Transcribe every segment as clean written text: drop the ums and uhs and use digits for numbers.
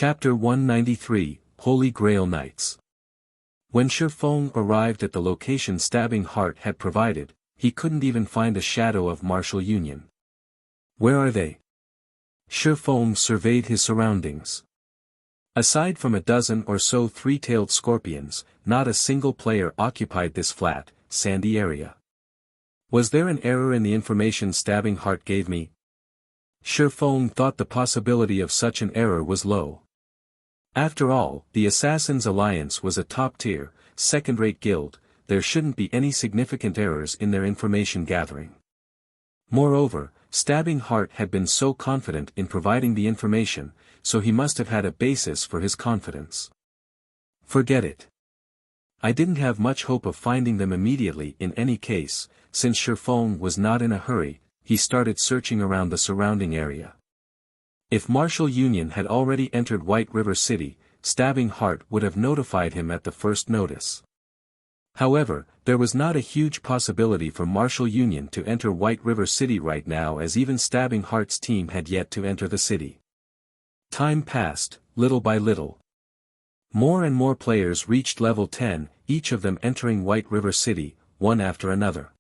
Chapter 193, Holy Grail Knights. When Shifeng arrived at the location Stabbing Heart had provided, he couldn't even find a shadow of Martial Union. Where are they? Shifeng surveyed his surroundings. Aside from a dozen or so three-tailed scorpions, not a single player occupied this flat, sandy area. Was there an error in the information Stabbing Heart gave me? Shifeng thought the possibility of such an error was low. After all, the Assassins' Alliance was a top-tier, second-rate guild. There shouldn't be any significant errors in their information gathering. Moreover, Stabbing Heart had been so confident in providing the information, so he must have had a basis for his confidence. Forget it. I didn't have much hope of finding them immediately in any case. Since Shifeng was not in a hurry, he started searching around the surrounding area. If Martial Union had already entered White River City, Stabbing Heart would have notified him at the first notice. However, there was not a huge possibility for Martial Union to enter White River City right now, as even Stabbing Heart's team had yet to enter the city. Time passed, little by little. More and more players reached level 10, each of them entering White River City, one after another.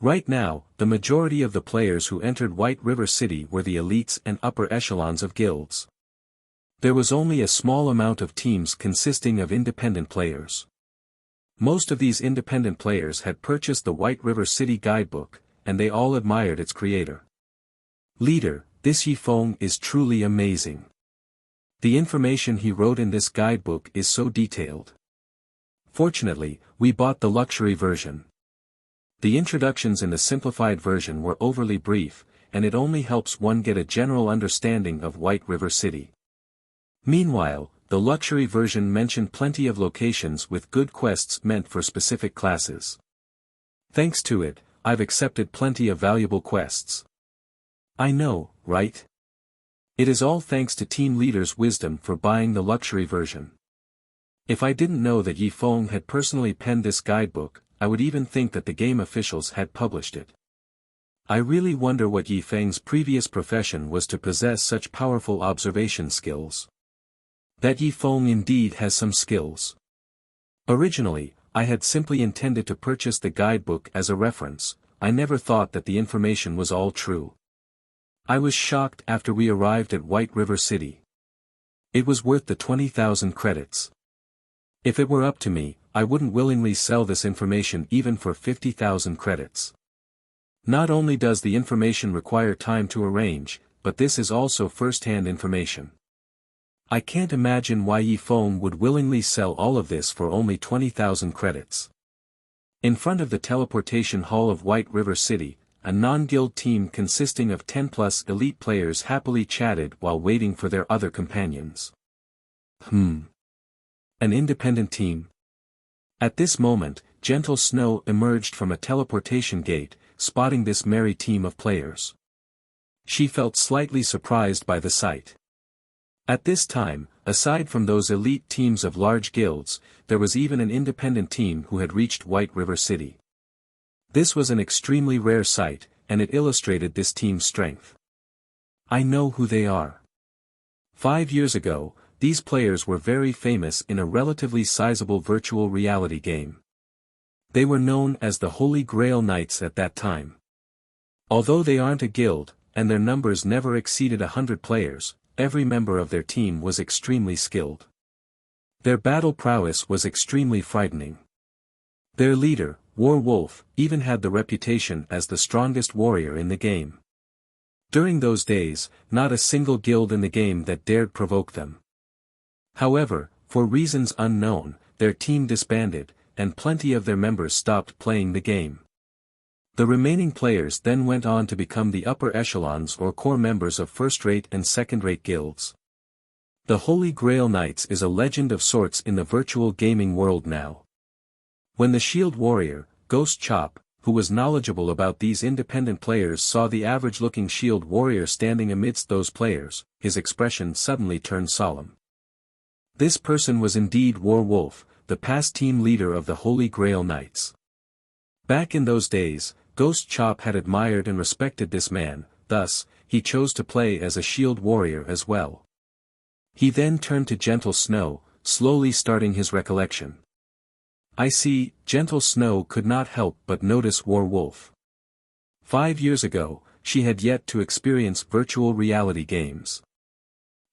Right now, the majority of the players who entered White River City were the elites and upper echelons of guilds. There was only a small amount of teams consisting of independent players. Most of these independent players had purchased the White River City guidebook, and they all admired its creator. Leader, this Shifeng is truly amazing. The information he wrote in this guidebook is so detailed. Fortunately, we bought the luxury version. The introductions in the simplified version were overly brief, and it only helps one get a general understanding of White River City. Meanwhile, the luxury version mentioned plenty of locations with good quests meant for specific classes. Thanks to it, I've accepted plenty of valuable quests. I know, right? It is all thanks to Team Leader's wisdom for buying the luxury version. If I didn't know that Shifeng had personally penned this guidebook, I would even think that the game officials had published it. I really wonder what Shifeng's previous profession was to possess such powerful observation skills. That Shifeng indeed has some skills. Originally, I had simply intended to purchase the guidebook as a reference. I never thought that the information was all true. I was shocked after we arrived at White River City. It was worth the 20,000 credits. If it were up to me, I wouldn't willingly sell this information even for 50,000 credits. Not only does the information require time to arrange, but this is also first-hand information. I can't imagine why Shifeng would willingly sell all of this for only 20,000 credits. In front of the teleportation hall of White River City, a non-guild team consisting of 10+ elite players happily chatted while waiting for their other companions. An independent team? At this moment, Gentle Snow emerged from a teleportation gate, spotting this merry team of players. She felt slightly surprised by the sight. At this time, aside from those elite teams of large guilds, there was even an independent team who had reached White River City. This was an extremely rare sight, and it illustrated this team's strength. I know who they are. 5 years ago, these players were very famous in a relatively sizable virtual reality game. They were known as the Holy Grail Knights at that time. Although they aren't a guild, and their numbers never exceeded 100 players, every member of their team was extremely skilled. Their battle prowess was extremely frightening. Their leader, War Wolf, even had the reputation as the strongest warrior in the game. During those days, not a single guild in the game that dared provoke them. However, for reasons unknown, their team disbanded, and plenty of their members stopped playing the game. The remaining players then went on to become the upper echelons or core members of first-rate and second-rate guilds. The Holy Grail Knights is a legend of sorts in the virtual gaming world now. When the Shield Warrior, Ghost Chop, who was knowledgeable about these independent players, saw the average-looking Shield Warrior standing amidst those players, his expression suddenly turned solemn. This person was indeed War Wolf, the past team leader of the Holy Grail Knights. Back in those days, Ghost Chop had admired and respected this man, thus, he chose to play as a shield warrior as well. He then turned to Gentle Snow, slowly starting his recollection. I see, Gentle Snow could not help but notice Wolf. 5 years ago, she had yet to experience virtual reality games.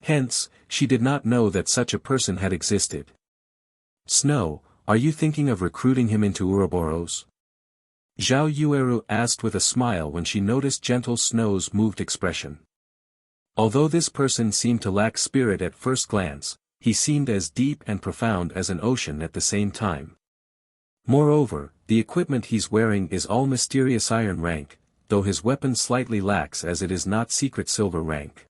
Hence, she did not know that such a person had existed. Snow, are you thinking of recruiting him into Ouroboros? Zhao Yueru asked with a smile when she noticed Gentle Snow's moved expression. Although this person seemed to lack spirit at first glance, he seemed as deep and profound as an ocean at the same time. Moreover, the equipment he's wearing is all mysterious iron rank, though his weapon slightly lacks as it is not secret silver rank.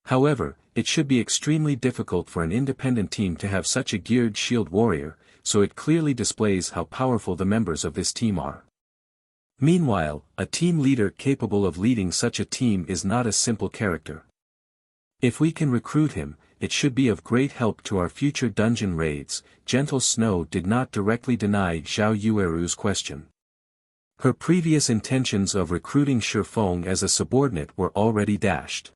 However, it should be extremely difficult for an independent team to have such a geared shield warrior, so it clearly displays how powerful the members of this team are. Meanwhile, a team leader capable of leading such a team is not a simple character. If we can recruit him, it should be of great help to our future dungeon raids. Gentle Snow did not directly deny Zhao Yueru's question. Her previous intentions of recruiting Shifeng as a subordinate were already dashed.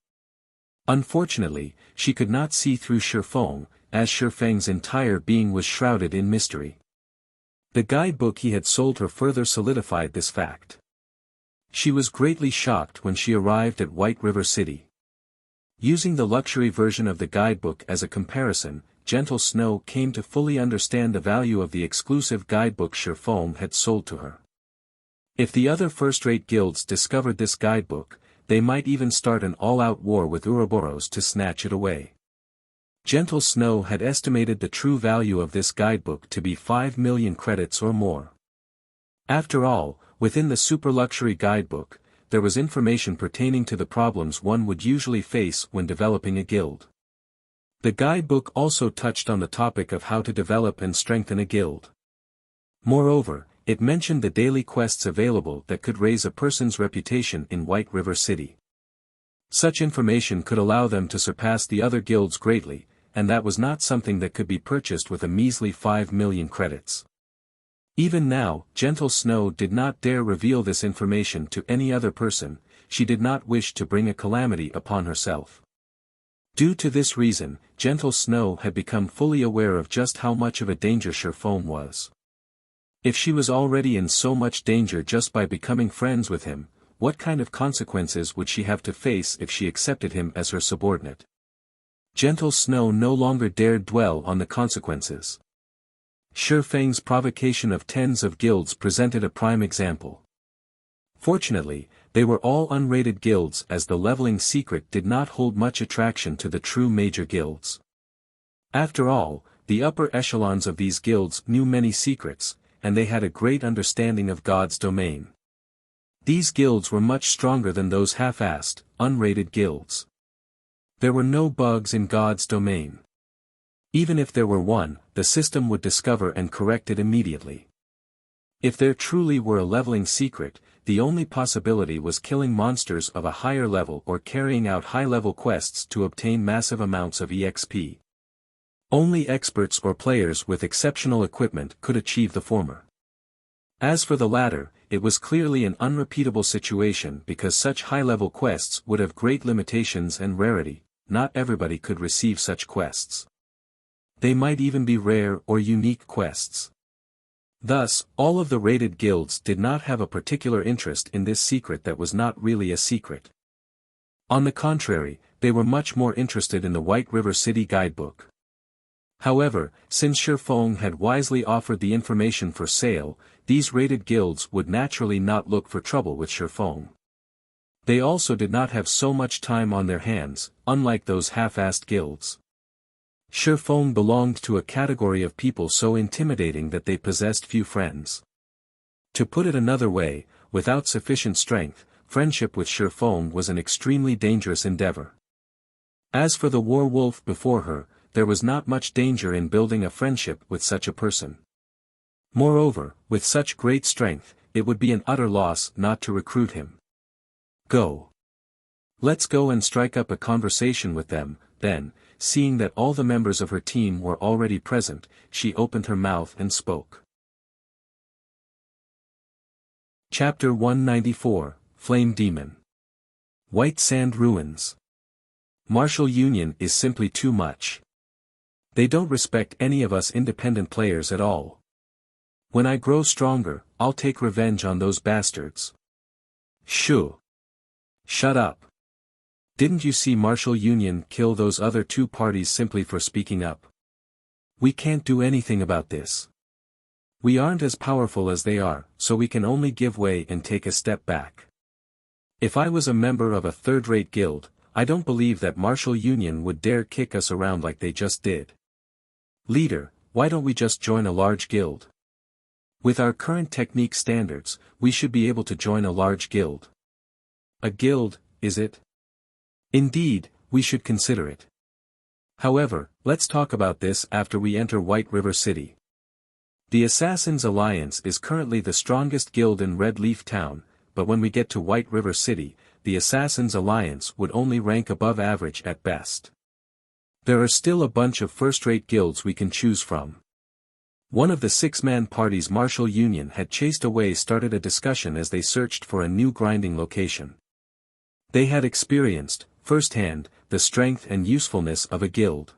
Unfortunately, she could not see through Shifeng, as Shifeng's entire being was shrouded in mystery. The guidebook he had sold her further solidified this fact. She was greatly shocked when she arrived at White River City. Using the luxury version of the guidebook as a comparison, Gentle Snow came to fully understand the value of the exclusive guidebook Shifeng had sold to her. If the other first-rate guilds discovered this guidebook, they might even start an all-out war with Ouroboros to snatch it away. Gentle Snow had estimated the true value of this guidebook to be 5 million credits or more. After all, within the super luxury guidebook, there was information pertaining to the problems one would usually face when developing a guild. The guidebook also touched on the topic of how to develop and strengthen a guild. Moreover, it mentioned the daily quests available that could raise a person's reputation in White River City. Such information could allow them to surpass the other guilds greatly, and that was not something that could be purchased with a measly 5 million credits. Even now, Gentle Snow did not dare reveal this information to any other person. She did not wish to bring a calamity upon herself. Due to this reason, Gentle Snow had become fully aware of just how much of a danger Shifeng was. If she was already in so much danger just by becoming friends with him, what kind of consequences would she have to face if she accepted him as her subordinate? Gentle Snow no longer dared dwell on the consequences. Shifeng's provocation of tens of guilds presented a prime example. Fortunately, they were all unrated guilds as the leveling secret did not hold much attraction to the true major guilds. After all, the upper echelons of these guilds knew many secrets, and they had a great understanding of God's domain. These guilds were much stronger than those half-assed, unrated guilds. There were no bugs in God's domain. Even if there were one, the system would discover and correct it immediately. If there truly were a leveling secret, the only possibility was killing monsters of a higher level or carrying out high-level quests to obtain massive amounts of EXP. Only experts or players with exceptional equipment could achieve the former. As for the latter, it was clearly an unrepeatable situation because such high-level quests would have great limitations and rarity. Not everybody could receive such quests. They might even be rare or unique quests. Thus, all of the rated guilds did not have a particular interest in this secret that was not really a secret. On the contrary, they were much more interested in the White River City guidebook. However, since Shifeng had wisely offered the information for sale, these rated guilds would naturally not look for trouble with Shifeng. They also did not have so much time on their hands, unlike those half-assed guilds. Shifeng belonged to a category of people so intimidating that they possessed few friends. To put it another way, without sufficient strength, friendship with Shifeng was an extremely dangerous endeavor. As for the werewolf before her, there was not much danger in building a friendship with such a person. Moreover, with such great strength, it would be an utter loss not to recruit him. Go. Let's go and strike up a conversation with them. Then, seeing that all the members of her team were already present, she opened her mouth and spoke. Chapter 194, Flame Demon. White Sand Ruins. Martial Union is simply too much. They don't respect any of us independent players at all. When I grow stronger, I'll take revenge on those bastards. Shoo. Shut up. Didn't you see Martial Union kill those other two parties simply for speaking up? We can't do anything about this. We aren't as powerful as they are, so we can only give way and take a step back. If I was a member of a third-rate guild, I don't believe that Martial Union would dare kick us around like they just did. Leader, why don't we just join a large guild? With our current technique standards, we should be able to join a large guild. A guild, is it? Indeed, we should consider it. However, let's talk about this after we enter White River City. The Assassins' Alliance is currently the strongest guild in Red Leaf Town, but when we get to White River City, the Assassins' Alliance would only rank above average at best. There are still a bunch of first-rate guilds we can choose from. One of the six-man party's Martial Union had chased away started a discussion as they searched for a new grinding location. They had experienced, firsthand, the strength and usefulness of a guild.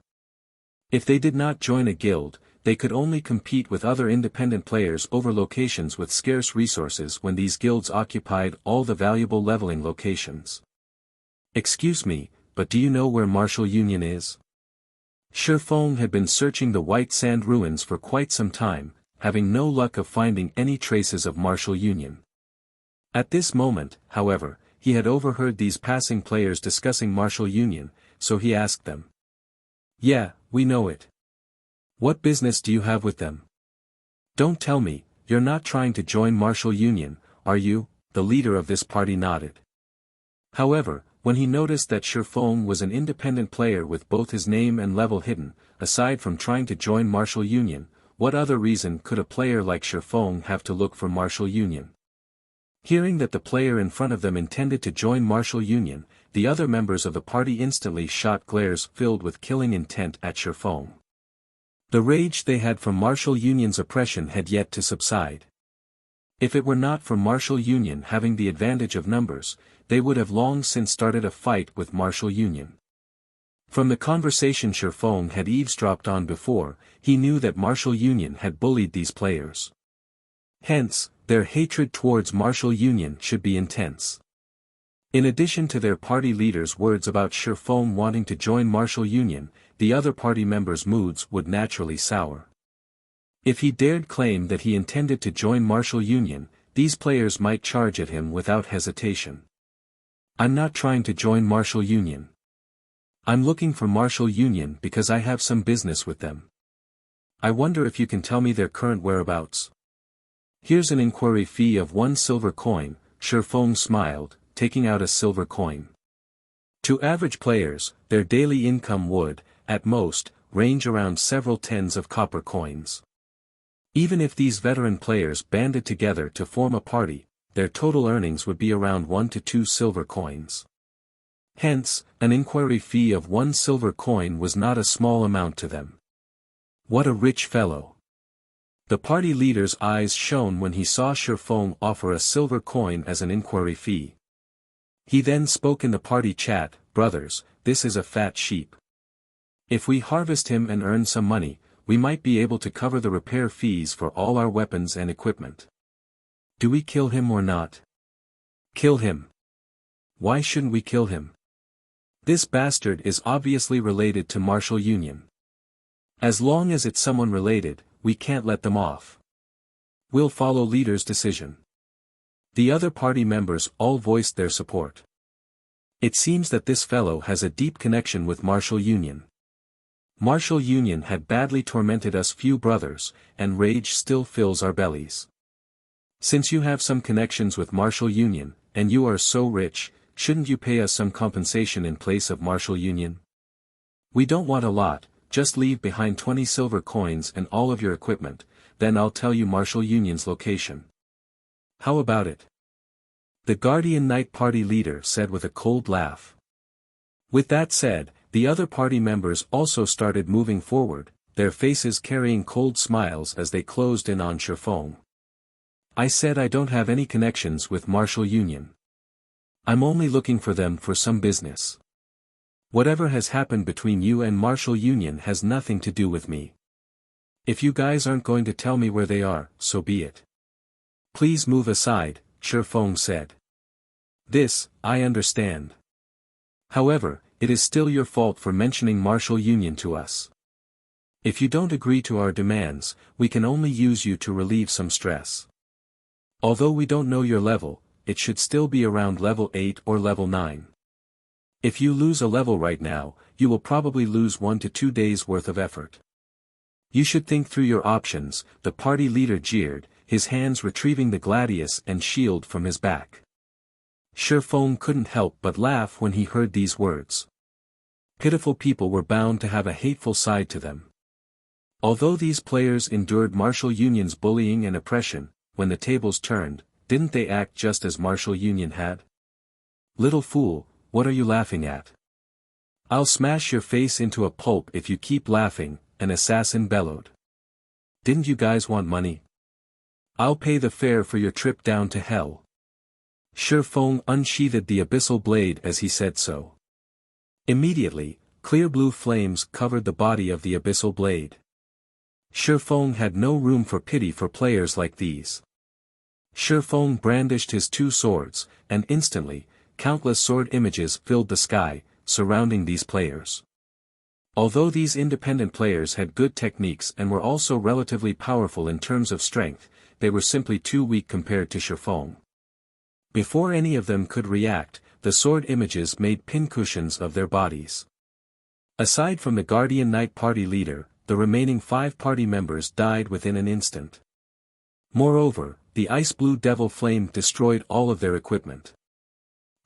If they did not join a guild, they could only compete with other independent players over locations with scarce resources when these guilds occupied all the valuable leveling locations. Excuse me, but do you know where Martial Union is? Shifeng had been searching the White Sand ruins for quite some time, having no luck of finding any traces of Martial Union. At this moment, however, he had overheard these passing players discussing Martial Union, so he asked them. Yeah, we know it. What business do you have with them? Don't tell me, you're not trying to join Martial Union, are you? The leader of this party nodded. However, when he noticed that Shifeng was an independent player with both his name and level hidden, aside from trying to join Martial Union, what other reason could a player like Shifeng have to look for Martial Union? Hearing that the player in front of them intended to join Martial Union, the other members of the party instantly shot glares filled with killing intent at Shifeng. The rage they had from Martial Union's oppression had yet to subside. If it were not for Martial Union having the advantage of numbers, they would have long since started a fight with Martial Union. From the conversation Shifeng had eavesdropped on before, he knew that Martial Union had bullied these players. Hence, their hatred towards Martial Union should be intense. In addition to their party leader's words about Shifeng wanting to join Martial Union, the other party members' moods would naturally sour. If he dared claim that he intended to join Martial Union, these players might charge at him without hesitation. I'm not trying to join Martial Union. I'm looking for Martial Union because I have some business with them. I wonder if you can tell me their current whereabouts. Here's an inquiry fee of 1 silver coin, Shifeng smiled, taking out a silver coin. To average players, their daily income would, at most, range around several tens of copper coins. Even if these veteran players banded together to form a party, their total earnings would be around 1 to 2 silver coins. Hence, an inquiry fee of 1 silver coin was not a small amount to them. What a rich fellow. The party leader's eyes shone when he saw Shifeng offer a silver coin as an inquiry fee. He then spoke in the party chat, brothers, this is a fat sheep. If we harvest him and earn some money, we might be able to cover the repair fees for all our weapons and equipment. Do we kill him or not? Kill him. Why shouldn't we kill him? This bastard is obviously related to Martial Union. As long as it's someone related, we can't let them off. We'll follow leader's decision. The other party members all voiced their support. It seems that this fellow has a deep connection with Martial Union. Martial Union had badly tormented us few brothers, and rage still fills our bellies. Since you have some connections with Martial Union, and you are so rich, shouldn't you pay us some compensation in place of Martial Union? We don't want a lot, just leave behind 20 silver coins and all of your equipment, then I'll tell you Martial Union's location. How about it? The Guardian Knight party leader said with a cold laugh. With that said, the other party members also started moving forward, their faces carrying cold smiles as they closed in on Shifeng. I said I don't have any connections with Martial Union. I'm only looking for them for some business. Whatever has happened between you and Martial Union has nothing to do with me. If you guys aren't going to tell me where they are, so be it. Please move aside, Shifeng said. This, I understand. However, it is still your fault for mentioning Martial Union to us. If you don't agree to our demands, we can only use you to relieve some stress. Although we don't know your level, it should still be around level 8 or level 9. If you lose a level right now, you will probably lose 1 to 2 days worth of effort. You should think through your options, the party leader jeered, his hands retrieving the gladius and shield from his back. Shifeng couldn't help but laugh when he heard these words. Pitiful people were bound to have a hateful side to them. Although these players endured Martial Union's bullying and oppression, when the tables turned, didn't they act just as Martial Union had? Little fool, what are you laughing at? I'll smash your face into a pulp if you keep laughing, an assassin bellowed. Didn't you guys want money? I'll pay the fare for your trip down to hell. Shifeng unsheathed the abyssal blade as he said so. Immediately, clear blue flames covered the body of the abyssal blade. Shifeng had no room for pity for players like these. Shifeng brandished his 2 swords, and instantly, countless sword images filled the sky, surrounding these players. Although these independent players had good techniques and were also relatively powerful in terms of strength, they were simply too weak compared to Shifeng. Before any of them could react, the sword images made pincushions of their bodies. Aside from the Guardian Knight party leader, the remaining 5 party members died within an instant. Moreover, the Ice Blue Devil Flame destroyed all of their equipment.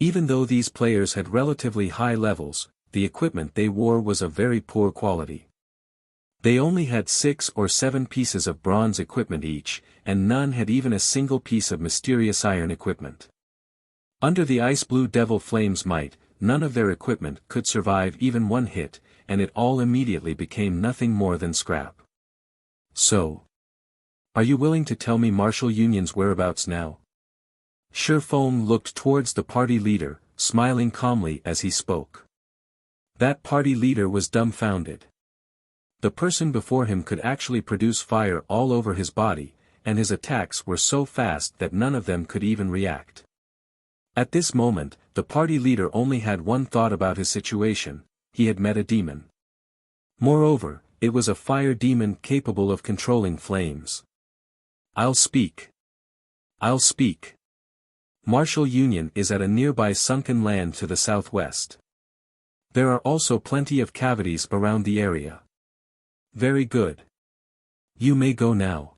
Even though these players had relatively high levels, the equipment they wore was of very poor quality. They only had 6 or 7 pieces of bronze equipment each, and none had even a single piece of mysterious iron equipment. Under the Ice Blue Devil Flame's might, none of their equipment could survive even 1 hit, and it all immediately became nothing more than scrap. So, are you willing to tell me Martial Union's whereabouts now? Shifeng looked towards the party leader, smiling calmly as he spoke. That party leader was dumbfounded. The person before him could actually produce fire all over his body, and his attacks were so fast that none of them could even react. At this moment, the party leader only had one thought about his situation: he had met a demon. Moreover, it was a fire demon capable of controlling flames. I'll speak. I'll speak. Martial Union is at a nearby sunken land to the southwest. There are also plenty of cavities around the area. Very good. You may go now.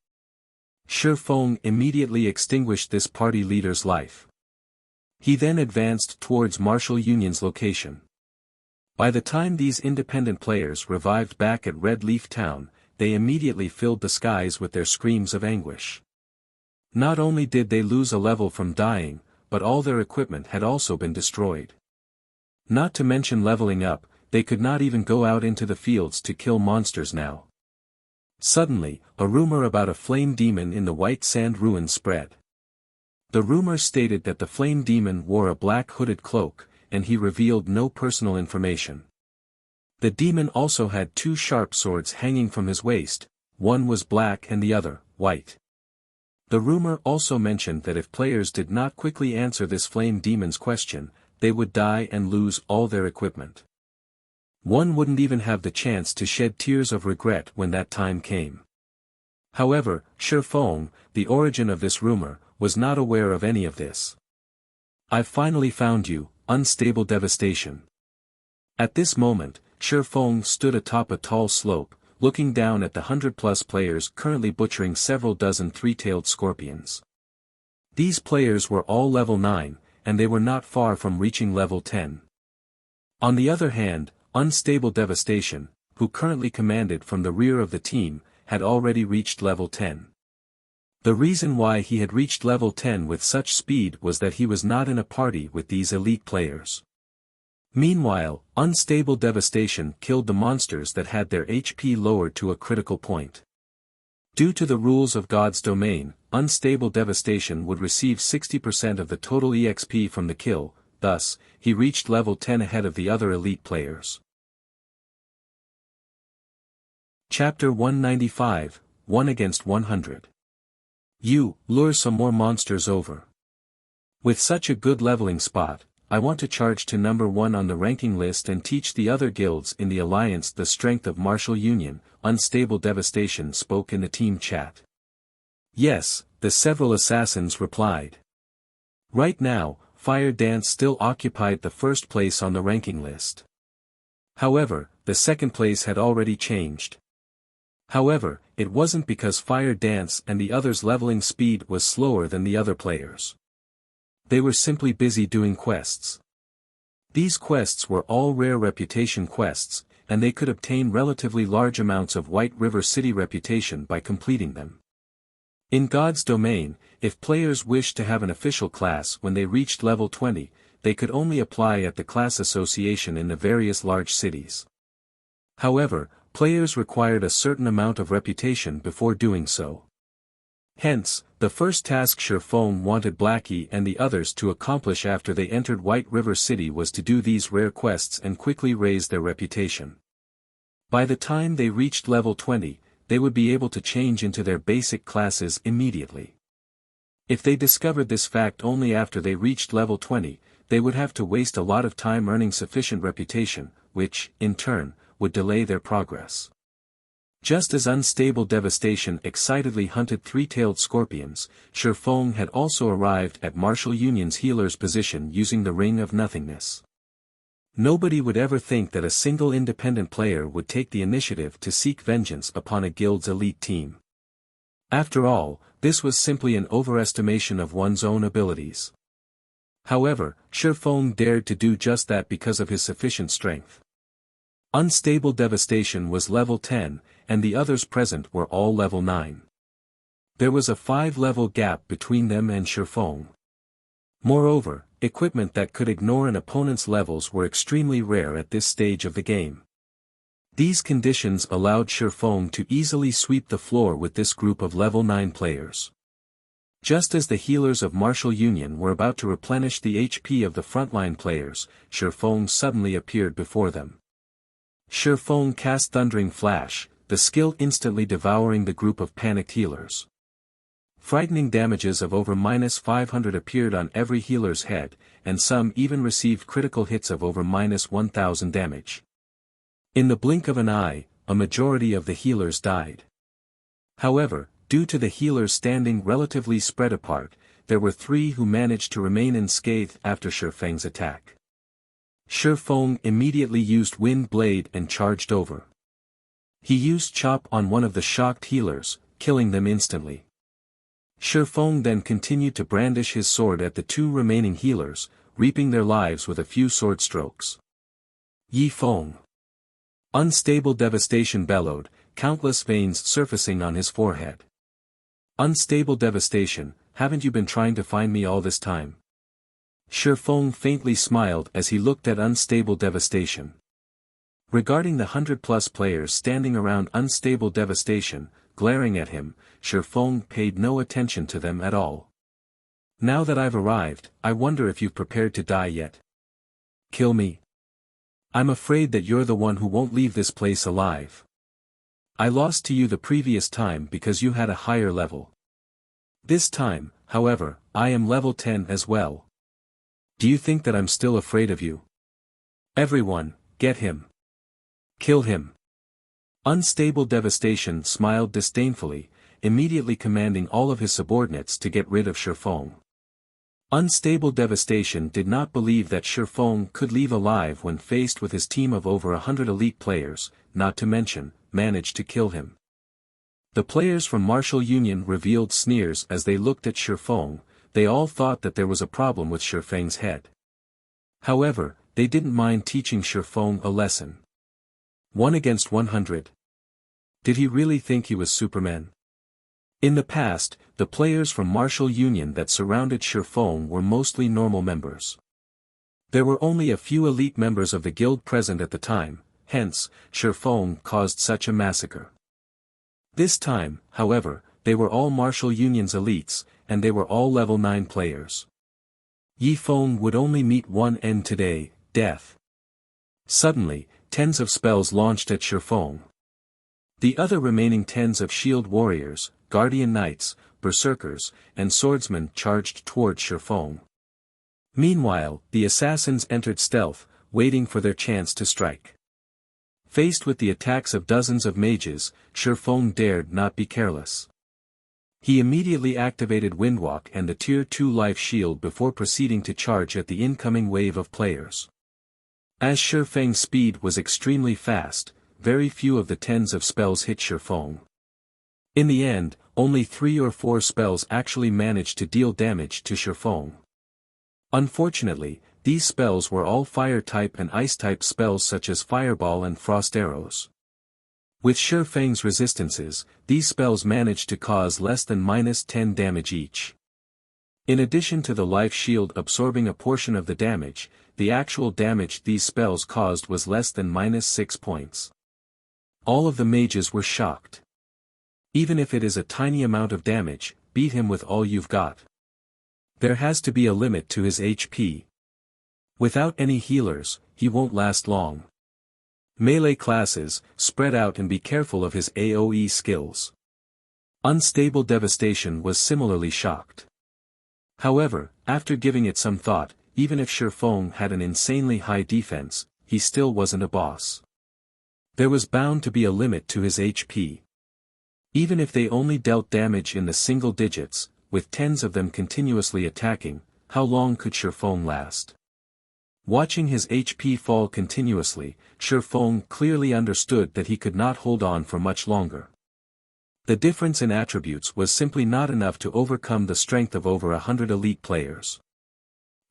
Shifeng immediately extinguished this party leader's life. He then advanced towards Martial Union's location. By the time these independent players revived back at Red Leaf Town, they immediately filled the skies with their screams of anguish. Not only did they lose a level from dying, but all their equipment had also been destroyed. Not to mention leveling up, they could not even go out into the fields to kill monsters now. Suddenly, a rumor about a flame demon in the White Sand Ruins spread. The rumor stated that the flame demon wore a black hooded cloak, and he revealed no personal information. The demon also had 2 sharp swords hanging from his waist, one was black and the other, white. The rumor also mentioned that if players did not quickly answer this flame demon's question, they would die and lose all their equipment. One wouldn't even have the chance to shed tears of regret when that time came. However, Shifeng, the origin of this rumor, was not aware of any of this. I've finally found you, Unstable Devastation. At this moment, Shifeng stood atop a tall slope, looking down at the 100+ players currently butchering several dozen 3-tailed scorpions. These players were all level 9, and they were not far from reaching level 10. On the other hand, Unstable Devastation, who currently commanded from the rear of the team, had already reached level 10. The reason why he had reached level 10 with such speed was that he was not in a party with these elite players. Meanwhile, Unstable Devastation killed the monsters that had their HP lowered to a critical point. Due to the rules of God's domain, Unstable Devastation would receive 60% of the total EXP from the kill, thus, he reached level 10 ahead of the other elite players. Chapter 195, 1 against 100. You, lure some more monsters over. With such a good leveling spot, I want to charge to number 1 on the ranking list and teach the other guilds in the alliance the strength of martial union, Unstable Devastation spoke in the team chat. Yes, the several assassins replied. Right now, Fire Dance still occupied the first place on the ranking list. However, the second place had already changed. However, it wasn't because Fire Dance and the others' leveling speed was slower than the other players. They were simply busy doing quests. These quests were all rare reputation quests, and they could obtain relatively large amounts of White River City reputation by completing them. In God's domain, if players wished to have an official class when they reached level 20, they could only apply at the class association in the various large cities. However, players required a certain amount of reputation before doing so. Hence, the first task Shurfong wanted Blackie and the others to accomplish after they entered White River City was to do these rare quests and quickly raise their reputation. By the time they reached level 20, they would be able to change into their basic classes immediately. If they discovered this fact only after they reached level 20, they would have to waste a lot of time earning sufficient reputation, which, in turn, would delay their progress. Just as Unstable Devastation excitedly hunted three-tailed scorpions, Shurfong had also arrived at Martial Union's healer's position using the Ring of Nothingness. Nobody would ever think that a single independent player would take the initiative to seek vengeance upon a guild's elite team. After all, this was simply an overestimation of one's own abilities. However, Shurfong dared to do just that because of his sufficient strength. Unstable Devastation was level 10, and the others present were all level 9. There was a 5-level gap between them and Shurfong. Moreover, equipment that could ignore an opponent's levels were extremely rare at this stage of the game. These conditions allowed Shurfong to easily sweep the floor with this group of level 9 players. Just as the healers of Martial Union were about to replenish the HP of the frontline players, Shurfong suddenly appeared before them. Shurfong cast Thundering Flash, the skill instantly devouring the group of panicked healers. Frightening damages of over -500 appeared on every healer's head, and some even received critical hits of over -1000 damage. In the blink of an eye, a majority of the healers died. However, due to the healers standing relatively spread apart, there were 3 who managed to remain unscathed after Shurfeng's attack. Shurfong immediately used Wind Blade and charged over. He used Chop on one of the shocked healers, killing them instantly. Shurfong then continued to brandish his sword at the 2 remaining healers, reaping their lives with a few sword strokes. Yi Feng. Unstable Devastation bellowed, countless veins surfacing on his forehead. Unstable Devastation, haven't you been trying to find me all this time? Shurfong faintly smiled as he looked at Unstable Devastation. Regarding the 100-plus players standing around Unstable Devastation, glaring at him, Shurfong paid no attention to them at all. Now that I've arrived, I wonder if you've prepared to die yet. Kill me. I'm afraid that you're the one who won't leave this place alive. I lost to you the previous time because you had a higher level. This time, however, I am level 10 as well. Do you think that I'm still afraid of you? Everyone, get him. Kill him. Unstable Devastation smiled disdainfully, immediately commanding all of his subordinates to get rid of Shurfong. Unstable Devastation did not believe that Shurfong could leave alive when faced with his team of over 100 elite players, not to mention, managed to kill him. The players from Martial Union revealed sneers as they looked at Shurfong. They all thought that there was a problem with Shurfeng's head. However, they didn't mind teaching Shurfong a lesson. 1 against 100. Did he really think he was Superman? In the past, the players from Martial Union that surrounded Shurfong were mostly normal members. There were only a few elite members of the guild present at the time, hence, Shurfong caused such a massacre. This time, however, they were all Martial Union's elites, and they were all level 9 players. Yi Feng would only meet one end today, death. Suddenly, tens of spells launched at Shifeng. The other remaining tens of shield warriors, guardian knights, berserkers, and swordsmen charged toward Shifeng. Meanwhile, the assassins entered stealth, waiting for their chance to strike. Faced with the attacks of dozens of mages, Shifeng dared not be careless. He immediately activated Windwalk and the Tier 2 life shield before proceeding to charge at the incoming wave of players. As Shifeng's speed was extremely fast, very few of the tens of spells hit Shifeng. In the end, only 3 or 4 spells actually managed to deal damage to Shifeng. Unfortunately, these spells were all fire-type and ice-type spells such as Fireball and Frost Arrows. With Shifeng's resistances, these spells managed to cause less than -10 damage each. In addition to the life shield absorbing a portion of the damage, the actual damage these spells caused was less than -6 points. All of the mages were shocked. Even if it is a tiny amount of damage, beat him with all you've got. There has to be a limit to his HP. Without any healers, he won't last long. Melee classes, spread out and be careful of his AoE skills. Unstable Devastation was similarly shocked. However, after giving it some thought, even if Shifeng had an insanely high defense, he still wasn't a boss. There was bound to be a limit to his HP. Even if they only dealt damage in the single digits, with tens of them continuously attacking, how long could Shifeng last? Watching his HP fall continuously, Shifeng clearly understood that he could not hold on for much longer. The difference in attributes was simply not enough to overcome the strength of over 100 elite players.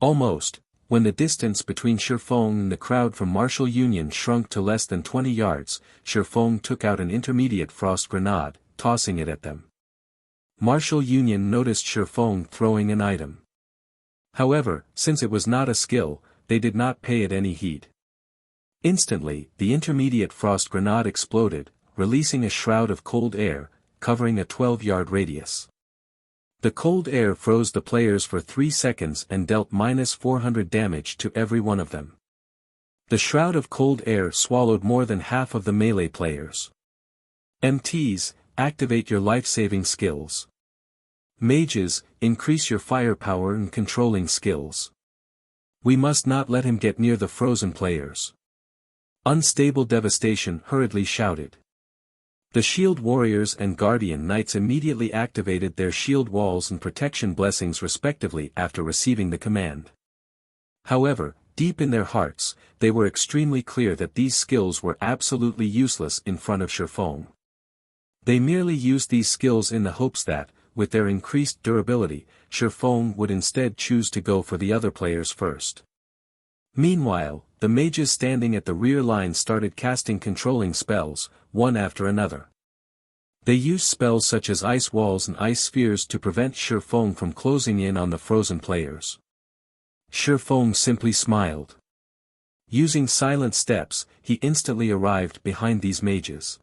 Almost, when the distance between Shifeng and the crowd from Martial Union shrunk to less than 20 yards, Shifeng took out an intermediate frost grenade, tossing it at them. Martial Union noticed Shifeng throwing an item. However, since it was not a skill, they did not pay it any heed. Instantly, the intermediate frost grenade exploded, releasing a shroud of cold air, covering a 12-yard radius. The cold air froze the players for 3 seconds and dealt -400 damage to every one of them. The shroud of cold air swallowed more than half of the melee players. MTs, activate your life-saving skills. Mages, increase your firepower and controlling skills. We must not let him get near the frozen players. Unstable Devastation hurriedly shouted. The shield warriors and guardian knights immediately activated their shield walls and protection blessings respectively after receiving the command. However, deep in their hearts, they were extremely clear that these skills were absolutely useless in front of Shifeng. They merely used these skills in the hopes that, with their increased durability, Shifeng would instead choose to go for the other players first. Meanwhile, the mages standing at the rear line started casting controlling spells, one after another. They used spells such as ice walls and ice spheres to prevent Shifeng from closing in on the frozen players. Shifeng simply smiled. Using silent steps, he instantly arrived behind these mages.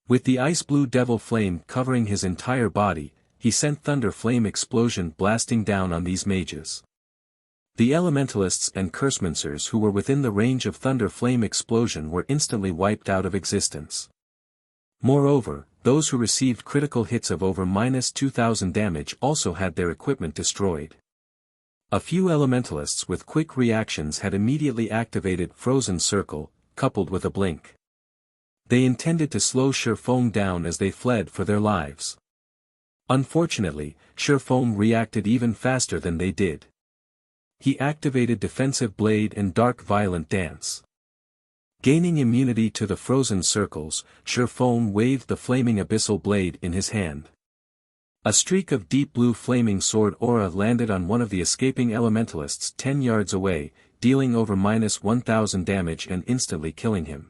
With the ice blue devil flame covering his entire body, he sent thunder flame explosion blasting down on these mages. The elementalists and cursemancers who were within the range of thunder flame explosion were instantly wiped out of existence. Moreover, those who received critical hits of over -2000 damage also had their equipment destroyed. A few elementalists with quick reactions had immediately activated Frozen Circle, coupled with a blink. They intended to slow Shifeng down as they fled for their lives. Unfortunately, Shifeng reacted even faster than they did. He activated Defensive Blade and Dark Violent Dance. Gaining immunity to the frozen circles, Shifeng waved the flaming abyssal blade in his hand. A streak of deep blue flaming sword aura landed on one of the escaping elementalists 10 yards away, dealing over -1000 damage and instantly killing him.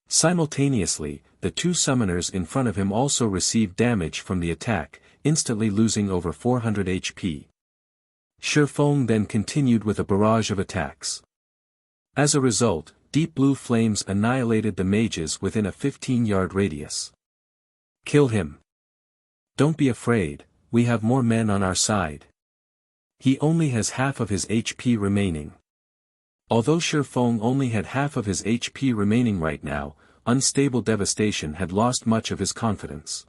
Simultaneously, the 2 summoners in front of him also received damage from the attack, instantly losing over 400 HP. Shifeng then continued with a barrage of attacks. As a result, deep blue flames annihilated the mages within a 15-yard radius. Kill him. Don't be afraid, we have more men on our side. He only has half of his HP remaining. Although Shifeng only had half of his HP remaining right now, Unstable Devastation had lost much of his confidence.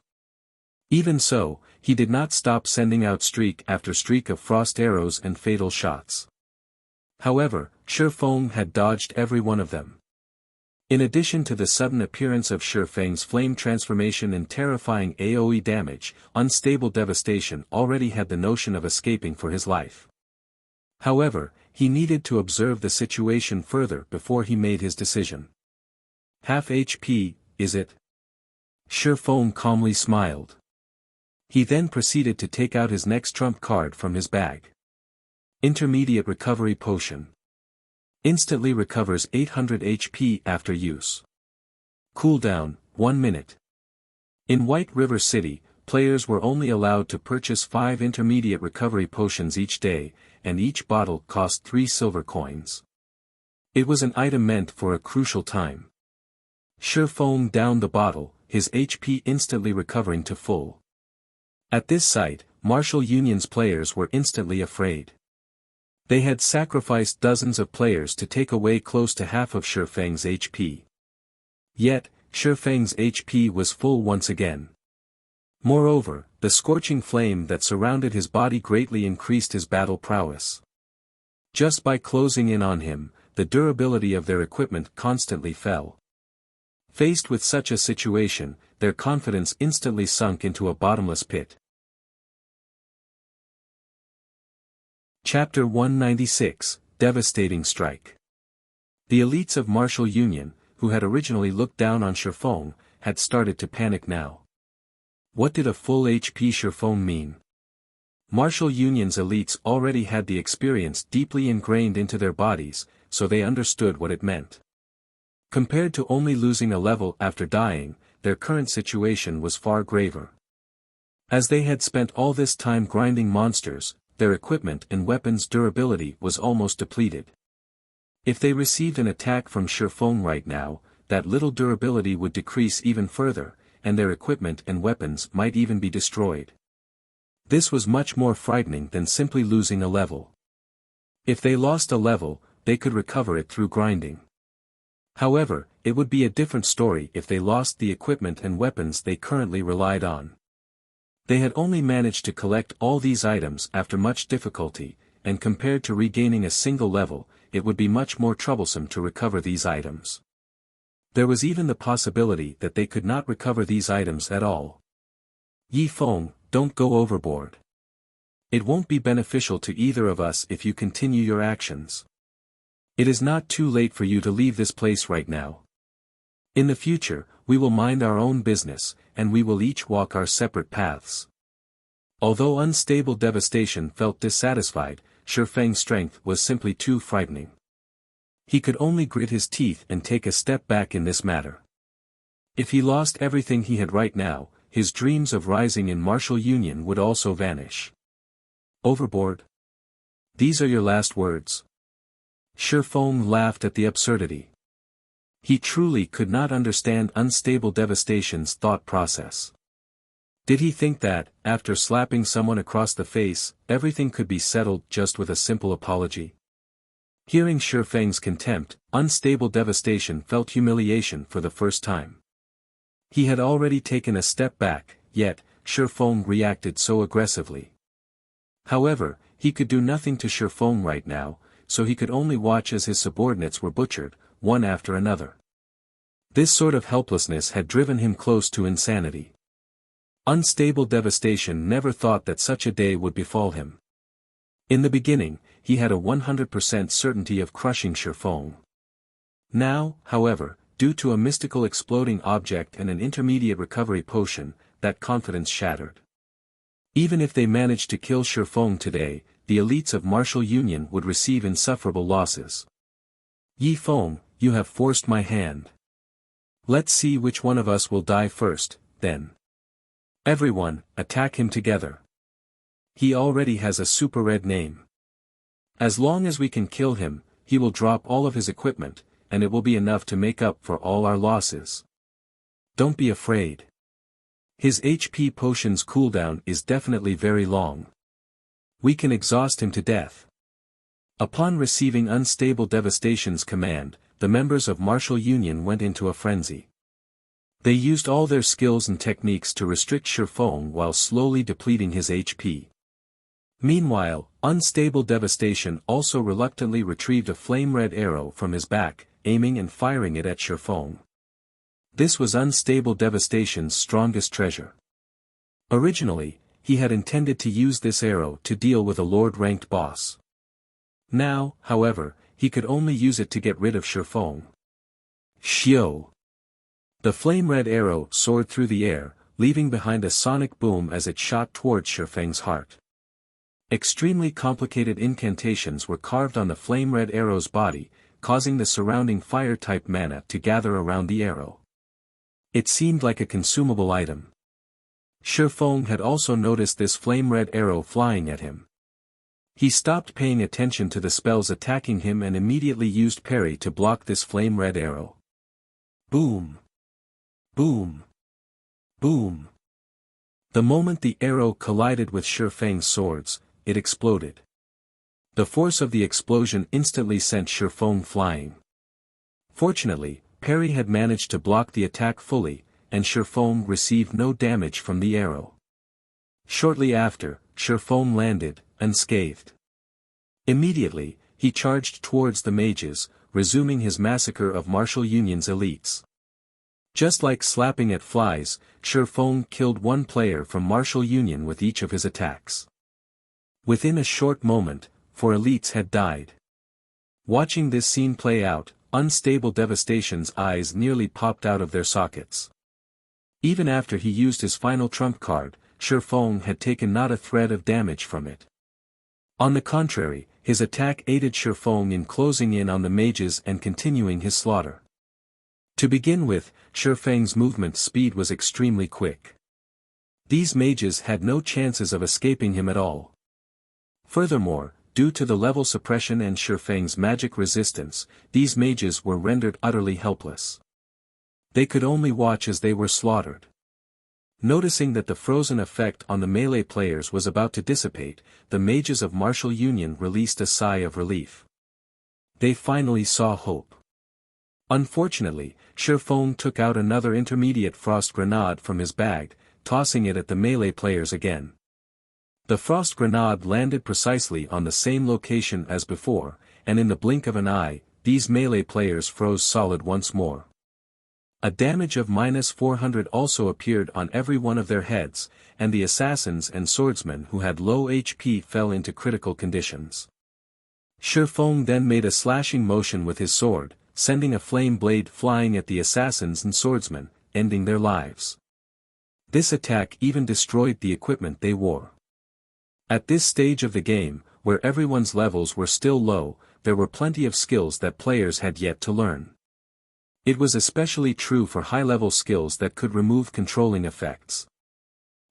Even so, he did not stop sending out streak after streak of frost arrows and fatal shots. However, Shifeng had dodged every one of them. In addition to the sudden appearance of Shifeng's flame transformation and terrifying AoE damage, Unstable Devastation already had the notion of escaping for his life. However, he needed to observe the situation further before he made his decision. Half HP, is it? Shifeng calmly smiled. He then proceeded to take out his next trump card from his bag. Intermediate Recovery Potion. Instantly recovers 800 HP after use. Cooldown, 1 minute. In White River City, players were only allowed to purchase 5 intermediate recovery potions each day, and each bottle cost 3 silver coins. It was an item meant for a crucial time. Shifeng downed the bottle, his HP instantly recovering to full. At this sight, Martial Union's players were instantly afraid. They had sacrificed dozens of players to take away close to half of Shifeng's HP. Yet, Shifeng's HP was full once again. Moreover, the scorching flame that surrounded his body greatly increased his battle prowess. Just by closing in on him, the durability of their equipment constantly fell. Faced with such a situation, their confidence instantly sunk into a bottomless pit. Chapter 196, Devastating Strike. The elites of Martial Union, who had originally looked down on Shifeng, had started to panic now. What did a full HP Shifeng mean? Martial Union's elites already had the experience deeply ingrained into their bodies, so they understood what it meant. Compared to only losing a level after dying, their current situation was far graver. As they had spent all this time grinding monsters, their equipment and weapons durability was almost depleted. If they received an attack from Shifeng right now, that little durability would decrease even further, and their equipment and weapons might even be destroyed. This was much more frightening than simply losing a level. If they lost a level, they could recover it through grinding. However, it would be a different story if they lost the equipment and weapons they currently relied on. They had only managed to collect all these items after much difficulty, and compared to regaining a single level, it would be much more troublesome to recover these items. There was even the possibility that they could not recover these items at all. Yifeng, don't go overboard. It won't be beneficial to either of us if you continue your actions. It is not too late for you to leave this place right now. In the future, we will mind our own business, and we will each walk our separate paths. Although Unstable Devastation felt dissatisfied, Shifeng's strength was simply too frightening. He could only grit his teeth and take a step back in this matter. If he lost everything he had right now, his dreams of rising in Martial Union would also vanish. Overboard? These are your last words? Shifeng laughed at the absurdity. He truly could not understand Unstable Devastation's thought process. Did he think that, after slapping someone across the face, everything could be settled just with a simple apology? Hearing Shifeng's contempt, Unstable Devastation felt humiliation for the first time. He had already taken a step back, yet, Shifeng reacted so aggressively. However, he could do nothing to Shifeng right now, so he could only watch as his subordinates were butchered, one after another. This sort of helplessness had driven him close to insanity. Unstable Devastation never thought that such a day would befall him. In the beginning, he had a 100% certainty of crushing Shifeng. Now, however, due to a mystical exploding object and an intermediate recovery potion, that confidence shattered. Even if they managed to kill Shifeng today, the elites of Martial Union would receive insufferable losses. Yifeng, you have forced my hand. Let's see which one of us will die first, then. Everyone, attack him together. He already has a super red name. As long as we can kill him, he will drop all of his equipment, and it will be enough to make up for all our losses. Don't be afraid. His HP potion's cooldown is definitely very long. We can exhaust him to death. Upon receiving Unstable Devastation's command, the members of Martial Union went into a frenzy. They used all their skills and techniques to restrict Shifeng while slowly depleting his HP. Meanwhile, Unstable Devastation also reluctantly retrieved a flame-red arrow from his back, aiming and firing it at Shifeng. This was Unstable Devastation's strongest treasure. Originally, he had intended to use this arrow to deal with a Lord-ranked boss. Now, however, he could only use it to get rid of Shifeng. Xiao! The flame-red arrow soared through the air, leaving behind a sonic boom as it shot towards Shifeng's heart. Extremely complicated incantations were carved on the flame-red arrow's body, causing the surrounding fire-type mana to gather around the arrow. It seemed like a consumable item. Shifeng had also noticed this flame-red arrow flying at him. He stopped paying attention to the spells attacking him and immediately used parry to block this flame-red arrow. Boom! Boom! Boom! The moment the arrow collided with Shifeng's swords, it exploded. The force of the explosion instantly sent Shifeng flying. Fortunately, parry had managed to block the attack fully, and Shifeng received no damage from the arrow. Shortly after, Shifeng landed, unscathed. Immediately, he charged towards the mages, resuming his massacre of Martial Union's elites. Just like slapping at flies, Shifeng killed one player from Martial Union with each of his attacks. Within a short moment, 4 elites had died. Watching this scene play out, Unstable Devastation's eyes nearly popped out of their sockets. Even after he used his final trump card, Shifeng had taken not a thread of damage from it. On the contrary, his attack aided Shifeng in closing in on the mages and continuing his slaughter. To begin with, Shifeng's movement speed was extremely quick. These mages had no chances of escaping him at all. Furthermore, due to the level suppression and Shifeng's magic resistance, these mages were rendered utterly helpless. They could only watch as they were slaughtered. Noticing that the frozen effect on the melee players was about to dissipate, the mages of Martial Union released a sigh of relief. They finally saw hope. Unfortunately, Shifeng took out another intermediate frost grenade from his bag, tossing it at the melee players again. The frost grenade landed precisely on the same location as before, and in the blink of an eye, these melee players froze solid once more. A damage of -400 also appeared on every one of their heads, and the assassins and swordsmen who had low HP fell into critical conditions. Shifeng then made a slashing motion with his sword, sending a flame blade flying at the assassins and swordsmen, ending their lives. This attack even destroyed the equipment they wore. At this stage of the game, where everyone's levels were still low, there were plenty of skills that players had yet to learn. It was especially true for high-level skills that could remove controlling effects.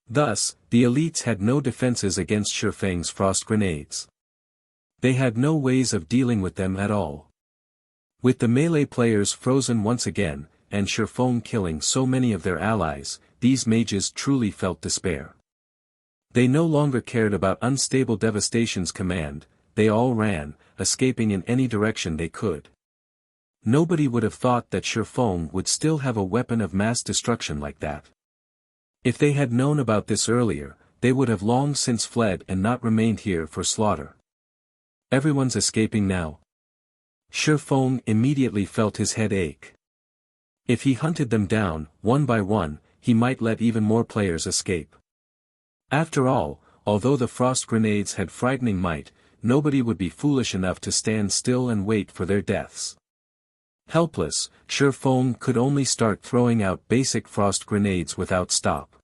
Thus, the elites had no defenses against Shifeng's frost grenades. They had no ways of dealing with them at all. With the melee players frozen once again, and Shifeng killing so many of their allies, these mages truly felt despair. They no longer cared about Unstable Devastation's command, they all ran, escaping in any direction they could. Nobody would have thought that Shifeng would still have a weapon of mass destruction like that. If they had known about this earlier, they would have long since fled and not remained here for slaughter. Everyone's escaping now. Shifeng immediately felt his head ache. If he hunted them down, one by one, he might let even more players escape. After all, although the frost grenades had frightening might, nobody would be foolish enough to stand still and wait for their deaths. Helpless, Shifeng could only start throwing out basic frost grenades without stop.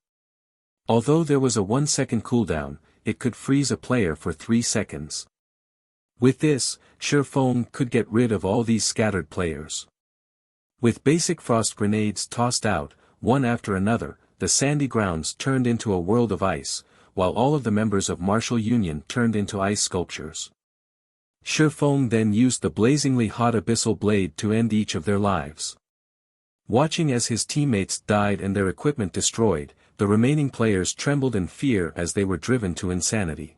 Although there was a 1-second cooldown, it could freeze a player for 3 seconds. With this, Shifeng could get rid of all these scattered players. With basic frost grenades tossed out, one after another, the sandy grounds turned into a world of ice, while all of the members of Martial Union turned into ice sculptures. Shifeng then used the blazingly hot abyssal blade to end each of their lives. Watching as his teammates died and their equipment destroyed, the remaining players trembled in fear as they were driven to insanity.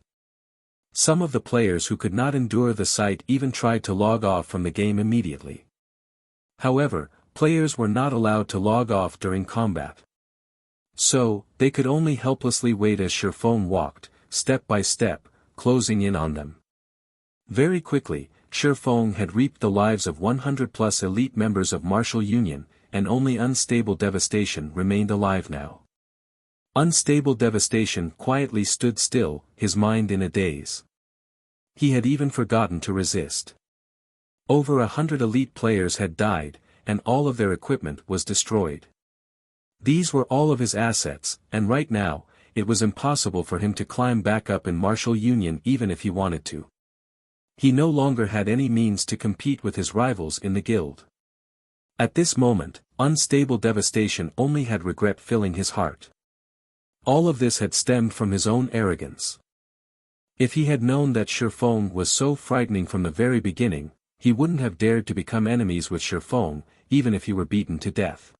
Some of the players who could not endure the sight even tried to log off from the game immediately. However, players were not allowed to log off during combat. So, they could only helplessly wait as Shifeng walked, step by step, closing in on them. Very quickly, Shifeng had reaped the lives of 100+ elite members of Martial Union, and only Unstable Devastation remained alive now. Unstable Devastation quietly stood still, his mind in a daze. He had even forgotten to resist. Over 100 elite players had died, and all of their equipment was destroyed. These were all of his assets, and right now, it was impossible for him to climb back up in Martial Union even if he wanted to. He no longer had any means to compete with his rivals in the guild. At this moment, Unstable Devastation only had regret filling his heart. All of this had stemmed from his own arrogance. If he had known that Shifeng was so frightening from the very beginning, he wouldn't have dared to become enemies with Shifeng, even if he were beaten to death.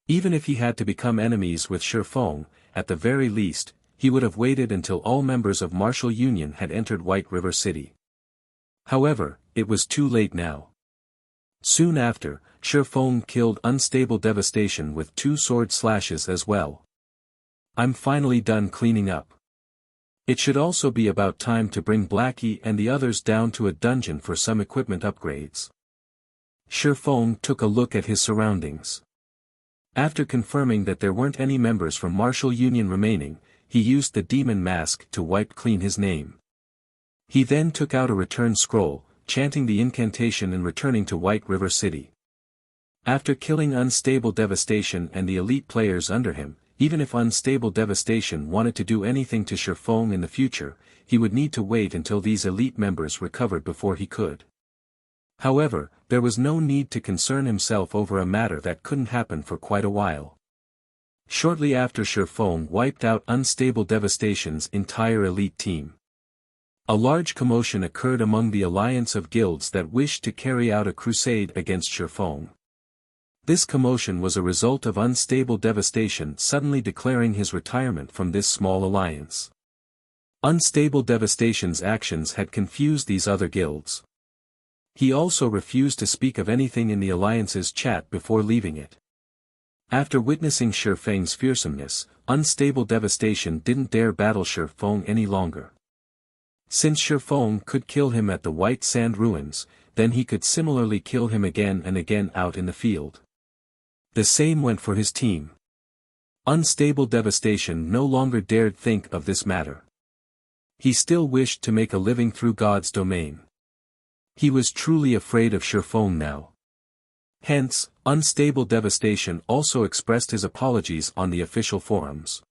Even if he had to become enemies with Shifeng, at the very least, he would have waited until all members of Martial Union had entered White River City. However, it was too late now. Soon after, Shifeng killed Unstable Devastation with 2 sword slashes as well. I'm finally done cleaning up. It should also be about time to bring Blackie and the others down to a dungeon for some equipment upgrades. Shifeng took a look at his surroundings. After confirming that there weren't any members from Martial Union remaining, he used the demon mask to wipe clean his name. He then took out a return scroll, chanting the incantation and returning to White River City. After killing Unstable Devastation and the elite players under him, even if Unstable Devastation wanted to do anything to Shifeng in the future, he would need to wait until these elite members recovered before he could. However, there was no need to concern himself over a matter that couldn't happen for quite a while. Shortly after Shifeng wiped out Unstable Devastation's entire elite team, a large commotion occurred among the alliance of guilds that wished to carry out a crusade against Shifeng. This commotion was a result of Unstable Devastation suddenly declaring his retirement from this small alliance. Unstable Devastation's actions had confused these other guilds. He also refused to speak of anything in the alliance's chat before leaving it. After witnessing Shifeng's fearsomeness, Unstable Devastation didn't dare battle Shifeng any longer. Since Shifeng could kill him at the White Sand Ruins, then he could similarly kill him again and again out in the field. The same went for his team. Unstable Devastation no longer dared think of this matter. He still wished to make a living through God's domain. He was truly afraid of Shifeng now. Hence, Unstable Devastation also expressed his apologies on the official forums.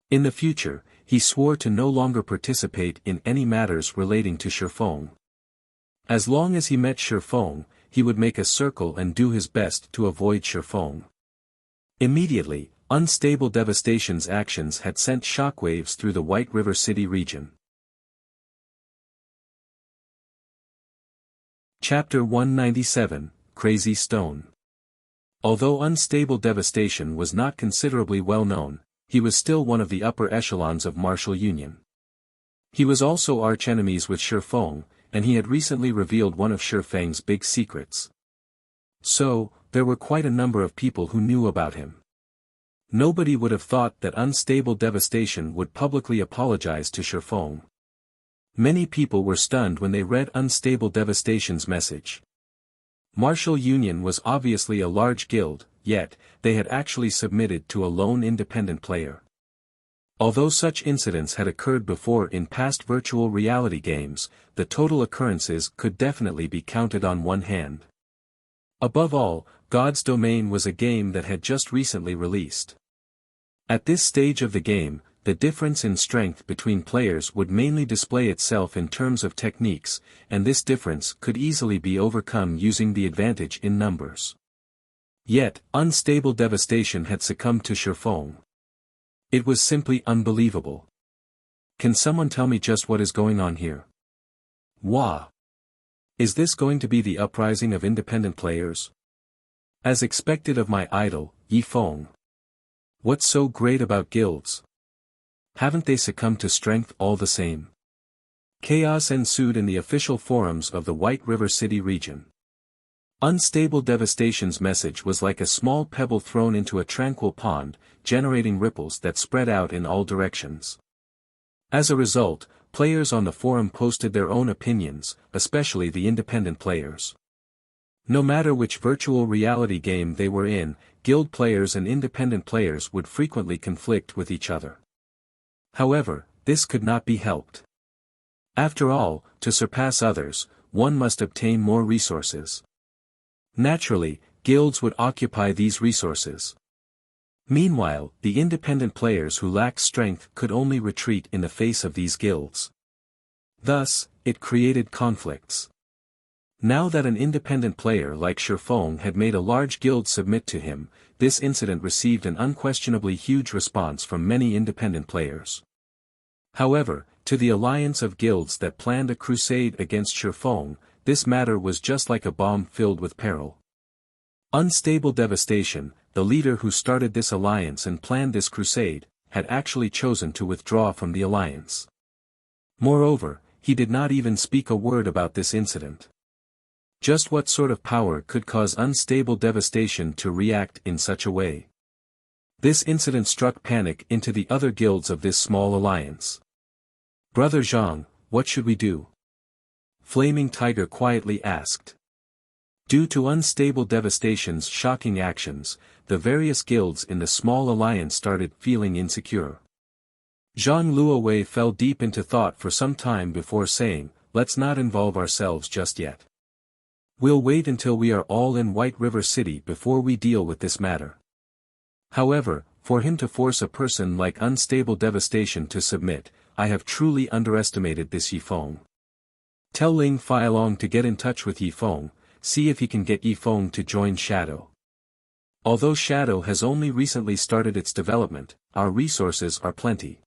In the future, he swore to no longer participate in any matters relating to Shifeng. As long as he met Shifeng, he would make a circle and do his best to avoid Shifeng. Immediately, Unstable Devastation's actions had sent shockwaves through the White River City region. Chapter 197, Crazy Stone. Although Unstable Devastation was not considerably well known, he was still one of the upper echelons of Martial Union. He was also archenemies with Shifeng, and he had recently revealed one of Shifeng's big secrets. So, there were quite a number of people who knew about him. Nobody would have thought that Unstable Devastation would publicly apologize to Shifeng. Many people were stunned when they read Unstable Devastation's message. Martial Union was obviously a large guild, yet, they had actually submitted to a lone independent player. Although such incidents had occurred before in past virtual reality games, the total occurrences could definitely be counted on one hand. Above all, God's Domain was a game that had just recently released. At this stage of the game, the difference in strength between players would mainly display itself in terms of techniques, and this difference could easily be overcome using the advantage in numbers. Yet, Unstable Devastation had succumbed to Shifeng. It was simply unbelievable. Can someone tell me just what is going on here? Wah! Is this going to be the uprising of independent players? As expected of my idol, Yifeng. What's so great about guilds? Haven't they succumbed to strength all the same? Chaos ensued in the official forums of the White River City region. Unstable Devastation's message was like a small pebble thrown into a tranquil pond, generating ripples that spread out in all directions. As a result, players on the forum posted their own opinions, especially the independent players. No matter which virtual reality game they were in, guild players and independent players would frequently conflict with each other. However, this could not be helped. After all, to surpass others, one must obtain more resources. Naturally, guilds would occupy these resources. Meanwhile, the independent players who lacked strength could only retreat in the face of these guilds. Thus, it created conflicts. Now that an independent player like Shifeng had made a large guild submit to him, this incident received an unquestionably huge response from many independent players. However, to the alliance of guilds that planned a crusade against Shifeng, this matter was just like a bomb filled with peril. Unstable Devastation, the leader who started this alliance and planned this crusade, had actually chosen to withdraw from the alliance. Moreover, he did not even speak a word about this incident. Just what sort of power could cause Unstable Devastation to react in such a way? This incident struck panic into the other guilds of this small alliance. "Brother Zhang, what should we do?" Flaming Tiger quietly asked. Due to Unstable Devastation's shocking actions, the various guilds in the small alliance started feeling insecure. Zhang Luowei fell deep into thought for some time before saying, "Let's not involve ourselves just yet. We'll wait until we are all in White River City before we deal with this matter." However, for him to force a person like Unstable Devastation to submit, I have truly underestimated this Yifeng. Tell Ling Feilong to get in touch with Yifeng, see if he can get Yifeng to join Shadow. Although Shadow has only recently started its development, our resources are plenty.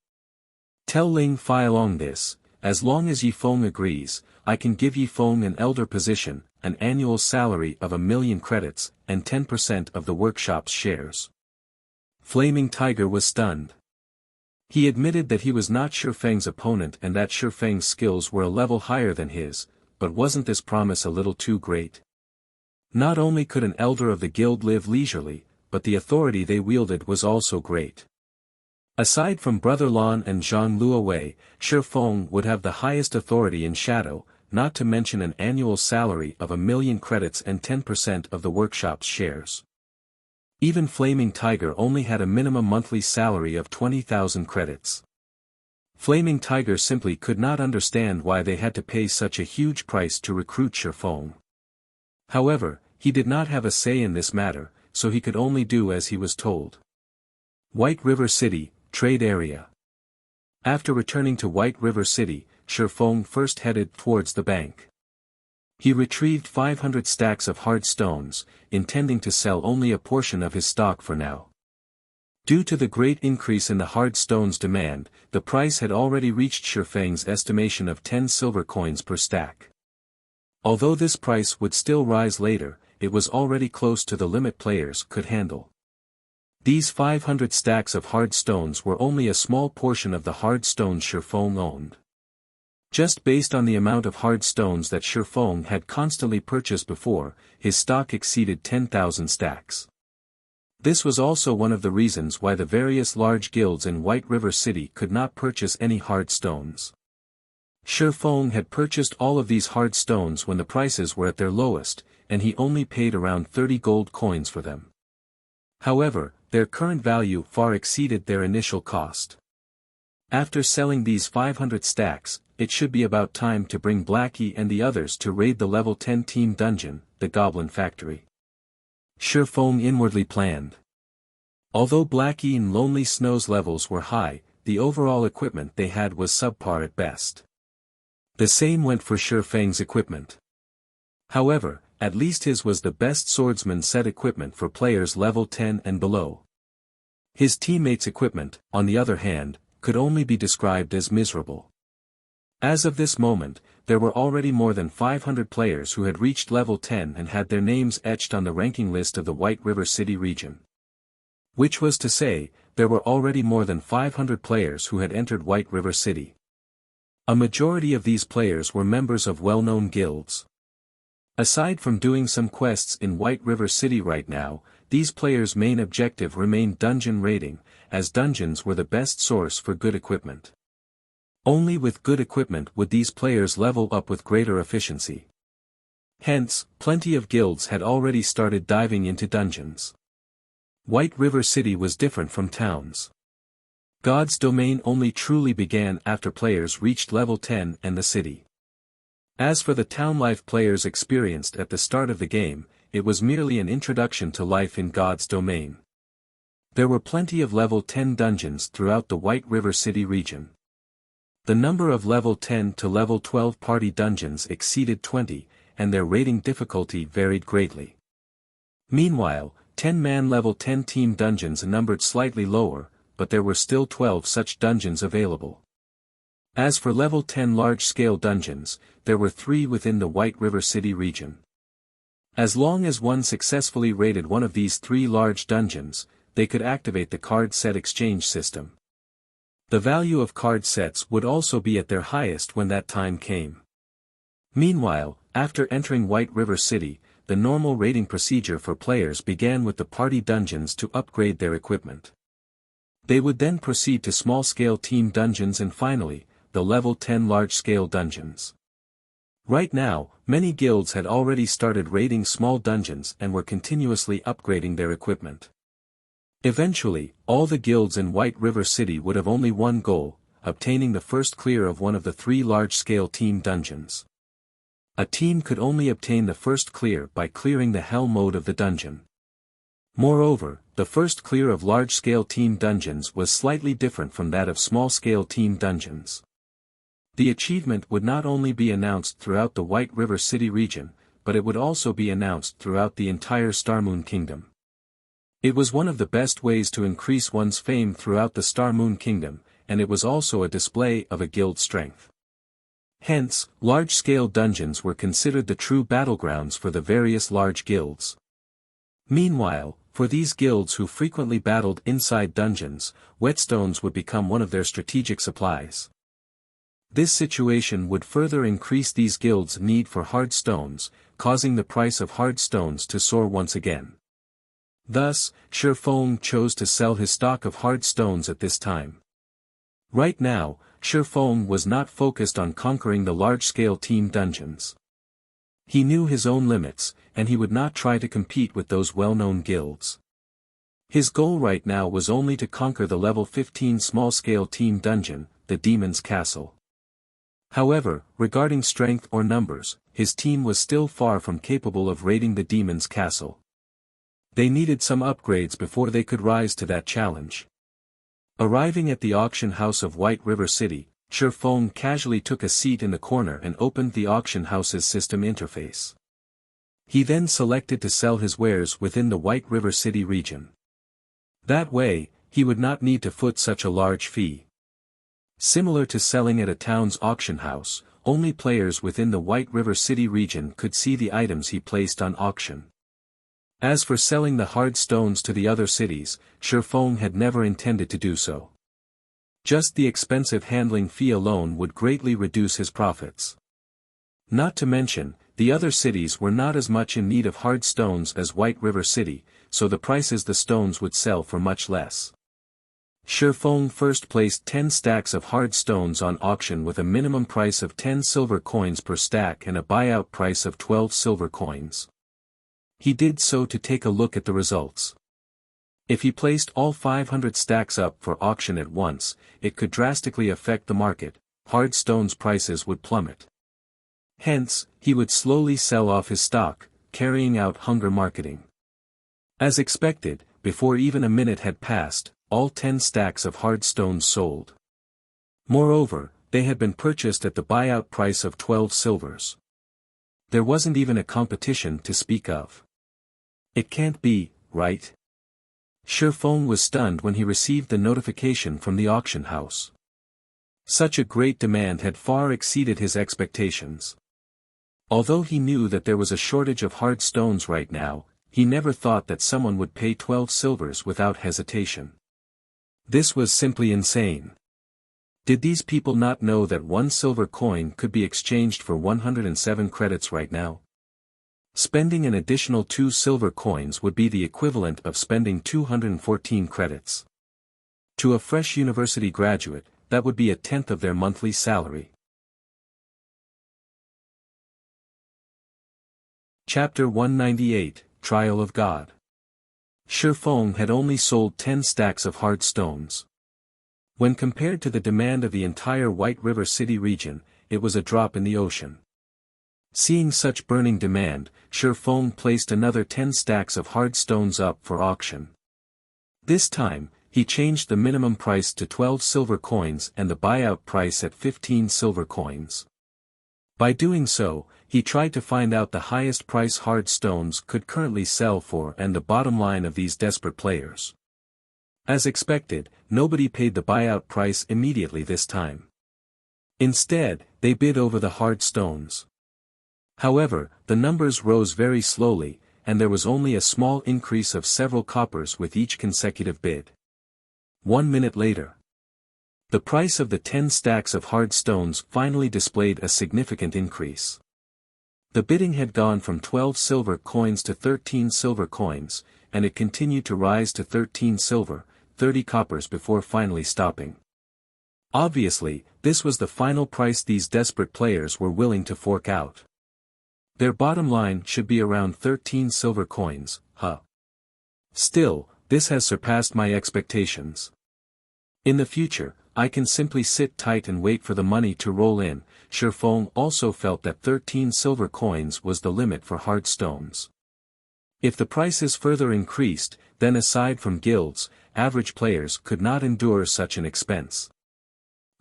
Tell Ling Feilong this, as long as Yifeng agrees, I can give Yifeng an elder position, an annual salary of 1,000,000 credits, and 10% of the workshop's shares. Flaming Tiger was stunned. He admitted that he was not Shifeng's opponent and that Shifeng's skills were a level higher than his, but wasn't this promise a little too great? Not only could an elder of the guild live leisurely, but the authority they wielded was also great. Aside from Brother Lan and Zhang Luowei, Shifeng would have the highest authority in Shadow, not to mention an annual salary of 1,000,000 credits and 10% of the workshop's shares. Even Flaming Tiger only had a minimum monthly salary of 20,000 credits. Flaming Tiger simply could not understand why they had to pay such a huge price to recruit Shifeng. However, he did not have a say in this matter, so he could only do as he was told. White River City, Trade Area. After returning to White River City, Shifeng first headed towards the bank. He retrieved 500 stacks of hard stones, intending to sell only a portion of his stock for now. Due to the great increase in the hard stones demand, the price had already reached Shifeng's estimation of 10 silver coins per stack. Although this price would still rise later, it was already close to the limit players could handle. These 500 stacks of hard stones were only a small portion of the hard stones Shifeng owned. Just based on the amount of hard stones that Shifeng had constantly purchased before, his stock exceeded 10,000 stacks. This was also one of the reasons why the various large guilds in White River City could not purchase any hard stones. Shifeng had purchased all of these hard stones when the prices were at their lowest, and he only paid around 30 gold coins for them. However, their current value far exceeded their initial cost. After selling these 500 stacks, it should be about time to bring Blackie and the others to raid the level 10 team dungeon, the Goblin Factory. Shifeng inwardly planned. Although Blackie and Lonely Snow's levels were high, the overall equipment they had was subpar at best. The same went for Shifeng's equipment. However, at least his was the best swordsman set equipment for players level 10 and below. His teammates' equipment, on the other hand, could only be described as miserable. As of this moment, there were already more than 500 players who had reached level 10 and had their names etched on the ranking list of the White River City region. Which was to say, there were already more than 500 players who had entered White River City. A majority of these players were members of well-known guilds. Aside from doing some quests in White River City right now, these players' main objective remained dungeon raiding, as dungeons were the best source for good equipment. Only with good equipment would these players level up with greater efficiency. Hence, plenty of guilds had already started diving into dungeons. White River City was different from towns. God's domain only truly began after players reached level 10 and the city. As for the town life players experienced at the start of the game, it was merely an introduction to life in God's domain. There were plenty of level 10 dungeons throughout the White River City region. The number of level 10 to level 12 party dungeons exceeded 20, and their rating difficulty varied greatly. Meanwhile, 10-man level 10 team dungeons numbered slightly lower, but there were still 12 such dungeons available. As for level 10 large-scale dungeons, there were 3 within the White River City region. As long as one successfully raided one of these 3 large dungeons, they could activate the card set exchange system. The value of card sets would also be at their highest when that time came. Meanwhile, after entering White River City, the normal raiding procedure for players began with the party dungeons to upgrade their equipment. They would then proceed to small-scale team dungeons and finally, the level 10 large-scale dungeons. Right now, many guilds had already started raiding small dungeons and were continuously upgrading their equipment. Eventually, all the guilds in White River City would have only one goal, obtaining the first clear of one of the 3 large-scale team dungeons. A team could only obtain the first clear by clearing the hell mode of the dungeon. Moreover, the first clear of large-scale team dungeons was slightly different from that of small-scale team dungeons. The achievement would not only be announced throughout the White River City region, but it would also be announced throughout the entire Starmoon Kingdom. It was one of the best ways to increase one's fame throughout the Starmoon Kingdom, and it was also a display of a guild strength. Hence, large-scale dungeons were considered the true battlegrounds for the various large guilds. Meanwhile, for these guilds who frequently battled inside dungeons, whetstones would become one of their strategic supplies. This situation would further increase these guilds' need for hard stones, causing the price of hard stones to soar once again. Thus, Shifeng chose to sell his stock of hard stones at this time. Right now, Shifeng was not focused on conquering the large-scale team dungeons. He knew his own limits, and he would not try to compete with those well-known guilds. His goal right now was only to conquer the level 15 small-scale team dungeon, the Demon's Castle. However, regarding strength or numbers, his team was still far from capable of raiding the Demon's Castle. They needed some upgrades before they could rise to that challenge. Arriving at the auction house of White River City, Shifeng casually took a seat in the corner and opened the auction house's system interface. He then selected to sell his wares within the White River City region. That way, he would not need to foot such a large fee. Similar to selling at a town's auction house, only players within the White River City region could see the items he placed on auction. As for selling the hard stones to the other cities, Shifeng had never intended to do so. Just the expensive handling fee alone would greatly reduce his profits. Not to mention, the other cities were not as much in need of hard stones as White River City, so the prices the stones would sell for much less. Shifeng first placed 10 stacks of hard stones on auction with a minimum price of 10 silver coins per stack and a buyout price of 12 silver coins. He did so to take a look at the results. If he placed all 500 stacks up for auction at once, it could drastically affect the market, hard stones prices would plummet. Hence, he would slowly sell off his stock, carrying out hunger marketing. As expected, before even a minute had passed, all 10 stacks of hard stones sold. Moreover, they had been purchased at the buyout price of 12 silvers. There wasn't even a competition to speak of. It can't be, right? Shifeng was stunned when he received the notification from the auction house. Such a great demand had far exceeded his expectations. Although he knew that there was a shortage of hard stones right now, he never thought that someone would pay 12 silvers without hesitation. This was simply insane. Did these people not know that 1 silver coin could be exchanged for 107 credits right now? Spending an additional 2 silver coins would be the equivalent of spending 214 credits. To a fresh university graduate, that would be a tenth of their monthly salary. Chapter 198, Trial of God. Shifeng had only sold 10 stacks of hard stones. When compared to the demand of the entire White River City region, it was a drop in the ocean. Seeing such burning demand, Shifeng placed another 10 stacks of hard stones up for auction. This time, he changed the minimum price to 12 silver coins and the buyout price at 15 silver coins. By doing so, he tried to find out the highest price hard stones could currently sell for and the bottom line of these desperate players. As expected, nobody paid the buyout price immediately this time. Instead, they bid over the hard stones. However, the numbers rose very slowly, and there was only a small increase of several coppers with each consecutive bid. 1 minute later, the price of the 10 stacks of hard stones finally displayed a significant increase. The bidding had gone from 12 silver coins to 13 silver coins, and it continued to rise to 13 silver, 30 coppers before finally stopping. Obviously, this was the final price these desperate players were willing to fork out. Their bottom line should be around 13 silver coins, huh? Still, this has surpassed my expectations. In the future, I can simply sit tight and wait for the money to roll in. Shifeng also felt that 13 silver coins was the limit for hard stones. If the prices further increased, then aside from guilds, average players could not endure such an expense.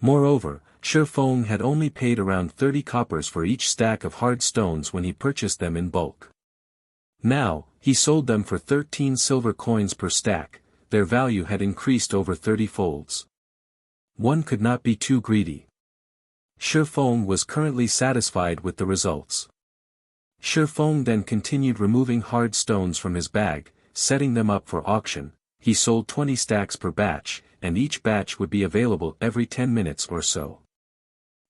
Moreover, Shifeng had only paid around 30 coppers for each stack of hard stones when he purchased them in bulk. Now, he sold them for 13 silver coins per stack. Their value had increased over 30 folds. One could not be too greedy. Shifeng was currently satisfied with the results. Shifeng then continued removing hard stones from his bag, setting them up for auction. He sold 20 stacks per batch, and each batch would be available every 10 minutes or so.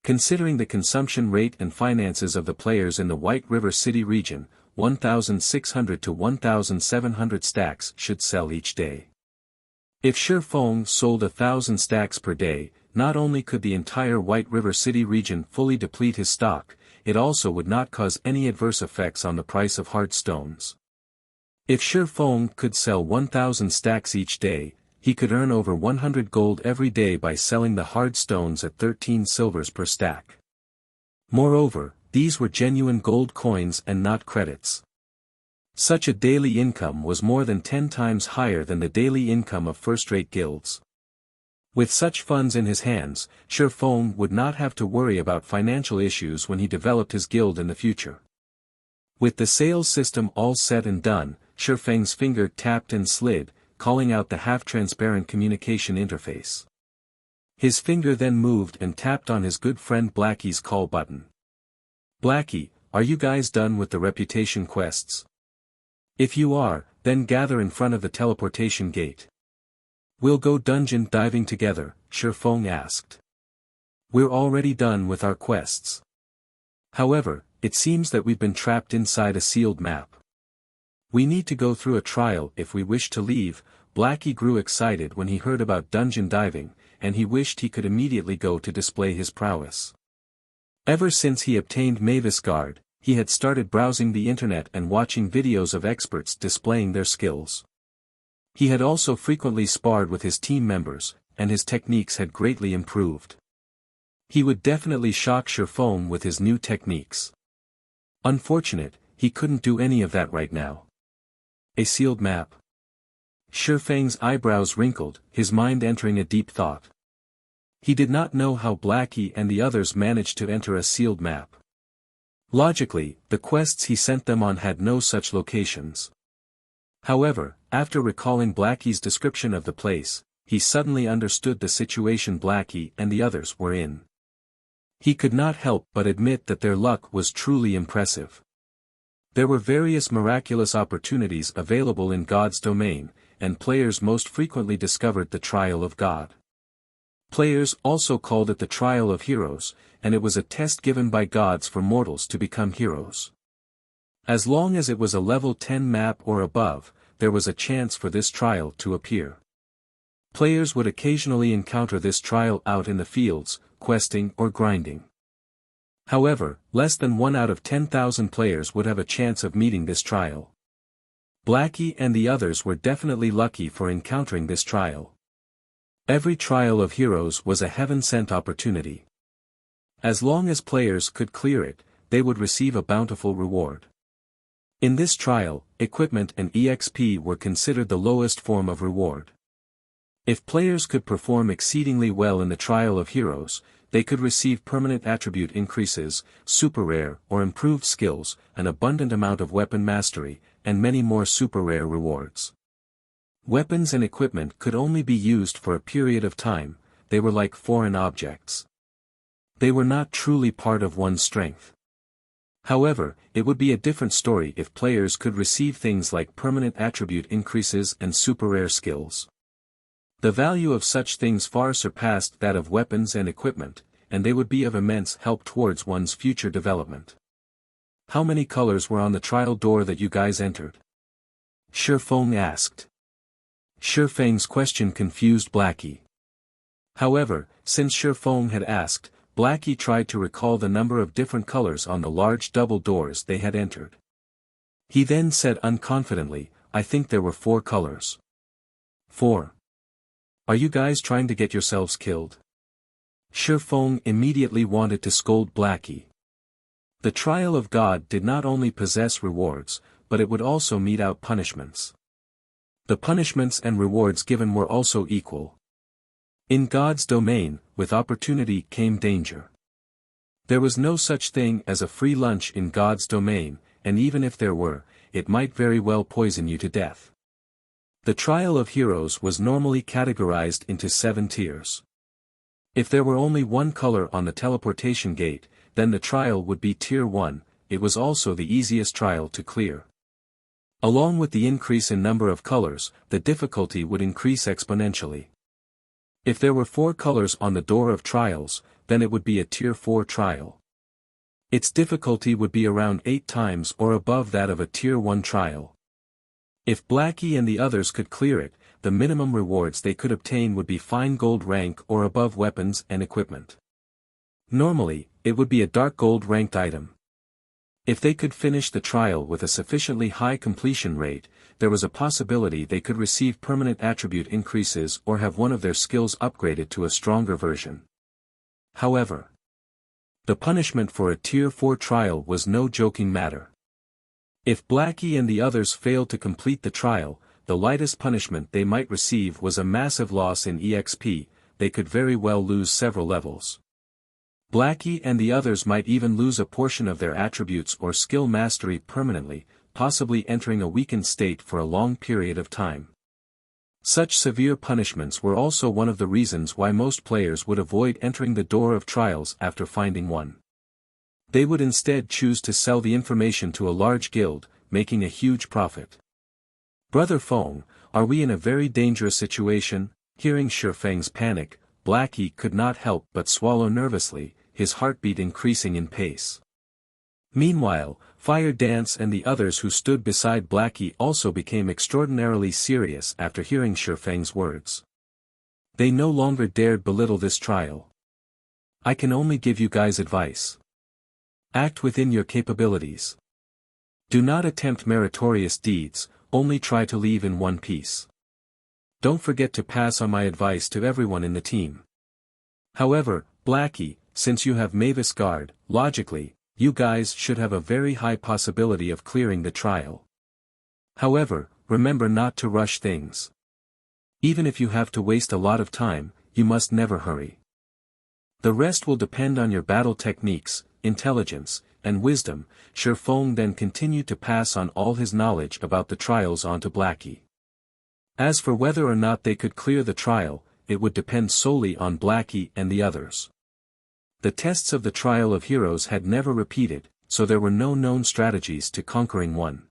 Considering the consumption rate and finances of the players in the White River City region, 1,600 to 1,700 stacks should sell each day. If Shifeng sold 1,000 stacks per day, not only could the entire White River City region fully deplete his stock, it also would not cause any adverse effects on the price of hard stones. If Shifeng could sell 1,000 stacks each day, he could earn over 100 gold every day by selling the hard stones at 13 silvers per stack. Moreover, these were genuine gold coins and not credits. Such a daily income was more than 10 times higher than the daily income of first-rate guilds. With such funds in his hands, Shifeng would not have to worry about financial issues when he developed his guild in the future. With the sales system all set and done, Shifeng's finger tapped and slid, calling out the half-transparent communication interface. His finger then moved and tapped on his good friend Blackie's call button. "Blackie, are you guys done with the reputation quests? If you are, then gather in front of the teleportation gate. We'll go dungeon diving together," Shifeng asked. "We're already done with our quests. However, it seems that we've been trapped inside a sealed map. We need to go through a trial if we wish to leave." Blackie grew excited when he heard about dungeon diving, and he wished he could immediately go to display his prowess. Ever since he obtained Mavis Guard, he had started browsing the internet and watching videos of experts displaying their skills. He had also frequently sparred with his team members, and his techniques had greatly improved. He would definitely shock Shifeng with his new techniques. Unfortunate, he couldn't do any of that right now. A sealed map. Shifeng's eyebrows wrinkled, his mind entering a deep thought. He did not know how Blackie and the others managed to enter a sealed map. Logically, the quests he sent them on had no such locations. However, after recalling Blackie's description of the place, he suddenly understood the situation Blackie and the others were in. He could not help but admit that their luck was truly impressive. There were various miraculous opportunities available in God's domain, and players most frequently discovered the trial of God. Players also called it the Trial of Heroes, and it was a test given by gods for mortals to become heroes. As long as it was a level 10 map or above, there was a chance for this trial to appear. Players would occasionally encounter this trial out in the fields, questing or grinding. However, less than 1 out of 10,000 players would have a chance of meeting this trial. Blackie and the others were definitely lucky for encountering this trial. Every Trial of Heroes was a heaven-sent opportunity. As long as players could clear it, they would receive a bountiful reward. In this trial, equipment and EXP were considered the lowest form of reward. If players could perform exceedingly well in the Trial of Heroes, they could receive permanent attribute increases, super rare or improved skills, an abundant amount of weapon mastery, and many more super rare rewards. Weapons and equipment could only be used for a period of time, they were like foreign objects. They were not truly part of one's strength. However, it would be a different story if players could receive things like permanent attribute increases and super rare skills. The value of such things far surpassed that of weapons and equipment, and they would be of immense help towards one's future development. How many colors were on the trial door that you guys entered? Shifeng asked. Shifeng's question confused Blackie. However, since Shifeng had asked, Blackie tried to recall the number of different colors on the large double doors they had entered. He then said unconfidently, I think there were 4 colors. 4. Are you guys trying to get yourselves killed? Shifeng immediately wanted to scold Blackie. The Trial of God did not only possess rewards, but it would also mete out punishments. The punishments and rewards given were also equal. In God's domain, with opportunity came danger. There was no such thing as a free lunch in God's domain, and even if there were, it might very well poison you to death. The Trial of Heroes was normally categorized into 7 tiers. If there were only 1 color on the teleportation gate, then the trial would be Tier 1, it was also the easiest trial to clear. Along with the increase in number of colors, the difficulty would increase exponentially. If there were 4 colors on the door of trials, then it would be a Tier 4 trial. Its difficulty would be around 8 times or above that of a Tier 1 trial. If Blackie and the others could clear it, the minimum rewards they could obtain would be fine gold rank or above weapons and equipment. Normally, it would be a dark gold ranked item. If they could finish the trial with a sufficiently high completion rate, there was a possibility they could receive permanent attribute increases or have one of their skills upgraded to a stronger version. However, the punishment for a Tier 4 trial was no joking matter. If Blackie and the others failed to complete the trial, the lightest punishment they might receive was a massive loss in EXP, they could very well lose several levels. Blackie and the others might even lose a portion of their attributes or skill mastery permanently, possibly entering a weakened state for a long period of time. Such severe punishments were also one of the reasons why most players would avoid entering the door of trials after finding one. They would instead choose to sell the information to a large guild, making a huge profit. Brother Feng, are we in a very dangerous situation? Hearing Shifeng's panic, Blackie could not help but swallow nervously, his heartbeat increasing in pace. Meanwhile, Fire Dance and the others who stood beside Blackie also became extraordinarily serious after hearing Shifeng's words. They no longer dared belittle this trial. I can only give you guys advice. Act within your capabilities. Do not attempt meritorious deeds, only try to leave in one piece. Don't forget to pass on my advice to everyone in the team. However, Blackie, since you have Mavis Guard, logically, you guys should have a very high possibility of clearing the trial. However, remember not to rush things. Even if you have to waste a lot of time, you must never hurry. The rest will depend on your battle techniques, intelligence, and wisdom. Shifeng then continued to pass on all his knowledge about the trials onto Blackie. As for whether or not they could clear the trial, it would depend solely on Blackie and the others. The tests of the Trial of Heroes had never repeated, so there were no known strategies to conquering one.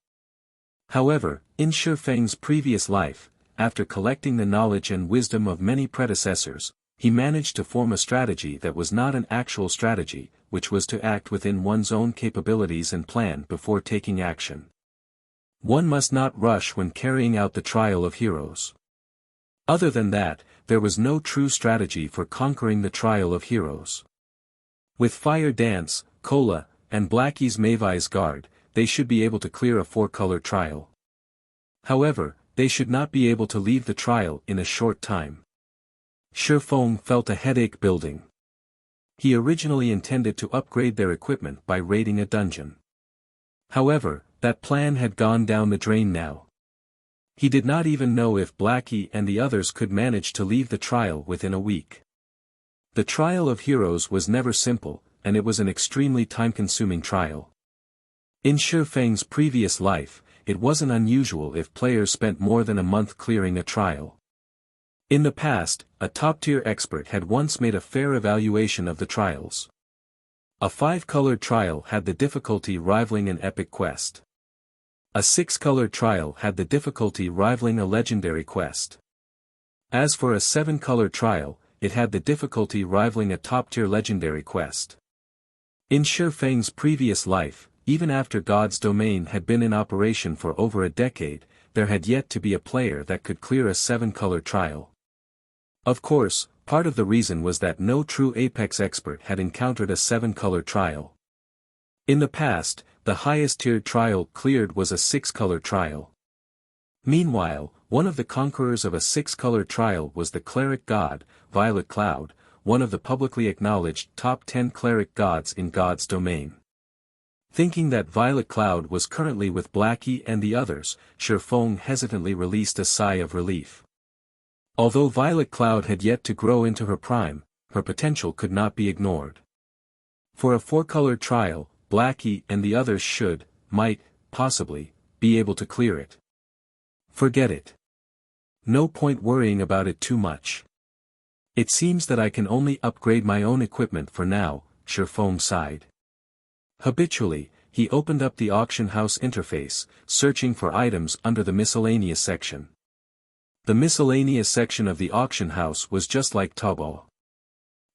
However, in Shifeng's previous life, after collecting the knowledge and wisdom of many predecessors, he managed to form a strategy that was not an actual strategy, which was to act within one's own capabilities and plan before taking action. One must not rush when carrying out the trial of heroes. Other than that, there was no true strategy for conquering the trial of heroes. With Fire Dance, Cola, and Blackie's Mavi's Guard, they should be able to clear a 4-color trial. However, they should not be able to leave the trial in a short time. Shifeng felt a headache building. He originally intended to upgrade their equipment by raiding a dungeon. However, that plan had gone down the drain now. He did not even know if Blackie and the others could manage to leave the trial within a week. The trial of heroes was never simple, and it was an extremely time-consuming trial. In Shifeng's previous life, it wasn't unusual if players spent more than a month clearing a trial. In the past, a top-tier expert had once made a fair evaluation of the trials. A 5-colored trial had the difficulty rivaling an epic quest. A 6-colored trial had the difficulty rivaling a legendary quest. As for a 7-colored trial, it had the difficulty rivaling a top-tier legendary quest. In Shifeng's previous life, even after God's Domain had been in operation for over a decade, there had yet to be a player that could clear a 7-colored trial. Of course, part of the reason was that no true Apex expert had encountered a 7-colored trial. In the past, the highest-tiered trial cleared was a 6-colored trial. Meanwhile, one of the conquerors of a 6-colored trial was the Cleric God, Violet Cloud, one of the publicly acknowledged top 10 cleric gods in God's Domain. Thinking that Violet Cloud was currently with Blackie and the others, Shifeng hesitantly released a sigh of relief. Although Violet Cloud had yet to grow into her prime, her potential could not be ignored. For a 4-colored trial, Blackie and the others might, possibly, be able to clear it. Forget it. No point worrying about it too much. It seems that I can only upgrade my own equipment for now, Shifeng sighed. Habitually, he opened up the auction house interface, searching for items under the miscellaneous section. The miscellaneous section of the auction house was just like Taobao.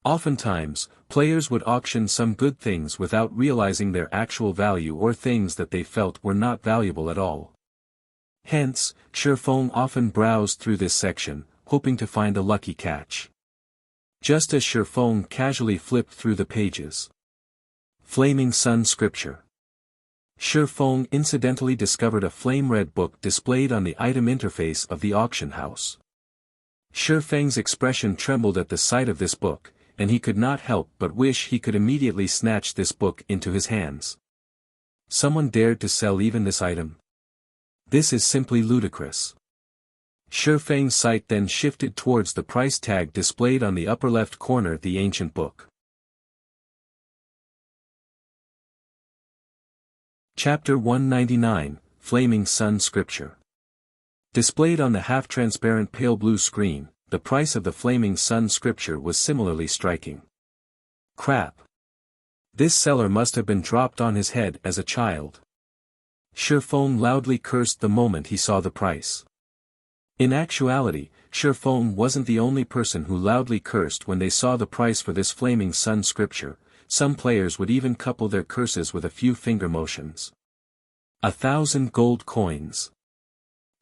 Oftentimes, players would auction some good things without realizing their actual value or things that they felt were not valuable at all. Hence, Shifeng often browsed through this section, hoping to find a lucky catch. Just as Shifeng casually flipped through the pages. Flaming Sun Scripture. Shifeng incidentally discovered a flame-red book displayed on the item interface of the auction house. Shifeng's expression trembled at the sight of this book, and he could not help but wish he could immediately snatch this book into his hands. Someone dared to sell even this item? This is simply ludicrous. Shifeng's sight then shifted towards the price tag displayed on the upper left corner, the ancient book. Chapter 199, Flaming Sun Scripture. Displayed on the half-transparent pale blue screen, the price of the Flaming Sun Scripture was similarly striking. Crap. This seller must have been dropped on his head as a child. Shifeng loudly cursed the moment he saw the price. In actuality, Shifeng wasn't the only person who loudly cursed when they saw the price for this Flaming Sun Scripture. Some players would even couple their curses with a few finger motions. 1,000 gold coins.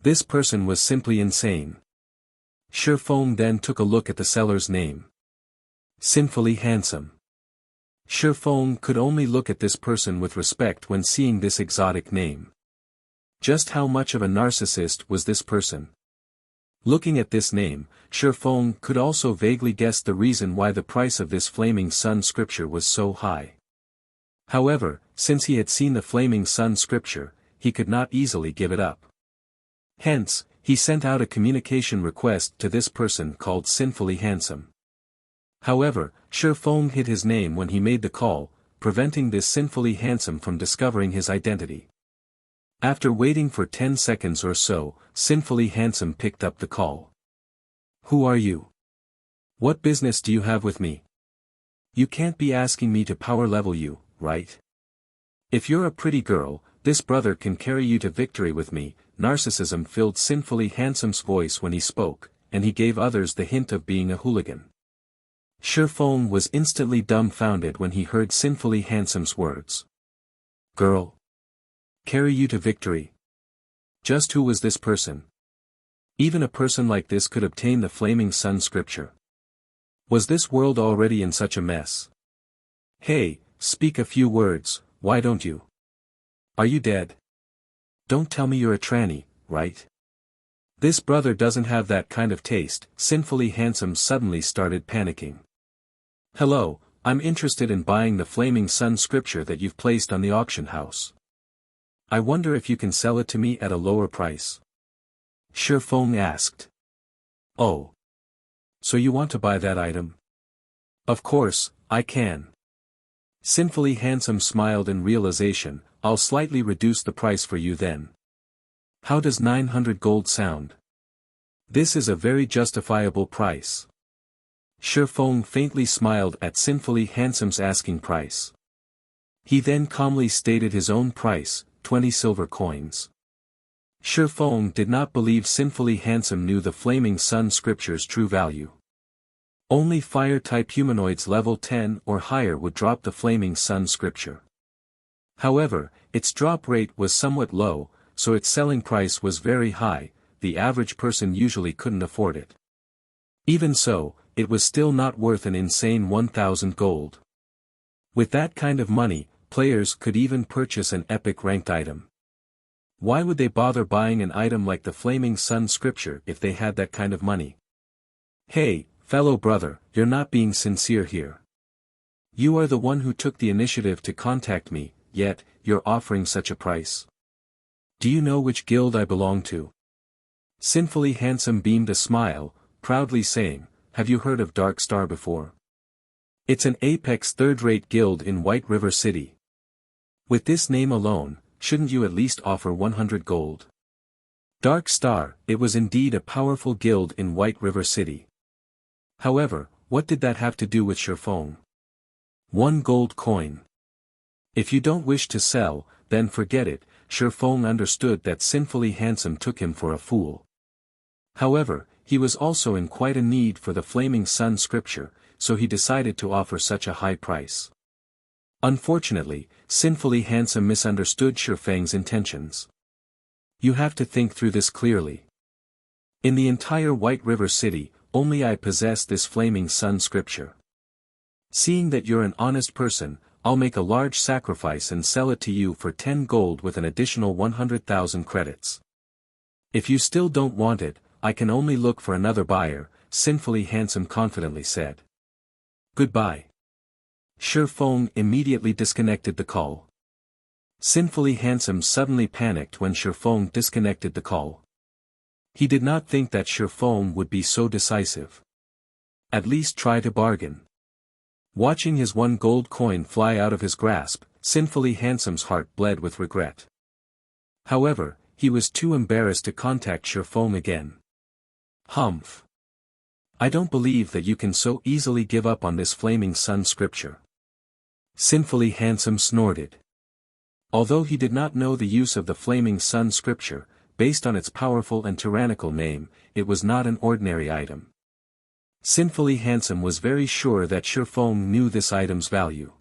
This person was simply insane. Shifeng then took a look at the seller's name. Sinfully Handsome. Shifeng could only look at this person with respect when seeing this exotic name. Just how much of a narcissist was this person? Looking at this name, Shifeng could also vaguely guess the reason why the price of this Flaming Sun Scripture was so high. However, since he had seen the Flaming Sun Scripture, he could not easily give it up. Hence, he sent out a communication request to this person called Sinfully Handsome. However, Shifeng hid his name when he made the call, preventing this Sinfully Handsome from discovering his identity. After waiting for 10 seconds or so, Sinfully Handsome picked up the call. Who are you? What business do you have with me? You can't be asking me to power level you, right? If you're a pretty girl, this brother can carry you to victory with me. Narcissism filled Sinfully Handsome's voice when he spoke, and he gave others the hint of being a hooligan. Shifeng was instantly dumbfounded when he heard Sinfully Handsome's words. Girl. Carry you to victory. Just who was this person? Even a person like this could obtain the Flaming Sun scripture. Was this world already in such a mess? Hey, speak a few words, why don't you? Are you dead? Don't tell me you're a tranny, right? This brother doesn't have that kind of taste. Sinfully Handsome suddenly started panicking. Hello, I'm interested in buying the Flaming Sun scripture that you've placed on the auction house. I wonder if you can sell it to me at a lower price. Shifeng asked. Oh. So you want to buy that item? Of course, I can. Sinfully Handsome smiled in realization. I'll slightly reduce the price for you then. How does 900 gold sound? This is a very justifiable price. Shifeng faintly smiled at Sinfully Handsome's asking price. He then calmly stated his own price, 20 silver coins. Shifeng did not believe Sinfully Handsome knew the Flaming Sun scripture's true value. Only fire-type humanoids level 10 or higher would drop the Flaming Sun scripture. However, its drop rate was somewhat low, so its selling price was very high. The average person usually couldn't afford it. Even so, it was still not worth an insane 1,000 gold. With that kind of money, players could even purchase an epic ranked item. Why would they bother buying an item like the Flaming Sun scripture if they had that kind of money? Hey, fellow brother, you're not being sincere here. You are the one who took the initiative to contact me, yet, you're offering such a price. Do you know which guild I belong to? Sinfully Handsome beamed a smile, proudly saying, have you heard of Dark Star before? It's an apex third-rate guild in White River City. With this name alone, shouldn't you at least offer 100 gold? Dark Star, it was indeed a powerful guild in White River City. However, what did that have to do with Shifeng? 1 gold coin. If you don't wish to sell, then forget it. Shifeng understood that Sinfully Handsome took him for a fool. However, he was also in quite a need for the Flaming Sun scripture, so he decided to offer such a high price. Unfortunately, Sinfully Handsome misunderstood Shifeng's intentions. You have to think through this clearly. In the entire White River City, only I possess this Flaming Sun scripture. Seeing that you're an honest person, I'll make a large sacrifice and sell it to you for 10 gold with an additional 100,000 credits. If you still don't want it, I can only look for another buyer, Sinfully Handsome confidently said. Goodbye. Shifeng immediately disconnected the call. Sinfully Handsome suddenly panicked when Shifeng disconnected the call. He did not think that Shifeng would be so decisive. At least try to bargain. Watching his 1 gold coin fly out of his grasp, Sinfully Handsome's heart bled with regret. However, he was too embarrassed to contact Shifeng again. Humph. I don't believe that you can so easily give up on this Flaming Sun scripture. Sinfully Handsome snorted. Although he did not know the use of the Flaming Sun scripture, based on its powerful and tyrannical name, it was not an ordinary item. Sinfully Handsome was very sure that Shifeng knew this item's value.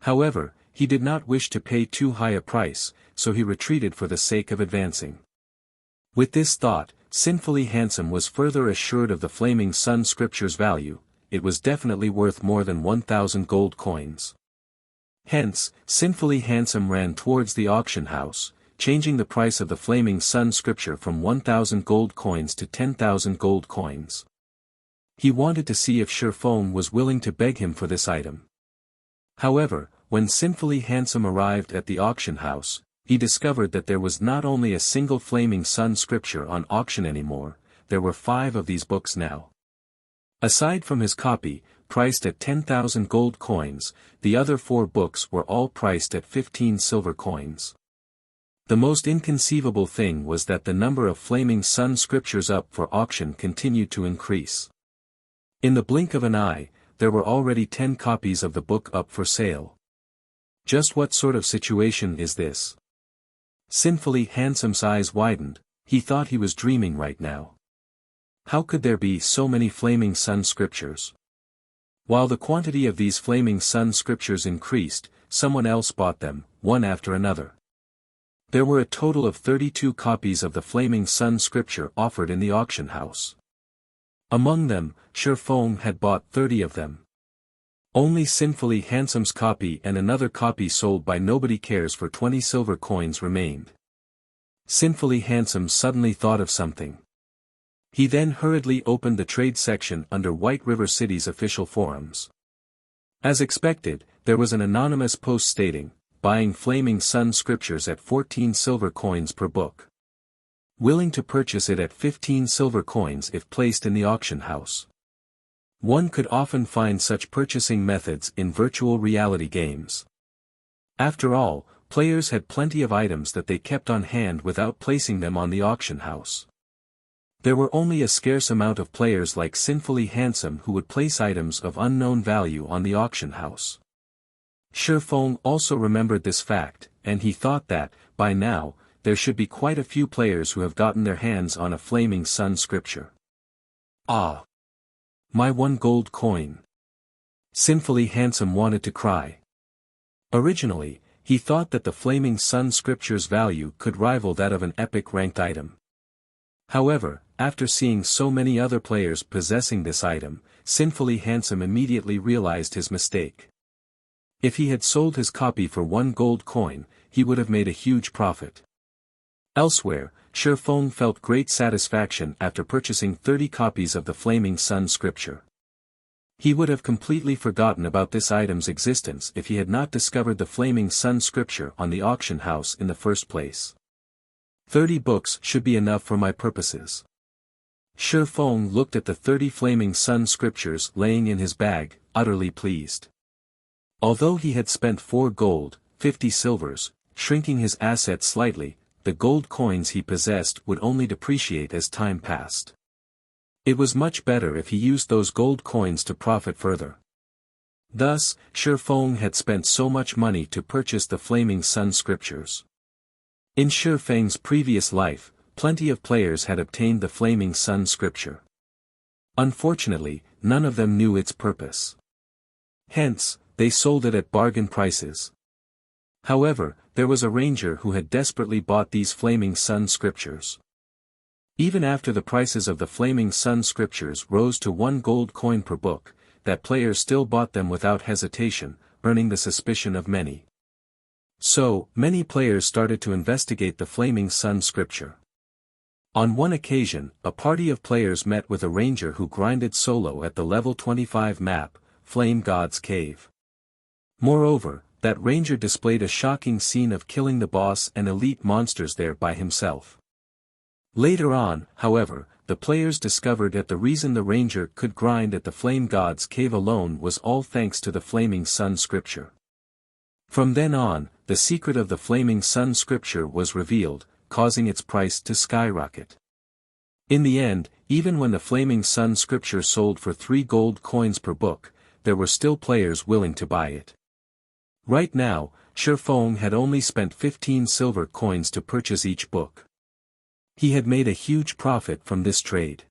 However, he did not wish to pay too high a price, so he retreated for the sake of advancing. With this thought, Sinfully Handsome was further assured of the Flaming Sun scripture's value. It was definitely worth more than 1,000 gold coins. Hence, Sinfully Handsome ran towards the auction house, changing the price of the Flaming Sun scripture from 1,000 gold coins to 10,000 gold coins. He wanted to see if Shifeng was willing to beg him for this item. However, when Sinfully Handsome arrived at the auction house, he discovered that there was not only a single Flaming Sun scripture on auction anymore, there were 5 of these books now. Aside from his copy, priced at 10,000 gold coins, the other 4 books were all priced at 15 silver coins. The most inconceivable thing was that the number of Flaming Sun scriptures up for auction continued to increase. In the blink of an eye, there were already 10 copies of the book up for sale. Just what sort of situation is this? Sinfully Handsome's eyes widened, he thought he was dreaming right now. How could there be so many Flaming Sun scriptures? While the quantity of these flaming sun scriptures increased, someone else bought them, one after another. There were a total of 32 copies of the flaming sun scripture offered in the auction house. Among them, Shifeng had bought 30 of them. Only Sinfully Handsome's copy and another copy sold by Nobody Cares for 20 silver coins remained. Sinfully Handsome suddenly thought of something. He then hurriedly opened the trade section under White River City's official forums. As expected, there was an anonymous post stating, buying Flaming Sun scriptures at 14 silver coins per book. Willing to purchase it at 15 silver coins if placed in the auction house. One could often find such purchasing methods in virtual reality games. After all, players had plenty of items that they kept on hand without placing them on the auction house. There were only a scarce amount of players like Sinfully Handsome who would place items of unknown value on the auction house. Shifeng also remembered this fact, and he thought that, by now, there should be quite a few players who have gotten their hands on a Flaming Sun scripture. Ah! My 1 gold coin! Sinfully Handsome wanted to cry. Originally, he thought that the Flaming Sun scripture's value could rival that of an epic ranked item. However, after seeing so many other players possessing this item, Sinfully Handsome immediately realized his mistake. If he had sold his copy for 1 gold coin, he would have made a huge profit. Elsewhere, Shifeng felt great satisfaction after purchasing 30 copies of the Flaming Sun scripture. He would have completely forgotten about this item's existence if he had not discovered the Flaming Sun scripture on the auction house in the first place. 30 books should be enough for my purposes. Shifeng looked at the 30 Flaming Sun scriptures laying in his bag, utterly pleased. Although he had spent 4 gold, 50 silvers, shrinking his assets slightly, the gold coins he possessed would only depreciate as time passed. It was much better if he used those gold coins to profit further. Thus, Shifeng had spent so much money to purchase the Flaming Sun scriptures. In Shifeng's previous life, plenty of players had obtained the Flaming Sun scripture. Unfortunately, none of them knew its purpose. Hence, they sold it at bargain prices. However, there was a ranger who had desperately bought these Flaming Sun scriptures. Even after the prices of the Flaming Sun scriptures rose to 1 gold coin per book, that player still bought them without hesitation, earning the suspicion of many. So, many players started to investigate the Flaming Sun scripture. On one occasion, a party of players met with a ranger who grinded solo at the level 25 map, Flame God's Cave. Moreover, that ranger displayed a shocking scene of killing the boss and elite monsters there by himself. Later on, however, the players discovered that the reason the ranger could grind at the Flame God's Cave alone was all thanks to the Flaming Sun scripture. From then on, the secret of the Flaming Sun scripture was revealed, causing its price to skyrocket. In the end, even when the Flaming Sun scripture sold for 3 gold coins per book, there were still players willing to buy it. Right now, Shifeng had only spent 15 silver coins to purchase each book. He had made a huge profit from this trade.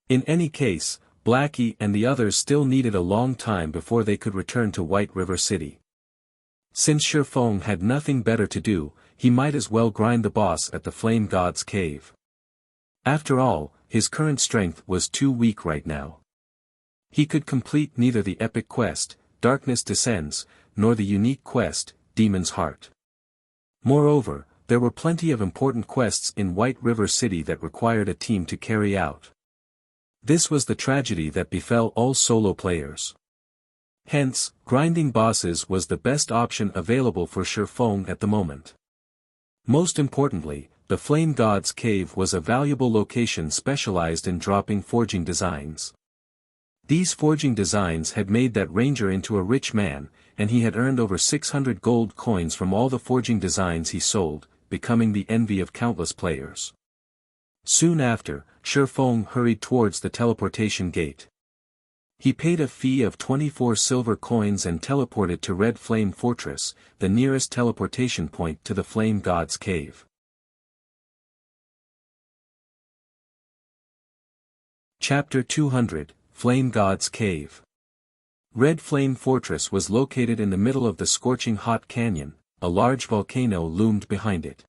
In any case, Blackie and the others still needed a long time before they could return to White River City. Since Shifeng had nothing better to do, he might as well grind the boss at the Flame God's Cave. After all, his current strength was too weak right now. He could complete neither the epic quest, Darkness Descends, nor the unique quest, Demon's Heart. Moreover, there were plenty of important quests in White River City that required a team to carry out. This was the tragedy that befell all solo players. Hence, grinding bosses was the best option available for Shifeng at the moment. Most importantly, the Flame God's Cave was a valuable location specialized in dropping forging designs. These forging designs had made that ranger into a rich man, and he had earned over 600 gold coins from all the forging designs he sold, becoming the envy of countless players. Soon after, Shifeng hurried towards the teleportation gate. He paid a fee of 24 silver coins and teleported to Red Flame Fortress, the nearest teleportation point to the Flame God's Cave. Chapter 200, Flame God's Cave. Red Flame Fortress was located in the middle of the scorching hot canyon, a large volcano loomed behind it.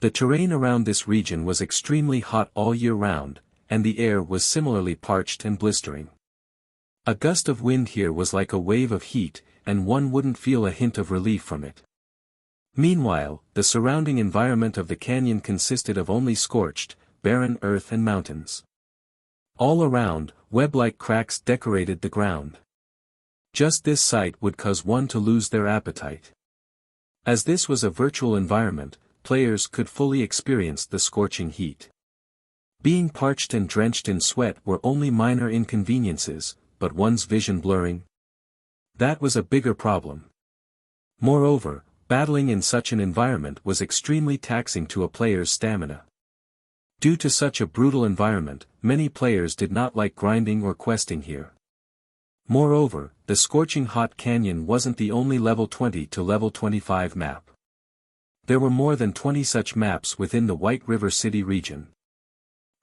The terrain around this region was extremely hot all year round, and the air was similarly parched and blistering. A gust of wind here was like a wave of heat, and one wouldn't feel a hint of relief from it. Meanwhile, the surrounding environment of the canyon consisted of only scorched, barren earth and mountains. All around, web-like cracks decorated the ground. Just this sight would cause one to lose their appetite. As this was a virtual environment, players could fully experience the scorching heat. Being parched and drenched in sweat were only minor inconveniences, but one's vision blurring? That was a bigger problem. Moreover, battling in such an environment was extremely taxing to a player's stamina. Due to such a brutal environment, many players did not like grinding or questing here. Moreover, the scorching hot canyon wasn't the only level 20 to level 25 map. There were more than 20 such maps within the White River City region.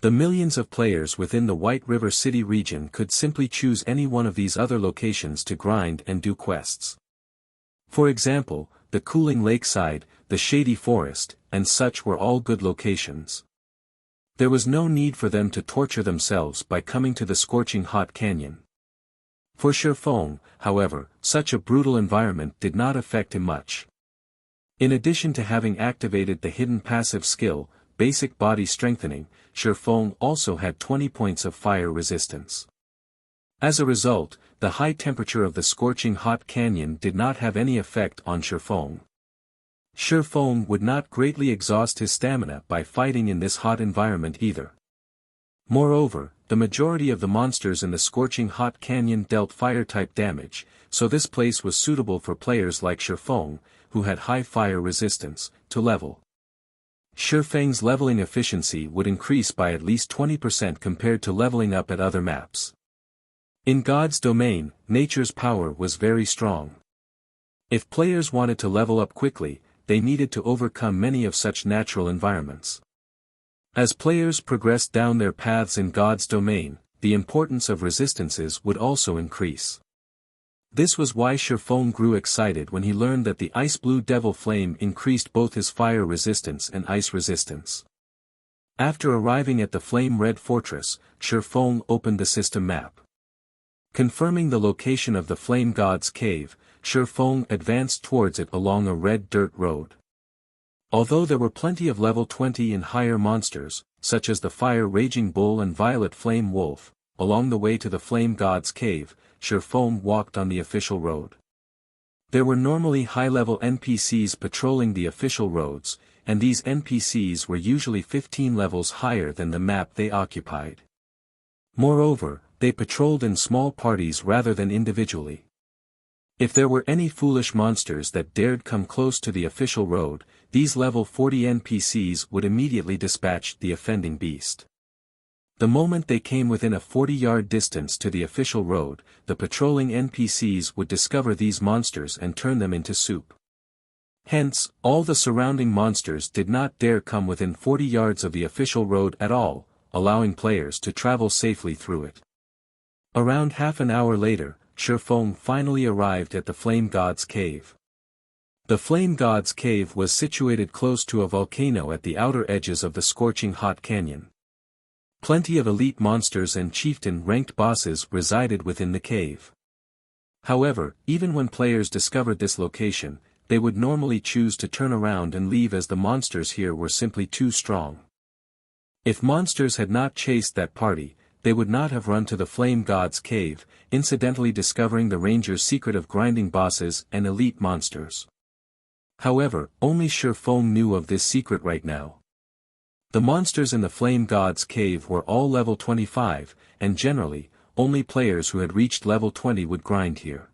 The millions of players within the White River City region could simply choose any one of these other locations to grind and do quests. For example, the cooling lakeside, the shady forest, and such were all good locations. There was no need for them to torture themselves by coming to the scorching hot canyon. For Shifeng, however, such a brutal environment did not affect him much. In addition to having activated the hidden passive skill, Basic Body Strengthening, Shifeng also had 20 points of fire resistance. As a result, the high temperature of the scorching hot canyon did not have any effect on Shifeng. Shifeng would not greatly exhaust his stamina by fighting in this hot environment either. Moreover, the majority of the monsters in the scorching hot canyon dealt fire-type damage, so this place was suitable for players like Shifeng, who had high fire resistance, to level. Shifeng's leveling efficiency would increase by at least 20% compared to leveling up at other maps. In God's domain, nature's power was very strong. If players wanted to level up quickly, they needed to overcome many of such natural environments. As players progressed down their paths in God's domain, the importance of resistances would also increase. This was why Shifeng grew excited when he learned that the Ice Blue Devil Flame increased both his fire resistance and ice resistance. After arriving at the Flame Red Fortress, Shifeng opened the system map. Confirming the location of the Flame God's Cave, Shifeng advanced towards it along a red dirt road. Although there were plenty of level 20 and higher monsters, such as the Fire Raging Bull and Violet Flame Wolf, along the way to the Flame God's Cave, Shifeng walked on the official road. There were normally high-level NPCs patrolling the official roads, and these NPCs were usually 15 levels higher than the map they occupied. Moreover, they patrolled in small parties rather than individually. If there were any foolish monsters that dared come close to the official road, these level 40 NPCs would immediately dispatch the offending beast. The moment they came within a 40-yard distance to the official road, the patrolling NPCs would discover these monsters and turn them into soup. Hence, all the surrounding monsters did not dare come within 40 yards of the official road at all, allowing players to travel safely through it. Around half an hour later, Shifeng finally arrived at the Flame God's Cave. The Flame God's Cave was situated close to a volcano at the outer edges of the scorching hot canyon. Plenty of elite monsters and chieftain-ranked bosses resided within the cave. However, even when players discovered this location, they would normally choose to turn around and leave as the monsters here were simply too strong. If monsters had not chased that party, they would not have run to the Flame God's Cave, incidentally discovering the ranger's secret of grinding bosses and elite monsters. However, only Shifeng knew of this secret right now. The monsters in the Flame God's Cave were all level 25, and generally, only players who had reached level 20 would grind here.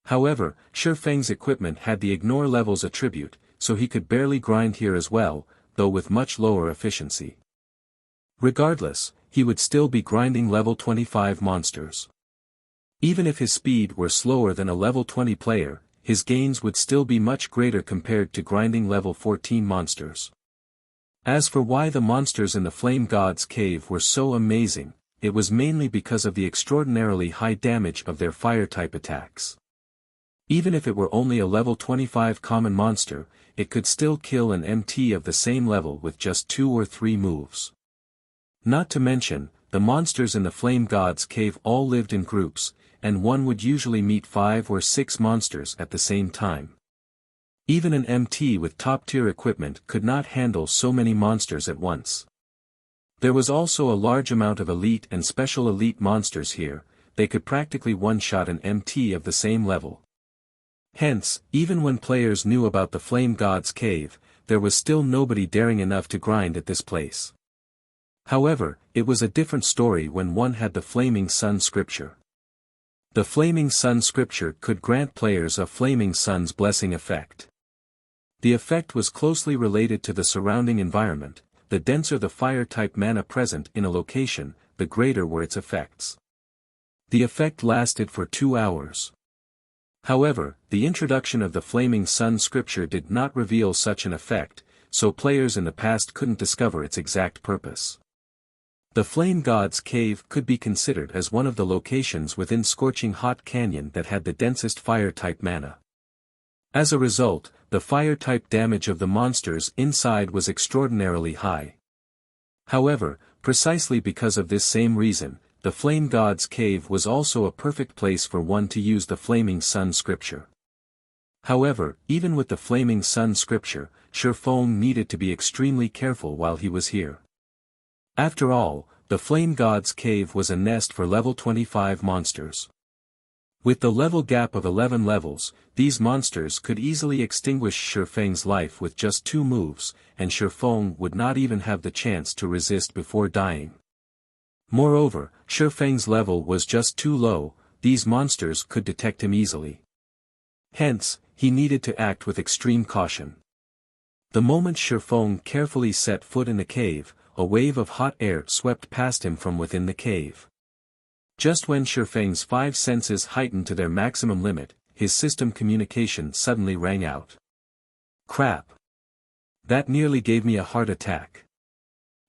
However, Shifeng's equipment had the ignore levels attribute, so he could barely grind here as well, though with much lower efficiency. Regardless, he would still be grinding level 25 monsters. Even if his speed were slower than a level 20 player, his gains would still be much greater compared to grinding level 14 monsters. As for why the monsters in the Flame God's Cave were so amazing, it was mainly because of the extraordinarily high damage of their fire-type attacks. Even if it were only a level 25 common monster, it could still kill an MT of the same level with just 2 or 3 moves. Not to mention, the monsters in the Flame God's Cave all lived in groups, and one would usually meet 5 or 6 monsters at the same time. Even an MT with top-tier equipment could not handle so many monsters at once. There was also a large amount of elite and special elite monsters here, they could practically one-shot an MT of the same level. Hence, even when players knew about the Flame God's Cave, there was still nobody daring enough to grind at this place. However, it was a different story when one had the Flaming Sun Scripture. The Flaming Sun Scripture could grant players a Flaming Sun's blessing effect. The effect was closely related to the surrounding environment. The denser the fire-type mana present in a location, the greater were its effects. The effect lasted for 2 hours. However, the introduction of the Flaming Sun Scripture did not reveal such an effect, so players in the past couldn't discover its exact purpose. The Flame God's Cave could be considered as one of the locations within Scorching Hot Canyon that had the densest fire-type mana. As a result, the fire-type damage of the monsters inside was extraordinarily high. However, precisely because of this same reason, the Flame God's Cave was also a perfect place for one to use the Flaming Sun Scripture. However, even with the Flaming Sun Scripture, Shifeng needed to be extremely careful while he was here. After all, the Flame God's Cave was a nest for level 25 monsters. With the level gap of 11 levels, these monsters could easily extinguish Shifeng's life with just 2 moves, and Shifeng would not even have the chance to resist before dying. Moreover, Shifeng's level was just too low, these monsters could detect him easily. Hence, he needed to act with extreme caution. The moment Shifeng carefully set foot in the cave, a wave of hot air swept past him from within the cave. Just when Shifeng's 5 senses heightened to their maximum limit, his system communication suddenly rang out. Crap! That nearly gave me a heart attack.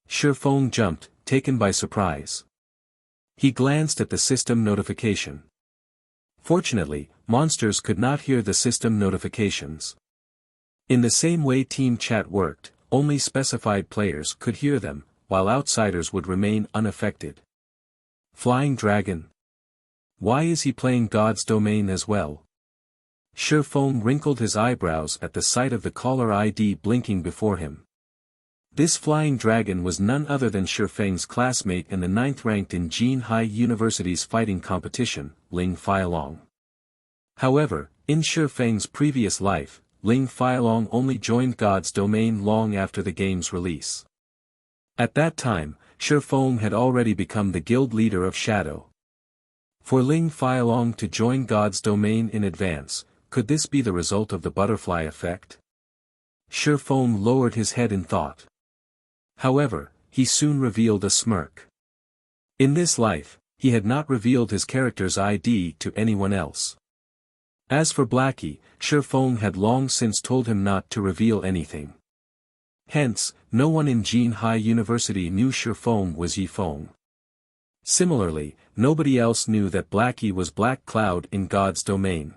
Shifeng jumped, taken by surprise. He glanced at the system notification. Fortunately, monsters could not hear the system notifications. In the same way team chat worked, only specified players could hear them, while outsiders would remain unaffected. Flying Dragon? Why is he playing God's Domain as well? Shifeng wrinkled his eyebrows at the sight of the caller ID blinking before him. This flying dragon was none other than Shifeng's classmate and the 9th ranked in Jinhai University's fighting competition, Ling Feilong. However, in Shifeng's previous life, Ling Feilong only joined God's Domain long after the game's release. At that time, Shifeng had already become the guild leader of Shadow. For Ling Feilong to join God's Domain in advance, could this be the result of the butterfly effect? Shifeng lowered his head in thought. However, he soon revealed a smirk. In this life, he had not revealed his character's ID to anyone else. As for Blackie, Shifeng had long since told him not to reveal anything. Hence, no one in Jinhai University knew Shifeng was Yifeng. Similarly, nobody else knew that Blackie was Black Cloud in God's Domain.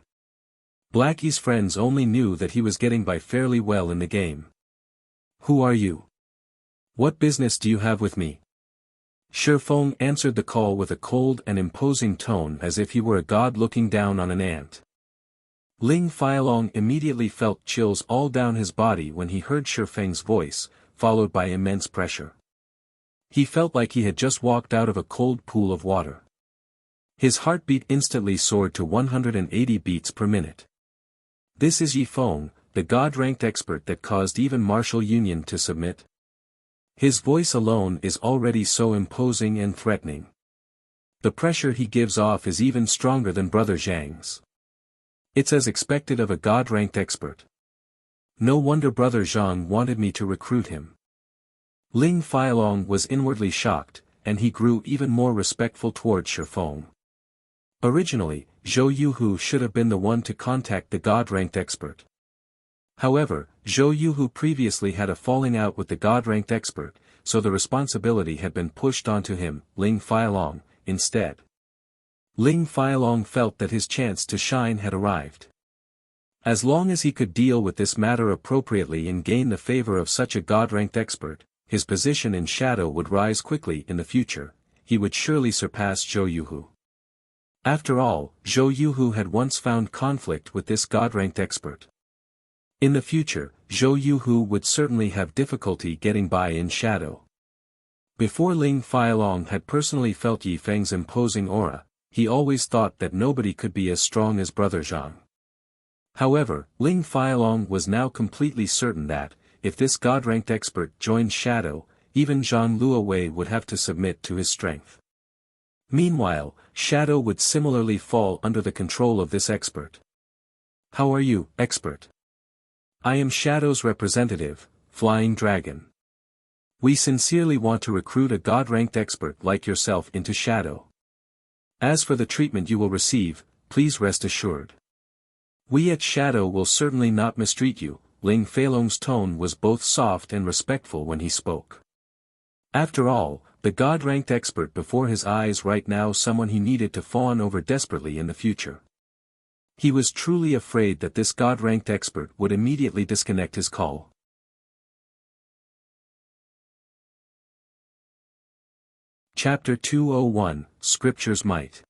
Blackie's friends only knew that he was getting by fairly well in the game. Who are you? What business do you have with me? Shifeng answered the call with a cold and imposing tone as if he were a god looking down on an ant. Ling Feilong immediately felt chills all down his body when he heard Shifeng's voice, followed by immense pressure. He felt like he had just walked out of a cold pool of water. His heartbeat instantly soared to 180 beats per minute. This is Yifeng, the god-ranked expert that caused even Martial Union to submit. His voice alone is already so imposing and threatening. The pressure he gives off is even stronger than Brother Zhang's. It's as expected of a god-ranked expert. No wonder Brother Zhang wanted me to recruit him. Ling Feilong was inwardly shocked, and he grew even more respectful toward Shifeng. Originally, Zhou Yuhu should have been the one to contact the god-ranked expert. However, Zhou Yuhu previously had a falling out with the god-ranked expert, so the responsibility had been pushed onto him, Ling Failong, instead. Ling Failong felt that his chance to shine had arrived. As long as he could deal with this matter appropriately and gain the favor of such a god-ranked expert, his position in Shadow would rise quickly in the future. He would surely surpass Zhou Yuhu. After all, Zhou Yuhu had once found conflict with this god-ranked expert. In the future, Zhou Yuhu would certainly have difficulty getting by in Shadow. Before Ling Failong had personally felt Yi Feng's imposing aura, he always thought that nobody could be as strong as Brother Zhang. However, Ling Failong was now completely certain that, if this god-ranked expert joined Shadow, even Zhang Luowei would have to submit to his strength. Meanwhile, Shadow would similarly fall under the control of this expert. How are you, expert? I am Shadow's representative, Flying Dragon. We sincerely want to recruit a god-ranked expert like yourself into Shadow. As for the treatment you will receive, please rest assured. We at Shadow will certainly not mistreat you. Ling Failong's tone was both soft and respectful when he spoke. After all, the god-ranked expert before his eyes right now someone he needed to fawn over desperately in the future. He was truly afraid that this god-ranked expert would immediately disconnect his call. Chapter 201, Scripture's Might.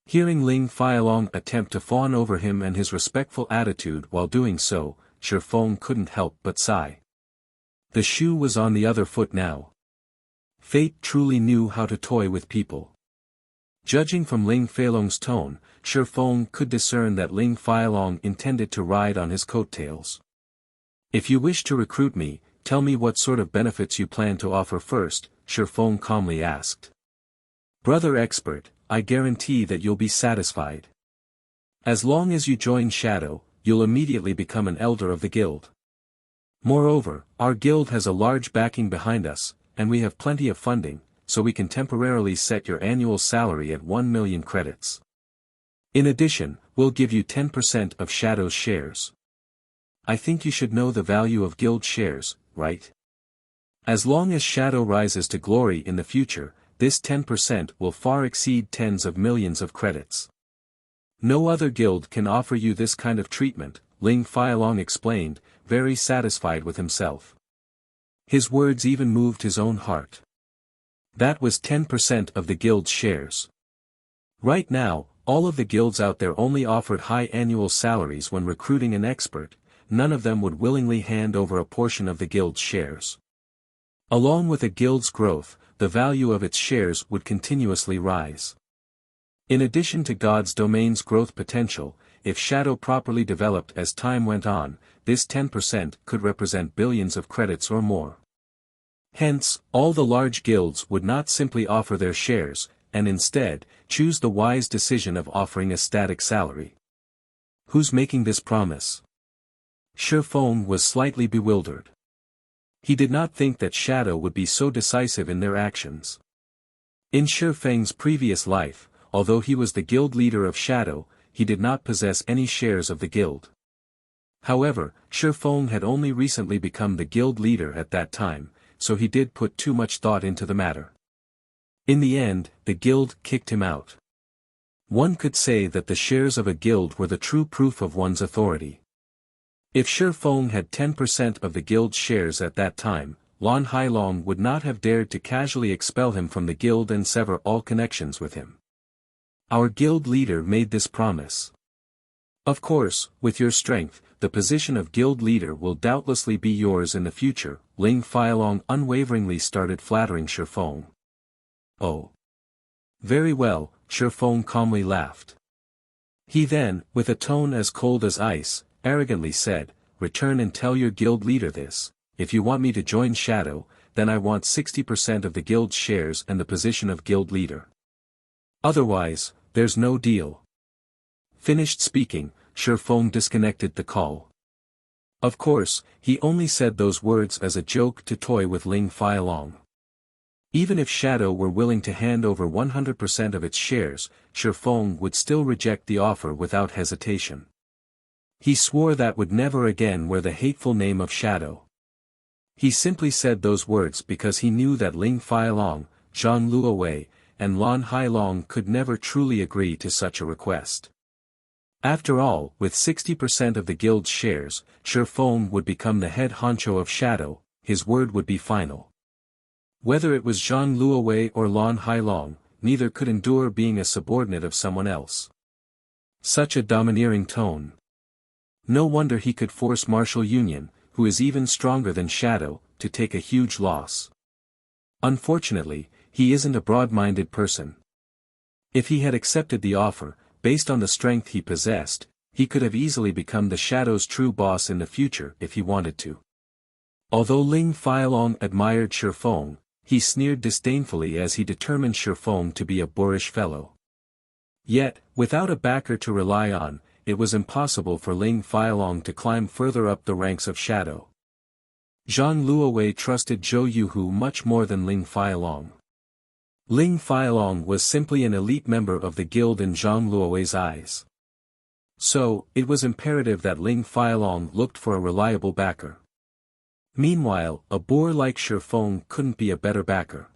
Hearing Ling Failong attempt to fawn over him and his respectful attitude while doing so, Shifeng couldn't help but sigh. The shoe was on the other foot now. Fate truly knew how to toy with people. Judging from Ling Failong's tone, Shifeng could discern that Ling Failong intended to ride on his coattails. If you wish to recruit me, tell me what sort of benefits you plan to offer first, Shifeng calmly asked. Brother expert, I guarantee that you'll be satisfied. As long as you join Shadow, you'll immediately become an elder of the guild. Moreover, our guild has a large backing behind us, and we have plenty of funding, so we can temporarily set your annual salary at 1 million credits. In addition, we'll give you 10% of Shadow's shares. I think you should know the value of guild shares, right? As long as Shadow rises to glory in the future, this 10% will far exceed tens of millions of credits. No other guild can offer you this kind of treatment, Ling Failong explained, very satisfied with himself. His words even moved his own heart. That was 10% of the guild's shares. Right now, all of the guilds out there only offered high annual salaries when recruiting an expert. None of them would willingly hand over a portion of the guild's shares. Along with a guild's growth, the value of its shares would continuously rise. In addition to God's domain's growth potential, if Shadow properly developed as time went on, this 10% could represent billions of credits or more. Hence, all the large guilds would not simply offer their shares, and instead, choose the wise decision of offering a static salary. Who's making this promise? Shifeng was slightly bewildered. He did not think that Shadow would be so decisive in their actions. In Shifeng's previous life, although he was the guild leader of Shadow, he did not possess any shares of the guild. However, Shifeng had only recently become the guild leader at that time, so he did put too much thought into the matter. In the end, the guild kicked him out. One could say that the shares of a guild were the true proof of one's authority. If Shifeng had 10% of the guild's shares at that time, Lan Hailong would not have dared to casually expel him from the guild and sever all connections with him. Our guild leader made this promise. Of course, with your strength, the position of guild leader will doubtlessly be yours in the future. Ling Failong unwaveringly started flattering Shifeng. Oh. Very well, Shifeng calmly laughed. He then, with a tone as cold as ice, arrogantly said, return and tell your guild leader this, if you want me to join Shadow, then I want 60% of the guild's shares and the position of guild leader. Otherwise, there's no deal. Finished speaking, Shifeng disconnected the call. Of course, he only said those words as a joke to toy with Ling Failong. Even if Shadow were willing to hand over 100% of its shares, Shifeng would still reject the offer without hesitation. He swore that would never again wear the hateful name of Shadow. He simply said those words because he knew that Ling Failong, Zhang Luowei, and Lan Hailong could never truly agree to such a request. After all, with 60% of the guild's shares, Shifeng would become the head honcho of Shadow, his word would be final. Whether it was Zhang Luowei or Lan Hailong, neither could endure being a subordinate of someone else. Such a domineering tone. No wonder he could force Martial Union, who is even stronger than Shadow, to take a huge loss. Unfortunately, he isn't a broad-minded person. If he had accepted the offer, based on the strength he possessed, he could have easily become the Shadow's true boss in the future if he wanted to. Although Ling Failong admired Shifeng, he sneered disdainfully as he determined Shifeng to be a boorish fellow. Yet, without a backer to rely on, it was impossible for Ling Failong to climb further up the ranks of Shadow. Zhang Luowei trusted Zhou Yuhu much more than Ling Failong. Ling Failong was simply an elite member of the guild in Zhang Luowei's eyes. So, it was imperative that Ling Failong looked for a reliable backer. Meanwhile, a boor like Shifeng couldn't be a better backer.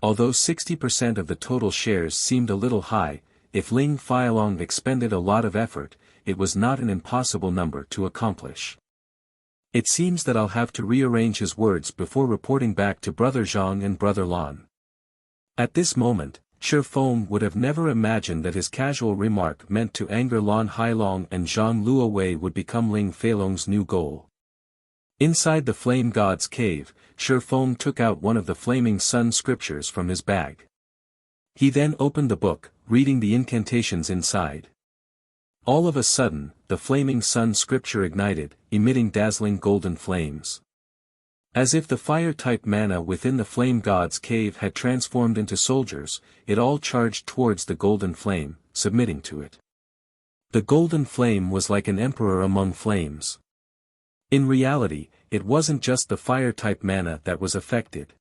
Although 60% of the total shares seemed a little high, if Ling Failong expended a lot of effort, it was not an impossible number to accomplish. It seems that I'll have to rearrange his words before reporting back to Brother Zhang and Brother Lan. At this moment, Shifeng would have never imagined that his casual remark meant to anger Lan Hailong and Zhang Luowei would become Ling Failong's new goal. Inside the Flame God's cave, Shifeng took out one of the Flaming Sun scriptures from his bag. He then opened the book, reading the incantations inside. All of a sudden, the Flaming Sun scripture ignited, emitting dazzling golden flames. As if the fire-type mana within the Flame God's cave had transformed into soldiers, it all charged towards the golden flame, submitting to it. The golden flame was like an emperor among flames. In reality, it wasn't just the fire-type mana that was affected.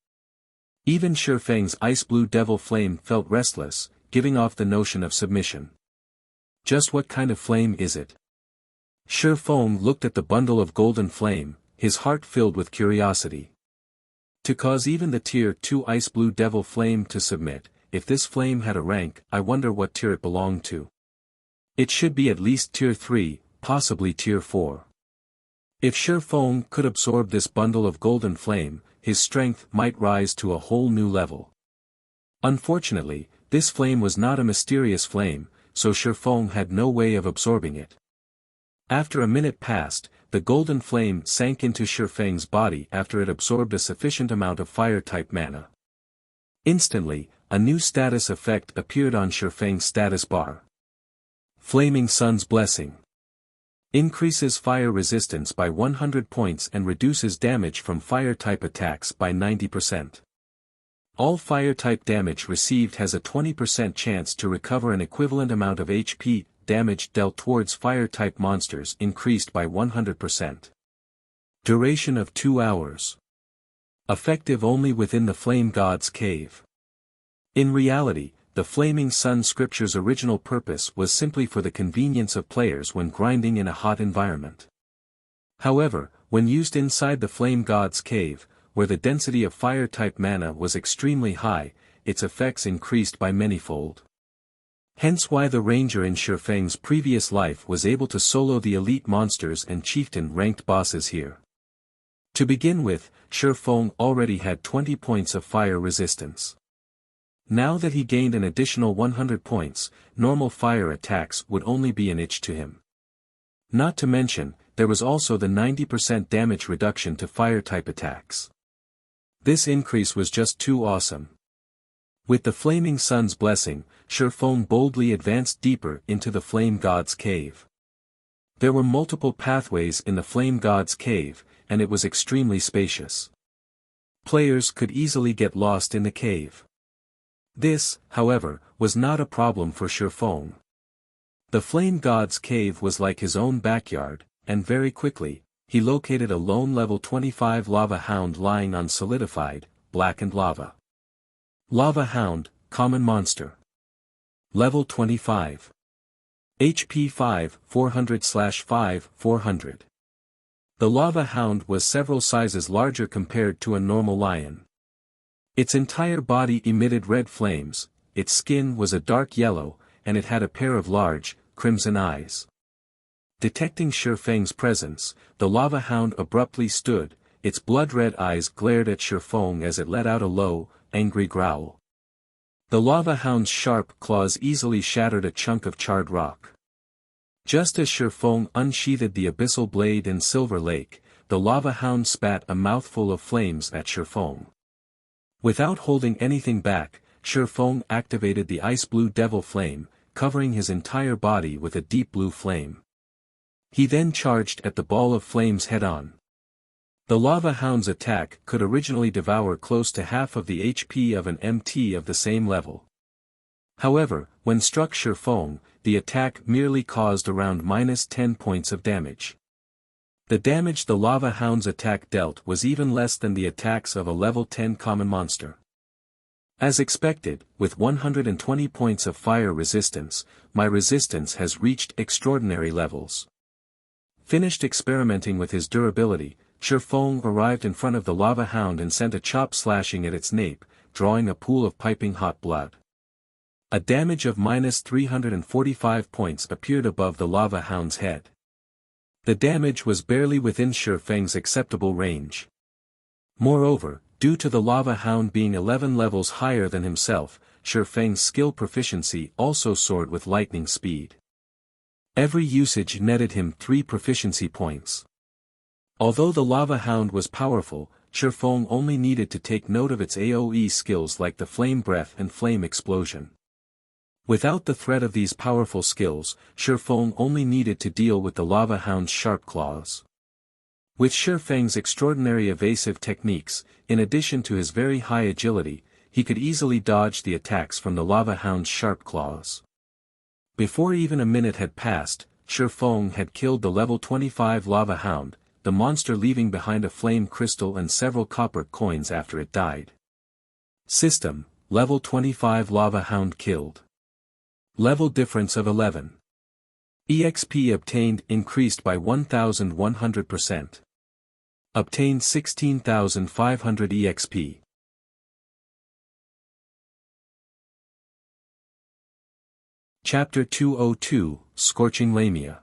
Even Shifeng's ice-blue devil flame felt restless, giving off the notion of submission. Just what kind of flame is it? Shifeng looked at the bundle of golden flame, his heart filled with curiosity. To cause even the tier 2 ice-blue devil flame to submit, if this flame had a rank, I wonder what tier it belonged to. It should be at least tier 3, possibly tier 4. If Shifeng could absorb this bundle of golden flame, his strength might rise to a whole new level. Unfortunately, this flame was not a mysterious flame, so Shifeng had no way of absorbing it. After a minute passed, the golden flame sank into Shifeng's body after it absorbed a sufficient amount of fire-type mana. Instantly, a new status effect appeared on Shifeng's status bar. Flaming Sun's Blessing. Increases fire resistance by 100 points and reduces damage from fire-type attacks by 90%. All fire-type damage received has a 20% chance to recover an equivalent amount of HP, damage dealt towards fire-type monsters increased by 100%. Duration of 2 hours. Effective only within the Flame God's cave. In reality, the Flaming Sun scripture's original purpose was simply for the convenience of players when grinding in a hot environment. However, when used inside the Flame God's cave, where the density of fire-type mana was extremely high, its effects increased by manyfold. Hence why the ranger in Shifeng's previous life was able to solo the elite monsters and chieftain-ranked bosses here. To begin with, Shifeng already had 20 points of fire resistance. Now that he gained an additional 100 points, normal fire attacks would only be an itch to him. Not to mention, there was also the 90% damage reduction to fire-type attacks. This increase was just too awesome. With the Flaming Sun's blessing, Shifeng boldly advanced deeper into the Flame God's cave. There were multiple pathways in the Flame God's cave, and it was extremely spacious. Players could easily get lost in the cave. This, however, was not a problem for Shifeng. The Flame God's cave was like his own backyard, and very quickly, he located a lone level 25 lava hound lying on solidified, blackened lava. Lava Hound, common monster. Level 25. HP 5, 400/5, 400. The lava hound was several sizes larger compared to a normal lion. Its entire body emitted red flames, its skin was a dark yellow, and it had a pair of large, crimson eyes. Detecting Shifeng's presence, the lava hound abruptly stood, its blood-red eyes glared at Shifeng as it let out a low, angry growl. The lava hound's sharp claws easily shattered a chunk of charred rock. Just as Shifeng unsheathed the abyssal blade in Silver Lake, the lava hound spat a mouthful of flames at Shifeng. Without holding anything back, Shifeng activated the ice-blue devil flame, covering his entire body with a deep blue flame. He then charged at the ball of flames head-on. The lava hound's attack could originally devour close to half of the HP of an MT of the same level. However, when struck Shifeng, the attack merely caused around -10 points of damage. The damage the lava hound's attack dealt was even less than the attacks of a level 10 common monster. As expected, with 120 points of fire resistance, my resistance has reached extraordinary levels. Finished experimenting with his durability, Shifeng arrived in front of the lava hound and sent a chop slashing at its nape, drawing a pool of piping hot blood. A damage of -345 points appeared above the lava hound's head. The damage was barely within Shifeng's acceptable range. Moreover, due to the lava hound being 11 levels higher than himself, Shifeng's skill proficiency also soared with lightning speed. Every usage netted him 3 proficiency points. Although the lava hound was powerful, Shifeng only needed to take note of its AoE skills like the flame breath and flame explosion. Without the threat of these powerful skills, Shifeng only needed to deal with the lava hound's sharp claws. With Shifeng's extraordinary evasive techniques, in addition to his very high agility, he could easily dodge the attacks from the lava hound's sharp claws. Before even a minute had passed, Shifeng had killed the level 25 lava hound, the monster leaving behind a flame crystal and several copper coins after it died. System, level 25 lava hound killed. Level difference of 11. EXP obtained increased by 1100%. Obtained 16,500 EXP. Chapter 202, Scorching Lamia.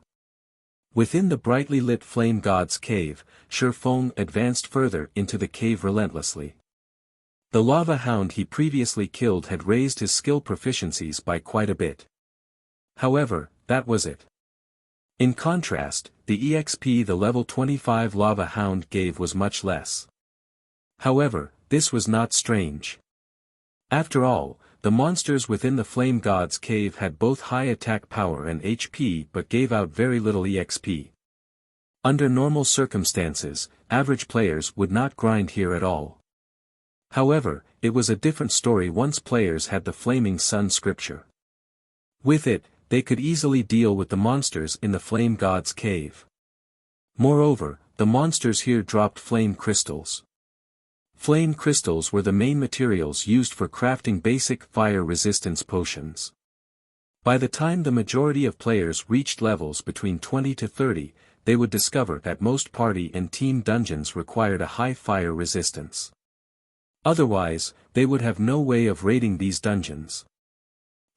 Within the brightly lit Flame God's cave, Shifeng advanced further into the cave relentlessly. The lava hound he previously killed had raised his skill proficiencies by quite a bit. However, that was it. In contrast, the EXP the level 25 lava hound gave was much less. However, this was not strange. After all, the monsters within the Flame God's cave had both high attack power and HP but gave out very little EXP. Under normal circumstances, average players would not grind here at all. However, it was a different story once players had the Flaming Sun scripture. With it, they could easily deal with the monsters in the Flame God's cave. Moreover, the monsters here dropped flame crystals. Flame crystals were the main materials used for crafting basic fire resistance potions. By the time the majority of players reached levels between 20 to 30, they would discover that most party and team dungeons required a high fire resistance. Otherwise, they would have no way of raiding these dungeons.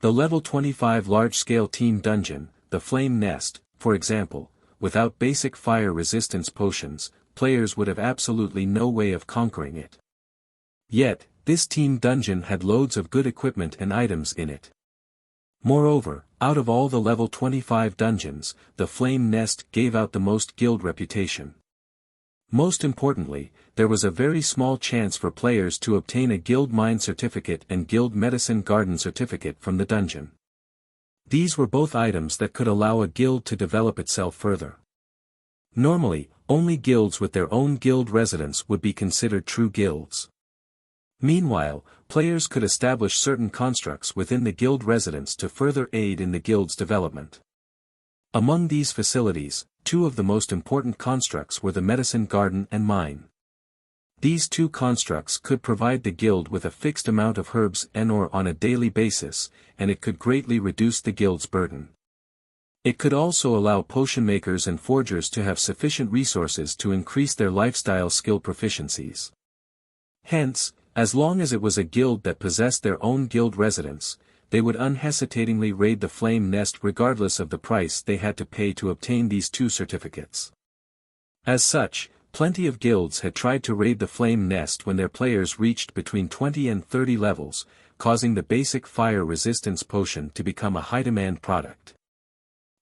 The level 25 large-scale team dungeon, the Flame Nest, for example, without basic fire resistance potions, players would have absolutely no way of conquering it. Yet, this team dungeon had loads of good equipment and items in it. Moreover, out of all the level 25 dungeons, the Flame Nest gave out the most guild reputation. Most importantly, there was a very small chance for players to obtain a Guild Mine certificate and Guild Medicine Garden certificate from the dungeon. These were both items that could allow a guild to develop itself further. Normally, only guilds with their own guild residence would be considered true guilds. Meanwhile, players could establish certain constructs within the guild residence to further aid in the guild's development. Among these facilities, two of the most important constructs were the Medicine Garden and Mine. These two constructs could provide the guild with a fixed amount of herbs and ore on a daily basis, and it could greatly reduce the guild's burden. It could also allow potion makers and forgers to have sufficient resources to increase their lifestyle skill proficiencies. Hence, as long as it was a guild that possessed their own guild residents, they would unhesitatingly raid the flame nest regardless of the price they had to pay to obtain these two certificates. As such, plenty of guilds had tried to raid the flame nest when their players reached between 20 and 30 levels, causing the basic fire resistance potion to become a high-demand product.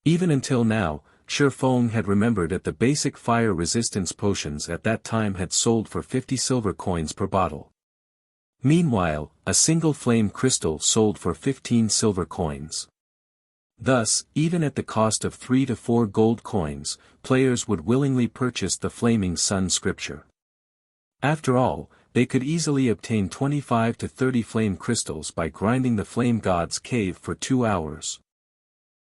Even until now, Shifeng had remembered that the basic fire resistance potions at that time had sold for 50 silver coins per bottle. Meanwhile, a single flame crystal sold for 15 silver coins. Thus, even at the cost of 3 to 4 gold coins, players would willingly purchase the Flaming Sun scripture. After all, they could easily obtain 25 to 30 flame crystals by grinding the Flame God's Cave for 2 hours.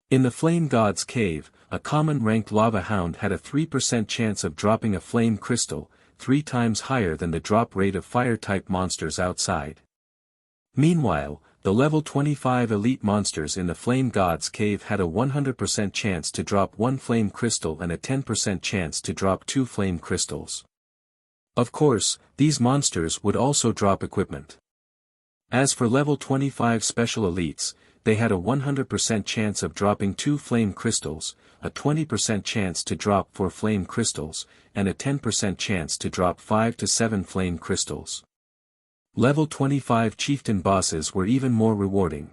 In the Flame God's Cave, a common ranked lava hound had a 3% chance of dropping a flame crystal, 3 times higher than the drop rate of fire-type monsters outside. Meanwhile, the level 25 elite monsters in the Flame God's Cave had a 100% chance to drop 1 flame crystal and a 10% chance to drop 2 flame crystals. Of course, these monsters would also drop equipment. As for level 25 special elites, they had a 100% chance of dropping 2 flame crystals, a 20% chance to drop 4 flame crystals, and a 10% chance to drop 5 to 7 flame crystals. Level 25 chieftain bosses were even more rewarding.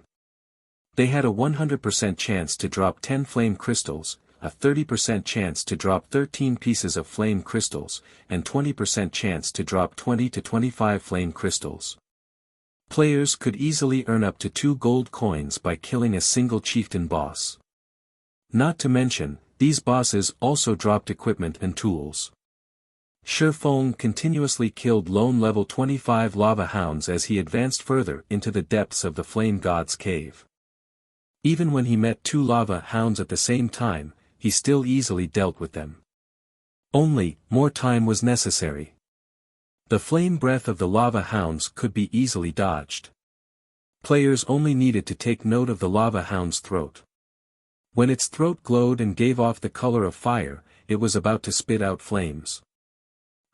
They had a 100% chance to drop 10 flame crystals, a 30% chance to drop 13 pieces of flame crystals, and 20% chance to drop 20 to 25 flame crystals. Players could easily earn up to 2 gold coins by killing a single chieftain boss. Not to mention, these bosses also dropped equipment and tools. Shifeng continuously killed lone level 25 lava hounds as he advanced further into the depths of the Flame God's Cave. Even when he met 2 lava hounds at the same time, he still easily dealt with them. Only, more time was necessary. The flame breath of the lava hounds could be easily dodged. Players only needed to take note of the lava hound's throat. When its throat glowed and gave off the color of fire, it was about to spit out flames.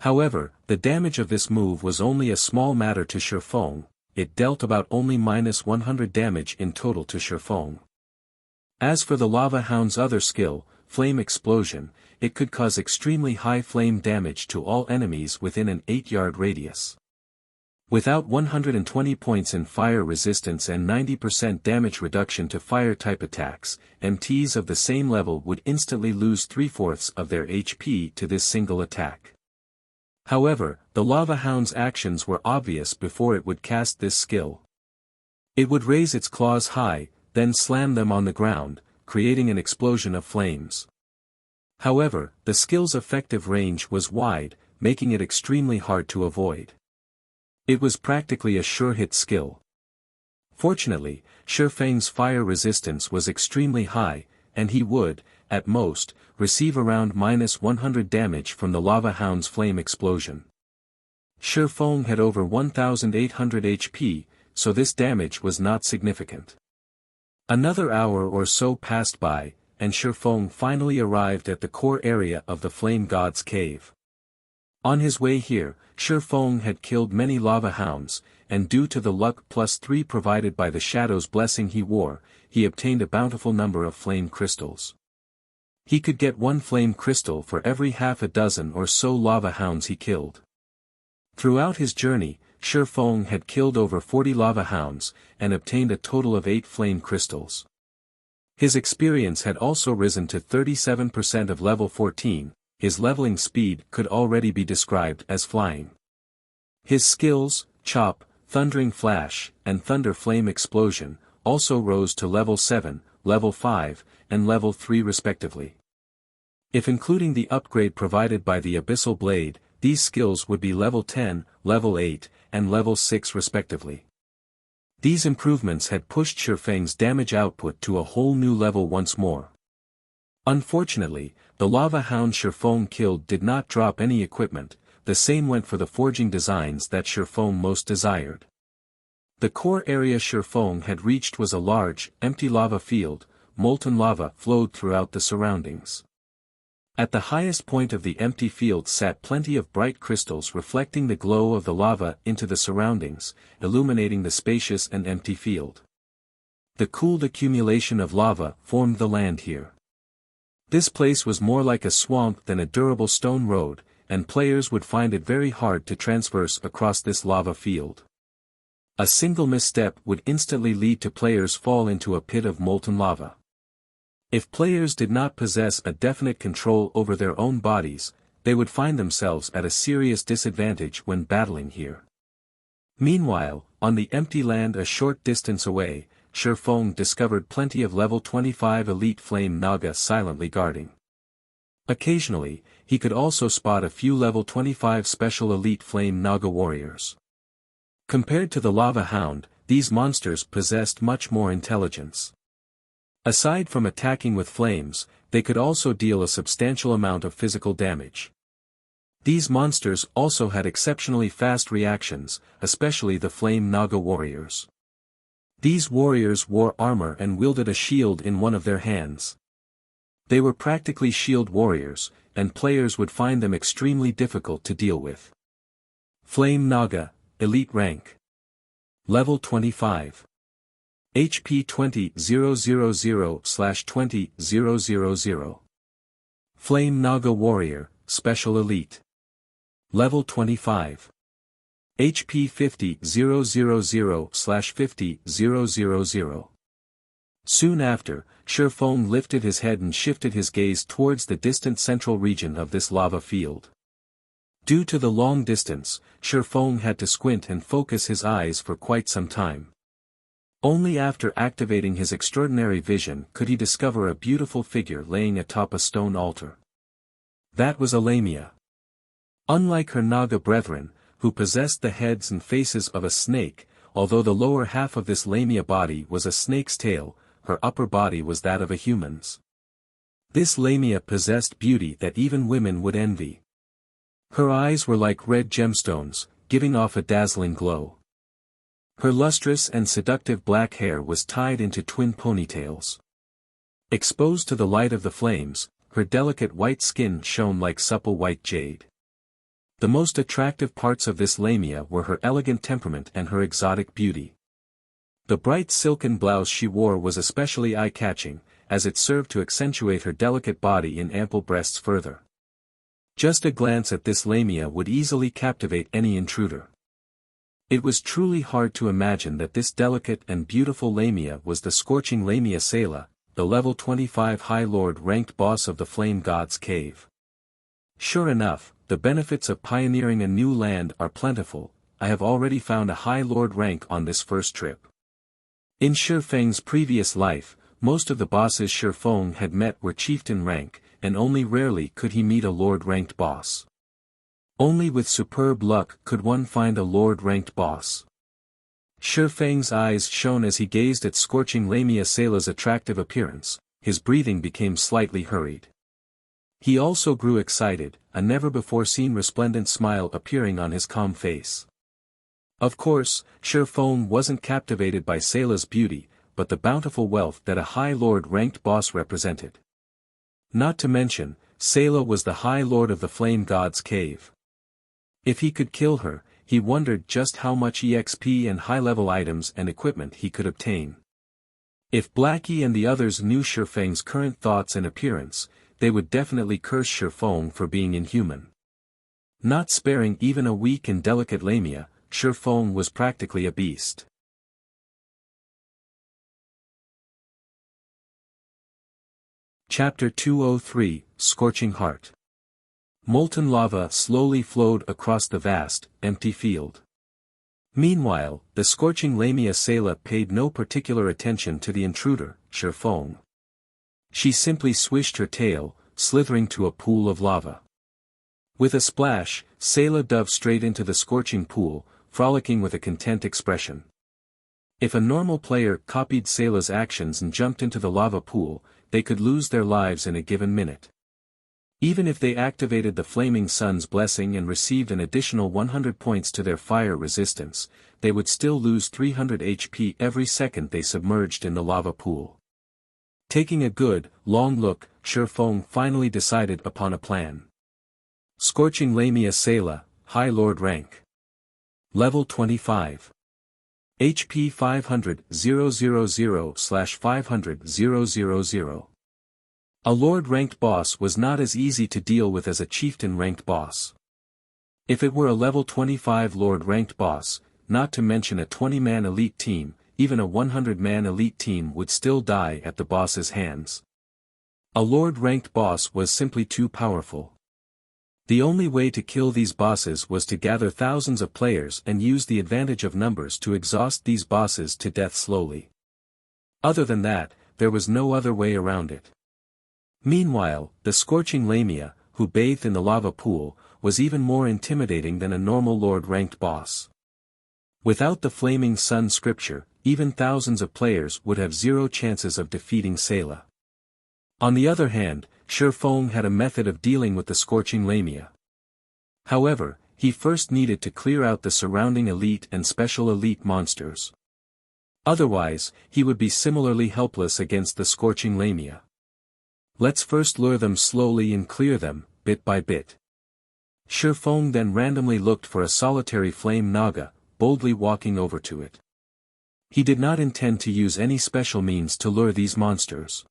However, the damage of this move was only a small matter to Shifeng, it dealt about only -100 damage in total to Shifeng. As for the lava hound's other skill, Flame Explosion, it could cause extremely high flame damage to all enemies within an 8-yard radius. Without 120 points in fire resistance and 90% damage reduction to fire-type attacks, MTs of the same level would instantly lose 3/4 of their HP to this single attack. However, the lava hound's actions were obvious before it would cast this skill. It would raise its claws high, then slam them on the ground, creating an explosion of flames. However, the skill's effective range was wide, making it extremely hard to avoid. It was practically a sure-hit skill. Fortunately, Shifeng's fire resistance was extremely high, and he would, at most, receive around -100 damage from the lava hound's flame explosion. Shifeng had over 1,800 HP, so this damage was not significant. Another hour or so passed by, and Shifeng finally arrived at the core area of the Flame God's Cave. On his way here, Shifeng had killed many lava hounds, and due to the luck +3 provided by the Shadow's blessing he wore, he obtained a bountiful number of flame crystals. He could get 1 flame crystal for every half a dozen or so lava hounds he killed. Throughout his journey, Shifeng had killed over 40 lava hounds, and obtained a total of 8 flame crystals. His experience had also risen to 37% of level 14, his leveling speed could already be described as flying. His skills, Chop, Thundering Flash, and Thunder Flame Explosion, also rose to level 7, level 5, and level 3 respectively. If including the upgrade provided by the Abyssal Blade, these skills would be level 10, level 8, and level 6 respectively. These improvements had pushed Shifeng's damage output to a whole new level once more. Unfortunately, the lava hound Shifeng killed did not drop any equipment, the same went for the forging designs that Shifeng most desired. The core area Shifeng had reached was a large, empty lava field, molten lava flowed throughout the surroundings. At the highest point of the empty field sat plenty of bright crystals reflecting the glow of the lava into the surroundings, illuminating the spacious and empty field. The cooled accumulation of lava formed the land here. This place was more like a swamp than a durable stone road, and players would find it very hard to traverse across this lava field. A single misstep would instantly lead to players fall into a pit of molten lava. If players did not possess a definite control over their own bodies, they would find themselves at a serious disadvantage when battling here. Meanwhile, on the empty land a short distance away, Shifeng discovered plenty of level 25 elite flame Naga silently guarding. Occasionally, he could also spot a few level 25 special elite flame Naga warriors. Compared to the lava hound, these monsters possessed much more intelligence. Aside from attacking with flames, they could also deal a substantial amount of physical damage. These monsters also had exceptionally fast reactions, especially the flame Naga warriors. These warriors wore armor and wielded a shield in one of their hands. They were practically shield warriors, and players would find them extremely difficult to deal with. Flame Naga, Elite Rank. Level 25. HP 20,000/20,000. Flame Naga Warrior, Special Elite. Level 25. HP 50,000/50,000. Soon after, Shifeng lifted his head and shifted his gaze towards the distant central region of this lava field. Due to the long distance, Shifeng had to squint and focus his eyes for quite some time. Only after activating his extraordinary vision could he discover a beautiful figure laying atop a stone altar. That was a Lamia. Unlike her Naga brethren, who possessed the heads and faces of a snake, although the lower half of this Lamia body was a snake's tail, her upper body was that of a human's. This Lamia possessed beauty that even women would envy. Her eyes were like red gemstones, giving off a dazzling glow. Her lustrous and seductive black hair was tied into twin ponytails. Exposed to the light of the flames, her delicate white skin shone like supple white jade. The most attractive parts of this Lamia were her elegant temperament and her exotic beauty. The bright silken blouse she wore was especially eye-catching, as it served to accentuate her delicate body and ample breasts further. Just a glance at this Lamia would easily captivate any intruder. It was truly hard to imagine that this delicate and beautiful Lamia was the Scorching Lamia Salou, the level 25 High Lord ranked boss of the Flame God's Cave. Sure enough, the benefits of pioneering a new land are plentiful. I have already found a High Lord rank on this first trip. In Shifeng's previous life, most of the bosses Shifeng had met were chieftain rank, and only rarely could he meet a lord-ranked boss. Only with superb luck could one find a lord-ranked boss. Shifeng's eyes shone as he gazed at Scorching Lamia Salou's attractive appearance, his breathing became slightly hurried. He also grew excited, a never-before-seen resplendent smile appearing on his calm face. Of course, Shifeng wasn't captivated by Salou's beauty, but the bountiful wealth that a High Lord-ranked boss represented. Not to mention, Salou was the High Lord of the Flame God's Cave. If he could kill her, he wondered just how much EXP and high-level items and equipment he could obtain. If Blackie and the others knew Shifeng's current thoughts and appearance, they would definitely curse Shifeng for being inhuman. Not sparing even a weak and delicate Lamia, Shifeng was practically a beast. Chapter 203, Scorching Heart. Molten lava slowly flowed across the vast, empty field. Meanwhile, the Scorching Lamia Salou paid no particular attention to the intruder, Shifeng. She simply swished her tail, slithering to a pool of lava. With a splash, Salou dove straight into the scorching pool, frolicking with a content expression. If a normal player copied Salou's actions and jumped into the lava pool, they could lose their lives in a given minute. Even if they activated the Flaming Sun's blessing and received an additional 100 points to their fire resistance, they would still lose 300 HP every second they submerged in the lava pool. Taking a good, long look, Shifeng finally decided upon a plan. Scorching Lamia Salou, High Lord rank. Level 25. HP 500,000/500,000. A Lord-ranked boss was not as easy to deal with as a Chieftain-ranked boss. If it were a level 25 Lord-ranked boss, not to mention a 20-man elite team, even a 100-man elite team would still die at the boss's hands. A Lord-ranked boss was simply too powerful. The only way to kill these bosses was to gather thousands of players and use the advantage of numbers to exhaust these bosses to death slowly. Other than that, there was no other way around it. Meanwhile, the Scorching Lamia, who bathed in the lava pool, was even more intimidating than a normal Lord-ranked boss. Without the Flaming Sun scripture, even thousands of players would have zero chances of defeating Salou. On the other hand, Shifeng had a method of dealing with the Scorching Lamia. However, he first needed to clear out the surrounding elite and special elite monsters. Otherwise, he would be similarly helpless against the Scorching Lamia. Let's first lure them slowly and clear them, bit by bit. Shifeng then randomly looked for a solitary flame naga, boldly walking over to it. He did not intend to use any special means to lure these monsters.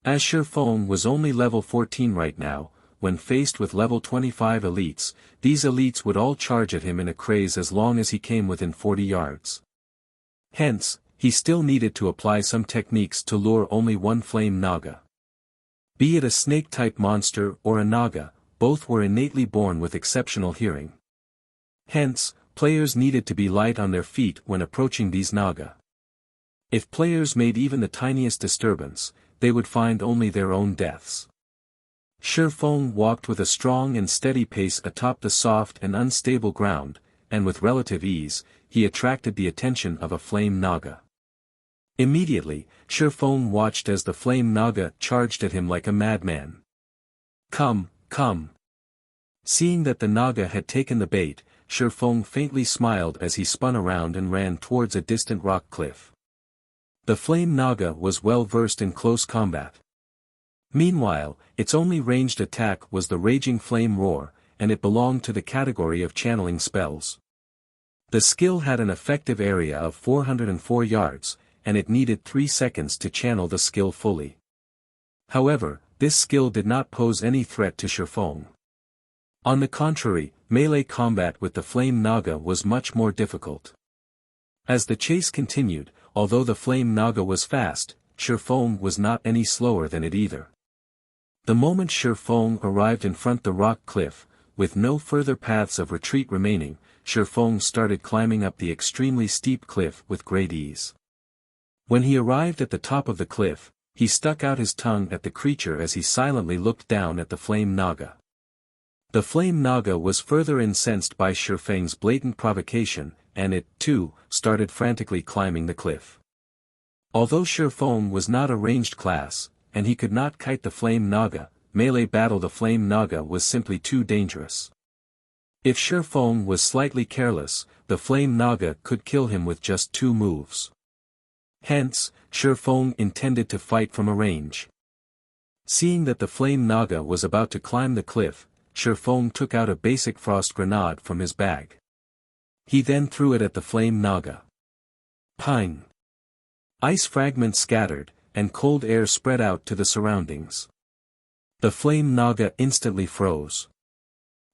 As Shifeng was only level 14 right now, when faced with level 25 elites, these elites would all charge at him in a craze as long as he came within 40 yards. Hence, he still needed to apply some techniques to lure only one flame naga. Be it a snake-type monster or a naga, both were innately born with exceptional hearing. Hence, players needed to be light on their feet when approaching these naga. If players made even the tiniest disturbance, they would find only their own deaths. Shifeng walked with a strong and steady pace atop the soft and unstable ground, and with relative ease, he attracted the attention of a flame naga. Immediately, Shifeng watched as the flame naga charged at him like a madman. Come, come. Seeing that the naga had taken the bait, Shifeng faintly smiled as he spun around and ran towards a distant rock cliff. The flame naga was well versed in close combat. Meanwhile, its only ranged attack was the raging flame roar, and it belonged to the category of channeling spells. The skill had an effective area of 404 yards, and it needed 3 seconds to channel the skill fully. However, this skill did not pose any threat to Shifeng. On the contrary, melee combat with the flame naga was much more difficult. As the chase continued, although the flame naga was fast, Shifeng was not any slower than it either. The moment Shifeng arrived in front the rock cliff, with no further paths of retreat remaining, Shifeng started climbing up the extremely steep cliff with great ease. When he arrived at the top of the cliff, he stuck out his tongue at the creature as he silently looked down at the flame naga. The flame naga was further incensed by Shifeng's blatant provocation, and it, too, started frantically climbing the cliff. Although Shifeng was not a ranged class, and he could not kite the flame naga, melee battle the flame naga was simply too dangerous. If Shifeng was slightly careless, the flame naga could kill him with just 2 moves. Hence, Shifeng intended to fight from a range. Seeing that the flame naga was about to climb the cliff, Shifeng took out a basic frost grenade from his bag. He then threw it at the flame naga. Ping! Ice fragments scattered, and cold air spread out to the surroundings. The flame naga instantly froze.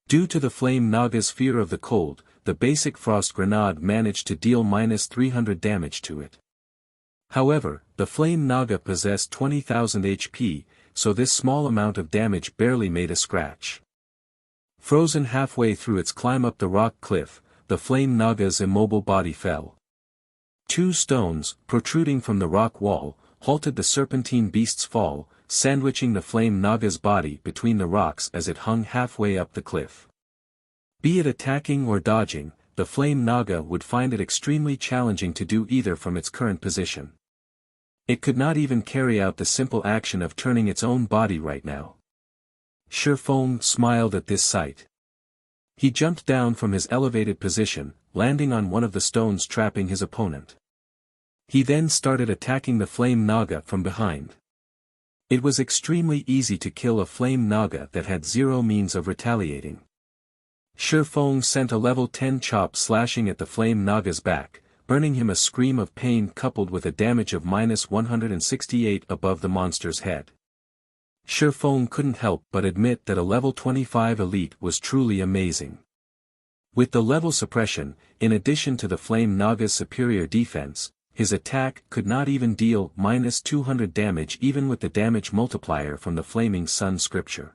Due to the flame naga's fear of the cold, the basic frost grenade managed to deal -300 damage to it. However, the flame naga possessed 20,000 HP, so this small amount of damage barely made a scratch. Frozen halfway through its climb up the rock cliff, the flame naga's immobile body fell. 2 stones, protruding from the rock wall, halted the serpentine beast's fall, sandwiching the flame naga's body between the rocks as it hung halfway up the cliff. Be it attacking or dodging, the flame naga would find it extremely challenging to do either from its current position. It could not even carry out the simple action of turning its own body right now. Shifeng smiled at this sight. He jumped down from his elevated position, landing on one of the stones trapping his opponent. He then started attacking the flame naga from behind. It was extremely easy to kill a flame naga that had zero means of retaliating. Shi Feng sent a level 10 chop slashing at the flame naga's back, burning him a scream of pain coupled with a damage of -168 above the monster's head. Shi Feng couldn't help but admit that a level 25 elite was truly amazing. With the level suppression, in addition to the flame naga's superior defense, his attack could not even deal -200 damage even with the damage multiplier from the Flaming Sun scripture.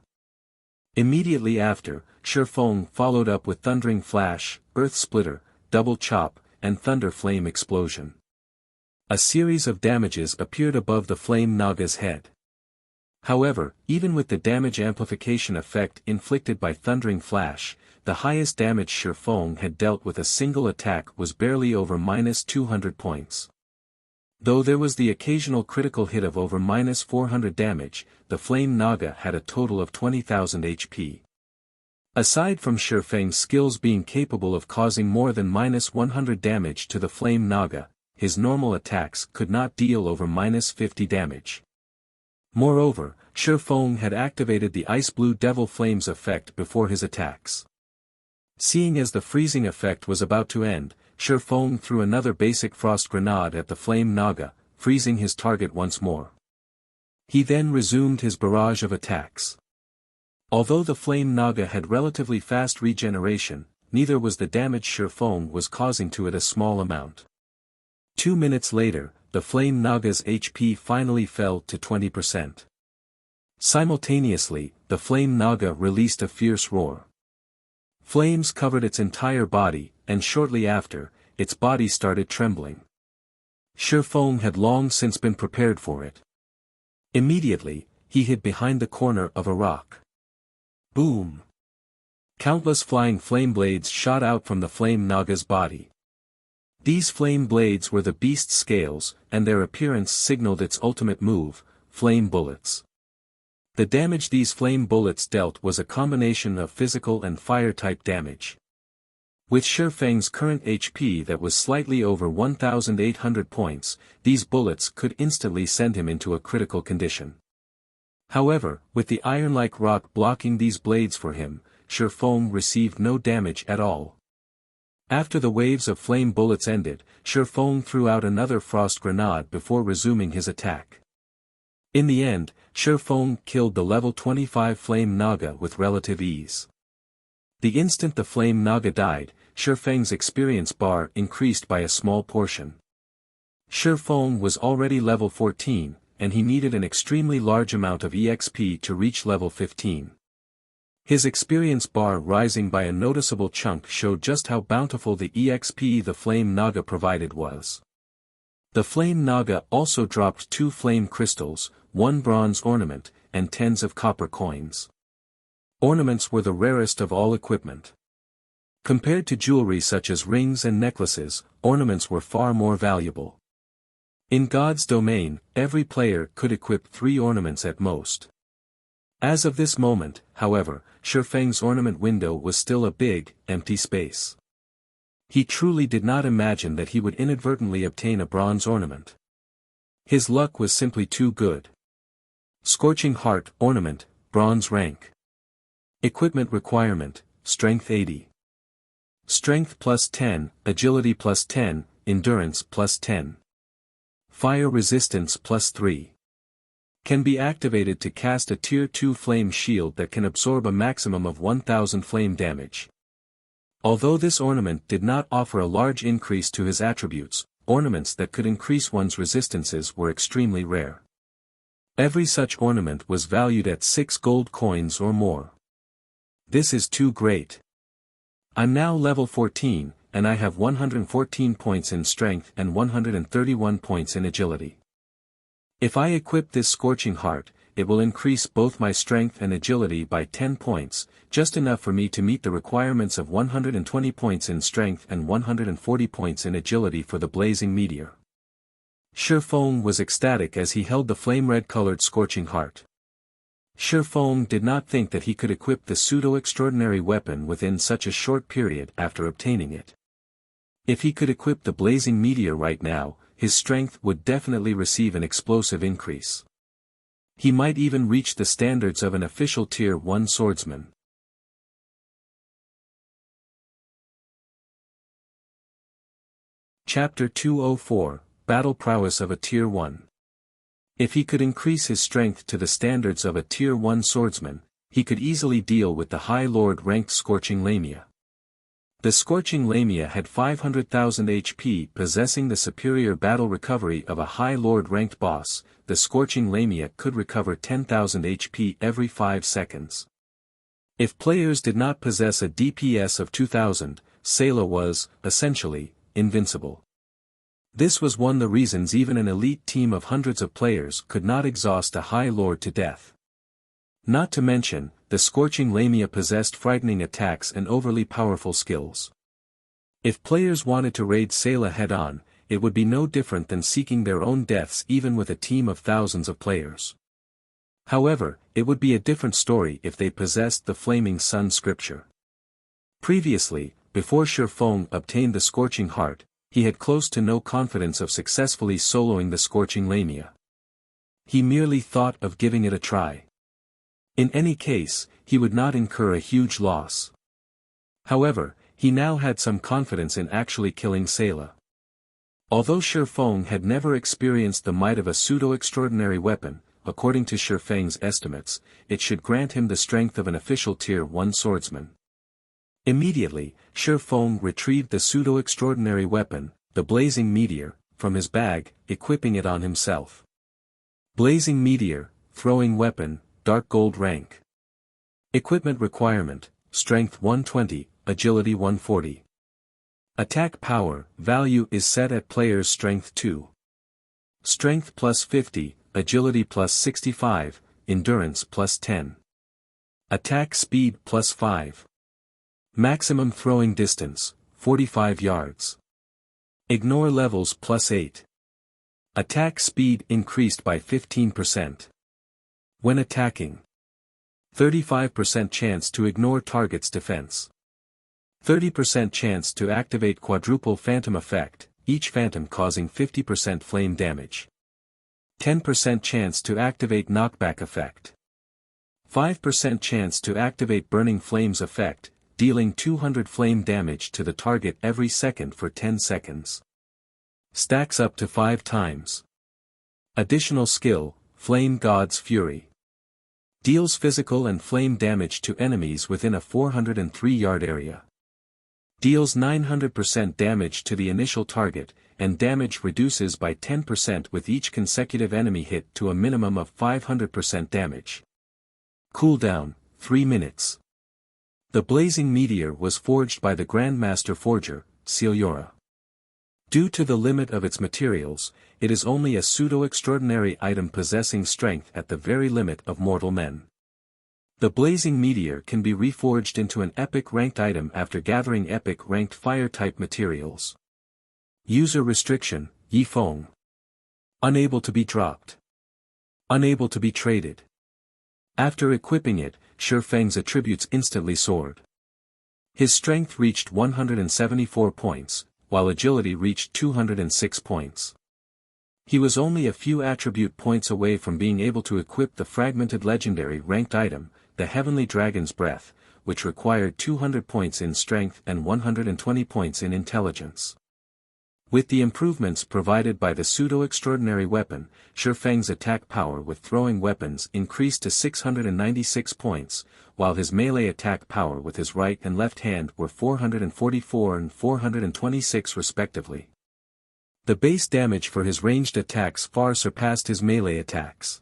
Immediately after, Shi Feng followed up with Thundering Flash, Earth Splitter, Double Chop, and Thunder Flame Explosion. A series of damages appeared above the flame naga's head. However, even with the damage amplification effect inflicted by Thundering Flash, the highest damage Shi Feng had dealt with a single attack was barely over -200 points. Though there was the occasional critical hit of over -400 damage, the Flame Naga had a total of 20,000 HP. Aside from Shi Feng's skills being capable of causing more than -100 damage to the Flame Naga, his normal attacks could not deal over -50 damage. Moreover, Shi Feng had activated the Ice Blue Devil Flames effect before his attacks. Seeing as the freezing effect was about to end, Shi Feng threw another basic frost grenade at the Flame Naga, freezing his target once more. He then resumed his barrage of attacks. Although the Flame Naga had relatively fast regeneration, neither was the damage Shi Feng was causing to it a small amount. 2 minutes later, the Flame Naga's HP finally fell to 20%. Simultaneously, the Flame Naga released a fierce roar. Flames covered its entire body, and shortly after, its body started trembling. Shi Feng had long since been prepared for it. Immediately, he hid behind the corner of a rock. Boom! Countless flying flame blades shot out from the Flame Naga's body. These flame blades were the beast's scales, and their appearance signaled its ultimate move, flame bullets. The damage these flame bullets dealt was a combination of physical and fire-type damage. With Shi Feng's current HP that was slightly over 1,800 points, these bullets could instantly send him into a critical condition. However, with the iron-like rock blocking these blades for him, Shi Feng received no damage at all. After the waves of flame bullets ended, Shi Feng threw out another frost grenade before resuming his attack. In the end, Shi Feng killed the level 25 Flame Naga with relative ease. The instant the Flame Naga died, Shi Feng's experience bar increased by a small portion. Shi Feng was already level 14, and he needed an extremely large amount of EXP to reach level 15. His experience bar rising by a noticeable chunk showed just how bountiful the EXP the Flame Naga provided was. The Flame Naga also dropped 2 flame crystals, 1 bronze ornament, and tens of copper coins. Ornaments were the rarest of all equipment. Compared to jewelry such as rings and necklaces, ornaments were far more valuable. In God's domain, every player could equip 3 ornaments at most. As of this moment, however, Shi Feng's ornament window was still a big, empty space. He truly did not imagine that he would inadvertently obtain a bronze ornament. His luck was simply too good. Scorching Heart ornament, bronze rank. Equipment requirement, strength 80. Strength plus 10, agility plus 10, endurance plus 10. Fire resistance plus 3. Can be activated to cast a tier 2 flame shield that can absorb a maximum of 1000 flame damage. Although this ornament did not offer a large increase to his attributes, ornaments that could increase one's resistances were extremely rare. Every such ornament was valued at 6 gold coins or more. This is too great. I'm now level 14, and I have 114 points in strength and 131 points in agility. If I equip this Scorching Heart, it will increase both my strength and agility by 10 points, just enough for me to meet the requirements of 120 points in strength and 140 points in agility for the Blazing Meteor. Shi Feng was ecstatic as he held the flame-red-colored Scorching Heart. Shi Feng did not think that he could equip the pseudo-extraordinary weapon within such a short period after obtaining it. If he could equip the Blazing Meteor right now, his strength would definitely receive an explosive increase. He might even reach the standards of an official Tier 1 swordsman. Chapter 204, Battle Prowess of a Tier 1. If he could increase his strength to the standards of a Tier 1 swordsman, he could easily deal with the High Lord-ranked Scorching Lamia. The Scorching Lamia had 500,000 HP, possessing the superior battle recovery of a High Lord-ranked boss. The Scorching Lamia could recover 10,000 HP every 5 seconds. If players did not possess a DPS of 2000, Salou was, essentially, invincible. This was one of the reasons even an elite team of hundreds of players could not exhaust a High Lord to death. Not to mention, the Scorching Lamia possessed frightening attacks and overly powerful skills. If players wanted to raid Salou head-on, it would be no different than seeking their own deaths even with a team of thousands of players. However, it would be a different story if they possessed the Flaming Sun scripture. Previously, before Shifeng obtained the Scorching Heart, he had close to no confidence of successfully soloing the Scorching Lamia. He merely thought of giving it a try. In any case, he would not incur a huge loss. However, he now had some confidence in actually killing Salou. Although Shifeng had never experienced the might of a pseudo-extraordinary weapon, according to Shifeng's estimates, it should grant him the strength of an official Tier 1 swordsman. Immediately, Shifeng retrieved the pseudo-extraordinary weapon, the Blazing Meteor, from his bag, equipping it on himself. Blazing Meteor, throwing weapon, dark gold rank. Equipment requirement, strength 120, agility 140. Attack power, value is set at player's strength 2. Strength plus 50, agility plus 65, endurance plus 10. Attack speed plus 5. Maximum throwing distance, 45 yards. Ignore levels plus 8. Attack speed increased by 15%. When attacking. 35% chance to ignore target's defense. 30% chance to activate quadruple phantom effect, each phantom causing 50% flame damage. 10% chance to activate knockback effect. 5% chance to activate burning flames effect, dealing 200 flame damage to the target every second for 10 seconds. Stacks up to 5 times. Additional skill, Flame God's Fury. Deals physical and flame damage to enemies within a 403-yard area. Deals 900% damage to the initial target, and damage reduces by 10% with each consecutive enemy hit to a minimum of 500% damage. Cooldown, 3 minutes. The Blazing Meteor was forged by the Grandmaster Forger, Salou. Due to the limit of its materials, it is only a pseudo-extraordinary item possessing strength at the very limit of mortal men. The Blazing Meteor can be reforged into an epic ranked item after gathering epic ranked fire-type materials. User restriction, Yifeng. Unable to be dropped. Unable to be traded. After equipping it, Shifeng's attributes instantly soared. His strength reached 174 points, while agility reached 206 points. He was only a few attribute points away from being able to equip the fragmented legendary ranked item, the Heavenly Dragon's Breath, which required 200 points in strength and 120 points in intelligence. With the improvements provided by the pseudo-extraordinary weapon, Shifeng's attack power with throwing weapons increased to 696 points, while his melee attack power with his right and left hand were 444 and 426 respectively. The base damage for his ranged attacks far surpassed his melee attacks.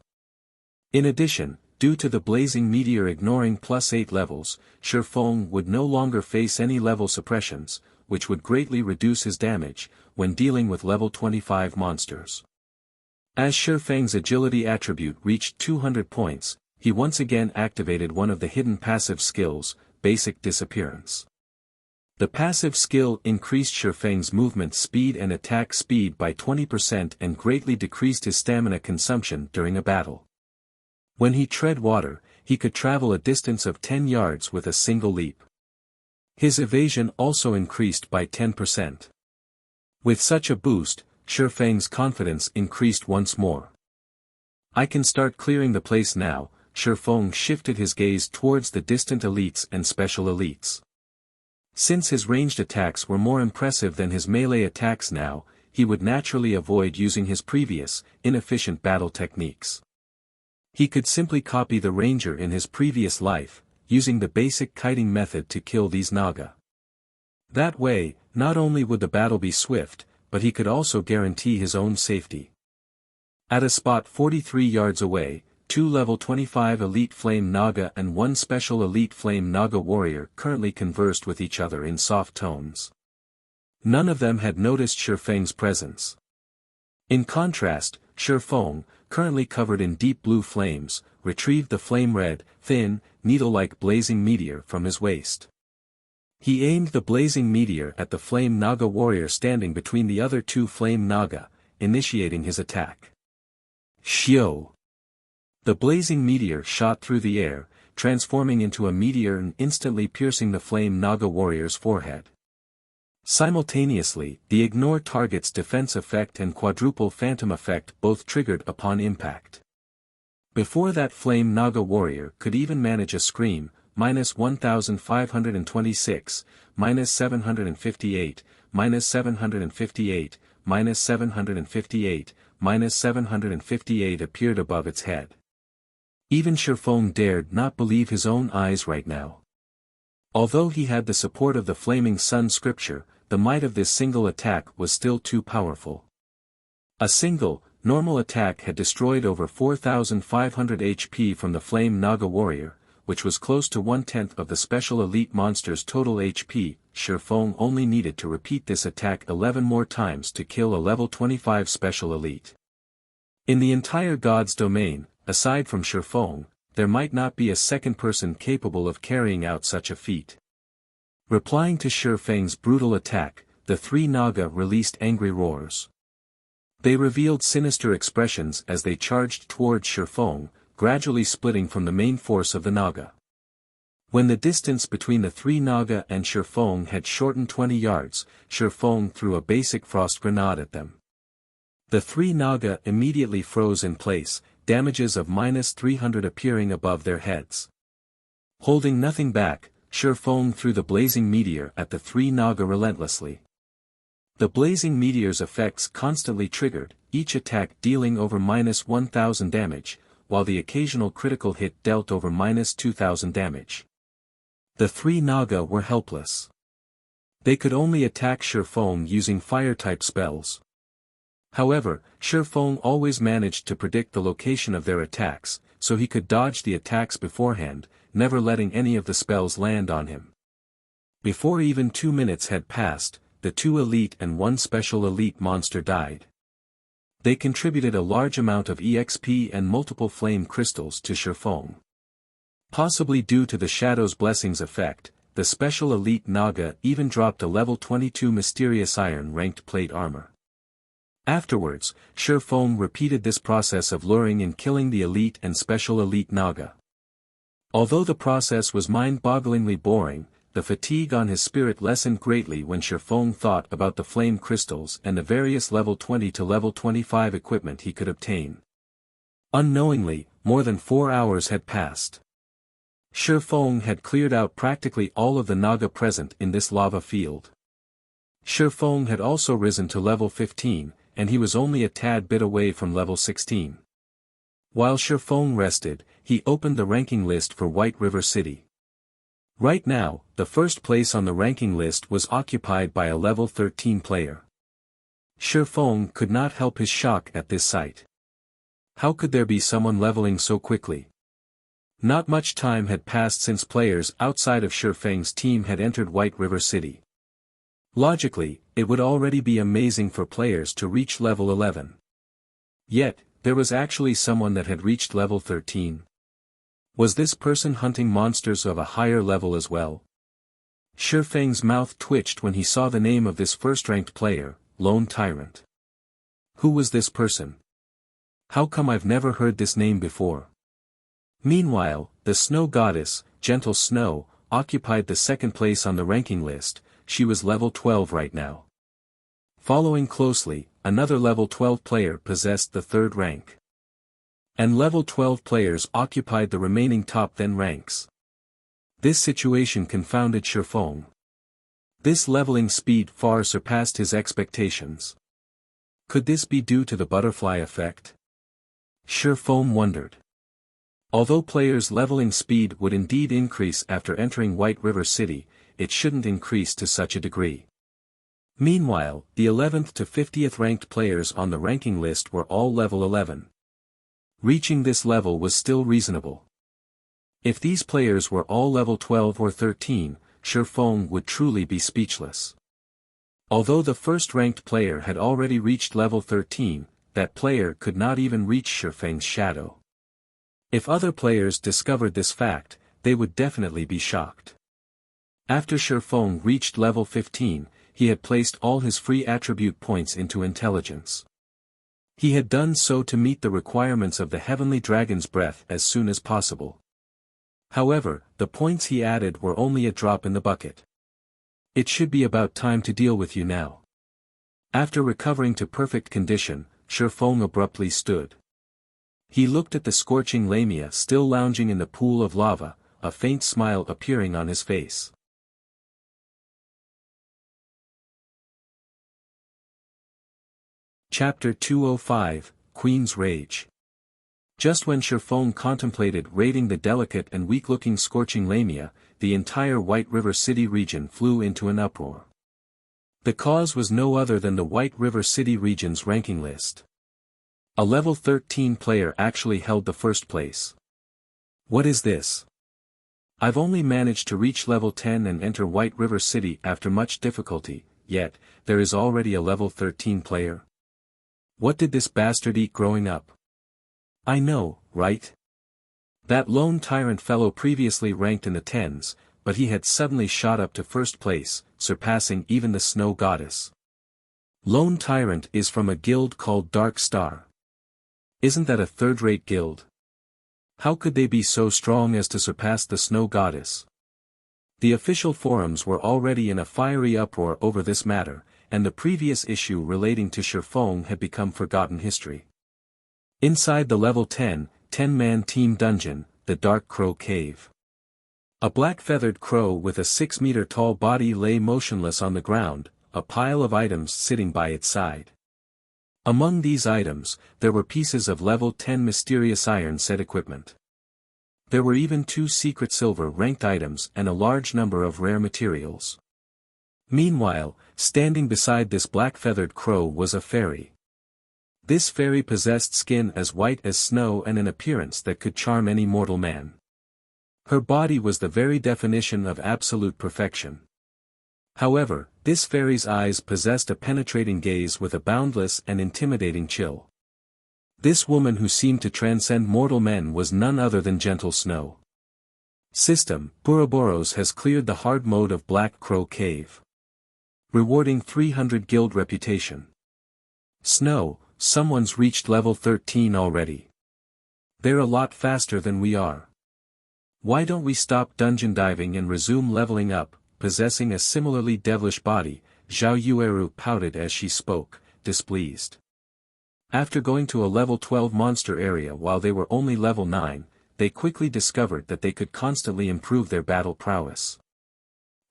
In addition, due to the Blazing Meteor ignoring +8 levels, Shifeng would no longer face any level suppressions, which would greatly reduce his damage, when dealing with level 25 monsters. As Shifeng's agility attribute reached 200 points, he once again activated one of the hidden passive skills, Basic Disappearance. The passive skill increased Shifeng's movement speed and attack speed by 20% and greatly decreased his stamina consumption during a battle. When he tread water, he could travel a distance of 10 yards with a single leap. His evasion also increased by 10%. With such a boost, Shifeng's confidence increased once more. I can start clearing the place now. Shifeng shifted his gaze towards the distant elites and special elites. Since his ranged attacks were more impressive than his melee attacks now, he would naturally avoid using his previous, inefficient battle techniques. He could simply copy the ranger in his previous life, using the basic kiting method to kill these Naga. That way, not only would the battle be swift, but he could also guarantee his own safety. At a spot 43 yards away, 2 level 25 elite flame Naga and 1 special elite flame Naga warrior currently conversed with each other in soft tones. None of them had noticed Shifeng's presence. In contrast, Shifeng, currently covered in deep blue flames, retrieved the flame-red, thin, needle-like blazing meteor from his waist. He aimed the blazing meteor at the flame Naga warrior standing between the other 2 flame Naga, initiating his attack. Shio! The blazing meteor shot through the air, transforming into a meteor and instantly piercing the flame Naga warrior's forehead. Simultaneously, the ignore target's defense effect and quadruple phantom effect both triggered upon impact. Before that flame Naga warrior could even manage a scream, -1526, -758, -758, -758, -758 appeared above its head. Even Shifeng dared not believe his own eyes right now. Although he had the support of the Flaming Sun scripture, the might of this single attack was still too powerful. A single, normal attack had destroyed over 4,500 HP from the Flame Naga warrior, which was close to 1/10 of the special elite monster's total HP. Shifeng only needed to repeat this attack 11 more times to kill a level 25 special elite. In the entire God's domain, aside from Shifeng, there might not be a second person capable of carrying out such a feat. Replying to Shifeng's brutal attack, the 3 Naga released angry roars. They revealed sinister expressions as they charged towards Shifeng, gradually splitting from the main force of the Naga. When the distance between the 3 Naga and Shifeng had shortened 20 yards, Shifeng threw a basic frost grenade at them. The 3 Naga immediately froze in place, damages of -300 appearing above their heads. Holding nothing back, Shifeng threw the blazing meteor at the 3 Naga relentlessly. The blazing meteor's effects constantly triggered, each attack dealing over -1000 damage, while the occasional critical hit dealt over -2000 damage. The 3 Naga were helpless. They could only attack Shifeng using fire-type spells. However, Shifeng always managed to predict the location of their attacks, so he could dodge the attacks beforehand, never letting any of the spells land on him. Before even 2 minutes had passed, the 2 elite and 1 special elite monster died. They contributed a large amount of EXP and multiple flame crystals to Shifeng. Possibly due to the Shadow's Blessings effect, the special elite Naga even dropped a level 22 mysterious iron-ranked plate armor. Afterwards, Shifeng repeated this process of luring and killing the elite and special elite Naga. Although the process was mind-bogglingly boring, the fatigue on his spirit lessened greatly when Shifeng thought about the flame crystals and the various level 20 to level 25 equipment he could obtain. Unknowingly, more than 4 hours had passed. Shifeng had cleared out practically all of the Naga present in this lava field. Shifeng had also risen to level 15, and he was only a tad bit away from level 16. While Shifeng rested, he opened the ranking list for White River City. Right now, the first place on the ranking list was occupied by a level 13 player. Shifeng could not help his shock at this sight. How could there be someone leveling so quickly? Not much time had passed since players outside of Shifeng's team had entered White River City. Logically, it would already be amazing for players to reach level 11. Yet, there was actually someone that had reached level 13. Was this person hunting monsters of a higher level as well? Shifeng's mouth twitched when he saw the name of this first-ranked player, Lone Tyrant. Who was this person? How come I've never heard this name before? Meanwhile, the Snow Goddess, Gentle Snow, occupied the second place on the ranking list. She was level 12 right now. Following closely, another level 12 player possessed the third rank. And level 12 players occupied the remaining top 10 ranks. This situation confounded Shifeng. This leveling speed far surpassed his expectations. Could this be due to the butterfly effect? Shifeng wondered. Although players' leveling speed would indeed increase after entering White River City, it shouldn't increase to such a degree. Meanwhile, the 11th to 50th ranked players on the ranking list were all level 11. Reaching this level was still reasonable. If these players were all level 12 or 13, Shifeng would truly be speechless. Although the first-ranked player had already reached level 13, that player could not even reach Shifeng's shadow. If other players discovered this fact, they would definitely be shocked. After Shifeng reached level 15, he had placed all his free attribute points into intelligence. He had done so to meet the requirements of the Heavenly Dragon's Breath as soon as possible. However, the points he added were only a drop in the bucket. It should be about time to deal with you now. After recovering to perfect condition, Shifeng abruptly stood. He looked at the scorching Lamia still lounging in the pool of lava, a faint smile appearing on his face. Chapter 205, Queen's Rage. Just when Shifeng contemplated raiding the delicate and weak-looking scorching Lamia, the entire White River City region flew into an uproar. The cause was no other than the White River City region's ranking list. A level 13 player actually held the first place. What is this? I've only managed to reach level 10 and enter White River City after much difficulty, yet, there is already a level 13 player. What did this bastard eat growing up? I know, right? That lone Tyrant fellow previously ranked in the 10s, but he had suddenly shot up to first place, surpassing even the Snow Goddess. Lone Tyrant is from a guild called Dark Star. Isn't that a third-rate guild? How could they be so strong as to surpass the Snow Goddess? The official forums were already in a fiery uproar over this matter, and the previous issue relating to Shifeng had become forgotten history. Inside the level 10, 10-man team dungeon, the Dark Crow Cave. A black-feathered crow with a 6-meter-tall body lay motionless on the ground, a pile of items sitting by its side. Among these items, there were pieces of level 10 mysterious iron set equipment. There were even 2 secret silver-ranked items and a large number of rare materials. Meanwhile, standing beside this black-feathered crow was a fairy. This fairy possessed skin as white as snow and an appearance that could charm any mortal man. Her body was the very definition of absolute perfection. However, this fairy's eyes possessed a penetrating gaze with a boundless and intimidating chill. This woman who seemed to transcend mortal men was none other than Gentle Snow. System: Ouroboros has cleared the hard mode of Black Crow Cave. Rewarding 300 guild reputation. Snow: someone's reached level 13 already. They're a lot faster than we are. Why don't we stop dungeon diving and resume leveling up? Possessing a similarly devilish body, Zhao Yueru pouted as she spoke, displeased. After going to a level 12 monster area while they were only level 9, they quickly discovered that they could constantly improve their battle prowess.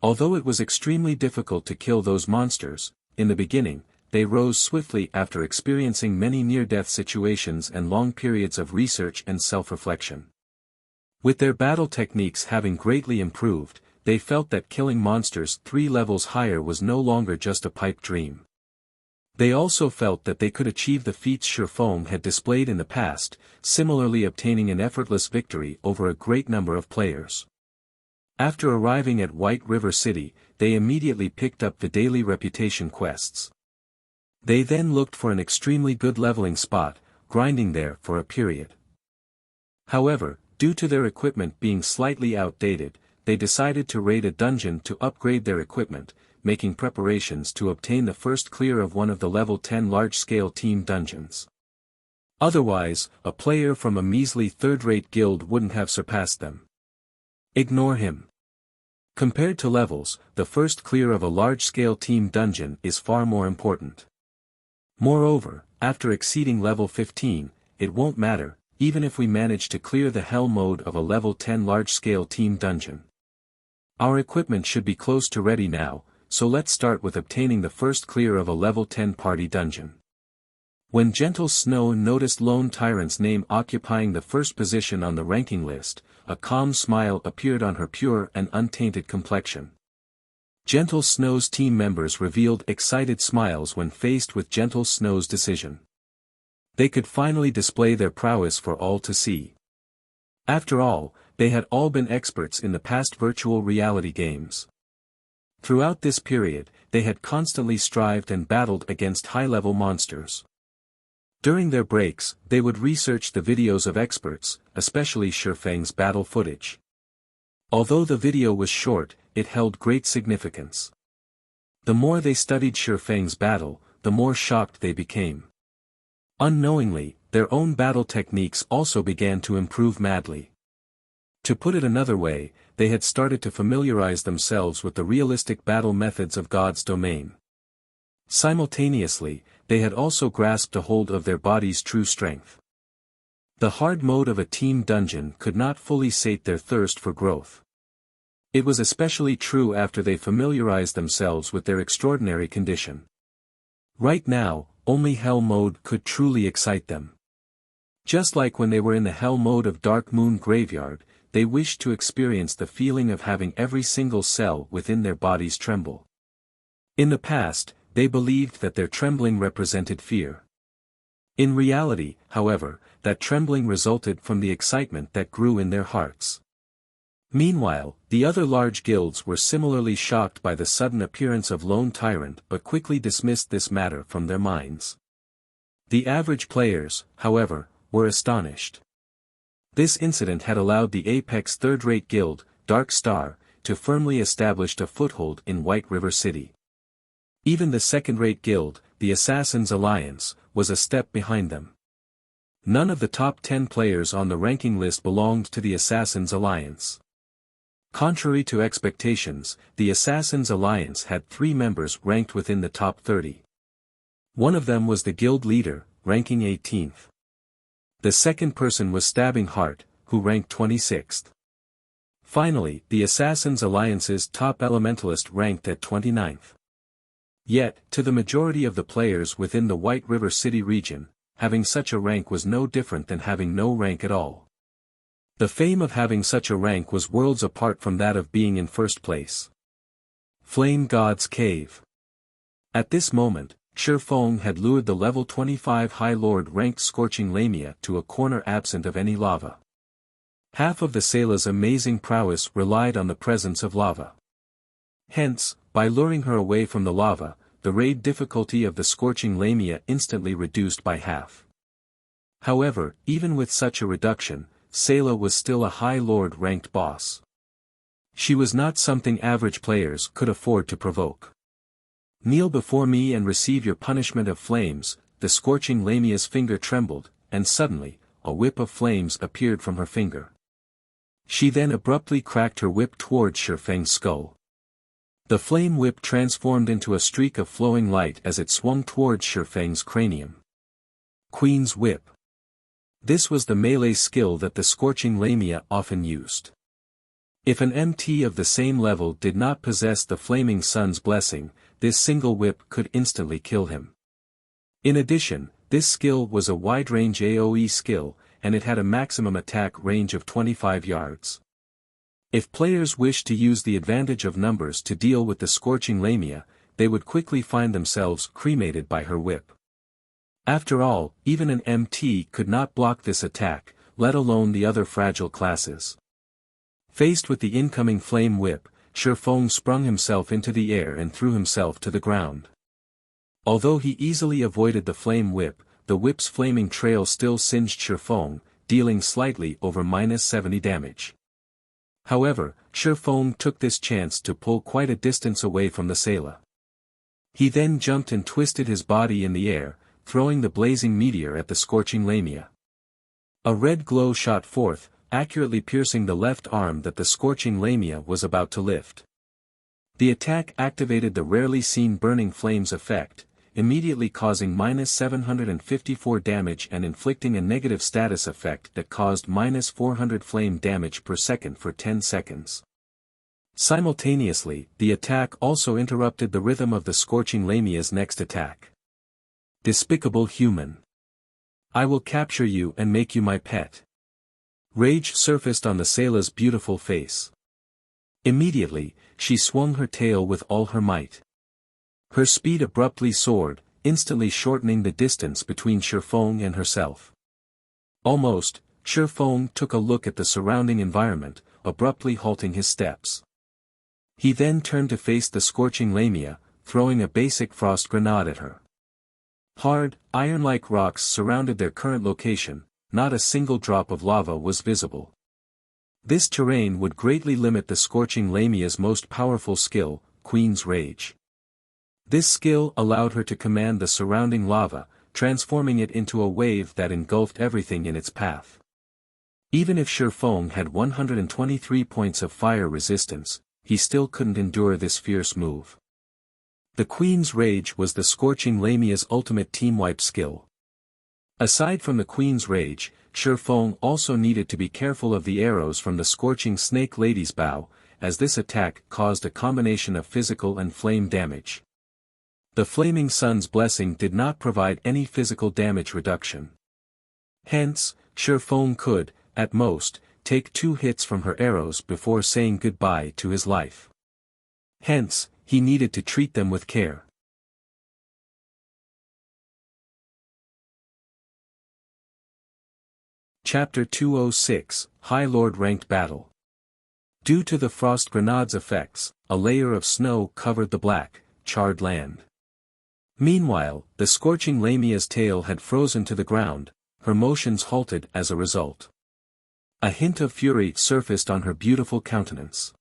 Although it was extremely difficult to kill those monsters, in the beginning, they rose swiftly after experiencing many near-death situations and long periods of research and self-reflection. With their battle techniques having greatly improved, they felt that killing monsters 3 levels higher was no longer just a pipe dream. They also felt that they could achieve the feats Shifeng had displayed in the past, similarly obtaining an effortless victory over a great number of players. After arriving at White River City, they immediately picked up the daily reputation quests. They then looked for an extremely good leveling spot, grinding there for a period. However, due to their equipment being slightly outdated, they decided to raid a dungeon to upgrade their equipment, making preparations to obtain the first clear of one of the level 10 large-scale team dungeons. Otherwise, a player from a measly third-rate guild wouldn't have surpassed them. Ignore him. Compared to levels, the first clear of a large-scale team dungeon is far more important. Moreover, after exceeding level 15, it won't matter, even if we manage to clear the hell mode of a level 10 large-scale team dungeon. Our equipment should be close to ready now, so let's start with obtaining the first clear of a level 10 party dungeon. When Gentle Snow noticed Lone Tyrant's name occupying the first position on the ranking list, a calm smile appeared on her pure and untainted complexion. Gentle Snow's team members revealed excited smiles when faced with Gentle Snow's decision. They could finally display their prowess for all to see. After all, they had all been experts in the past virtual reality games. Throughout this period, they had constantly strived and battled against high-level monsters. During their breaks, they would research the videos of experts, especially Shifeng's battle footage. Although the video was short, it held great significance. The more they studied Shifeng's battle, the more shocked they became. Unknowingly, their own battle techniques also began to improve madly. To put it another way, they had started to familiarize themselves with the realistic battle methods of God's domain. Simultaneously, they had also grasped a hold of their body's true strength. The hard mode of a team dungeon could not fully sate their thirst for growth. It was especially true after they familiarized themselves with their extraordinary condition. Right now, only hell mode could truly excite them. Just like when they were in the hell mode of Dark Moon Graveyard, they wished to experience the feeling of having every single cell within their bodies tremble. In the past, they believed that their trembling represented fear. In reality, however, that trembling resulted from the excitement that grew in their hearts. Meanwhile, the other large guilds were similarly shocked by the sudden appearance of Lone Tyrant but quickly dismissed this matter from their minds. The average players, however, were astonished. This incident had allowed the apex third-rate guild, Dark Star, to firmly establish a foothold in White River City. Even the second-rate guild, the Assassins' Alliance, was a step behind them. None of the top 10 players on the ranking list belonged to the Assassins' Alliance. Contrary to expectations, the Assassins' Alliance had 3 members ranked within the top 30. One of them was the guild leader, ranking 18th. The second person was Stabbing Heart, who ranked 26th. Finally, the Assassins' Alliance's top elementalist ranked at 29th. Yet, to the majority of the players within the White River City region, having such a rank was no different than having no rank at all. The fame of having such a rank was worlds apart from that of being in first place. Flame God's Cave. At this moment, Shifeng had lured the level 25 High Lord ranked Scorching Lamia to a corner absent of any lava. Half of the Salah's amazing prowess relied on the presence of lava. Hence, by luring her away from the lava, the raid difficulty of the Scorching Lamia instantly reduced by half. However, even with such a reduction, Salah was still a High Lord ranked boss. She was not something average players could afford to provoke. Kneel before me and receive your punishment of flames. The Scorching Lamia's finger trembled, and suddenly, a whip of flames appeared from her finger. She then abruptly cracked her whip towards Shifeng's skull. The flame whip transformed into a streak of flowing light as it swung towards Shifeng's cranium. Queen's Whip. This was the melee skill that the Scorching Lamia often used. If an MT of the same level did not possess the Flaming Sun's blessing, this single whip could instantly kill him. In addition, this skill was a wide-range AoE skill, and it had a maximum attack range of 25 yards. If players wished to use the advantage of numbers to deal with the Scorching Lamia, they would quickly find themselves cremated by her whip. After all, even an MT could not block this attack, let alone the other fragile classes. Faced with the incoming flame whip, Shifeng sprung himself into the air and threw himself to the ground. Although he easily avoided the flame whip, the whip's flaming trail still singed Shifeng, dealing slightly over -70 damage. However, Shifeng took this chance to pull quite a distance away from the Salah. He then jumped and twisted his body in the air, throwing the blazing meteor at the Scorching Lamia. A red glow shot forth, accurately piercing the left arm that the Scorching Lamia was about to lift. The attack activated the rarely seen burning flames effect, immediately causing -754 damage and inflicting a negative status effect that caused -400 flame damage per second for 10 seconds. Simultaneously, the attack also interrupted the rhythm of the Scorching Lamia's next attack. Despicable human. I will capture you and make you my pet. Rage surfaced on the Salau's beautiful face. Immediately, she swung her tail with all her might. Her speed abruptly soared, instantly shortening the distance between Shifeng and herself. Almost, Shifeng took a look at the surrounding environment, abruptly halting his steps. He then turned to face the Scorching Lamia, throwing a basic frost grenade at her. Hard, iron-like rocks surrounded their current location, not a single drop of lava was visible. This terrain would greatly limit the Scorching Lamia's most powerful skill, Queen's Rage. This skill allowed her to command the surrounding lava, transforming it into a wave that engulfed everything in its path. Even if Shifeng had 123 points of fire resistance, he still couldn't endure this fierce move. The Queen's Rage was the Scorching Lamia's ultimate team-wipe skill. Aside from the Queen's Rage, Shifeng also needed to be careful of the arrows from the Scorching Snake Lady's bow, as this attack caused a combination of physical and flame damage. The Flaming Sun's blessing did not provide any physical damage reduction. Hence, Shifeng could, at most, take 2 hits from her arrows before saying goodbye to his life. Hence, he needed to treat them with care. Chapter 206, High Lord Ranked Battle. Due to the frost grenade's effects, a layer of snow covered the black, charred land. Meanwhile, the Scorching Lamia's tail had frozen to the ground, her motions halted as a result. A hint of fury surfaced on her beautiful countenance.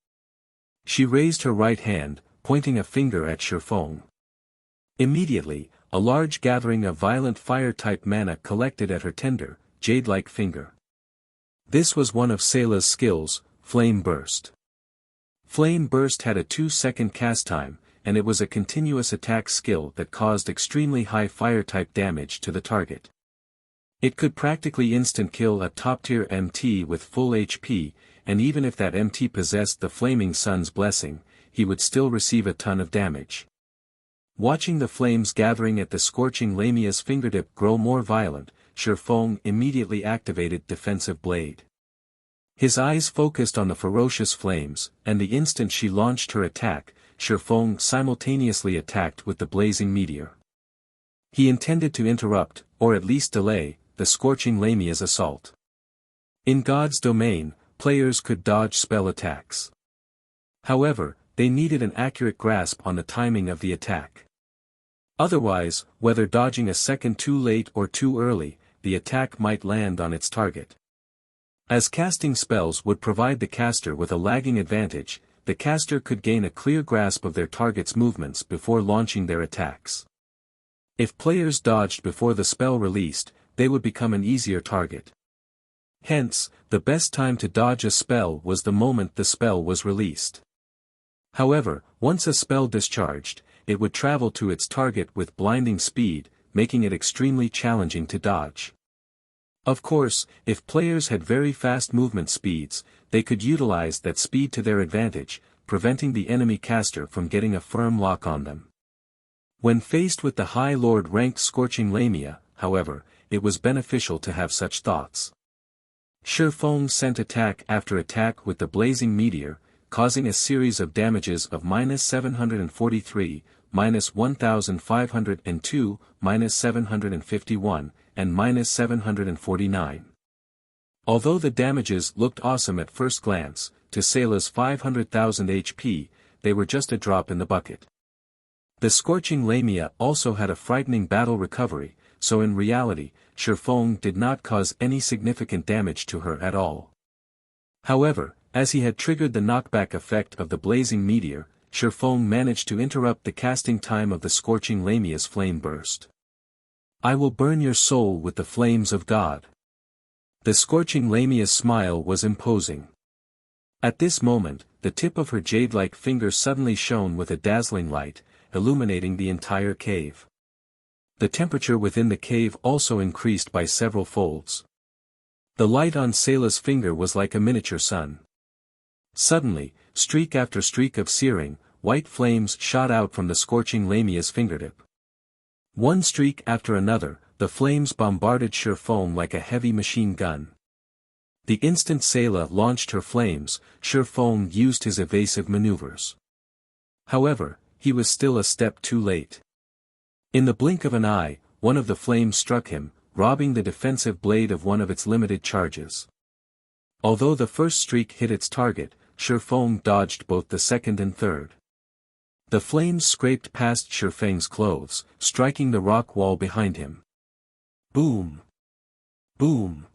She raised her right hand, pointing a finger at Shifeng. Immediately, a large gathering of violent fire-type mana collected at her tender, jade-like finger. This was one of Salau's skills, Flame Burst. Flame Burst had a 2-second cast time, and it was a continuous attack skill that caused extremely high fire-type damage to the target. It could practically instant-kill a top-tier MT with full HP, and even if that MT possessed the Flaming Sun's blessing, he would still receive a ton of damage. Watching the flames gathering at the Scorching Lamia's fingertip grow more violent, Shifeng immediately activated Defensive Blade. His eyes focused on the ferocious flames, and the instant she launched her attack, Shifeng simultaneously attacked with the blazing meteor. He intended to interrupt, or at least delay, the Scorching Lamia's assault. In God's domain, players could dodge spell attacks. However, they needed an accurate grasp on the timing of the attack. Otherwise, whether dodging a second too late or too early, the attack might land on its target. As casting spells would provide the caster with a lagging advantage, the caster could gain a clear grasp of their target's movements before launching their attacks. If players dodged before the spell released, they would become an easier target. Hence, the best time to dodge a spell was the moment the spell was released. However, once a spell discharged, it would travel to its target with blinding speed, making it extremely challenging to dodge. Of course, if players had very fast movement speeds, they could utilize that speed to their advantage, preventing the enemy caster from getting a firm lock on them. When faced with the High Lord ranked Scorching Lamia, however, it was beneficial to have such thoughts. Shifeng sent attack after attack with the blazing meteor, causing a series of damages of -743, -1502, -751, and -749. Although the damages looked awesome at first glance, to Salau's 500,000 HP, they were just a drop in the bucket. The Scorching Lamia also had a frightening battle recovery, so in reality, Shifeng did not cause any significant damage to her at all. However, as he had triggered the knockback effect of the blazing meteor, Shifeng managed to interrupt the casting time of the Scorching Lamia's flame burst. I will burn your soul with the flames of God. The Scorching Lamia's smile was imposing. At this moment, the tip of her jade-like finger suddenly shone with a dazzling light, illuminating the entire cave. the temperature within the cave also increased by several folds. The light on Salou's finger was like a miniature sun. Suddenly, streak after streak of searing, white flames shot out from the scorching Lamia's fingertip. One streak after another, the flames bombarded Shifeng like a heavy machine gun. The instant Salou launched her flames, Shifeng used his evasive maneuvers. However, he was still a step too late. In the blink of an eye, one of the flames struck him, robbing the defensive blade of one of its limited charges. Although the first streak hit its target, Shifeng dodged both the second and third. The flames scraped past Shifeng's clothes, striking the rock wall behind him. Boom! Boom!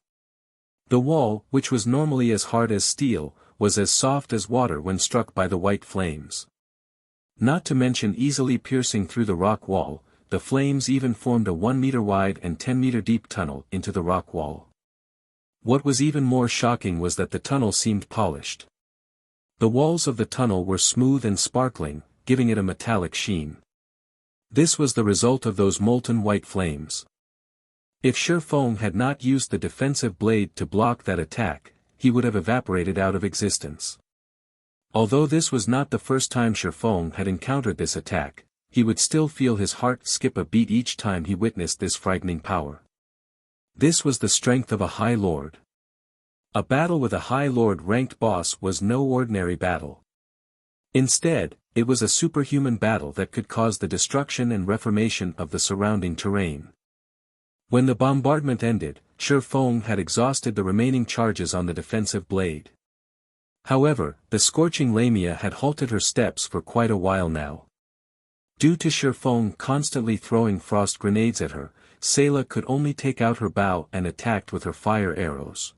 The wall, which was normally as hard as steel, was as soft as water when struck by the white flames. Not to mention easily piercing through the rock wall, the flames even formed a 1 meter wide and 10 meter deep tunnel into the rock wall. What was even more shocking was that the tunnel seemed polished. The walls of the tunnel were smooth and sparkling, giving it a metallic sheen. This was the result of those molten white flames. If Shifeng had not used the defensive blade to block that attack, he would have evaporated out of existence. Although this was not the first time Shifeng had encountered this attack, he would still feel his heart skip a beat each time he witnessed this frightening power. This was the strength of a High Lord. A battle with a High Lord ranked boss was no ordinary battle. Instead, it was a superhuman battle that could cause the destruction and reformation of the surrounding terrain. When the bombardment ended, Shifeng had exhausted the remaining charges on the defensive blade. However, the Scorching Lamia had halted her steps for quite a while now. Due to Shifeng constantly throwing frost grenades at her, Salou could only take out her bow and attacked with her fire arrows.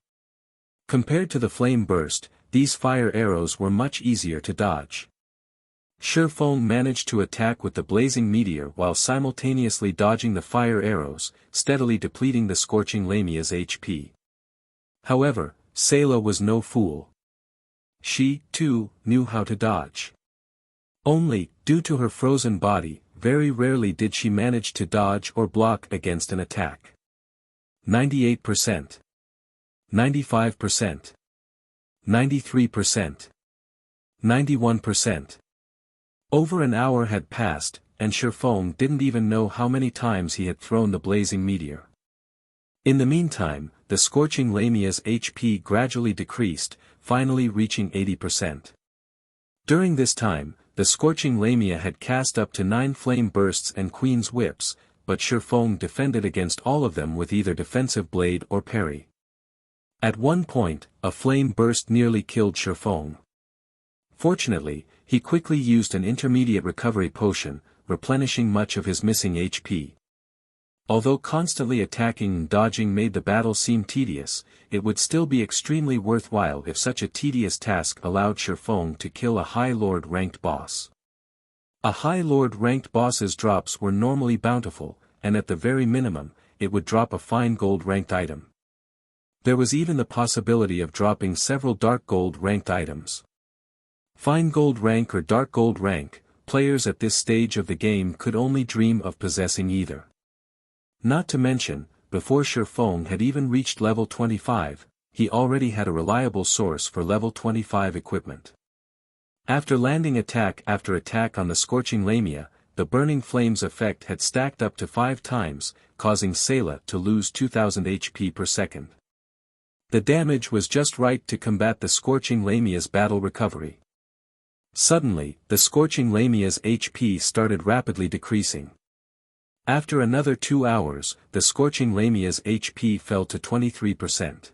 Compared to the flame burst, these fire arrows were much easier to dodge. Shifeng managed to attack with the blazing meteor while simultaneously dodging the fire arrows, steadily depleting the Scorching Lamia's HP. However, Salou was no fool. She, too, knew how to dodge. Only, due to her frozen body, very rarely did she manage to dodge or block against an attack. 98%. 95%. 93%. 91%. Over an hour had passed, and Shifeng didn't even know how many times he had thrown the blazing meteor. In the meantime, the Scorching Lamia's HP gradually decreased, finally reaching 80%. During this time, the Scorching Lamia had cast up to 9 flame bursts and Queen's Whips, but Shifeng defended against all of them with either defensive blade or parry. At one point, a flame burst nearly killed Shifeng. Fortunately, he quickly used an intermediate recovery potion, replenishing much of his missing HP. Although constantly attacking and dodging made the battle seem tedious, it would still be extremely worthwhile if such a tedious task allowed Shifeng to kill a High Lord ranked boss. A High Lord ranked boss's drops were normally bountiful, and at the very minimum, it would drop a fine gold ranked item. There was even the possibility of dropping several dark gold ranked items. Fine gold rank or dark gold rank, players at this stage of the game could only dream of possessing either. Not to mention, before Shifeng had even reached level 25, he already had a reliable source for level 25 equipment. After landing attack after attack on the Scorching Lamia, the Burning Flames effect had stacked up to 5 times, causing Salou to lose 2000 HP per second. The damage was just right to combat the Scorching Lamia's battle recovery. Suddenly, the Scorching Lamia's HP started rapidly decreasing. After another 2 hours, the Scorching Lamia's HP fell to 23%.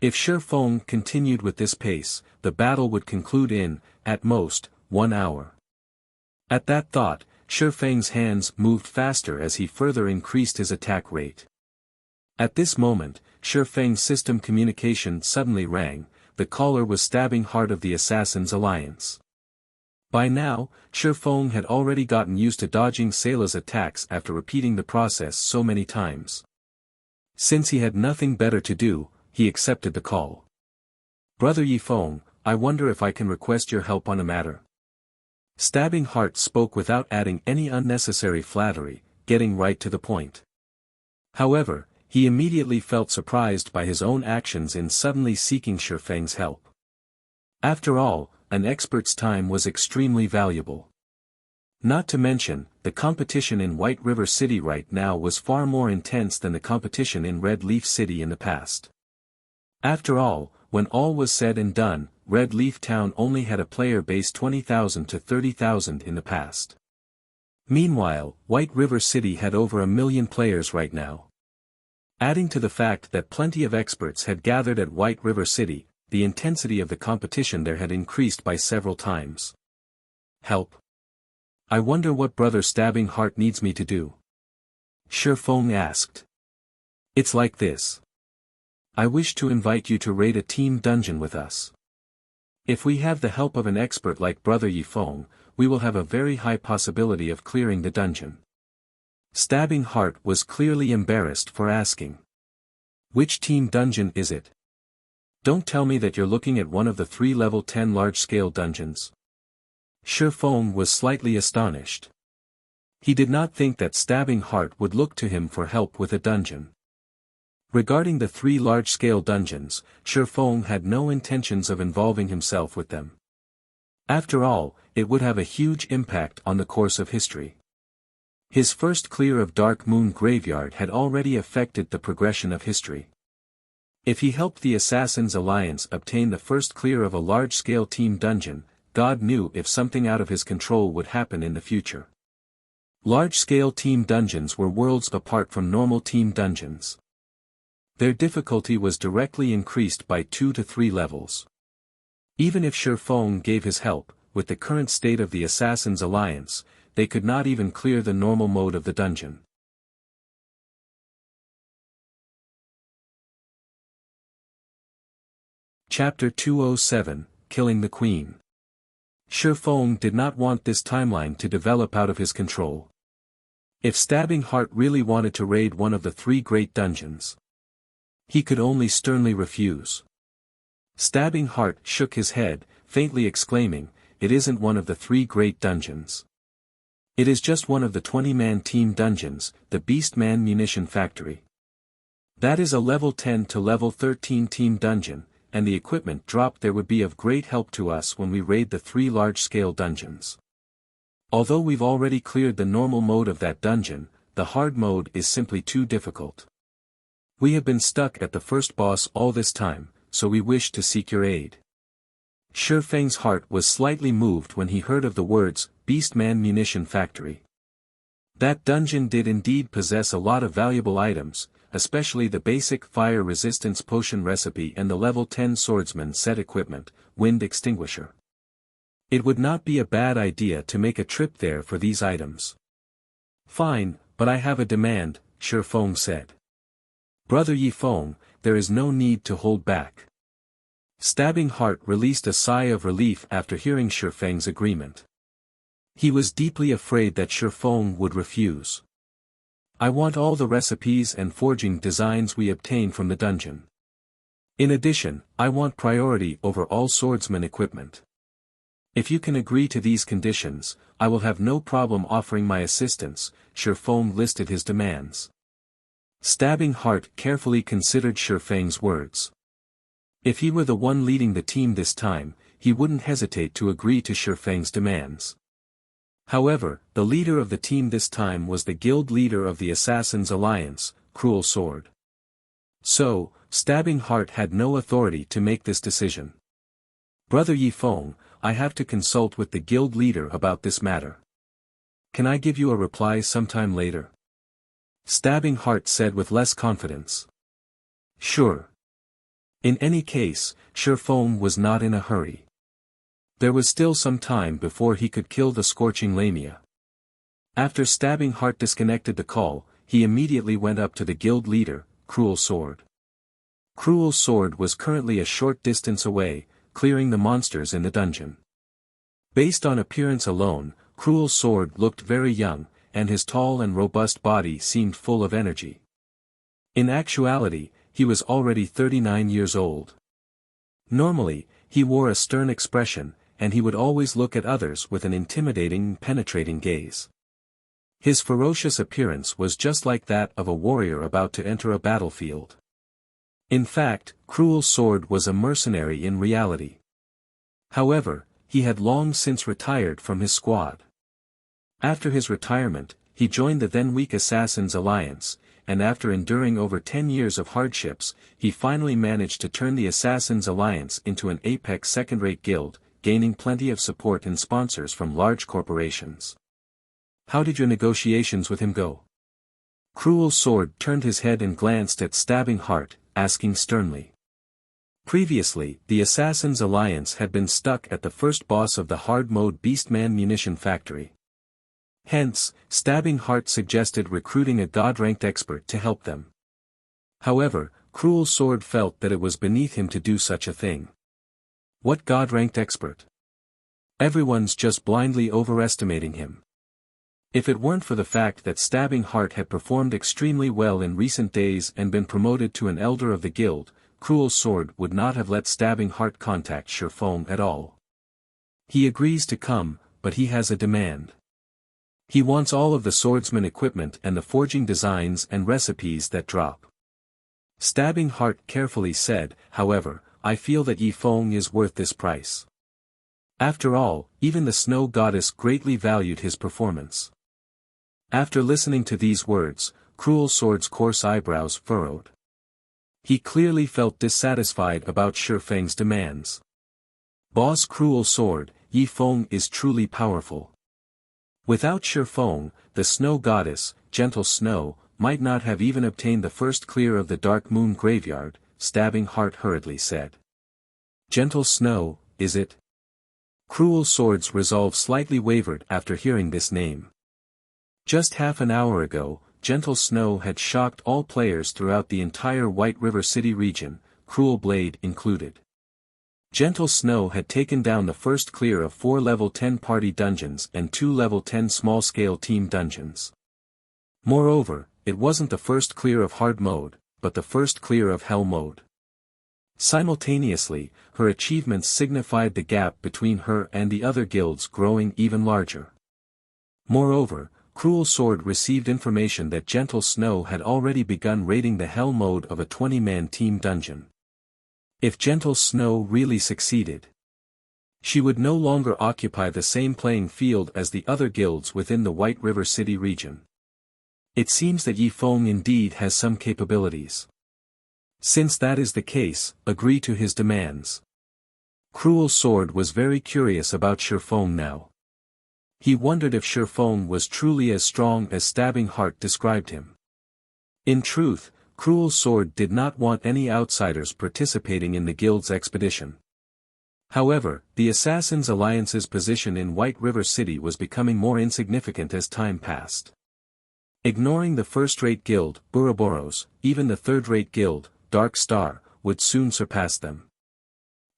If Shifeng continued with this pace, the battle would conclude in, at most, 1 hour. At that thought, Shifeng's hands moved faster as he further increased his attack rate. At this moment, Shifeng's system communication suddenly rang. The caller was stabbing heart of the Assassin's Alliance. By now, Shifeng had already gotten used to dodging Salou's attacks after repeating the process so many times. Since he had nothing better to do, he accepted the call. "Brother Yifeng, I wonder if I can request your help on a matter." Stabbing Heart spoke without adding any unnecessary flattery, getting right to the point. However, he immediately felt surprised by his own actions in suddenly seeking Shifeng's help. After all, an expert's time was extremely valuable. Not to mention, the competition in White River City right now was far more intense than the competition in Red Leaf City in the past. After all, when all was said and done, Red Leaf Town only had a player base 20,000 to 30,000 in the past. Meanwhile, White River City had over 1 million players right now. Adding to the fact that plenty of experts had gathered at White River City, the intensity of the competition there had increased by several times. Help. I wonder what Brother Stabbing Heart needs me to do. Shifeng asked. It's like this. I wish to invite you to raid a team dungeon with us. If we have the help of an expert like Brother Yifeng, we will have a very high possibility of clearing the dungeon. Stabbing Heart was clearly embarrassed for asking. Which team dungeon is it? Don't tell me that you're looking at one of the 3 level 10 large-scale dungeons. Shifeng was slightly astonished. He did not think that Stabbing Heart would look to him for help with a dungeon. Regarding the 3 large-scale dungeons, Shifeng had no intentions of involving himself with them. After all, it would have a huge impact on the course of history. His first clear of Dark Moon Graveyard had already affected the progression of history. If he helped the Assassin's Alliance obtain the first clear of a large-scale team dungeon, God knew if something out of his control would happen in the future. Large-scale team dungeons were worlds apart from normal team dungeons. Their difficulty was directly increased by 2 to 3 levels. Even if Shifeng gave his help, with the current state of the Assassin's Alliance, they could not even clear the normal mode of the dungeon. Chapter 207, Killing the Queen. Shifeng did not want this timeline to develop out of his control. If Stabbing Heart really wanted to raid one of the 3 great dungeons, he could only sternly refuse. Stabbing Heart shook his head, faintly exclaiming, "It isn't one of the 3 great dungeons. It is just one of the 20-man team dungeons, the Beastman Munition Factory. That is a level 10 to level 13 team dungeon, and the equipment dropped there would be of great help to us when we raid the 3 large-scale dungeons. Although we've already cleared the normal mode of that dungeon, the hard mode is simply too difficult. We have been stuck at the first boss all this time, so we wish to seek your aid." Shifeng's heart was slightly moved when he heard of the words, Beastman Munition Factory. That dungeon did indeed possess a lot of valuable items, especially the basic fire resistance potion recipe and the level 10 swordsman set equipment, wind extinguisher. It would not be a bad idea to make a trip there for these items. "Fine, but I have a demand," Shifeng said. "Brother Yifeng, there is no need to hold back." Stabbing Heart released a sigh of relief after hearing Shifeng's agreement. He was deeply afraid that Shifeng would refuse. "I want all the recipes and forging designs we obtain from the dungeon. In addition, I want priority over all swordsman equipment. If you can agree to these conditions, I will have no problem offering my assistance." Shifeng listed his demands. Stabbing Heart carefully considered Shifeng's words. If he were the one leading the team this time, he wouldn't hesitate to agree to Shifeng's demands. However, the leader of the team this time was the guild leader of the Assassin's Alliance, Cruel Sword. So, Stabbing Heart had no authority to make this decision. "Brother Yifeng, I have to consult with the guild leader about this matter. Can I give you a reply sometime later?" Stabbing Heart said with less confidence. "Sure." In any case, Shifeng was not in a hurry. There was still some time before he could kill the Scorching Lamia. After Stabbing Heart disconnected the call, he immediately went up to the guild leader, Cruel Sword. Cruel Sword was currently a short distance away, clearing the monsters in the dungeon. Based on appearance alone, Cruel Sword looked very young, and his tall and robust body seemed full of energy. In actuality, he was already 39 years old. Normally, he wore a stern expression, and he would always look at others with an intimidating, penetrating gaze. His ferocious appearance was just like that of a warrior about to enter a battlefield. In fact, Cruel Sword was a mercenary in reality. However, he had long since retired from his squad. After his retirement, he joined the then weak Assassins Alliance, and after enduring over 10 years of hardships, he finally managed to turn the Assassins Alliance into an apex second-rate guild, gaining plenty of support and sponsors from large corporations. How did your negotiations with him go? Cruel Sword turned his head and glanced at Stabbing Heart, asking sternly. Previously, the Assassins Alliance had been stuck at the first boss of the hard-mode Beastman munition factory. Hence, Stabbing Heart suggested recruiting a god-ranked expert to help them. However, Cruel Sword felt that it was beneath him to do such a thing. What god-ranked expert? Everyone's just blindly overestimating him. If it weren't for the fact that Stabbing Heart had performed extremely well in recent days and been promoted to an elder of the guild, Cruel Sword would not have let Stabbing Heart contact Shurfeng at all. He agrees to come, but he has a demand. He wants all of the swordsman equipment and the forging designs and recipes that drop. Stabbing Heart carefully said, however, I feel that Yi Feng is worth this price. After all, even the snow goddess greatly valued his performance. After listening to these words, Cruel Sword's coarse eyebrows furrowed. He clearly felt dissatisfied about Shurfeng's demands. Boss Cruel Sword, Yi Feng is truly powerful. Without Shurfeng, the snow goddess, Gentle Snow, might not have even obtained the first clear of the Dark Moon Graveyard, Stabbing Heart hurriedly said. Gentle Snow, is it? Cruel Sword's resolve slightly wavered after hearing this name. Just half an hour ago, Gentle Snow had shocked all players throughout the entire White River City region, Cruel Blade included. Gentle Snow had taken down the first clear of 4 level 10 party dungeons and 2 level 10 small-scale team dungeons. Moreover, it wasn't the first clear of hard mode, but the first clear of hell mode. Simultaneously, her achievements signified the gap between her and the other guilds growing even larger. Moreover, Cruel Sword received information that Gentle Snow had already begun raiding the hell mode of a 20-man team dungeon. If Gentle Snow really succeeded, she would no longer occupy the same playing field as the other guilds within the White River City region. It seems that Yi Feng indeed has some capabilities. Since that is the case, agree to his demands. Cruel Sword was very curious about Shurfeng now. He wondered if Shurfeng was truly as strong as Stabbing Heart described him. In truth, Cruel Sword did not want any outsiders participating in the guild's expedition. However, the Assassins Alliance's position in White River City was becoming more insignificant as time passed. Ignoring the first-rate guild, Ouroboros, even the third-rate guild, Dark Star, would soon surpass them.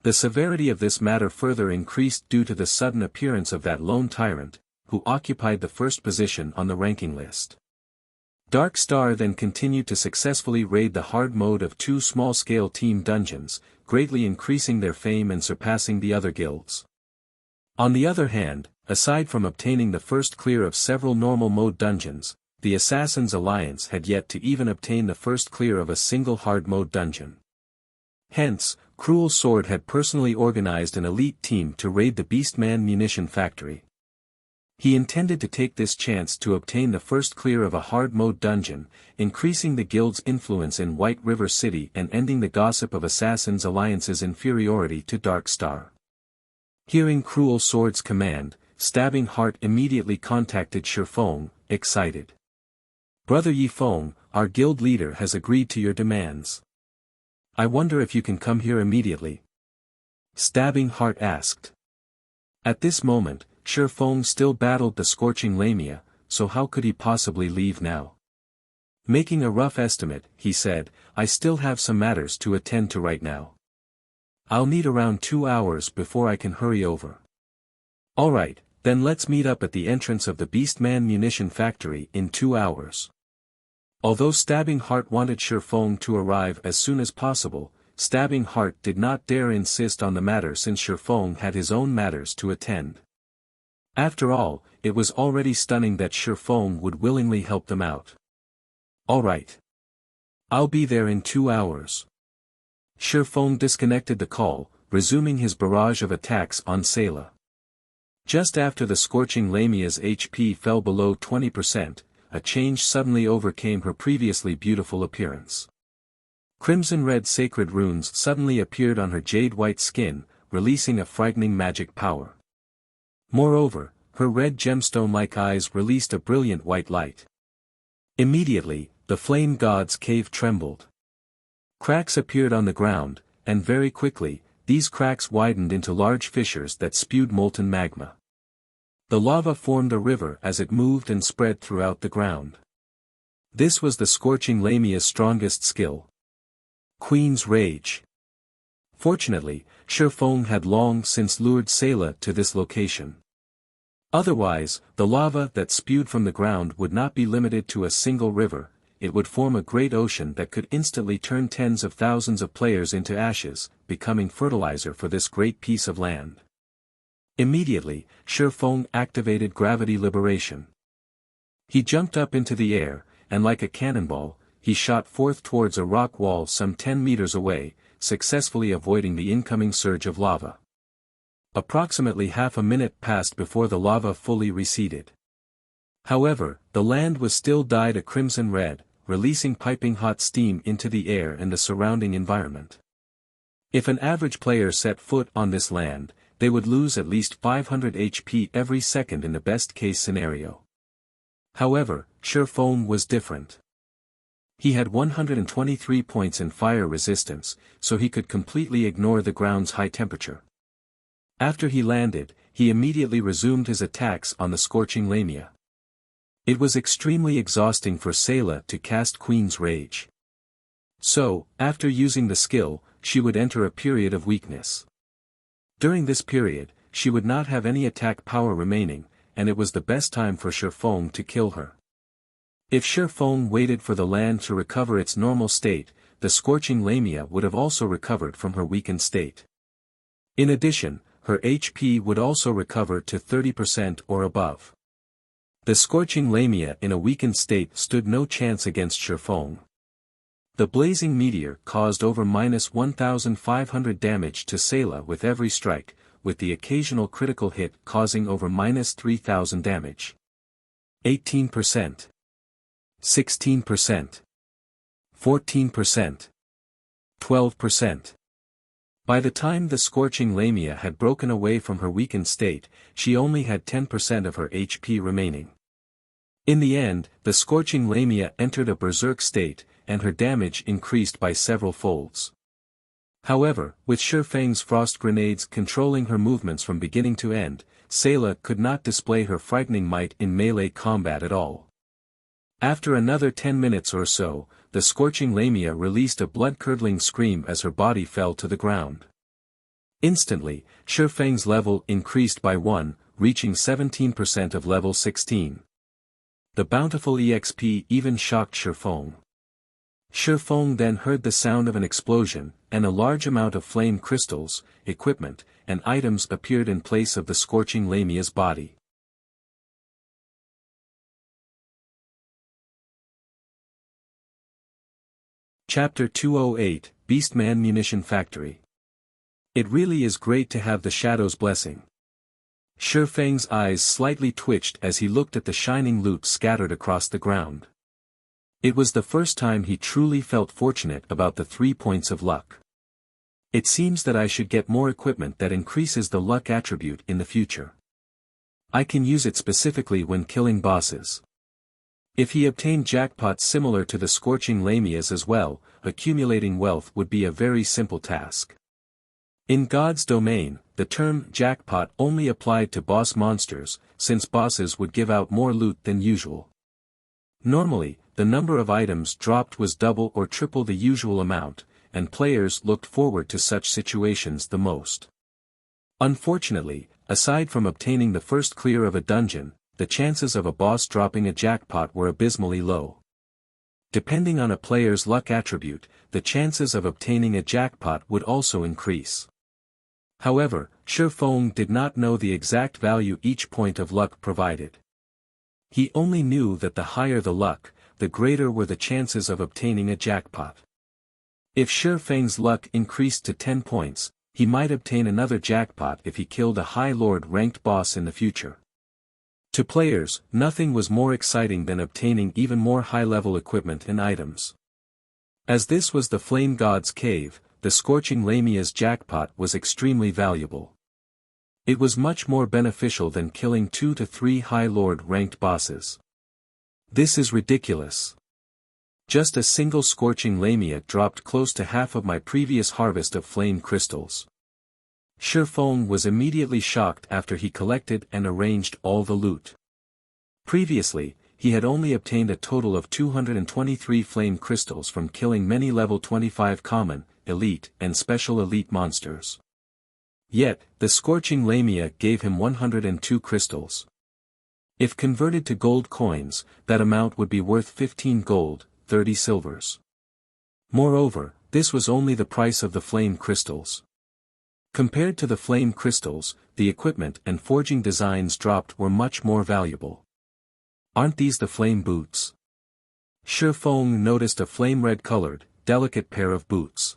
The severity of this matter further increased due to the sudden appearance of that lone tyrant, who occupied the first position on the ranking list. Dark Star then continued to successfully raid the hard mode of 2 small-scale team dungeons, greatly increasing their fame and surpassing the other guilds. On the other hand, aside from obtaining the first clear of several normal mode dungeons, the Assassins Alliance had yet to even obtain the first clear of a single hard mode dungeon. Hence, Cruel Sword had personally organized an elite team to raid the Beastman munition factory. He intended to take this chance to obtain the first clear of a hard mode dungeon, increasing the guild's influence in White River City and ending the gossip of Assassins Alliance's inferiority to Dark Star. Hearing Cruel Sword's command, Stabbing Heart immediately contacted Shurfeng, excited. Brother Yi Feng, our guild leader has agreed to your demands. I wonder if you can come here immediately. Stabbing Heart asked. At this moment, Shurfeng still battled the Scorching Lamia, so how could he possibly leave now? Making a rough estimate, he said, I still have some matters to attend to right now. I'll need around 2 hours before I can hurry over. Alright, then let's meet up at the entrance of the Beastman munition factory in 2 hours. Although Stabbing Heart wanted Shurfeng to arrive as soon as possible, Stabbing Heart did not dare insist on the matter since Shurfeng had his own matters to attend. After all, it was already stunning that Shifeng would willingly help them out. Alright. I'll be there in 2 hours. Shifeng disconnected the call, resuming his barrage of attacks on Salou. Just after the Scorching Lamia's HP fell below 20%, a change suddenly overcame her previously beautiful appearance. Crimson-red sacred runes suddenly appeared on her jade-white skin, releasing a frightening magic power. Moreover, her red gemstone-like eyes released a brilliant white light. Immediately, the flame god's cave trembled. Cracks appeared on the ground, and very quickly, these cracks widened into large fissures that spewed molten magma. The lava formed a river as it moved and spread throughout the ground. This was the Scorching Lamia's strongest skill. Queen's Rage. Fortunately, Shifeng had long since lured Salou to this location. Otherwise, the lava that spewed from the ground would not be limited to a single river, it would form a great ocean that could instantly turn tens of thousands of players into ashes, becoming fertilizer for this great piece of land. Immediately, Shifeng activated gravity liberation. He jumped up into the air, and like a cannonball, he shot forth towards a rock wall some 10 meters away, successfully avoiding the incoming surge of lava. Approximately half a minute passed before the lava fully receded. However, the land was still dyed a crimson red, releasing piping hot steam into the air and the surrounding environment. If an average player set foot on this land, they would lose at least 500 HP every second in the best-case scenario. However, Shifeng was different. He had 123 points in fire resistance, so he could completely ignore the ground's high temperature. After he landed, he immediately resumed his attacks on the Scorching Lamia. It was extremely exhausting for Salou to cast Queen's Rage. So, after using the skill, she would enter a period of weakness. During this period, she would not have any attack power remaining, and it was the best time for Shifeng to kill her. If Shifeng waited for the land to recover its normal state, the Scorching Lamia would have also recovered from her weakened state. In addition, her HP would also recover to 30% or above. The Scorching Lamia in a weakened state stood no chance against Shifeng. The blazing meteor caused over -1,500 damage to Salou with every strike, with the occasional critical hit causing over -3,000 damage. 18%. 16%. 14%. 12%. By the time the Scorching Lamia had broken away from her weakened state, she only had 10% of her HP remaining. In the end, the Scorching Lamia entered a berserk state, and her damage increased by several folds. However, with Shifeng's frost grenades controlling her movements from beginning to end, Salou could not display her frightening might in melee combat at all. After another 10 minutes or so, the Scorching Lamia released a blood-curdling scream as her body fell to the ground. Instantly, Shifeng's level increased by 1, reaching 17% of level 16. The bountiful EXP even shocked Shifeng. Shifeng then heard the sound of an explosion, and a large amount of flame crystals, equipment, and items appeared in place of the Scorching Lamia's body. Chapter 208, Beastman Munition Factory. It really is great to have the Shadow's blessing. Shifeng's eyes slightly twitched as he looked at the shining loot scattered across the ground. It was the first time he truly felt fortunate about the 3 points of luck. It seems that I should get more equipment that increases the luck attribute in the future. I can use it specifically when killing bosses. If he obtained jackpots similar to the Scorching Lamia's as well, accumulating wealth would be a very simple task. In God's domain, the term jackpot only applied to boss monsters, since bosses would give out more loot than usual. Normally, the number of items dropped was double or triple the usual amount, and players looked forward to such situations the most. Unfortunately, aside from obtaining the first clear of a dungeon, the chances of a boss dropping a jackpot were abysmally low. Depending on a player's luck attribute, the chances of obtaining a jackpot would also increase. However, Shi Feng did not know the exact value each point of luck provided. He only knew that the higher the luck, the greater were the chances of obtaining a jackpot. If Shi Feng's luck increased to 10 points, he might obtain another jackpot if he killed a High Lord ranked boss in the future. To players, nothing was more exciting than obtaining even more high-level equipment and items. As this was the Flame God's Cave, the Scorching Lamia's jackpot was extremely valuable. It was much more beneficial than killing 2 to 3 High Lord ranked bosses. This is ridiculous. Just a single Scorching Lamia dropped close to half of my previous harvest of flame crystals. Shi Feng was immediately shocked after he collected and arranged all the loot. Previously, he had only obtained a total of 223 flame crystals from killing many level 25 common, elite, and special elite monsters. Yet, the Scorching Lamia gave him 102 crystals. If converted to gold coins, that amount would be worth 15 gold, 30 silvers. Moreover, this was only the price of the flame crystals. Compared to the flame crystals, the equipment and forging designs dropped were much more valuable. Aren't these the flame boots? Shi Feng noticed a flame red-colored, delicate pair of boots.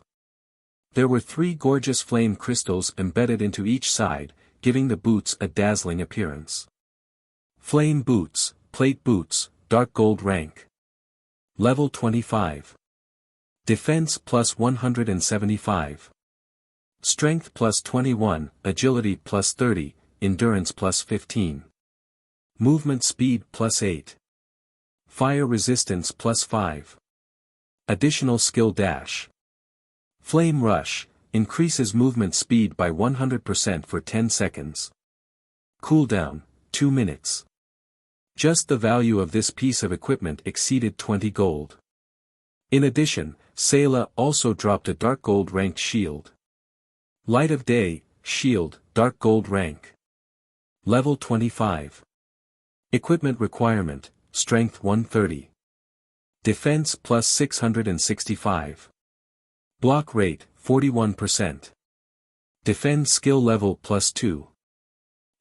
There were 3 gorgeous flame crystals embedded into each side, giving the boots a dazzling appearance. Flame boots, plate boots, dark gold rank. Level 25. Defense plus 175. Strength plus 21, agility plus 30, endurance plus 15. Movement speed plus 8. Fire resistance plus 5. Additional skill dash. Flame rush, increases movement speed by 100% for 10 seconds. Cooldown, 2 minutes. Just the value of this piece of equipment exceeded 20 gold. In addition, Salou also dropped a dark gold ranked shield. Light of Day, shield, dark gold rank. Level 25. Equipment requirement, strength 130. Defense plus 665. Block rate, 41%. Defend skill level plus 2.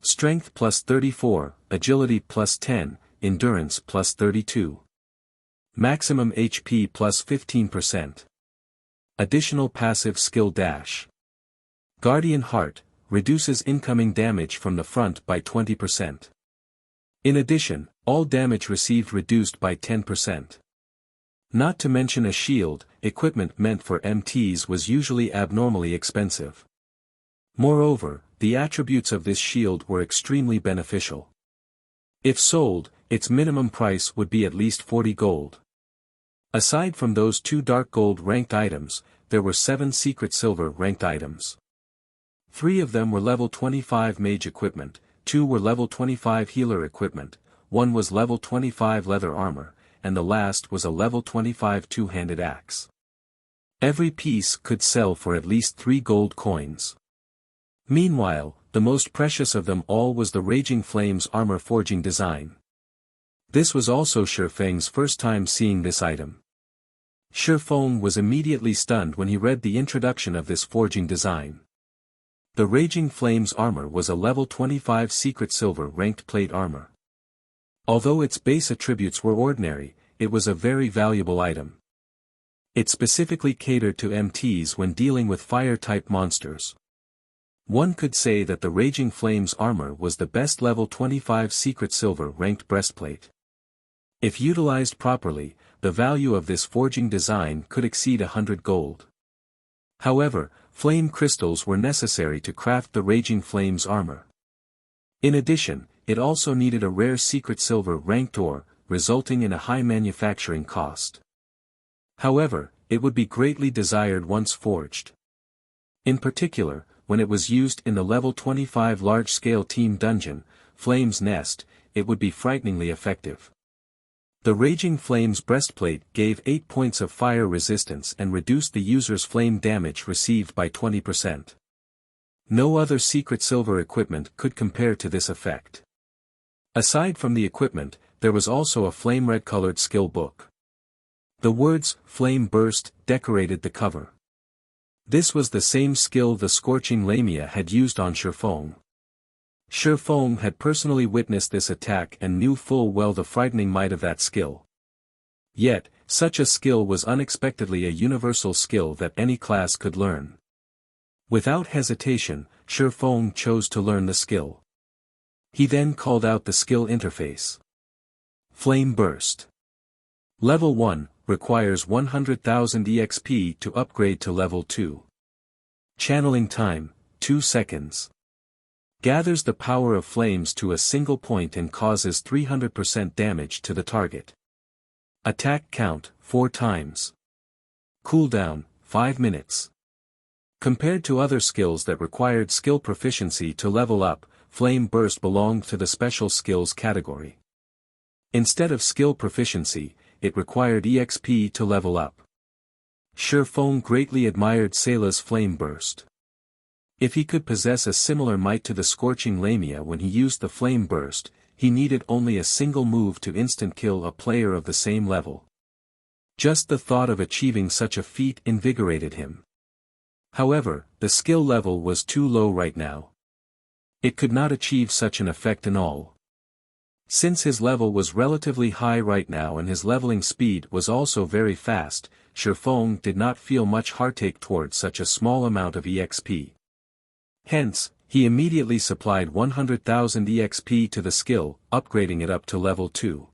Strength plus 34, agility plus 10, endurance plus 32. Maximum HP plus 15%. Additional passive skill dash. Guardian Heart, reduces incoming damage from the front by 20%. In addition, all damage received reduced by 10%. Not to mention a shield, equipment meant for MTs was usually abnormally expensive. Moreover, the attributes of this shield were extremely beneficial. If sold, its minimum price would be at least 40 gold. Aside from those 2 dark gold ranked items, there were 7 secret silver ranked items. 3 of them were level 25 mage equipment, 2 were level 25 healer equipment, 1 was level 25 leather armor, and the last was a level 25 two-handed axe. Every piece could sell for at least 3 gold coins. Meanwhile, the most precious of them all was the Raging Flames armor forging design. This was also Shi Feng's first time seeing this item. Shi Feng was immediately stunned when he read the introduction of this forging design. The Raging Flames armor was a level 25 secret silver ranked plate armor. Although its base attributes were ordinary, it was a very valuable item. It specifically catered to MTs when dealing with fire-type monsters. One could say that the Raging Flames armor was the best level 25 secret silver ranked breastplate. If utilized properly, the value of this forging design could exceed 100 gold. However, flame crystals were necessary to craft the Raging Flames armor. In addition, it also needed a rare secret silver ranked ore, resulting in a high manufacturing cost. However, it would be greatly desired once forged. In particular, when it was used in the level 25 large-scale team dungeon, Flame's Nest, it would be frighteningly effective. The Raging Flames breastplate gave 8 points of fire resistance and reduced the user's flame damage received by 20%. No other secret silver equipment could compare to this effect. Aside from the equipment, there was also a flame red-colored skill book. The words, Flame Burst, decorated the cover. This was the same skill the Scorching Lamia had used on Shifeng. Shifeng had personally witnessed this attack and knew full well the frightening might of that skill. Yet, such a skill was unexpectedly a universal skill that any class could learn. Without hesitation, Shifeng chose to learn the skill. He then called out the skill interface. Flame Burst. Level 1, requires 100,000 EXP to upgrade to level 2. Channeling time, 2 seconds. Gathers the power of flames to a single point and causes 300% damage to the target. Attack count, 4 times. Cooldown, 5 minutes. Compared to other skills that required skill proficiency to level up, Flame Burst belonged to the special skills category. Instead of skill proficiency, it required EXP to level up. Shifeng greatly admired Salau's Flame Burst. If he could possess a similar might to the Scorching Lamia when he used the Flame Burst, he needed only a single move to instant kill a player of the same level. Just the thought of achieving such a feat invigorated him. However, the skill level was too low right now. It could not achieve such an effect in all. Since his level was relatively high right now and his leveling speed was also very fast, Shifeng did not feel much heartache towards such a small amount of EXP. Hence, he immediately supplied 100,000 EXP to the skill, upgrading it up to level 2.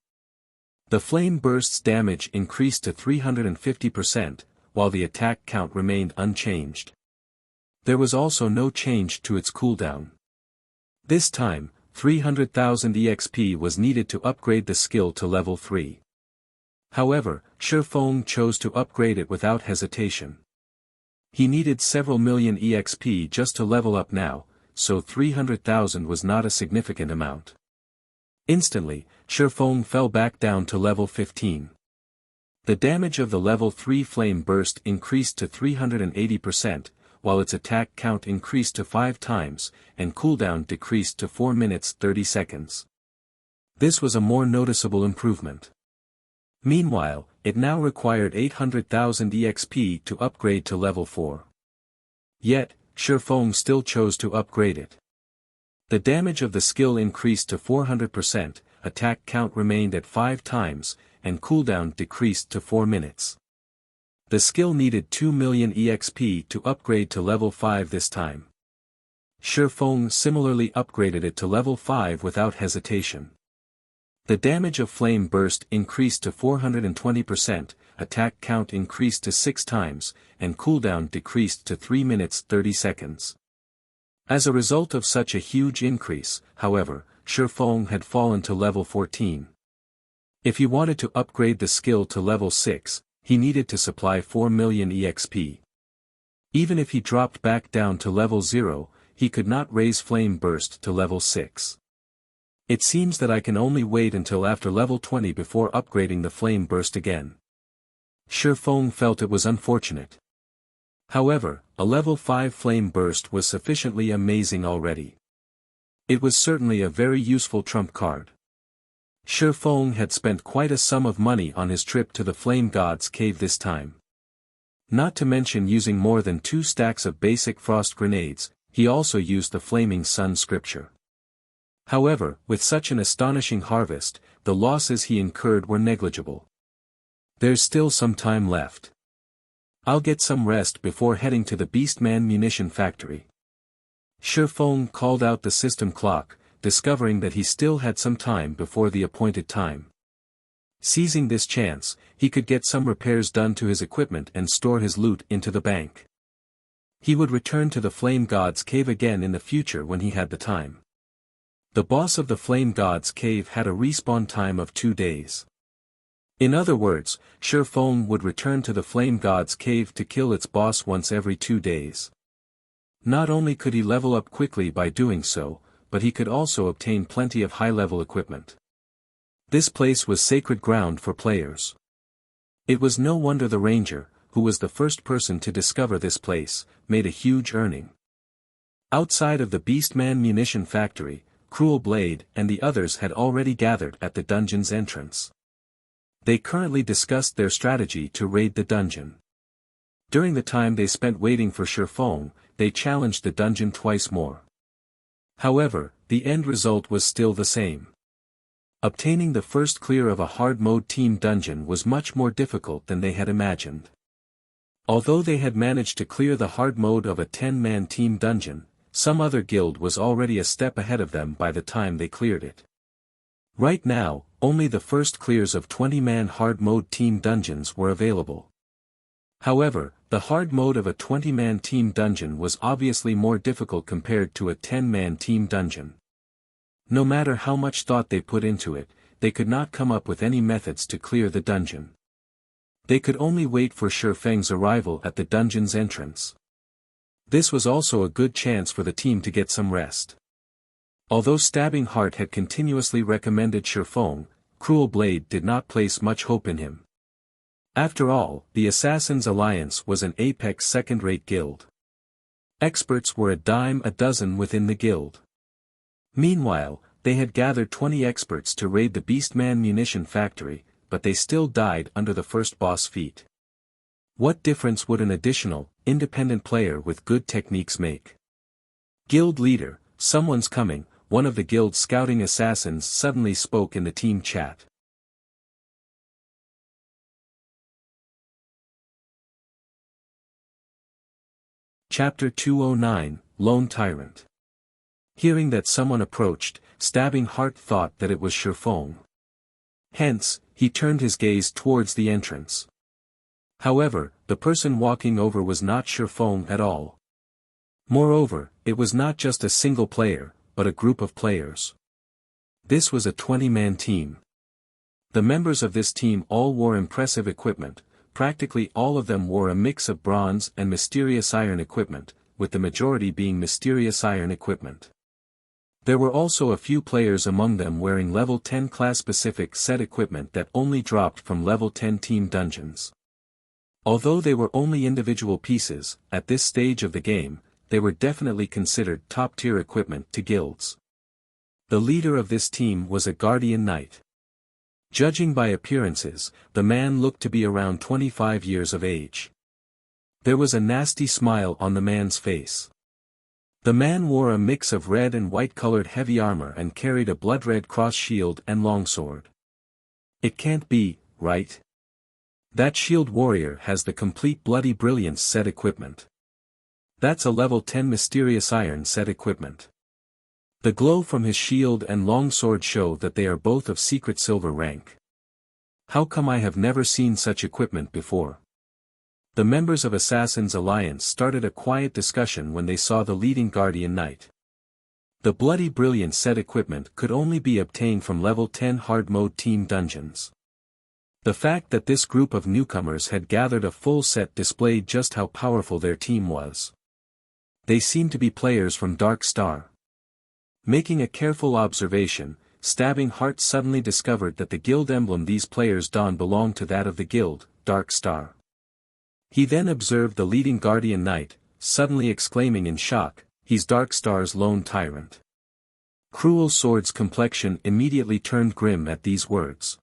The Flame Burst's damage increased to 350%, while the attack count remained unchanged. There was also no change to its cooldown. This time, 300,000 EXP was needed to upgrade the skill to level 3. However, Shifeng chose to upgrade it without hesitation. He needed several million EXP just to level up now, so 300,000 was not a significant amount. Instantly, Shifeng fell back down to level 15. The damage of the level 3 Flame Burst increased to 380%, while its attack count increased to 5 times, and cooldown decreased to 4 minutes 30 seconds. This was a more noticeable improvement. Meanwhile, it now required 800,000 EXP to upgrade to level 4. Yet, Shifeng still chose to upgrade it. The damage of the skill increased to 400%, attack count remained at 5 times, and cooldown decreased to 4 minutes. The skill needed 2 million EXP to upgrade to level 5 this time. Shifeng similarly upgraded it to level 5 without hesitation. The damage of Flame Burst increased to 420%, attack count increased to 6 times, and cooldown decreased to 3 minutes 30 seconds. As a result of such a huge increase, however, Shifeng had fallen to level 14. If he wanted to upgrade the skill to level 6, he needed to supply 4 million EXP. Even if he dropped back down to level 0, he could not raise Flame Burst to level 6. It seems that I can only wait until after level 20 before upgrading the Flame Burst again. Shifeng felt it was unfortunate. However, a level 5 Flame Burst was sufficiently amazing already. It was certainly a very useful trump card. Shifeng had spent quite a sum of money on his trip to the Flame God's cave this time. Not to mention using more than 2 stacks of basic frost grenades, he also used the Flaming Sun scripture. However, with such an astonishing harvest, the losses he incurred were negligible. There's still some time left. I'll get some rest before heading to the Beastman munition factory. Shifeng called out the system clock, discovering that he still had some time before the appointed time. Seizing this chance, he could get some repairs done to his equipment and store his loot into the bank. He would return to the Flame God's cave again in the future when he had the time. The boss of the Flame God's cave had a respawn time of 2 days. In other words, Shifeng would return to the Flame God's cave to kill its boss once every 2 days. Not only could he level up quickly by doing so, but he could also obtain plenty of high-level equipment. This place was sacred ground for players. It was no wonder the ranger, who was the first person to discover this place, made a huge earning. Outside of the Beastman munition factory, Cruel Blade and the others had already gathered at the dungeon's entrance. They currently discussed their strategy to raid the dungeon. During the time they spent waiting for Shifeng, they challenged the dungeon twice more. However, the end result was still the same. Obtaining the first clear of a hard mode team dungeon was much more difficult than they had imagined. Although they had managed to clear the hard mode of a 10-man team dungeon, some other guild was already a step ahead of them by the time they cleared it. Right now, only the first clears of 20-man hard mode team dungeons were available. However, the hard mode of a 20-man team dungeon was obviously more difficult compared to a 10-man team dungeon. No matter how much thought they put into it, they could not come up with any methods to clear the dungeon. They could only wait for Shifeng's arrival at the dungeon's entrance. This was also a good chance for the team to get some rest. Although Stabbing Heart had continuously recommended Shifeng, Cruel Blade did not place much hope in him. After all, the Assassins' Alliance was an apex second-rate guild. Experts were a dime a dozen within the guild. Meanwhile, they had gathered 20 experts to raid the Beastman munition factory, but they still died under the first boss feat. What difference would an additional, independent player with good techniques make? Guild leader, someone's coming, one of the guild's scouting assassins suddenly spoke in the team chat. Chapter 209, Lone Tyrant. Hearing that someone approached, Stabbing Heart thought that it was Shifeng. Hence, he turned his gaze towards the entrance. However, the person walking over was not Shifeng at all. Moreover, it was not just a single player, but a group of players. This was a 20-man team. The members of this team all wore impressive equipment, practically all of them wore a mix of bronze and mysterious iron equipment, with the majority being mysterious iron equipment. There were also a few players among them wearing level 10 class-specific set equipment that only dropped from level 10 team dungeons. Although they were only individual pieces, at this stage of the game, they were definitely considered top-tier equipment to guilds. The leader of this team was a Guardian Knight. Judging by appearances, the man looked to be around 25 years of age. There was a nasty smile on the man's face. The man wore a mix of red and white-colored heavy armor and carried a blood-red cross shield and longsword. It can't be, right? That shield warrior has the complete Bloody Brilliance set equipment. That's a level 10 mysterious iron set equipment. The glow from his shield and longsword show that they are both of secret silver rank. How come I have never seen such equipment before? The members of Assassin's Alliance started a quiet discussion when they saw the leading Guardian Knight. The Bloody Brilliance set equipment could only be obtained from level 10 hard mode team dungeons. The fact that this group of newcomers had gathered a full set displayed just how powerful their team was. They seemed to be players from Dark Star. Making a careful observation, Stabbing Heart suddenly discovered that the guild emblem these players don belonged to that of the guild, Dark Star. He then observed the leading Guardian Knight, suddenly exclaiming in shock, "He's Dark Star's Lone Tyrant." Cruel Sword's complexion immediately turned grim at these words.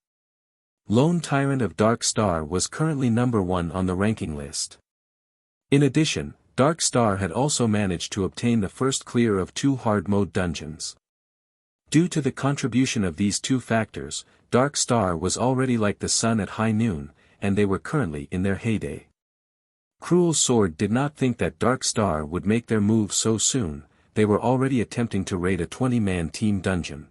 Lone Tyrant of Dark Star was currently number 1 on the ranking list. In addition, Dark Star had also managed to obtain the first clear of 2 hard mode dungeons. Due to the contribution of these 2 factors, Dark Star was already like the sun at high noon, and they were currently in their heyday. Cruel Sword did not think that Dark Star would make their move so soon. They were already attempting to raid a 20-man team dungeon.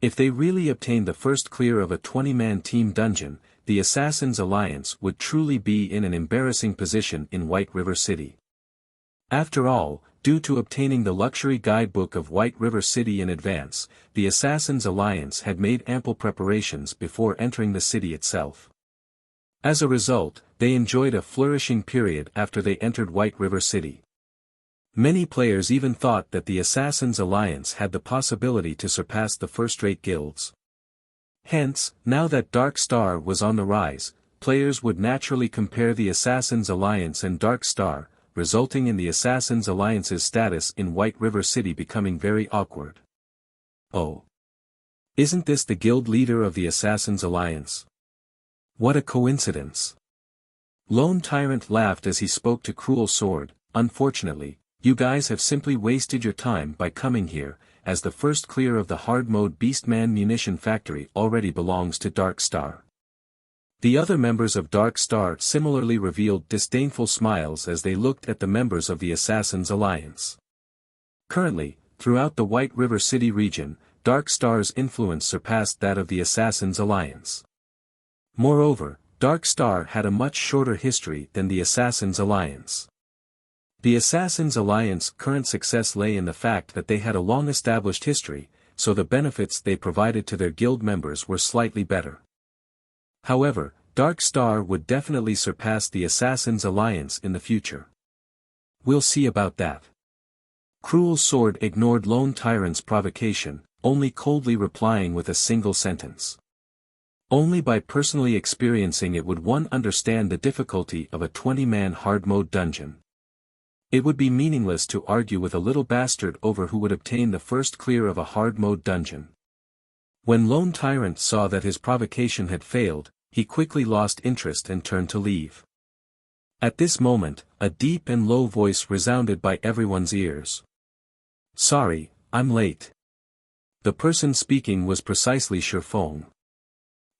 If they really obtained the first clear of a 20-man team dungeon, the Assassin's Alliance would truly be in an embarrassing position in White River City. After all, due to obtaining the luxury guidebook of White River City in advance, the Assassin's Alliance had made ample preparations before entering the city itself. As a result, they enjoyed a flourishing period after they entered White River City. Many players even thought that the Assassin's Alliance had the possibility to surpass the first-rate guilds. Hence, now that Dark Star was on the rise, players would naturally compare the Assassin's Alliance and Dark Star, resulting in the Assassin's Alliance's status in White River City becoming very awkward. Oh! Isn't this the guild leader of the Assassin's Alliance? What a coincidence! Lone Tyrant laughed as he spoke to Cruel Sword. Unfortunately, you guys have simply wasted your time by coming here, as the first clear of the hard-mode Beastman munition factory already belongs to Dark Star. The other members of Dark Star similarly revealed disdainful smiles as they looked at the members of the Assassins' Alliance. Currently, throughout the White River City region, Dark Star's influence surpassed that of the Assassins' Alliance. Moreover, Dark Star had a much shorter history than the Assassins' Alliance. The Assassins' Alliance's current success lay in the fact that they had a long-established history, so the benefits they provided to their guild members were slightly better. However, Dark Star would definitely surpass the Assassins' Alliance in the future. We'll see about that. Cruel Sword ignored Lone Tyrant's provocation, only coldly replying with a single sentence. Only by personally experiencing it would one understand the difficulty of a 20-man hard-mode dungeon. It would be meaningless to argue with a little bastard over who would obtain the first clear of a hard-mode dungeon. When Lone Tyrant saw that his provocation had failed, he quickly lost interest and turned to leave. At this moment, a deep and low voice resounded by everyone's ears. "Sorry, I'm late." The person speaking was precisely Shifeng.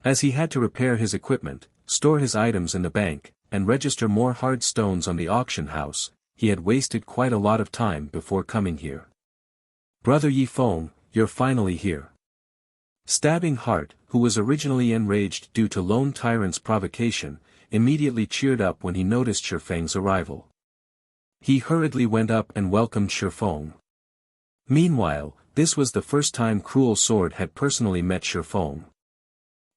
As he had to repair his equipment, store his items in the bank, and register more hard stones on the auction house, he had wasted quite a lot of time before coming here. "Brother Yifeng, you're finally here." Stabbing Heart, who was originally enraged due to Lone Tyrant's provocation, immediately cheered up when he noticed Shifeng's arrival. He hurriedly went up and welcomed Shifeng. Meanwhile, this was the first time Cruel Sword had personally met Shifeng.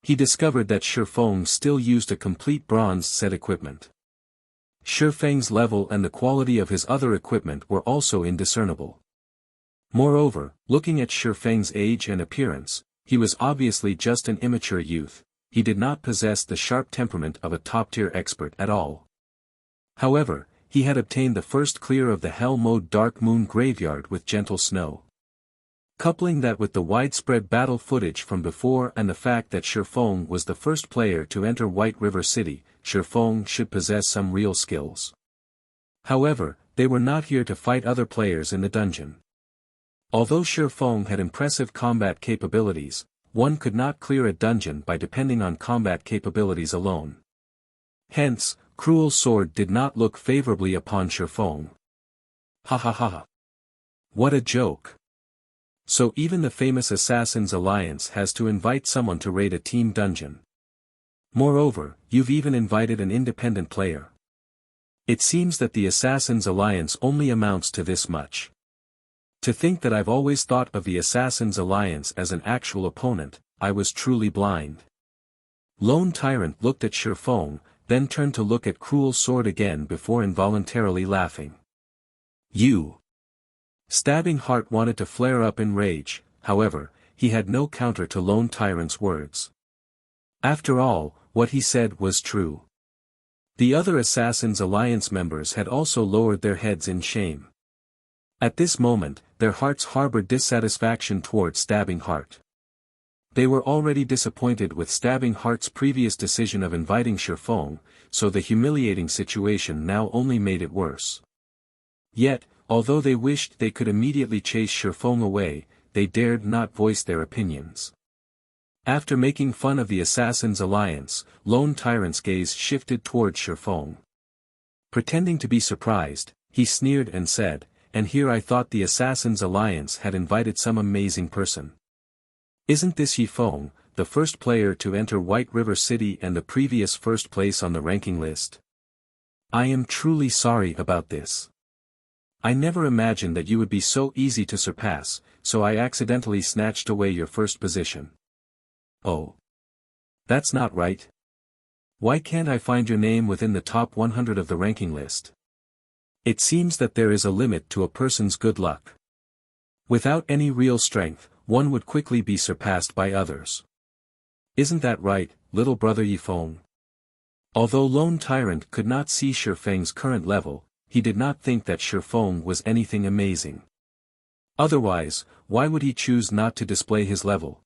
He discovered that Shifeng still used a complete bronze set equipment. Shifeng's level and the quality of his other equipment were also indiscernible. Moreover, looking at Shifeng's age and appearance, he was obviously just an immature youth. He did not possess the sharp temperament of a top-tier expert at all. However, he had obtained the first clear of the Hell-mode Dark Moon Graveyard with gentle snow. Coupling that with the widespread battle footage from before and the fact that Shifeng was the first player to enter White River City, Shifeng should possess some real skills. However, they were not here to fight other players in the dungeon. Although Shifeng had impressive combat capabilities, one could not clear a dungeon by depending on combat capabilities alone. Hence, Cruel Sword did not look favorably upon Shifeng. Ha ha ha. What a joke. So even the famous Assassins' Alliance has to invite someone to raid a team dungeon. Moreover, you've even invited an independent player. It seems that the Assassins' Alliance only amounts to this much. To think that I've always thought of the Assassins' Alliance as an actual opponent, I was truly blind. Lone Tyrant looked at Shifeng, then turned to look at Cruel Sword again before involuntarily laughing. "You." Stabbing Heart wanted to flare up in rage, however, he had no counter to Lone Tyrant's words. After all, what he said was true. The other Assassins' Alliance members had also lowered their heads in shame. At this moment, their hearts harbored dissatisfaction toward Stabbing Heart. They were already disappointed with Stabbing Heart's previous decision of inviting Shifeng, so the humiliating situation now only made it worse. Yet, although they wished they could immediately chase Shifeng away, they dared not voice their opinions. After making fun of the Assassins' Alliance, Lone Tyrant's gaze shifted toward Shifeng. Pretending to be surprised, he sneered and said, "And here I thought the Assassins' Alliance had invited some amazing person. Isn't this Yifeng, the first player to enter White River City and the previous first place on the ranking list? I am truly sorry about this. I never imagined that you would be so easy to surpass, so I accidentally snatched away your first position." "Oh. That's not right. Why can't I find your name within the top 100 of the ranking list? It seems that there is a limit to a person's good luck. Without any real strength, one would quickly be surpassed by others. Isn't that right, little brother Yifeng?" Although Lone Tyrant could not see Shifeng's current level, he did not think that Shifeng was anything amazing. Otherwise, why would he choose not to display his level?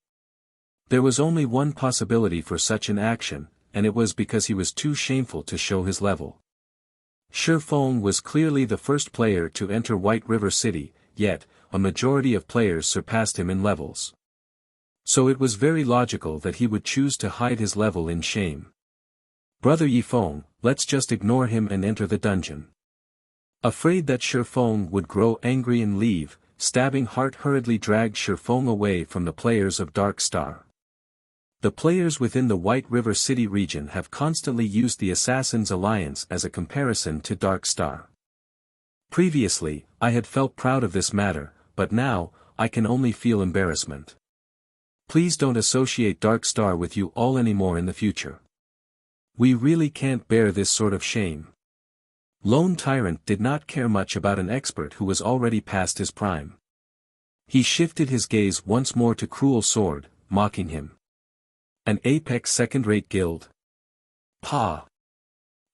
There was only one possibility for such an action, and it was because he was too shameful to show his level. Shifeng was clearly the first player to enter White River City, yet, a majority of players surpassed him in levels. So it was very logical that he would choose to hide his level in shame. Brother Yifeng, let's just ignore him and enter the dungeon. Afraid that Shifeng would grow angry and leave, Stabbing Heart hurriedly dragged Shifeng away from the players of Dark Star. The players within the White River City region have constantly used the Assassin's Alliance as a comparison to Dark Star. Previously, I had felt proud of this matter, but now, I can only feel embarrassment. Please don't associate Dark Star with you all anymore in the future. We really can't bear this sort of shame. Lone Tyrant did not care much about an expert who was already past his prime. He shifted his gaze once more to Cruel Sword, mocking him. An apex second-rate guild? Pah!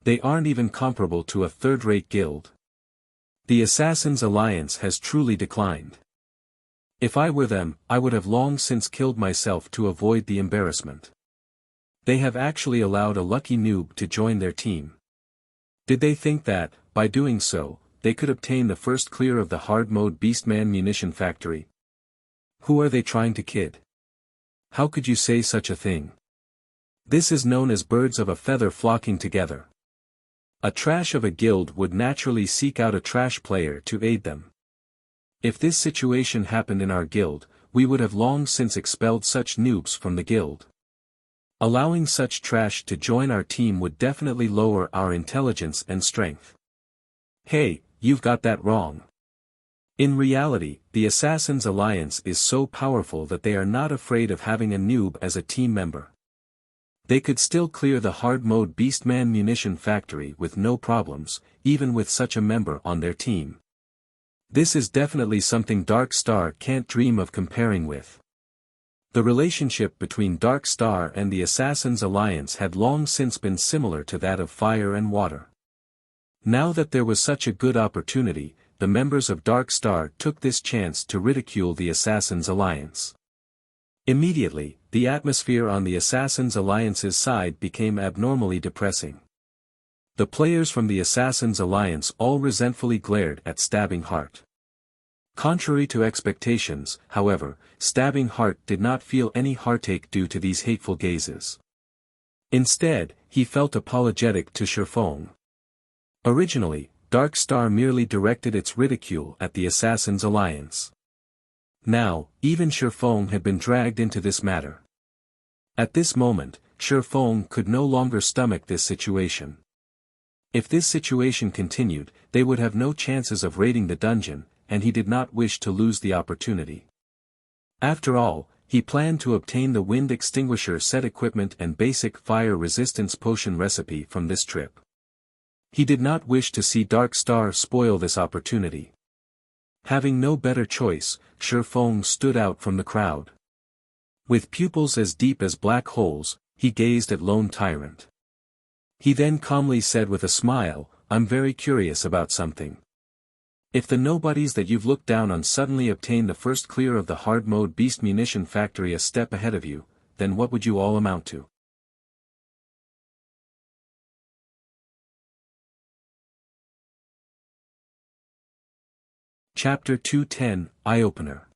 They aren't even comparable to a third-rate guild. The Assassin's Alliance has truly declined. If I were them, I would have long since killed myself to avoid the embarrassment. They have actually allowed a lucky noob to join their team. Did they think that, by doing so, they could obtain the first clear of the hard-mode Beastman munition factory? Who are they trying to kid? How could you say such a thing? This is known as birds of a feather flocking together. A trash of a guild would naturally seek out a trash player to aid them. If this situation happened in our guild, we would have long since expelled such noobs from the guild. Allowing such trash to join our team would definitely lower our intelligence and strength. Hey, you've got that wrong. In reality, the Assassin's Alliance is so powerful that they are not afraid of having a noob as a team member. They could still clear the hard-mode Beastman munition factory with no problems, even with such a member on their team. This is definitely something Dark Star can't dream of comparing with. The relationship between Dark Star and the Assassin's Alliance had long since been similar to that of fire and water. Now that there was such a good opportunity, the members of Dark Star took this chance to ridicule the Assassin's Alliance. Immediately, the atmosphere on the Assassin's Alliance's side became abnormally depressing. The players from the Assassin's Alliance all resentfully glared at Stabbing Heart. Contrary to expectations, however, Stabbing Heart did not feel any heartache due to these hateful gazes. Instead, he felt apologetic to Shifeng. Originally, Dark Star merely directed its ridicule at the Assassin's Alliance. Now, even Shifeng had been dragged into this matter. At this moment, Shifeng could no longer stomach this situation. If this situation continued, they would have no chances of raiding the dungeon, and he did not wish to lose the opportunity. After all, he planned to obtain the wind extinguisher set equipment and basic fire resistance potion recipe from this trip. He did not wish to see Dark Star spoil this opportunity. Having no better choice, Shifeng stood out from the crowd. With pupils as deep as black holes, he gazed at Lone Tyrant. He then calmly said with a smile, "I'm very curious about something. If the nobodies that you've looked down on suddenly obtain the first clear of the hard-mode beast munition factory a step ahead of you, then what would you all amount to?" Chapter 210, Eye-Opener.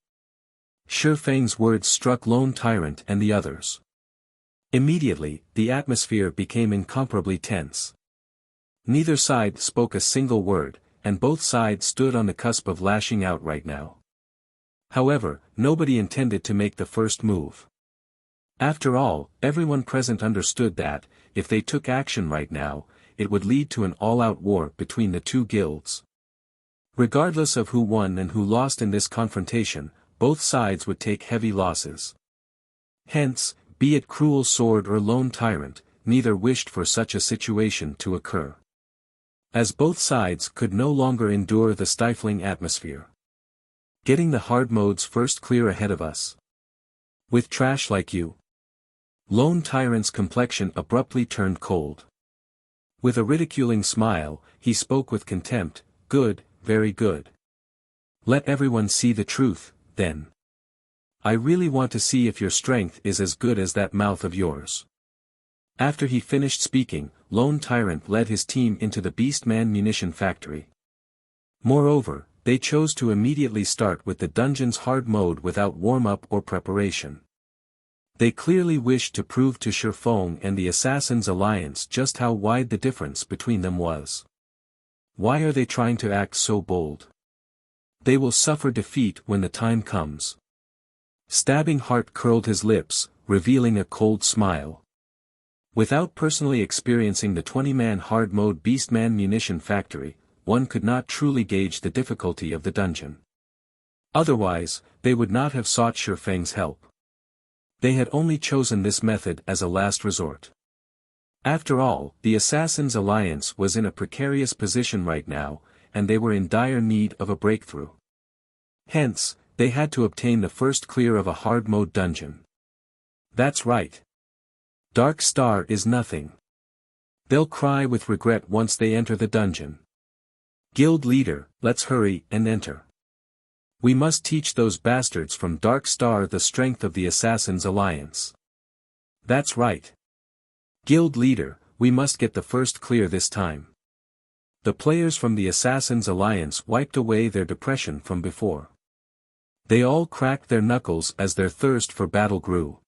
Shifeng's words struck Lone Tyrant and the others. Immediately, the atmosphere became incomparably tense. Neither side spoke a single word, and both sides stood on the cusp of lashing out right now. However, nobody intended to make the first move. After all, everyone present understood that, if they took action right now, it would lead to an all-out war between the two guilds. Regardless of who won and who lost in this confrontation, both sides would take heavy losses. Hence, be it Cruel Sword or Lone Tyrant, neither wished for such a situation to occur. As both sides could no longer endure the stifling atmosphere. Getting the hard modes first clear ahead of us. With trash like you. Lone Tyrant's complexion abruptly turned cold. With a ridiculing smile, he spoke with contempt, "Good, very good. Let everyone see the truth, then. I really want to see if your strength is as good as that mouth of yours." After he finished speaking, Lone Tyrant led his team into the Beastman Munition factory. Moreover, they chose to immediately start with the dungeon's hard mode without warm-up or preparation. They clearly wished to prove to Shifeng and the Assassins' Alliance just how wide the difference between them was. Why are they trying to act so bold? They will suffer defeat when the time comes. Stabbing Heart curled his lips, revealing a cold smile. Without personally experiencing the 20-man hard mode Beastman Munition factory, one could not truly gauge the difficulty of the dungeon. Otherwise, they would not have sought Shifeng's help. They had only chosen this method as a last resort. After all, the Assassins' Alliance was in a precarious position right now, and they were in dire need of a breakthrough. Hence, they had to obtain the first clear of a hard mode dungeon. That's right. Dark Star is nothing. They'll cry with regret once they enter the dungeon. Guild leader, let's hurry and enter. We must teach those bastards from Dark Star the strength of the Assassins' Alliance. That's right. Guild leader, we must get the first clear this time. The players from the Assassins' Alliance wiped away their depression from before. They all cracked their knuckles as their thirst for battle grew.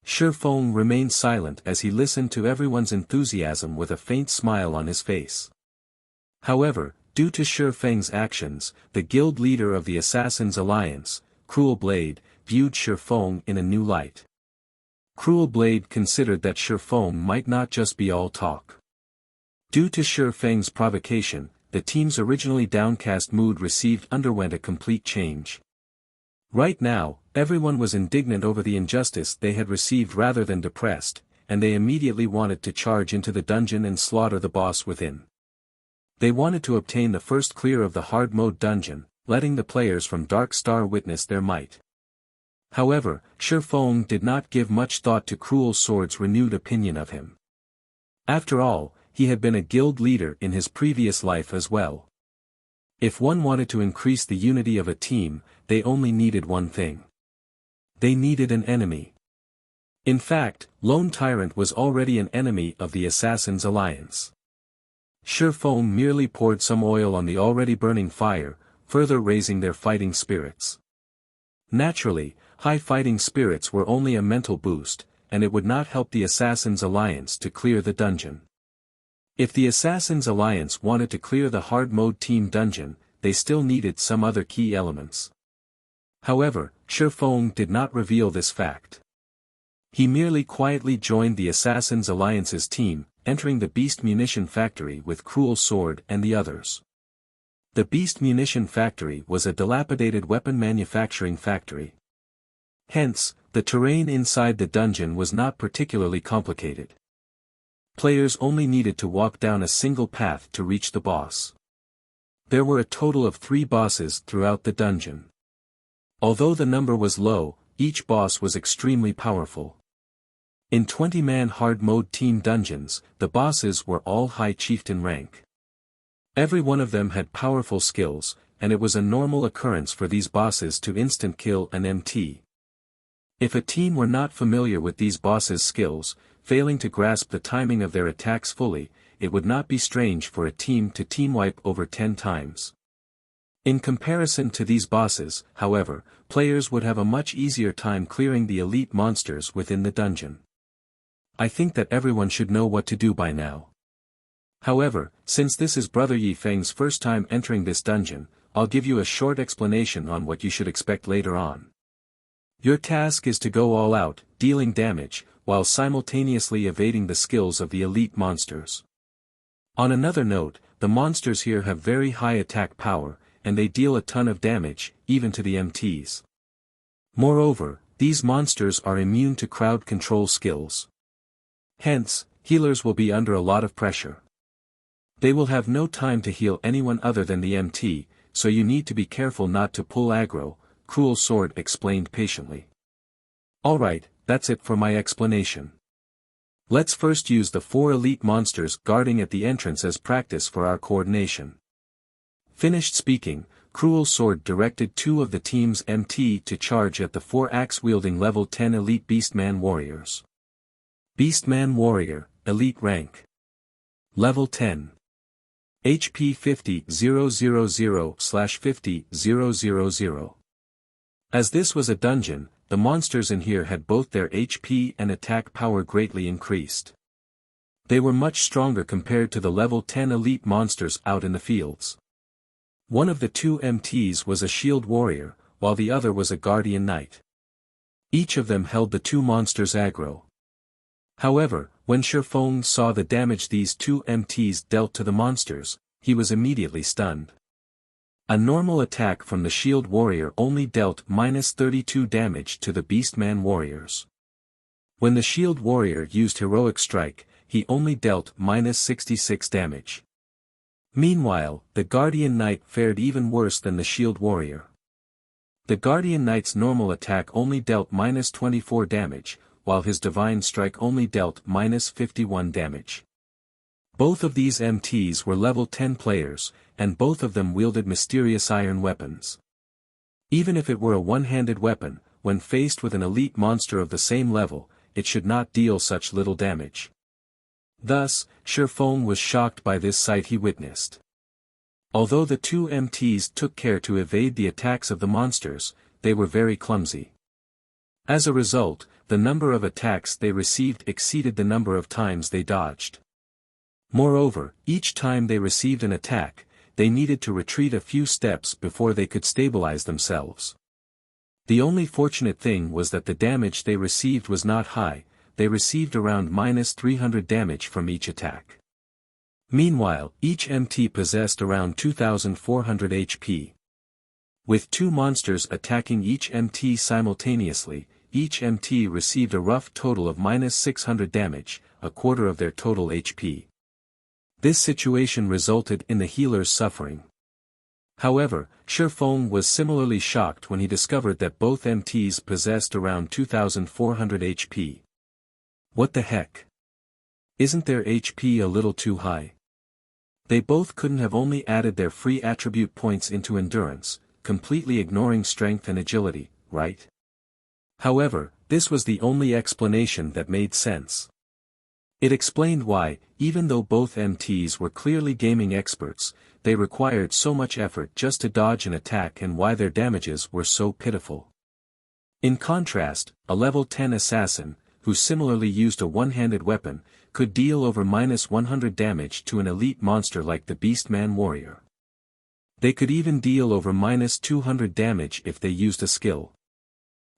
Shifeng remained silent as he listened to everyone's enthusiasm with a faint smile on his face. However, due to Shifeng's actions, the guild leader of the Assassins' Alliance, Cruel Blade, viewed Shifeng in a new light. Cruel Blade considered that Shifeng might not just be all talk. Due to Shifeng's provocation, the team's originally downcast mood underwent a complete change. Right now, everyone was indignant over the injustice they had received rather than depressed, and they immediately wanted to charge into the dungeon and slaughter the boss within. They wanted to obtain the first clear of the hard mode dungeon, letting the players from Dark Star witness their might. However, Shifeng did not give much thought to Cruel Sword's renewed opinion of him. After all, he had been a guild leader in his previous life as well. If one wanted to increase the unity of a team, they only needed one thing. They needed an enemy. In fact, Lone Tyrant was already an enemy of the Assassins' Alliance. Shifeng merely poured some oil on the already burning fire, further raising their fighting spirits. Naturally, high fighting spirits were only a mental boost, and it would not help the Assassins' Alliance to clear the dungeon. If the Assassins' Alliance wanted to clear the hard mode team dungeon, they still needed some other key elements. However, Shifeng did not reveal this fact. He merely quietly joined the Assassins' Alliance's team, entering the Beast Munition factory with Cruel Sword and the others. The Beast Munition factory was a dilapidated weapon manufacturing factory. Hence, the terrain inside the dungeon was not particularly complicated. Players only needed to walk down a single path to reach the boss. There were a total of 3 bosses throughout the dungeon. Although the number was low, each boss was extremely powerful. In 20-man hard mode team dungeons, the bosses were all high chieftain rank. Every one of them had powerful skills, and it was a normal occurrence for these bosses to instant kill an MT. If a team were not familiar with these bosses' skills, failing to grasp the timing of their attacks fully, it would not be strange for a team to team wipe over 10 times. In comparison to these bosses, however, players would have a much easier time clearing the elite monsters within the dungeon. I think that everyone should know what to do by now. However, since this is Brother Yi Feng's first time entering this dungeon, I'll give you a short explanation on what you should expect later on. Your task is to go all out, dealing damage, while simultaneously evading the skills of the elite monsters. On another note, the monsters here have very high attack power, and they deal a ton of damage, even to the MTs. Moreover, these monsters are immune to crowd control skills. Hence, healers will be under a lot of pressure. They will have no time to heal anyone other than the MT, so you need to be careful not to pull aggro, Cruel Sword explained patiently. Alright, that's it for my explanation. Let's first use the 4 elite monsters guarding at the entrance as practice for our coordination. Finished speaking, Cruel Sword directed 2 of the team's MT to charge at the 4 axe-wielding level 10 elite Beastman warriors. Beastman Warrior, Elite Rank. Level 10. HP 50,000/50,000. As this was a dungeon, the monsters in here had both their HP and attack power greatly increased. They were much stronger compared to the level 10 elite monsters out in the fields. One of the two MTs was a shield warrior, while the other was a guardian knight. Each of them held the two monsters aggro. However, when Shifeng saw the damage these two MTs dealt to the monsters, he was immediately stunned. A normal attack from the shield warrior only dealt -32 damage to the Beastman warriors. When the shield warrior used heroic strike, he only dealt -66 damage. Meanwhile, the guardian knight fared even worse than the shield warrior. The guardian knight's normal attack only dealt -24 damage, while his divine strike only dealt -51 damage. Both of these MTs were level 10 players, and both of them wielded mysterious iron weapons. Even if it were a one-handed weapon, when faced with an elite monster of the same level, it should not deal such little damage. Thus, Shifeng was shocked by this sight he witnessed. Although the two MTs took care to evade the attacks of the monsters, they were very clumsy. As a result, the number of attacks they received exceeded the number of times they dodged. Moreover, each time they received an attack, they needed to retreat a few steps before they could stabilize themselves. The only fortunate thing was that the damage they received was not high. They received around -300 damage from each attack. Meanwhile, each MT possessed around 2,400 HP. With two monsters attacking each MT simultaneously, each MT received a rough total of -600 damage, a quarter of their total HP. This situation resulted in the healers suffering. However, Shifeng was similarly shocked when he discovered that both MTs possessed around 2,400 HP. What the heck? Isn't their HP a little too high? They both couldn't have only added their free attribute points into endurance, completely ignoring strength and agility, right? However, this was the only explanation that made sense. It explained why, even though both MTs were clearly gaming experts, they required so much effort just to dodge an attack and why their damages were so pitiful. In contrast, a level 10 assassin, who similarly used a one-handed weapon, could deal over -100 damage to an elite monster like the Beastman warrior. They could even deal over -200 damage if they used a skill.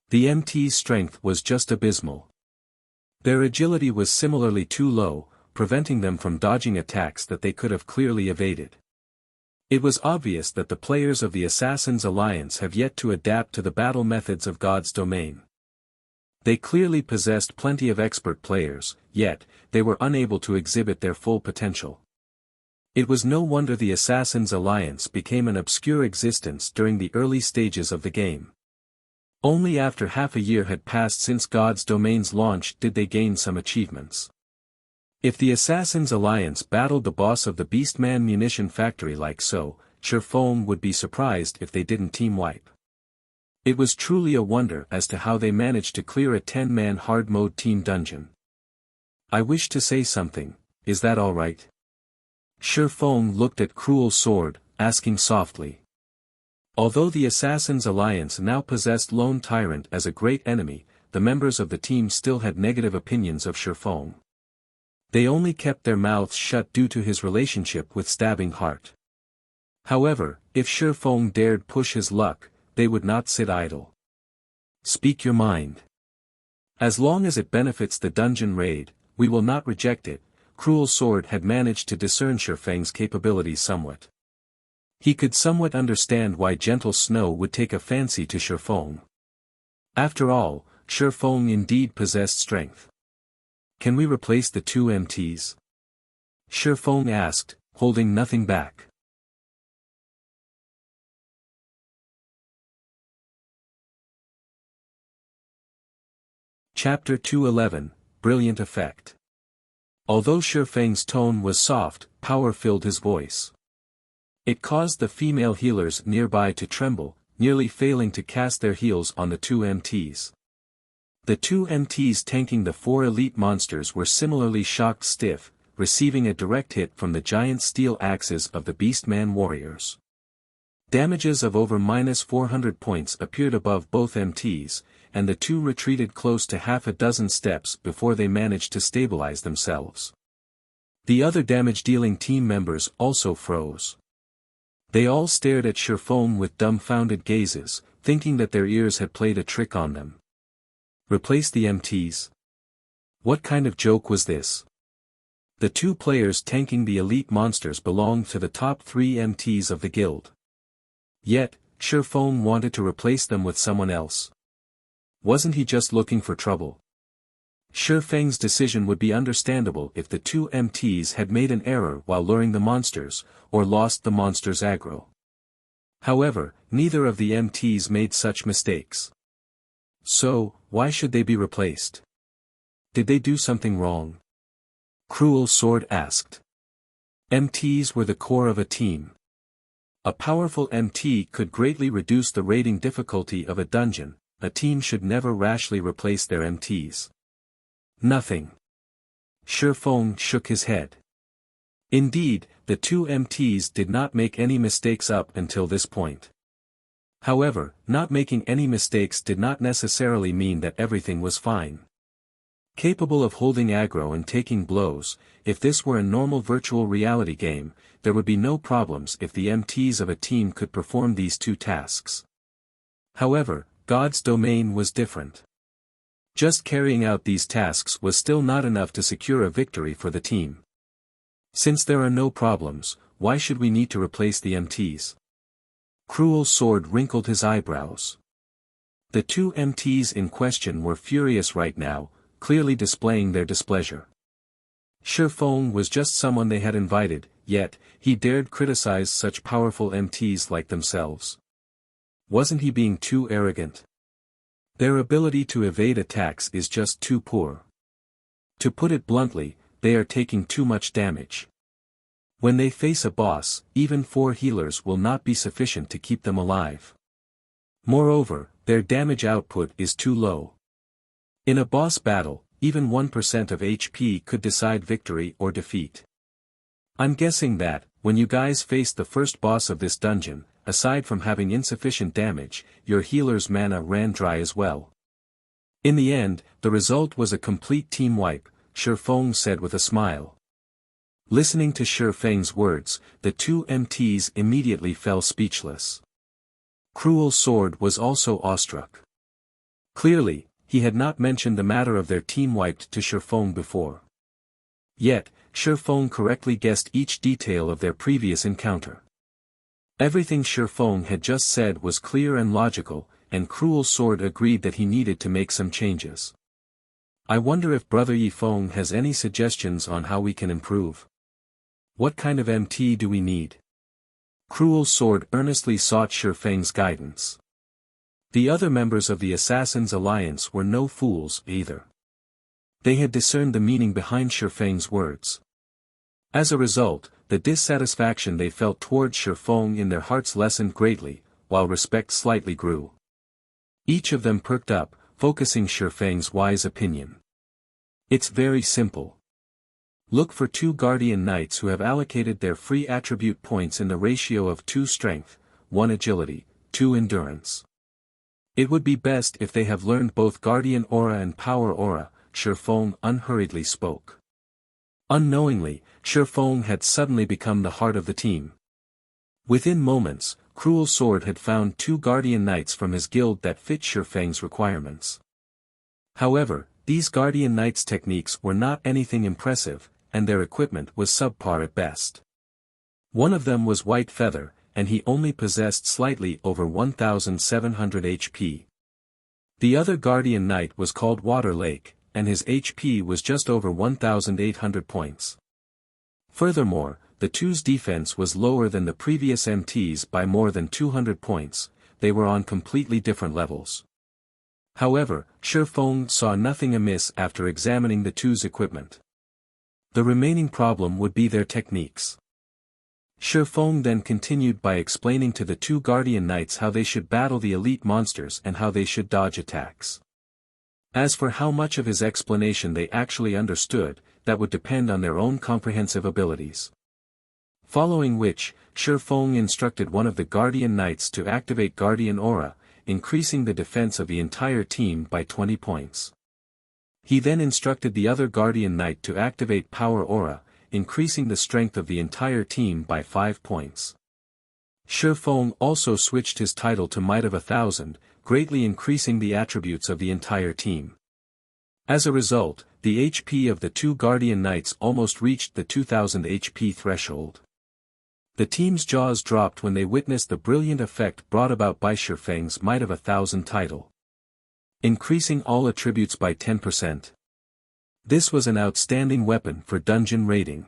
The MT's strength was just abysmal. Their agility was similarly too low, preventing them from dodging attacks that they could have clearly evaded. It was obvious that the players of the Assassin's Alliance have yet to adapt to the battle methods of God's domain. They clearly possessed plenty of expert players, yet, they were unable to exhibit their full potential. It was no wonder the Assassin's Alliance became an obscure existence during the early stages of the game. Only after half a year had passed since God's Domain's launch did they gain some achievements. If the Assassin's Alliance battled the boss of the Beastman Munition factory like so, Shifeng would be surprised if they didn't team wipe. It was truly a wonder as to how they managed to clear a 10-man hard mode team dungeon. I wish to say something, is that alright? Shifeng looked at Cruel Sword, asking softly. Although the Assassin's Alliance now possessed Lone Tyrant as a great enemy, the members of the team still had negative opinions of Shifeng. They only kept their mouths shut due to his relationship with Stabbing Heart. However, if Shifeng dared push his luck, they would not sit idle. Speak your mind. As long as it benefits the dungeon raid, we will not reject it. Cruel Sword had managed to discern Shifeng's capabilities somewhat. He could somewhat understand why Gentle Snow would take a fancy to Shifeng. After all, Shifeng indeed possessed strength. Can we replace the two MTs? Shifeng asked, holding nothing back. Chapter 211, Brilliant Effect. Although Shifeng's tone was soft, power filled his voice. It caused the female healers nearby to tremble, nearly failing to cast their heals on the two MTs. The two MTs tanking the four elite monsters were similarly shocked stiff, receiving a direct hit from the giant steel axes of the Beastman warriors. Damages of over -400 points appeared above both MTs, and the two retreated close to half a dozen steps before they managed to stabilize themselves. The other damage-dealing team members also froze. They all stared at Shurfong with dumbfounded gazes, thinking that their ears had played a trick on them. Replace the MTs? What kind of joke was this? The two players tanking the elite monsters belonged to the top 3 MTs of the guild. Yet, Shurfong wanted to replace them with someone else. Wasn't he just looking for trouble? Shurfeng's decision would be understandable if the two MTs had made an error while luring the monsters, or lost the monsters' aggro. However, neither of the MTs made such mistakes. So, why should they be replaced? Did they do something wrong? Cruel Sword asked. MTs were the core of a team. A powerful MT could greatly reduce the raiding difficulty of a dungeon. A team should never rashly replace their MTs. Nothing. Shurfong shook his head. Indeed, the two MTs did not make any mistakes up until this point. However, not making any mistakes did not necessarily mean that everything was fine. Capable of holding aggro and taking blows, if this were a normal virtual reality game, there would be no problems if the MTs of a team could perform these two tasks. However, God's domain was different. Just carrying out these tasks was still not enough to secure a victory for the team. Since there are no problems, why should we need to replace the MTs? Cruel Sword wrinkled his eyebrows. The two MTs in question were furious right now, clearly displaying their displeasure. Shurfong was just someone they had invited, yet, he dared criticize such powerful MTs like themselves. Wasn't he being too arrogant? Their ability to evade attacks is just too poor. To put it bluntly, they are taking too much damage. When they face a boss, even 4 healers will not be sufficient to keep them alive. Moreover, their damage output is too low. In a boss battle, even 1% of HP could decide victory or defeat. I'm guessing that, when you guys faced the first boss of this dungeon, aside from having insufficient damage, your healer's mana ran dry as well. In the end, the result was a complete team wipe, Shurfong said with a smile. Listening to Shurfeng's words, the two MTs immediately fell speechless. Cruel Sword was also awestruck. Clearly, he had not mentioned the matter of their team wiped to Shurfong before. Yet, Shurfong correctly guessed each detail of their previous encounter. Everything Shurfong had just said was clear and logical, and Cruel Sword agreed that he needed to make some changes. I wonder if Brother Yifeng has any suggestions on how we can improve. What kind of MT do we need? Cruel Sword earnestly sought Shurfeng's guidance. The other members of the Assassin's Alliance were no fools either. They had discerned the meaning behind Shurfeng's words. As a result, the dissatisfaction they felt towards Shurfong in their hearts lessened greatly, while respect slightly grew. Each of them perked up, focusing Shurfeng's wise opinion. It's very simple. Look for 2 Guardian Knights who have allocated their free attribute points in the ratio of 2 strength, 1 agility, 2 endurance. It would be best if they have learned both Guardian Aura and Power Aura, Shurfong unhurriedly spoke. Unknowingly, Shurfong had suddenly become the heart of the team. Within moments, Cruel Sword had found 2 Guardian Knights from his guild that fit Shurfeng's requirements. However, these Guardian Knights' techniques were not anything impressive, and their equipment was subpar at best. One of them was White Feather, and he only possessed slightly over 1,700 HP. The other Guardian Knight was called Water Lake, and his HP was just over 1,800 points. Furthermore, the two's defense was lower than the previous MTs by more than 200 points, they were on completely different levels. However, Shurfong saw nothing amiss after examining the two's equipment. The remaining problem would be their techniques. Shurfong then continued by explaining to the 2 Guardian Knights how they should battle the elite monsters and how they should dodge attacks. As for how much of his explanation they actually understood, that would depend on their own comprehensive abilities. Following which, Shi Feng instructed one of the Guardian Knights to activate Guardian Aura, increasing the defense of the entire team by 20 points. He then instructed the other Guardian Knight to activate Power Aura, increasing the strength of the entire team by 5 points. Shi Feng also switched his title to Might of 1,000, greatly increasing the attributes of the entire team. As a result, the HP of the two Guardian Knights almost reached the 2,000 HP threshold. The team's jaws dropped when they witnessed the brilliant effect brought about by Shi Feng's Might of 1,000 title, increasing all attributes by 10%. This was an outstanding weapon for dungeon raiding.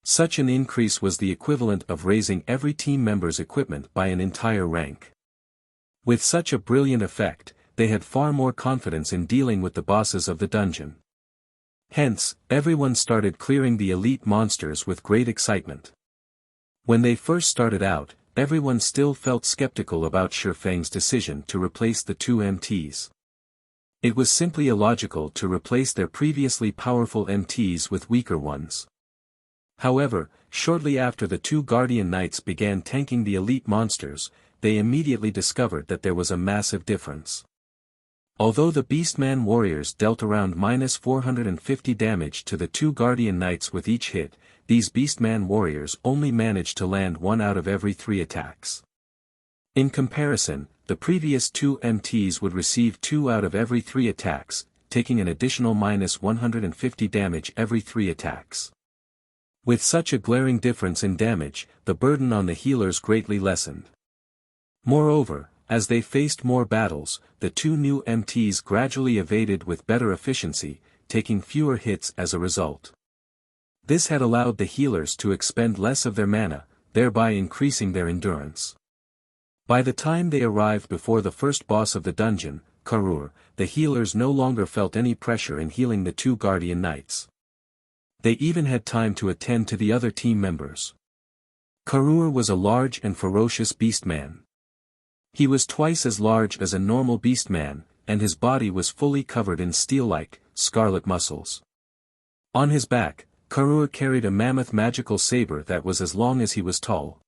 Such an increase was the equivalent of raising every team member's equipment by an entire rank. With such a brilliant effect, they had far more confidence in dealing with the bosses of the dungeon. Hence, everyone started clearing the elite monsters with great excitement. When they first started out, everyone still felt skeptical about Shi Feng's decision to replace the two MTs. It was simply illogical to replace their previously powerful MTs with weaker ones. However, shortly after the two Guardian Knights began tanking the elite monsters, they immediately discovered that there was a massive difference. Although the Beastman warriors dealt around -450 damage to the two Guardian Knights with each hit, these Beastman warriors only managed to land 1 out of every 3 attacks. In comparison, the previous two MTs would receive 2 out of every 3 attacks, taking an additional -150 damage every 3 attacks. With such a glaring difference in damage, the burden on the healers greatly lessened. Moreover, as they faced more battles, the two new MTs gradually evaded with better efficiency, taking fewer hits as a result. This had allowed the healers to expend less of their mana, thereby increasing their endurance. By the time they arrived before the first boss of the dungeon, Karur, the healers no longer felt any pressure in healing the two Guardian Knights. They even had time to attend to the other team members. Karur was a large and ferocious beastman. He was twice as large as a normal beastman, and his body was fully covered in steel-like, scarlet muscles. On his back, Karur carried a mammoth magical saber that was as long as he was tall.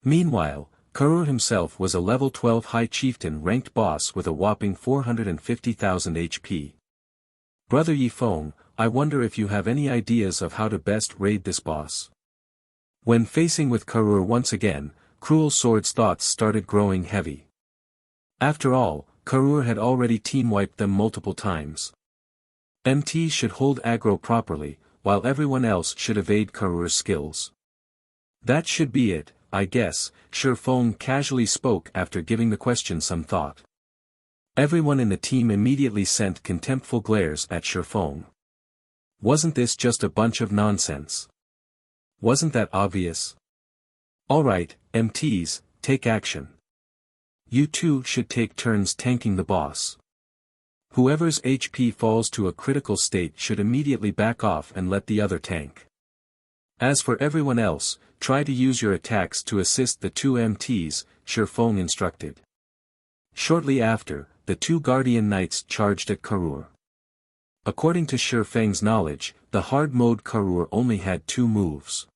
Meanwhile, Karur himself was a level 12 high chieftain ranked boss with a whopping 450,000 HP. Brother Yifeng, I wonder if you have any ideas of how to best raid this boss. When facing with Karur once again, Cruel Sword's thoughts started growing heavy. After all, Karur had already team-wiped them multiple times. MTs should hold aggro properly, while everyone else should evade Karur's skills. That should be it, I guess, Shi Feng casually spoke after giving the question some thought. Everyone in the team immediately sent contemptful glares at Shi Feng. Wasn't this just a bunch of nonsense? Wasn't that obvious? Alright, MTs, take action. You two should take turns tanking the boss. Whoever's HP falls to a critical state should immediately back off and let the other tank. As for everyone else, try to use your attacks to assist the two MTs, Shi Feng instructed. Shortly after, the two Guardian Knights charged at Karur. According to Shi Feng's knowledge, the hard mode Karur only had 2 moves.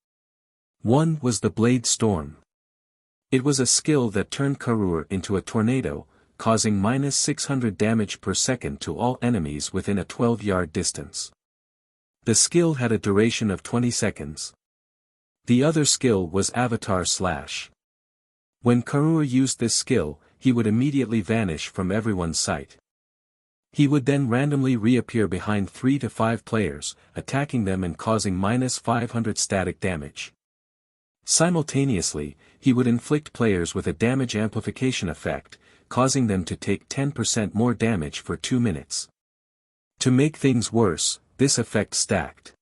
One was the Blade Storm. It was a skill that turned Karur into a tornado, causing -600 damage per second to all enemies within a 12-yard distance. The skill had a duration of 20 seconds. The other skill was Avatar Slash. When Karur used this skill, he would immediately vanish from everyone's sight. He would then randomly reappear behind 3 to 5 players, attacking them and causing -500 static damage. Simultaneously, he would inflict players with a damage amplification effect, causing them to take 10% more damage for 2 minutes. To make things worse, this effect stacked.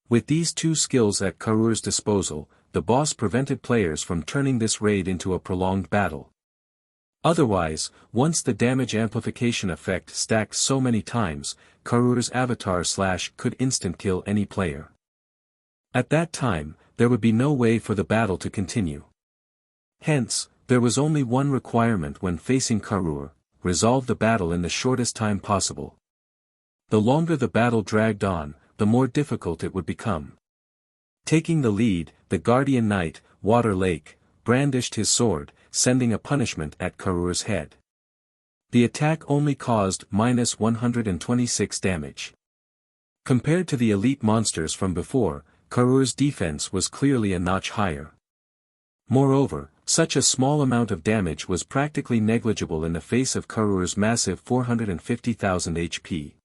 With these 2 skills at Karur's disposal, the boss prevented players from turning this raid into a prolonged battle. Otherwise, once the damage amplification effect stacked so many times, Karur's Avatar Slash could instant kill any player. At that time, there would be no way for the battle to continue. Hence, there was only one requirement when facing Karur: resolve the battle in the shortest time possible. The longer the battle dragged on, the more difficult it would become. Taking the lead, the Guardian Knight, Water Lake, brandished his sword, sending a punishment at Karur's head. The attack only caused -126 damage. Compared to the elite monsters from before, Karur's defense was clearly a notch higher. Moreover, such a small amount of damage was practically negligible in the face of Karur's massive 450,000 HP.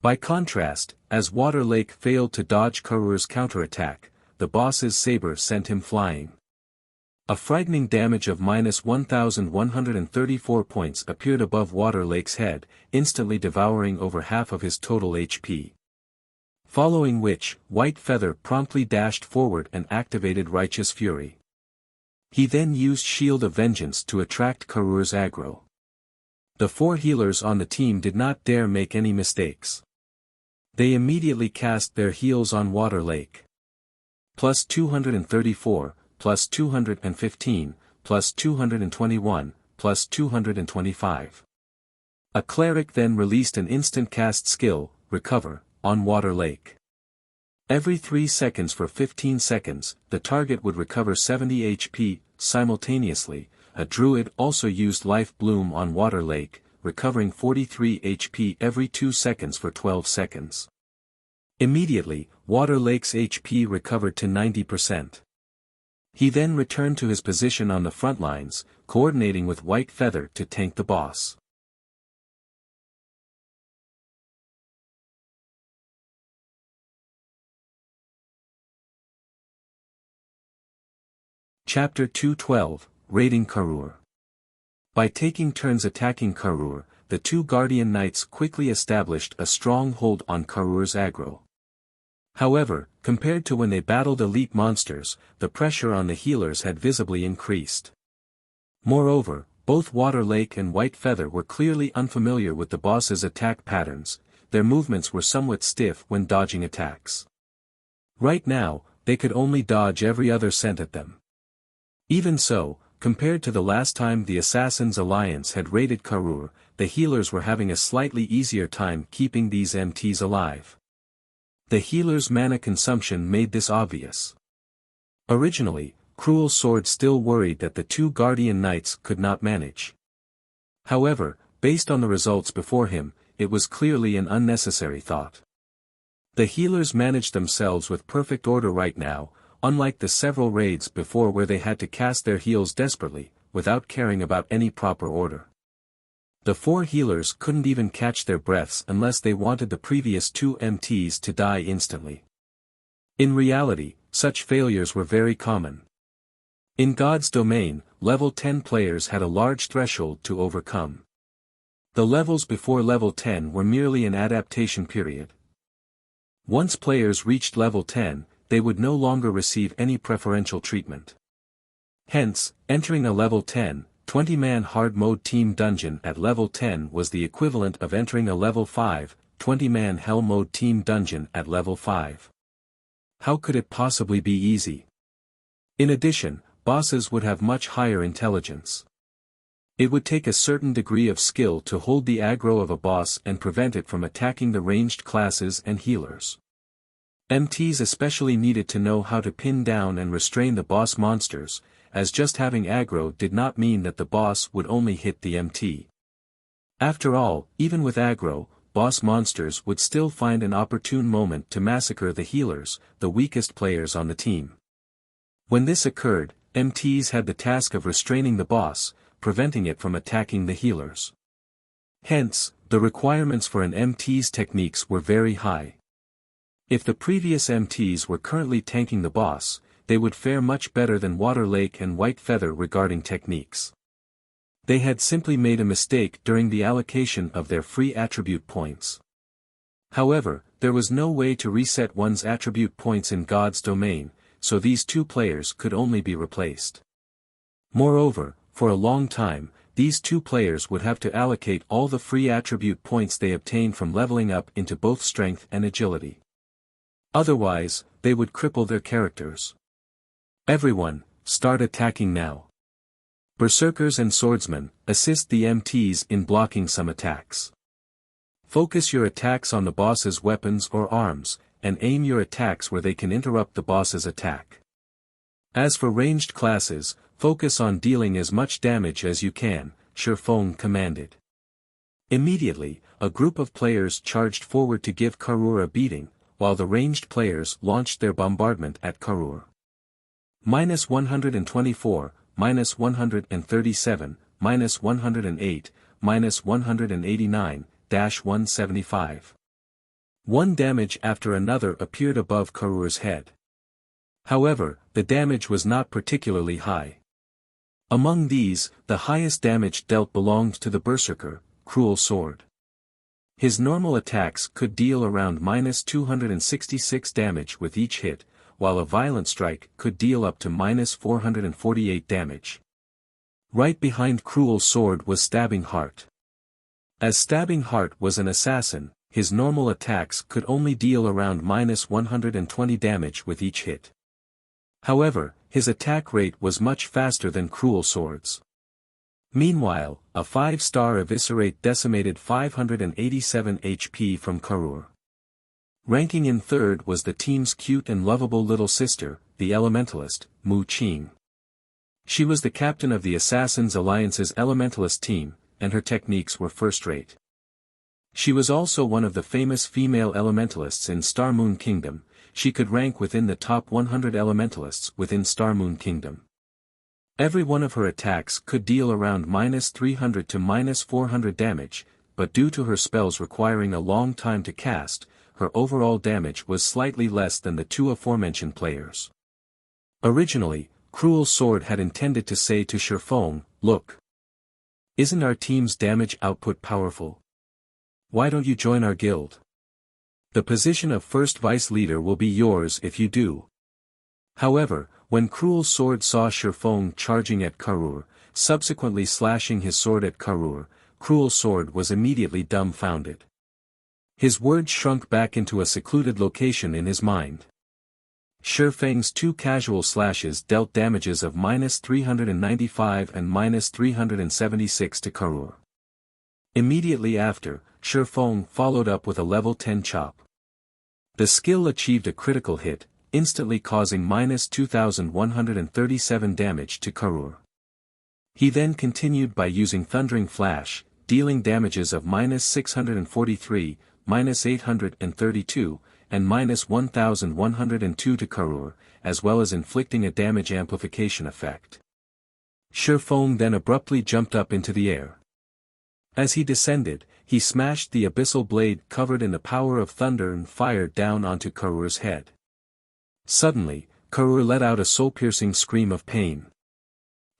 By contrast, as Water Lake failed to dodge Karur's counterattack, the boss's saber sent him flying. A frightening damage of -1,134 points appeared above Water Lake's head, instantly devouring over half of his total HP. Following which, White Feather promptly dashed forward and activated Righteous Fury. He then used Shield of Vengeance to attract Karur's aggro. The 4 healers on the team did not dare make any mistakes. They immediately cast their heals on Water Lake. Plus 234, plus 215, plus 221, plus 225. A cleric then released an instant cast skill, Recover, on Water Lake. Every 3 seconds for 15 seconds, the target would recover 70 HP, simultaneously. A druid also used Life Bloom on Water Lake, recovering 43 HP every 2 seconds for 12 seconds. Immediately, Water Lake's HP recovered to 90%. He then returned to his position on the front lines, coordinating with White Feather to tank the boss. Chapter 212, Raiding Karur. By taking turns attacking Karur, the 2 Guardian Knights quickly established a strong hold on Karur's aggro. However, compared to when they battled elite monsters, the pressure on the healers had visibly increased. Moreover, both Water Lake and White Feather were clearly unfamiliar with the boss's attack patterns. Their movements were somewhat stiff when dodging attacks. Right now, they could only dodge every other scent at them. Even so, compared to the last time the Assassin's Alliance had raided Karur, the healers were having a slightly easier time keeping these MTs alive. The healer's mana consumption made this obvious. Originally, Cruel Sword still worried that the 2 Guardian Knights could not manage. However, based on the results before him, it was clearly an unnecessary thought. The healers managed themselves with perfect order right now, unlike the several raids before where they had to cast their heals desperately, without caring about any proper order. The 4 healers couldn't even catch their breaths unless they wanted the previous 2 MTs to die instantly. In reality, such failures were very common. In God's domain, level 10 players had a large threshold to overcome. The levels before level 10 were merely an adaptation period. Once players reached level 10, they would no longer receive any preferential treatment. Hence, entering a level 10, 20-man hard mode team dungeon at level 10 was the equivalent of entering a level 5, 20-man hell mode team dungeon at level 5. How could it possibly be easy? In addition, bosses would have much higher intelligence. It would take a certain degree of skill to hold the aggro of a boss and prevent it from attacking the ranged classes and healers. MTs especially needed to know how to pin down and restrain the boss monsters, as just having aggro did not mean that the boss would only hit the MT. After all, even with aggro, boss monsters would still find an opportune moment to massacre the healers, the weakest players on the team. When this occurred, MTs had the task of restraining the boss, preventing it from attacking the healers. Hence, the requirements for an MT's techniques were very high. If the previous MTs were currently tanking the boss, they would fare much better than Water Lake and White Feather regarding techniques. They had simply made a mistake during the allocation of their free attribute points. However, there was no way to reset one's attribute points in God's domain, so these 2 players could only be replaced. Moreover, for a long time, these 2 players would have to allocate all the free attribute points they obtained from leveling up into both strength and agility. Otherwise, they would cripple their characters. Everyone, start attacking now. Berserkers and swordsmen, assist the MTs in blocking some attacks. Focus your attacks on the boss's weapons or arms, and aim your attacks where they can interrupt the boss's attack. As for ranged classes, focus on dealing as much damage as you can, Shifeng commanded. Immediately, a group of players charged forward to give Karur a beating, while the ranged players launched their bombardment at Karur. -124, -137, -108, -189, -175. One damage after another appeared above Karur's head. However, the damage was not particularly high. Among these, the highest damage dealt belonged to the Berserker, Cruel Sword. His normal attacks could deal around -266 damage with each hit, while a Violent Strike could deal up to -448 damage. Right behind Cruel Sword was Stabbing Heart. As Stabbing Heart was an assassin, his normal attacks could only deal around -120 damage with each hit. However, his attack rate was much faster than Cruel Sword's. Meanwhile, a 5-star Eviscerate decimated 587 HP from Karur. Ranking in third was the team's cute and lovable little sister, the Elementalist, Mu-Ching. She was the captain of the Assassins Alliance's Elementalist team, and her techniques were first-rate. She was also one of the famous female Elementalists in Star Moon Kingdom. She could rank within the top 100 Elementalists within Star Moon Kingdom. Every one of her attacks could deal around -300 to -400 damage, but due to her spells requiring a long time to cast, her overall damage was slightly less than the two aforementioned players. Originally, Cruel Sword had intended to say to Shifeng, "Look. Isn't our team's damage output powerful? Why don't you join our guild? The position of first vice leader will be yours if you do." However, when Cruel Sword saw Shifeng charging at Karur, subsequently slashing his sword at Karur, Cruel Sword was immediately dumbfounded. His words shrunk back into a secluded location in his mind. Shifeng's two casual slashes dealt damages of -395 and -376 to Karur. Immediately after, Shifeng followed up with a level 10 chop. The skill achieved a critical hit, instantly causing -2137 damage to Karur. He then continued by using Thundering Flash, dealing damages of -643, -832, and -1102 to Karur, as well as inflicting a damage amplification effect. Shifeng then abruptly jumped up into the air. As he descended, he smashed the abyssal blade covered in the power of thunder and fired down onto Karur's head. Suddenly, Karur let out a soul-piercing scream of pain.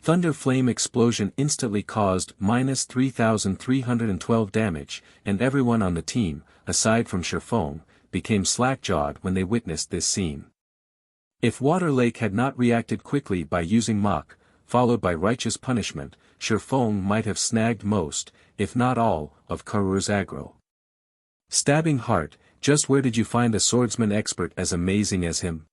Thunder Flame Explosion instantly caused -3,312 damage, and everyone on the team, aside from Shifeng, became slack-jawed when they witnessed this scene. If Water Lake had not reacted quickly by using Mach, followed by Righteous Punishment, Shifeng might have snagged most, if not all, of Karur's aggro. Stabbing Heart, just where did you find a swordsman expert as amazing as him?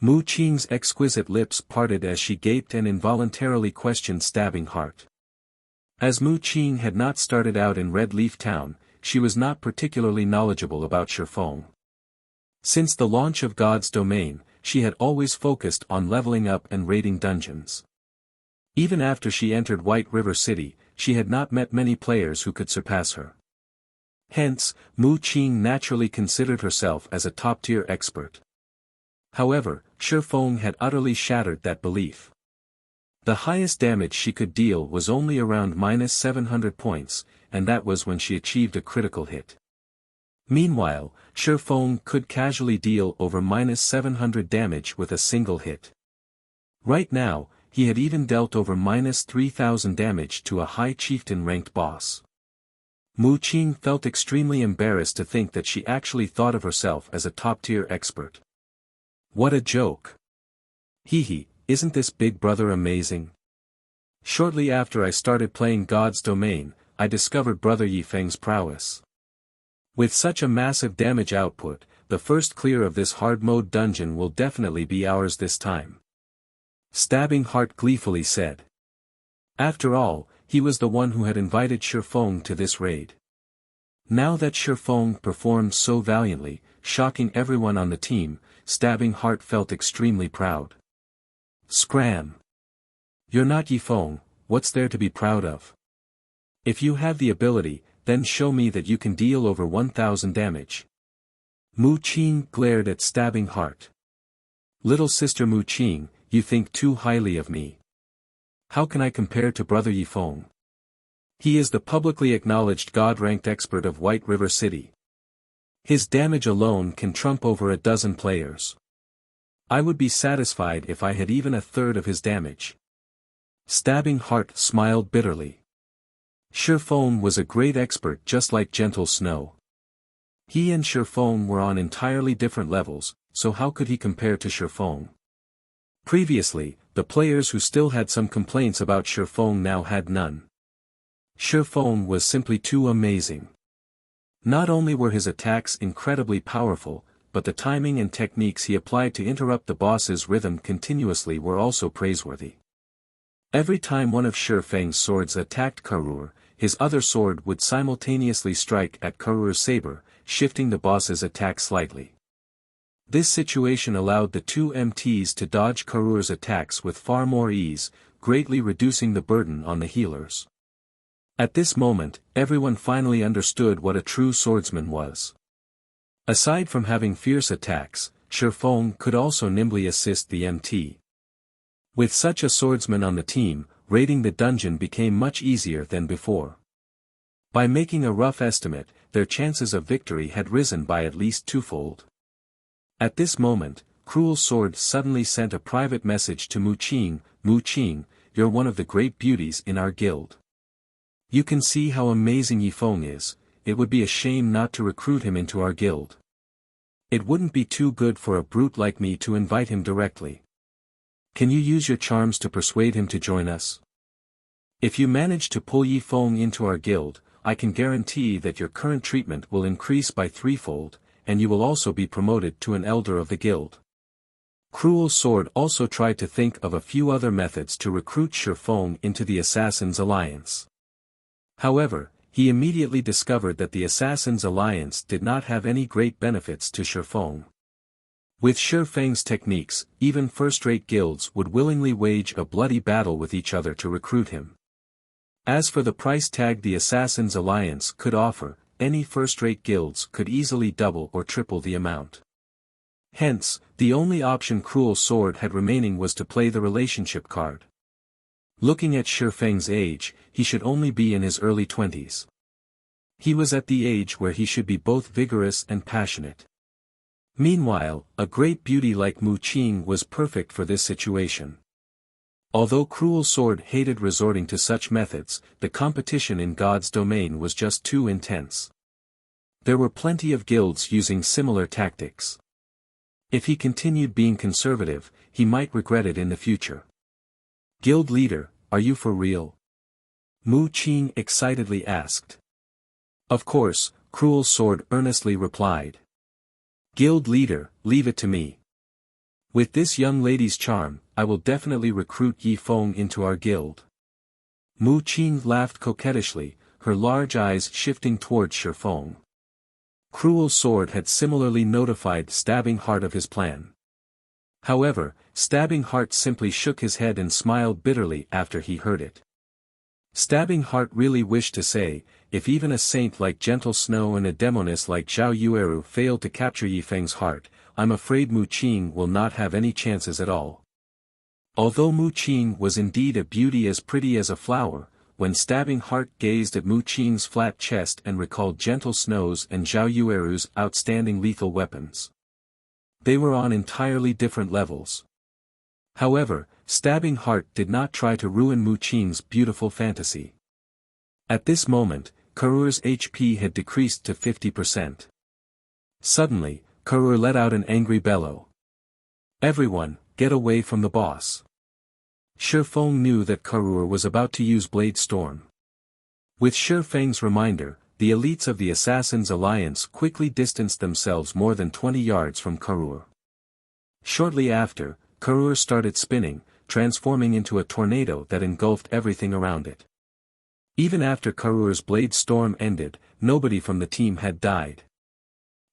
Mu-Ching's exquisite lips parted as she gaped and involuntarily questioned Stabbing Heart. As Mu-Ching had not started out in Red Leaf Town, she was not particularly knowledgeable about Shifeng. Since the launch of God's Domain, she had always focused on leveling up and raiding dungeons. Even after she entered White River City, she had not met many players who could surpass her. Hence, Mu-Ching naturally considered herself as a top-tier expert. However, Shifeng had utterly shattered that belief. The highest damage she could deal was only around -700 points, and that was when she achieved a critical hit. Meanwhile, Shifeng could casually deal over -700 damage with a single hit. Right now, he had even dealt over -3,000 damage to a high chieftain-ranked boss. Mu-Ching felt extremely embarrassed to think that she actually thought of herself as a top-tier expert. What a joke. Hee, isn't this Big Brother amazing? Shortly after I started playing God's Domain, I discovered Brother Yifeng's prowess. With such a massive damage output, the first clear of this hard-mode dungeon will definitely be ours this time. Stabbing Heart gleefully said. After all, he was the one who had invited Shifeng to this raid. Now that Shifeng performed so valiantly, shocking everyone on the team, Stabbing Heart felt extremely proud. Scram! You're not Yifeng, what's there to be proud of? If you have the ability, then show me that you can deal over 1000 damage. Mu Qing glared at Stabbing Heart. Little sister Mu Qing, you think too highly of me. How can I compare to brother Yifeng? He is the publicly acknowledged God-ranked expert of White River City. His damage alone can trump over a dozen players. I would be satisfied if I had even a third of his damage. Stabbing Heart smiled bitterly. Shifeng was a great expert just like Gentle Snow. He and Shifeng were on entirely different levels, so how could he compare to Shifeng? Previously, the players who still had some complaints about Shifeng now had none. Shifeng was simply too amazing. Not only were his attacks incredibly powerful, but the timing and techniques he applied to interrupt the boss's rhythm continuously were also praiseworthy. Every time one of Shifeng's swords attacked Karur, his other sword would simultaneously strike at Karur's saber, shifting the boss's attack slightly. This situation allowed the two MTs to dodge Karur's attacks with far more ease, greatly reducing the burden on the healers. At this moment, everyone finally understood what a true swordsman was. Aside from having fierce attacks, Shifeng could also nimbly assist the MT. With such a swordsman on the team, raiding the dungeon became much easier than before. By making a rough estimate, their chances of victory had risen by at least twofold. At this moment, Cruel Sword suddenly sent a private message to Mu Qing, "Mu Qing, you're one of the great beauties in our guild. You can see how amazing Yifeng is, it would be a shame not to recruit him into our guild. It wouldn't be too good for a brute like me to invite him directly. Can you use your charms to persuade him to join us? If you manage to pull Yifeng into our guild, I can guarantee that your current treatment will increase by threefold, and you will also be promoted to an elder of the guild." Cruel Sword also tried to think of a few other methods to recruit Shifeng into the Assassin's Alliance. However, he immediately discovered that the Assassin's Alliance did not have any great benefits to Shifeng. With Shifeng's techniques, even first-rate guilds would willingly wage a bloody battle with each other to recruit him. As for the price tag the Assassin's Alliance could offer, any first-rate guilds could easily double or triple the amount. Hence, the only option Cruel Sword had remaining was to play the relationship card. Looking at Shifeng's age, he should only be in his early 20s. He was at the age where he should be both vigorous and passionate. Meanwhile, a great beauty like Mu Qing was perfect for this situation. Although Cruel Sword hated resorting to such methods, the competition in God's domain was just too intense. There were plenty of guilds using similar tactics. If he continued being conservative, he might regret it in the future. "Guild leader, are you for real?" Mu Qing excitedly asked. "Of course," Cruel Sword earnestly replied. "Guild leader, leave it to me. With this young lady's charm, I will definitely recruit Yifeng into our guild." Mu Qing laughed coquettishly, her large eyes shifting towards Shifeng. Cruel Sword had similarly notified Stabbing Heart of his plan. However, Stabbing Heart simply shook his head and smiled bitterly after he heard it. Stabbing Heart really wished to say, if even a saint like Gentle Snow and a demoness like Zhao Yueru failed to capture Yifeng's heart, I'm afraid Mu Qing will not have any chances at all. Although Mu Qing was indeed a beauty as pretty as a flower, when Stabbing Heart gazed at Mu Qing's flat chest and recalled Gentle Snow's and Zhao Yueru's outstanding lethal weapons, they were on entirely different levels. However, Stabbing Heart did not try to ruin Mu Qing's beautiful fantasy. At this moment, Karur's HP had decreased to 50%. Suddenly, Karur let out an angry bellow. "Everyone, get away from the boss." Shifeng knew that Karur was about to use Blade Storm. With Shifeng's reminder, the elites of the Assassin's Alliance quickly distanced themselves more than 20 yards from Karur. Shortly after, Karur started spinning, transforming into a tornado that engulfed everything around it. Even after Karur's blade storm ended, nobody from the team had died.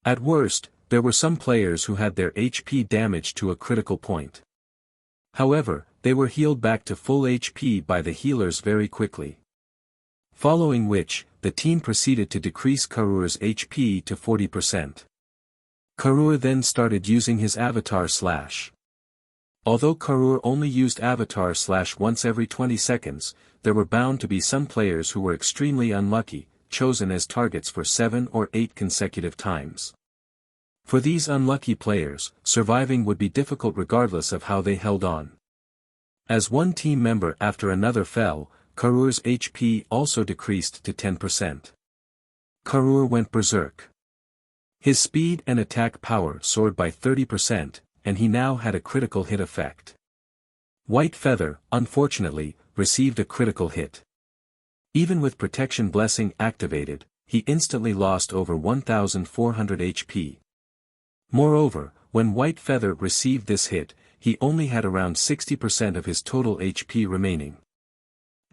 At worst, there were some players who had their HP damaged to a critical point. However, they were healed back to full HP by the healers very quickly. Following which, the team proceeded to decrease Karur's HP to 40%. Karur then started using his avatar slash. Although Karur only used avatar slash once every 20 seconds, there were bound to be some players who were extremely unlucky, chosen as targets for 7 or 8 consecutive times. For these unlucky players, surviving would be difficult regardless of how they held on. As one team member after another fell, Karur's HP also decreased to 10%. Karur went berserk. His speed and attack power soared by 30%, and he now had a critical hit effect. White Feather, unfortunately, received a critical hit. Even with Protection Blessing activated, he instantly lost over 1,400 HP. Moreover, when White Feather received this hit, he only had around 60% of his total HP remaining.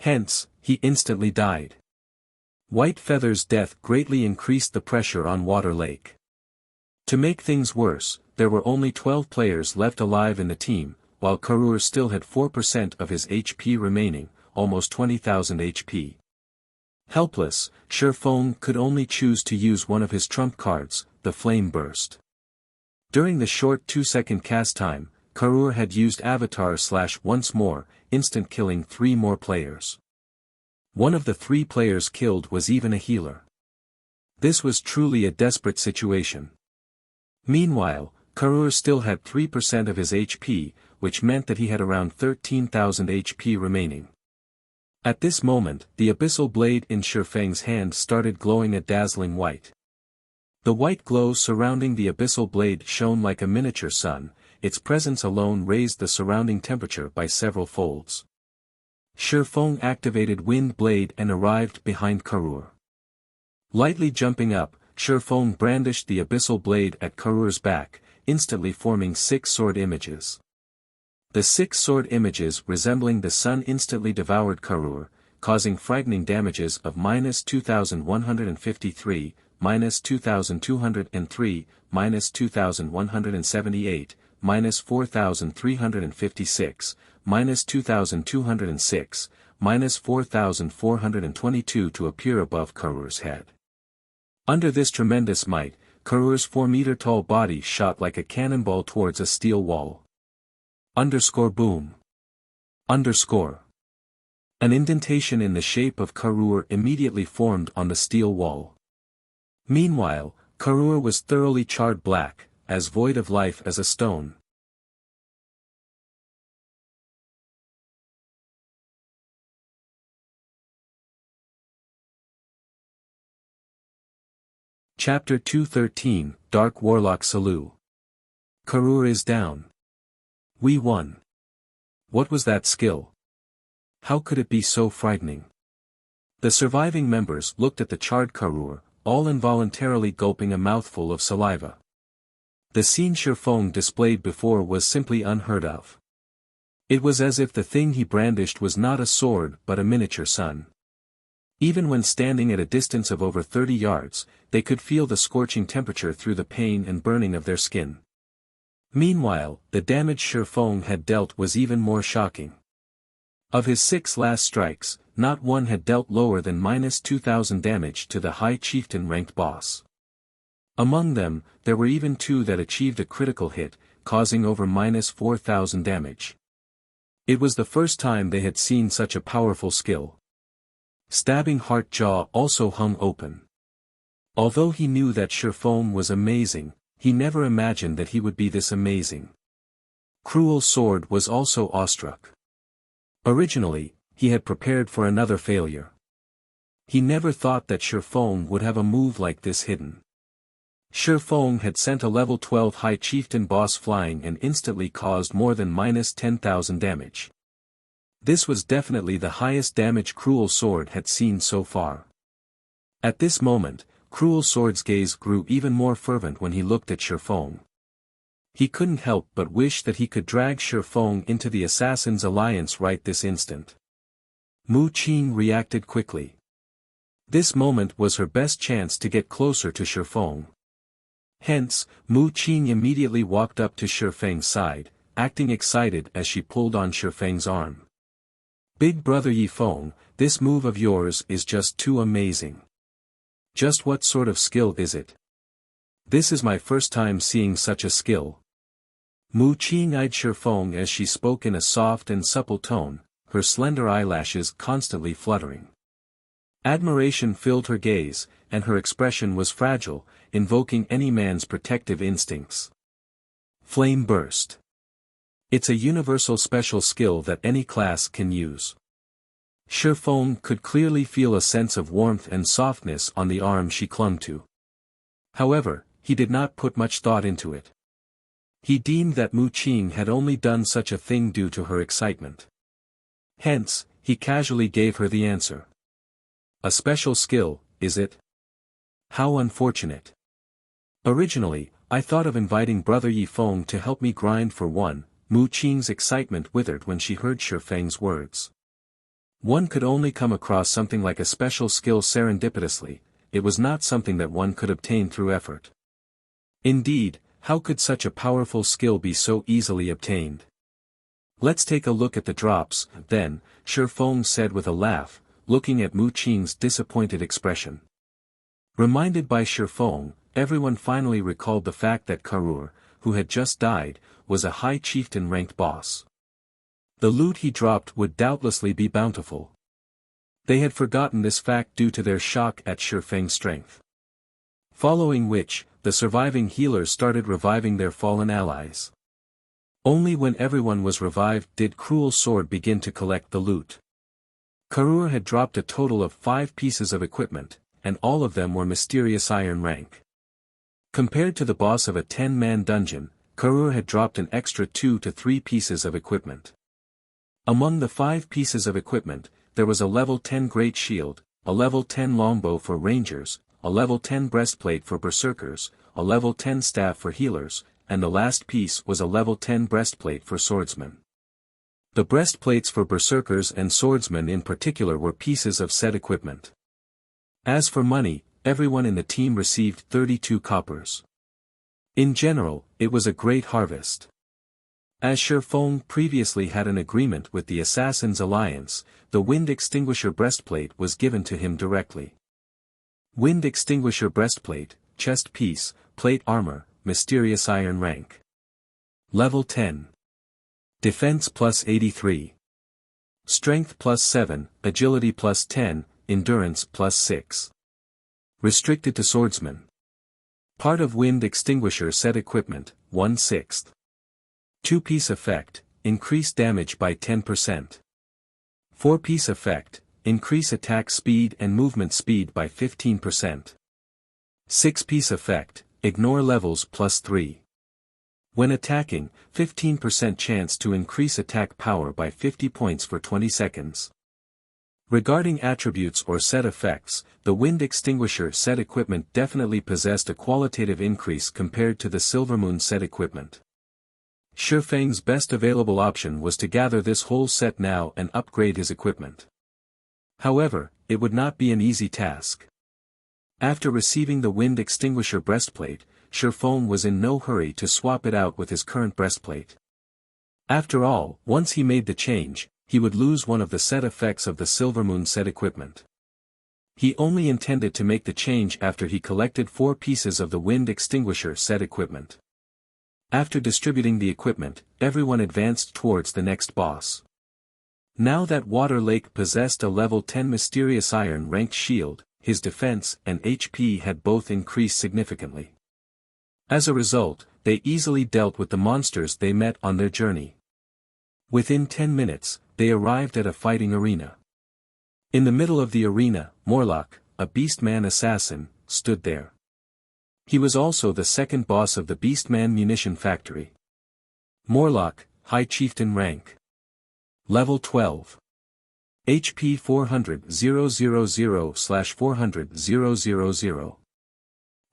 Hence, he instantly died. White Feather's death greatly increased the pressure on Water Lake. To make things worse, there were only 12 players left alive in the team, while Karur still had 4% of his HP remaining, almost 20,000 HP. Helpless, Shifeng could only choose to use one of his trump cards, the Flame Burst. During the short 2-second cast time, Karur had used avatar slash once more, instant killing 3 more players. One of the 3 players killed was even a healer. This was truly a desperate situation. Meanwhile, Karur still had 3% of his HP, which meant that he had around 13,000 HP remaining. At this moment, the abyssal blade in Shifeng's hand started glowing a dazzling white. The white glow surrounding the abyssal blade shone like a miniature sun, its presence alone raised the surrounding temperature by several folds. Shifeng activated Wind Blade and arrived behind Karur. Lightly jumping up, Shifeng brandished the abyssal blade at Karur's back, instantly forming 6 sword images. The 6 sword images resembling the sun instantly devoured Karur, causing frightening damages of -2,153, -2,203, -2,178, -4,356, -2,206, -4,422 to appear above Karur's head. Under this tremendous might, Karur's 4-meter-tall body shot like a cannonball towards a steel wall. Boom. An indentation in the shape of Karur immediately formed on the steel wall. Meanwhile, Karur was thoroughly charred black, as void of life as a stone. Chapter 213, Dark Warlock Salou. Karur is down. We won. What was that skill? How could it be so frightening? The surviving members looked at the charred Karur, all involuntarily gulping a mouthful of saliva. The scene Shifeng displayed before was simply unheard of. It was as if the thing he brandished was not a sword but a miniature sun. Even when standing at a distance of over 30 yards, they could feel the scorching temperature through the pain and burning of their skin. Meanwhile, the damage Shifeng had dealt was even more shocking. Of his 6 last strikes, not one had dealt lower than -2,000 damage to the High Chieftain ranked boss. Among them, there were even 2 that achieved a critical hit, causing over -4,000 damage. It was the first time they had seen such a powerful skill. Stabbing Heart Jaw also hung open. Although he knew that Shifeng was amazing, he never imagined that he would be this amazing. Cruel Sword was also awestruck. Originally, he had prepared for another failure. He never thought that Shifeng would have a move like this hidden. Shifeng had sent a level 12 High Chieftain boss flying and instantly caused more than -10,000 damage. This was definitely the highest damage Cruel Sword had seen so far. At this moment, Cruel Sword's gaze grew even more fervent when he looked at Shifeng. He couldn't help but wish that he could drag Shifeng into the Assassin's Alliance right this instant. Mu Qing reacted quickly. This moment was her best chance to get closer to Shifeng. Hence, Mu Qing immediately walked up to Shifeng's side, acting excited as she pulled on Shifeng's arm. "Big brother Yifeng, this move of yours is just too amazing. Just what sort of skill is it? This is my first time seeing such a skill." Mu Qing eyed Shifeng as she spoke in a soft and supple tone, her slender eyelashes constantly fluttering. Admiration filled her gaze, and her expression was fragile, invoking any man's protective instincts. Flame burst. It's a universal special skill that any class can use. Shifeng could clearly feel a sense of warmth and softness on the arm she clung to. However, he did not put much thought into it. He deemed that Mu Qing had only done such a thing due to her excitement. Hence, he casually gave her the answer. "A special skill, is it? How unfortunate. Originally, I thought of inviting brother Yifeng to help me grind for one." Mu Qing's excitement withered when she heard Shifeng's words. One could only come across something like a special skill serendipitously, it was not something that one could obtain through effort. Indeed, how could such a powerful skill be so easily obtained? "Let's take a look at the drops, then," Shifeng said with a laugh, looking at Mu Qing's disappointed expression. Reminded by Shifeng, everyone finally recalled the fact that Karur, who had just died, was a high chieftain-ranked boss. The loot he dropped would doubtlessly be bountiful. They had forgotten this fact due to their shock at Shifeng's strength. Following which, the surviving healers started reviving their fallen allies. Only when everyone was revived did Cruel Sword begin to collect the loot. Karur had dropped a total of 5 pieces of equipment, and all of them were mysterious iron rank. Compared to the boss of a 10-man dungeon, Karur had dropped an extra 2 to 3 pieces of equipment. Among the 5 pieces of equipment, there was a level 10 great shield, a level 10 longbow for rangers, a level 10 breastplate for berserkers, a level 10 staff for healers, and the last piece was a level 10 breastplate for swordsmen. The breastplates for berserkers and swordsmen in particular were pieces of said equipment. As for money, everyone in the team received 32 coppers. In general, it was a great harvest. As Shifeng previously had an agreement with the Assassin's Alliance, the Wind Extinguisher breastplate was given to him directly. Wind Extinguisher breastplate, chest piece, plate armor, mysterious iron rank. Level 10. Defense plus 83. Strength plus 7, agility plus 10, endurance plus 6. Restricted to swordsmen. Part of Wind Extinguisher set equipment, 1/6. 2-piece effect, increase damage by 10%. 4-piece effect, increase attack speed and movement speed by 15%. 6-piece effect, ignore levels plus 3. When attacking, 15% chance to increase attack power by 50 points for 20 seconds. Regarding attributes or set effects, the Wind Extinguisher set equipment definitely possessed a qualitative increase compared to the Silvermoon set equipment. Shifeng's best available option was to gather this whole set now and upgrade his equipment. However, it would not be an easy task. After receiving the Wind Extinguisher breastplate, Shifeng was in no hurry to swap it out with his current breastplate. After all, once he made the change, he would lose one of the set effects of the Silvermoon set equipment. He only intended to make the change after he collected 4 pieces of the Wind Extinguisher set equipment. After distributing the equipment, everyone advanced towards the next boss. Now that Water Lake possessed a level 10 mysterious iron ranked shield, his defense and HP had both increased significantly. As a result, they easily dealt with the monsters they met on their journey. Within 10 minutes, they arrived at a fighting arena. In the middle of the arena, Warlock, a Beastman assassin, stood there. He was also the second boss of the Beastman Munition factory. Warlock, High Chieftain rank. Level 12. HP 400,000/400,000.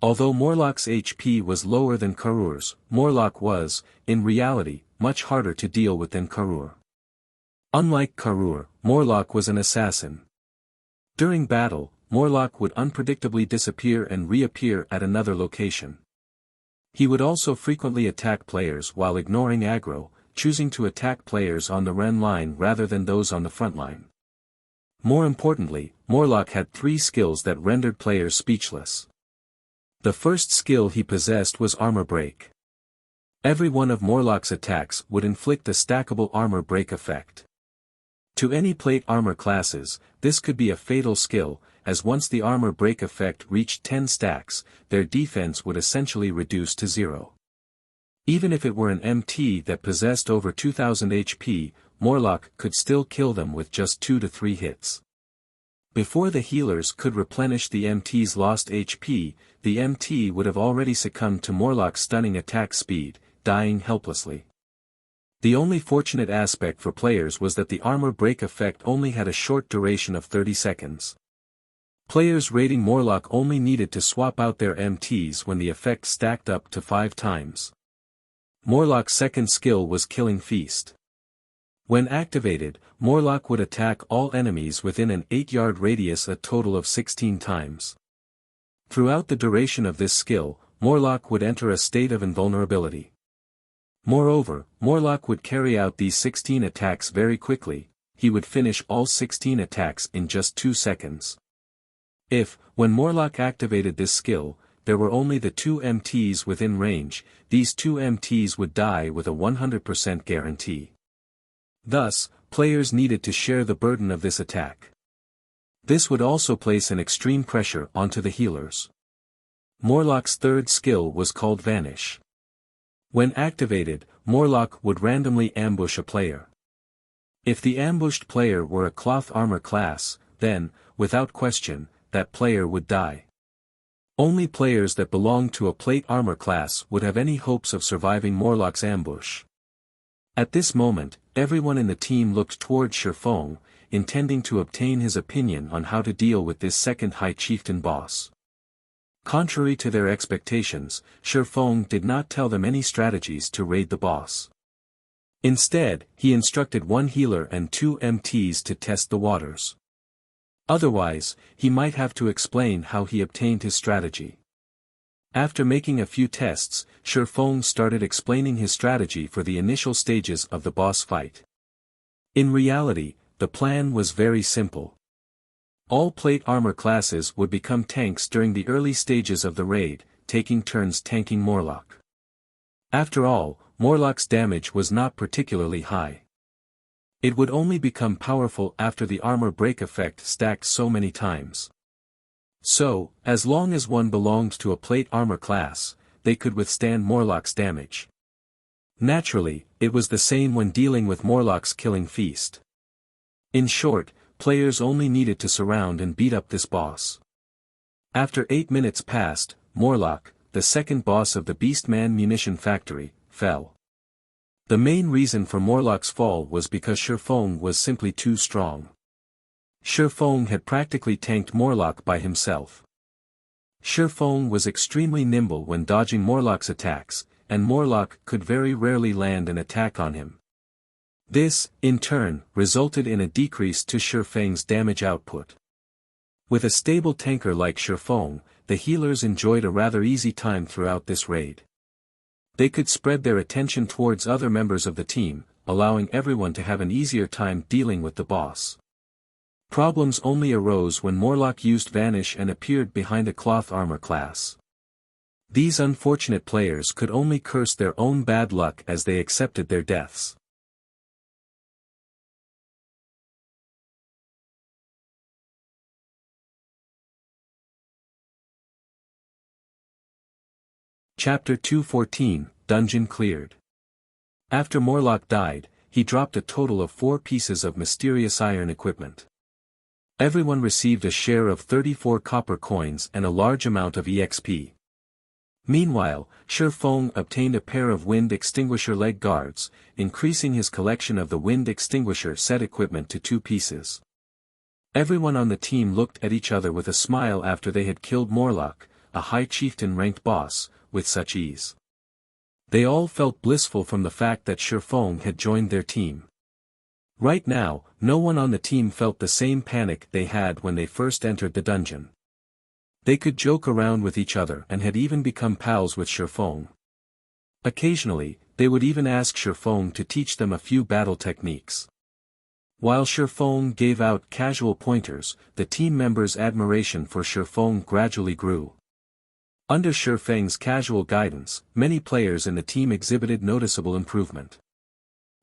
Although Morlock's HP was lower than Karur's, Morlock was, in reality, much harder to deal with than Karur. Unlike Karur, Morlock was an assassin. During battle, Morlock would unpredictably disappear and reappear at another location. He would also frequently attack players while ignoring aggro, choosing to attack players on the Ren line rather than those on the front line. More importantly, Morlock had 3 skills that rendered players speechless. The first skill he possessed was Armor Break. Every one of Morlock's attacks would inflict a stackable armor break effect. To any plate armor classes, this could be a fatal skill, as once the armor break effect reached 10 stacks, their defense would essentially reduce to 0. Even if it were an MT that possessed over 2000 HP, Morlock could still kill them with just 2 to 3 hits. Before the healers could replenish the MT's lost HP, the MT would have already succumbed to Morlock's stunning attack speed, dying helplessly. The only fortunate aspect for players was that the armor break effect only had a short duration of 30 seconds. Players raiding Morlock only needed to swap out their MTs when the effect stacked up to 5 times. Morlock's second skill was Killing Feast. When activated, Morlock would attack all enemies within an 8-yard radius a total of 16 times. Throughout the duration of this skill, Morlock would enter a state of invulnerability. Moreover, Morlock would carry out these 16 attacks very quickly. He would finish all 16 attacks in just 2 seconds. If, when Morlock activated this skill, there were only the 2 MTs within range, these 2 MTs would die with a 100% guarantee. Thus, players needed to share the burden of this attack. This would also place an extreme pressure onto the healers. Morlock's third skill was called Vanish. When activated, Morlock would randomly ambush a player. If the ambushed player were a cloth armor class, then, without question, that player would die. Only players that belonged to a plate armor class would have any hopes of surviving Morlock's ambush. At this moment, everyone in the team looked toward Shifeng, intending to obtain his opinion on how to deal with this second High Chieftain boss. Contrary to their expectations, Shifeng did not tell them any strategies to raid the boss. Instead, he instructed 1 healer and 2 MTs to test the waters. Otherwise, he might have to explain how he obtained his strategy. After making a few tests, Shifeng started explaining his strategy for the initial stages of the boss fight. In reality, the plan was very simple. All plate armor classes would become tanks during the early stages of the raid, taking turns tanking Morlock. After all, Morlock's damage was not particularly high. It would only become powerful after the armor break effect stacked so many times. So, as long as one belonged to a plate armor class, they could withstand Morlock's damage. Naturally, it was the same when dealing with Morlock's Killing Feast. In short, players only needed to surround and beat up this boss. After 8 minutes passed, Morlock, the second boss of the Beastman Munition factory, fell. The main reason for Morlock's fall was because Shifeng was simply too strong. Shifeng had practically tanked Morlock by himself. Shifeng was extremely nimble when dodging Morlock's attacks, and Morlock could very rarely land an attack on him. This, in turn, resulted in a decrease to Shifeng's damage output. With a stable tanker like Shifeng, the healers enjoyed a rather easy time throughout this raid. They could spread their attention towards other members of the team, allowing everyone to have an easier time dealing with the boss. Problems only arose when Morlock used Vanish and appeared behind a cloth armor class. These unfortunate players could only curse their own bad luck as they accepted their deaths. Chapter 214, Dungeon Cleared. After Morlock died, he dropped a total of 4 pieces of mysterious iron equipment. Everyone received a share of 34 copper coins and a large amount of EXP. Meanwhile, Shifeng obtained a pair of wind extinguisher leg guards, increasing his collection of the wind extinguisher set equipment to 2 pieces. Everyone on the team looked at each other with a smile after they had killed Morlock, a high chieftain-ranked boss, with such ease. They all felt blissful from the fact that Shifeng had joined their team. Right now, no one on the team felt the same panic they had when they first entered the dungeon. They could joke around with each other and had even become pals with Shifeng. Occasionally, they would even ask Shifeng to teach them a few battle techniques. While Shifeng gave out casual pointers, the team members' admiration for Shifeng gradually grew. Under Shifeng's casual guidance, many players in the team exhibited noticeable improvement.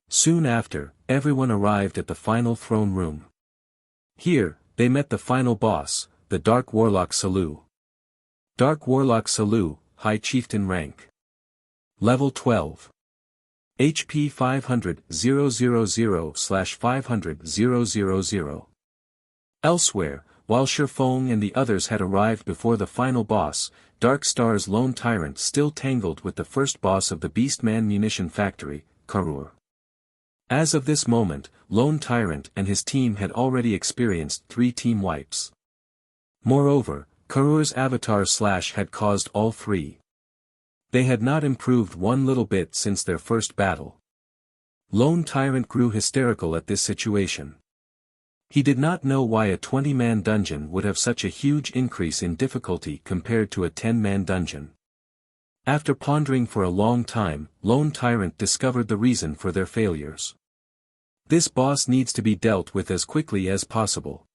Soon after, everyone arrived at the final throne room. Here, they met the final boss, the Dark Warlock Salou. Dark Warlock Salou, High Chieftain rank. Level 12. HP 500,000/500,000. Elsewhere, while Shifeng and the others had arrived before the final boss, Dark Star's lone Tyrant still tangled with the first boss of the Beastman Munition factory, Karur. As of this moment, Lone Tyrant and his team had already experienced 3 team wipes. Moreover, Karur's avatar slash had caused all 3. They had not improved one little bit since their first battle. Lone Tyrant grew hysterical at this situation. He did not know why a 20-man dungeon would have such a huge increase in difficulty compared to a 10-man dungeon. After pondering for a long time, Lone Tyrant discovered the reason for their failures. This boss needs to be dealt with as quickly as possible.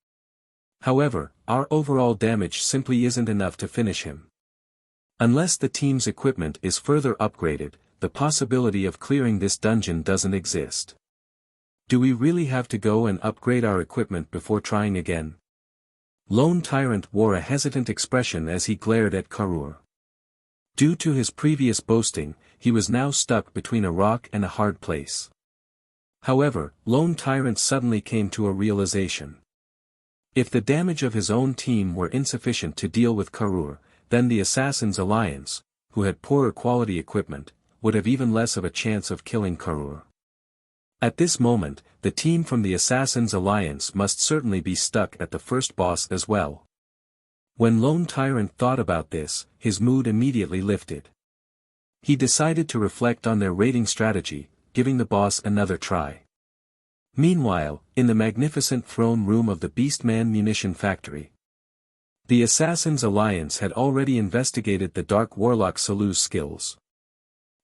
However, our overall damage simply isn't enough to finish him. Unless the team's equipment is further upgraded, the possibility of clearing this dungeon doesn't exist. Do we really have to go and upgrade our equipment before trying again? Lone Tyrant wore a hesitant expression as he glared at Karur. Due to his previous boasting, he was now stuck between a rock and a hard place. However, Lone Tyrant suddenly came to a realization. If the damage of his own team were insufficient to deal with Karur, then the Assassin's Alliance, who had poorer quality equipment, would have even less of a chance of killing Karur. At this moment, the team from the Assassin's Alliance must certainly be stuck at the first boss as well. When Lone Tyrant thought about this, his mood immediately lifted. He decided to reflect on their raiding strategy, giving the boss another try. Meanwhile, in the magnificent throne room of the Beastman Munition factory, the Assassin's Alliance had already investigated the Dark Warlock Salou's skills.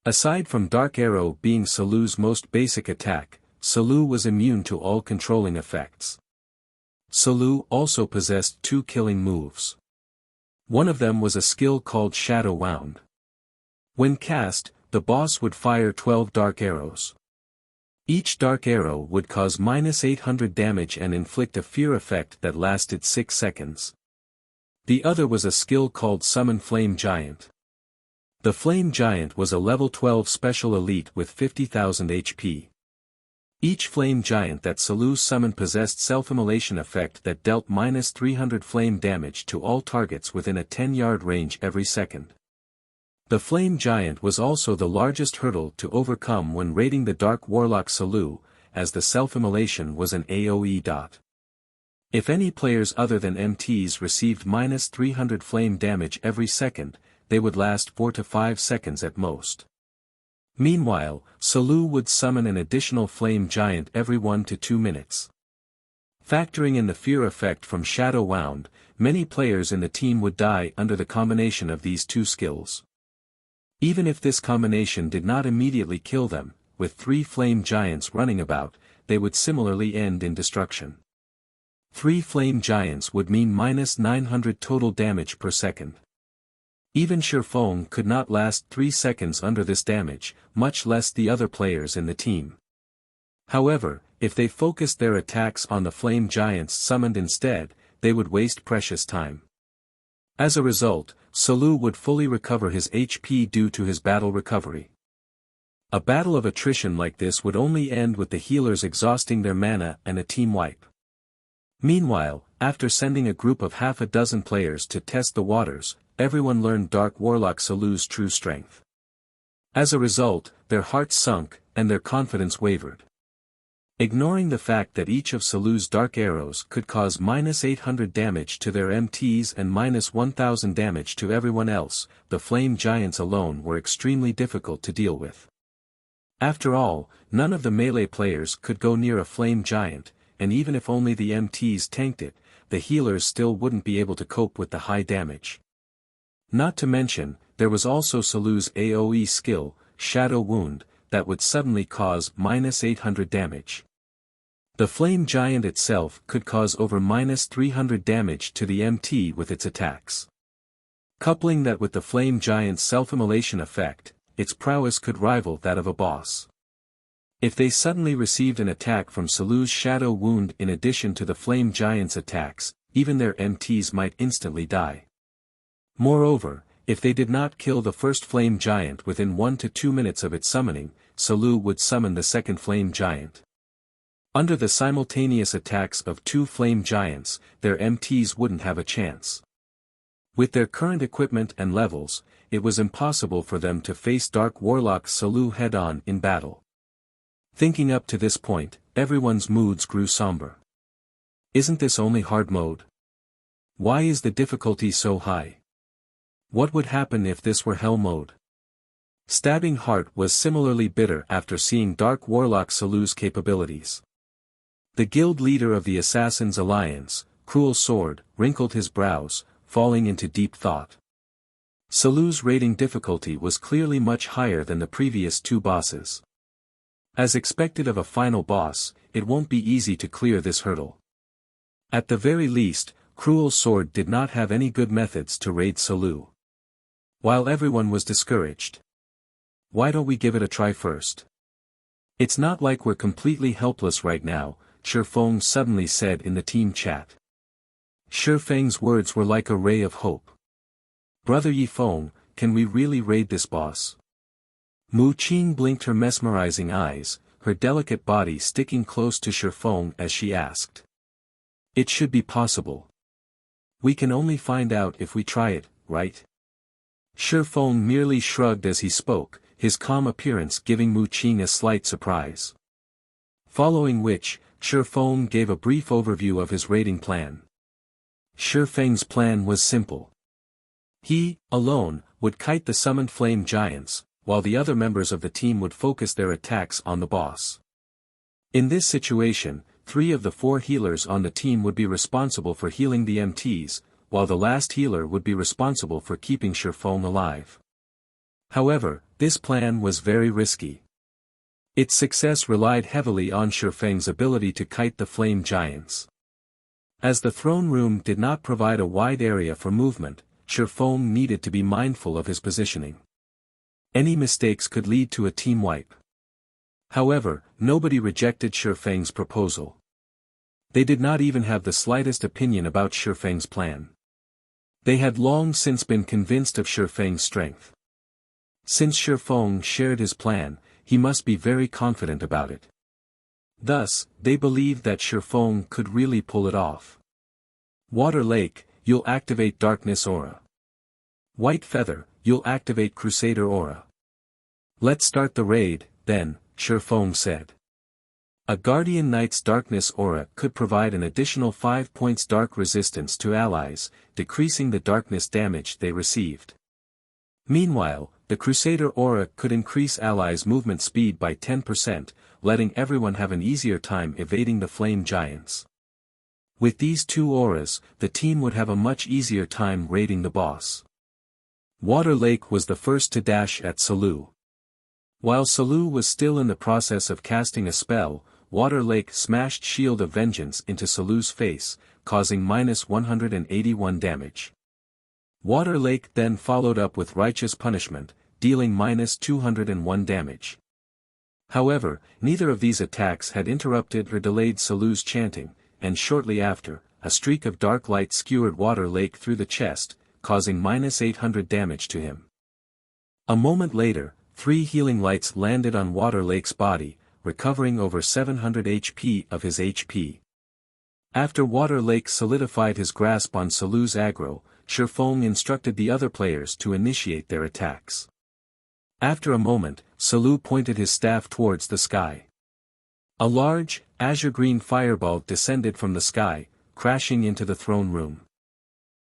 Aside from Dark Arrow being Salou's most basic attack, Salou was immune to all controlling effects. Salou also possessed 2 killing moves. One of them was a skill called Shadow Wound. When cast, the boss would fire 12 dark arrows. Each dark arrow would cause -800 damage and inflict a fear effect that lasted 6 seconds. The other was a skill called Summon Flame Giant. The Flame Giant was a level 12 special elite with 50,000 HP. Each Flame Giant that Salou summoned possessed self-immolation effect that dealt -300 flame damage to all targets within a 10-yard range every second. The Flame Giant was also the largest hurdle to overcome when raiding the Dark Warlock Salou, as the self-immolation was an AoE dot. If any players other than MTs received -300 flame damage every second, they would last 4 to 5 seconds at most. Meanwhile, Salou would summon an additional Flame Giant every 1 to 2 minutes. Factoring in the fear effect from Shadow Wound, many players in the team would die under the combination of these 2 skills. Even if this combination did not immediately kill them, with 3 Flame Giants running about, they would similarly end in destruction. 3 Flame Giants would mean -900 total damage per second. Even Shifeng could not last 3 seconds under this damage, much less the other players in the team. However, if they focused their attacks on the Flame Giants summoned instead, they would waste precious time. As a result, Salou would fully recover his HP due to his battle recovery. A battle of attrition like this would only end with the healers exhausting their mana and a team wipe. Meanwhile, after sending a group of half a dozen players to test the waters, everyone learned Dark Warlock Salou's true strength. As a result, their hearts sunk, and their confidence wavered. Ignoring the fact that each of Salou's dark arrows could cause -800 damage to their MTs and -1000 damage to everyone else, the flame giants alone were extremely difficult to deal with. After all, none of the melee players could go near a flame giant, and even if only the MTs tanked it, the healers still wouldn't be able to cope with the high damage. Not to mention, there was also Salou's AoE skill, Shadow Wound, that would suddenly cause -800 damage. The flame giant itself could cause over -300 damage to the MT with its attacks. Coupling that with the flame giant's self-immolation effect, its prowess could rival that of a boss. If they suddenly received an attack from Salou's Shadow Wound in addition to the flame giant's attacks, even their MTs might instantly die. Moreover, if they did not kill the first flame giant within 1 to 2 minutes of its summoning, Salou would summon the second flame giant. Under the simultaneous attacks of 2 flame giants, their MTs wouldn't have a chance. With their current equipment and levels, it was impossible for them to face Dark Warlock Salou head-on in battle. Thinking up to this point, everyone's moods grew somber. Isn't this only hard mode? Why is the difficulty so high? What would happen if this were hell mode? Stabbing Heart was similarly bitter after seeing Dark Warlock Salou's capabilities. The guild leader of the Assassins' Alliance, Cruel Sword, wrinkled his brows, falling into deep thought. Salou's rating difficulty was clearly much higher than the previous 2 bosses. As expected of a final boss, it won't be easy to clear this hurdle. At the very least, Cruel Sword did not have any good methods to raid Salou. While everyone was discouraged. Why don't we give it a try first? It's not like we're completely helpless right now, Shifeng suddenly said in the team chat. Shifeng's words were like a ray of hope. Brother Yifeng, can we really raid this boss? Mu Qing blinked her mesmerizing eyes, her delicate body sticking close to Shifeng as she asked. It should be possible. We can only find out if we try it, right? Shifeng merely shrugged as he spoke, his calm appearance giving Mu Qing a slight surprise. Following which, Shifeng gave a brief overview of his raiding plan. Shifeng's plan was simple. He, alone, would kite the summoned flame giants, while the other members of the team would focus their attacks on the boss. In this situation, 3 of the 4 healers on the team would be responsible for healing the MTs, while the last healer would be responsible for keeping Shifeng alive. However, this plan was very risky. Its success relied heavily on Shifeng's ability to kite the flame giants. As the throne room did not provide a wide area for movement, Shifeng needed to be mindful of his positioning. Any mistakes could lead to a team wipe. However, nobody rejected Shifeng's proposal. They did not even have the slightest opinion about Shifeng's plan. They had long since been convinced of Shifeng's strength. Since Shifeng shared his plan, he must be very confident about it. Thus, they believed that Shifeng could really pull it off. Water Lake, you'll activate Darkness Aura. White Feather, you'll activate Crusader Aura. Let's start the raid, then, Shifeng said. A Guardian Knight's Darkness Aura could provide an additional 5 points dark resistance to allies, decreasing the darkness damage they received. Meanwhile, the Crusader Aura could increase allies' movement speed by 10%, letting everyone have an easier time evading the flame giants. With these 2 auras, the team would have a much easier time raiding the boss. Water Lake was the first to dash at Salou. While Salou was still in the process of casting a spell, Water Lake smashed Shield of Vengeance into Salou's face, causing -181 damage. Water Lake then followed up with Righteous Punishment, dealing -201 damage. However, neither of these attacks had interrupted or delayed Salou's chanting, and shortly after, a streak of dark light skewered Water Lake through the chest, causing -800 damage to him. A moment later, 3 healing lights landed on Water Lake's body, recovering over 700 HP of his HP. After Water Lake solidified his grasp on Salou's aggro, Shifeng instructed the other players to initiate their attacks. After a moment, Salou pointed his staff towards the sky. A large, azure-green fireball descended from the sky, crashing into the throne room.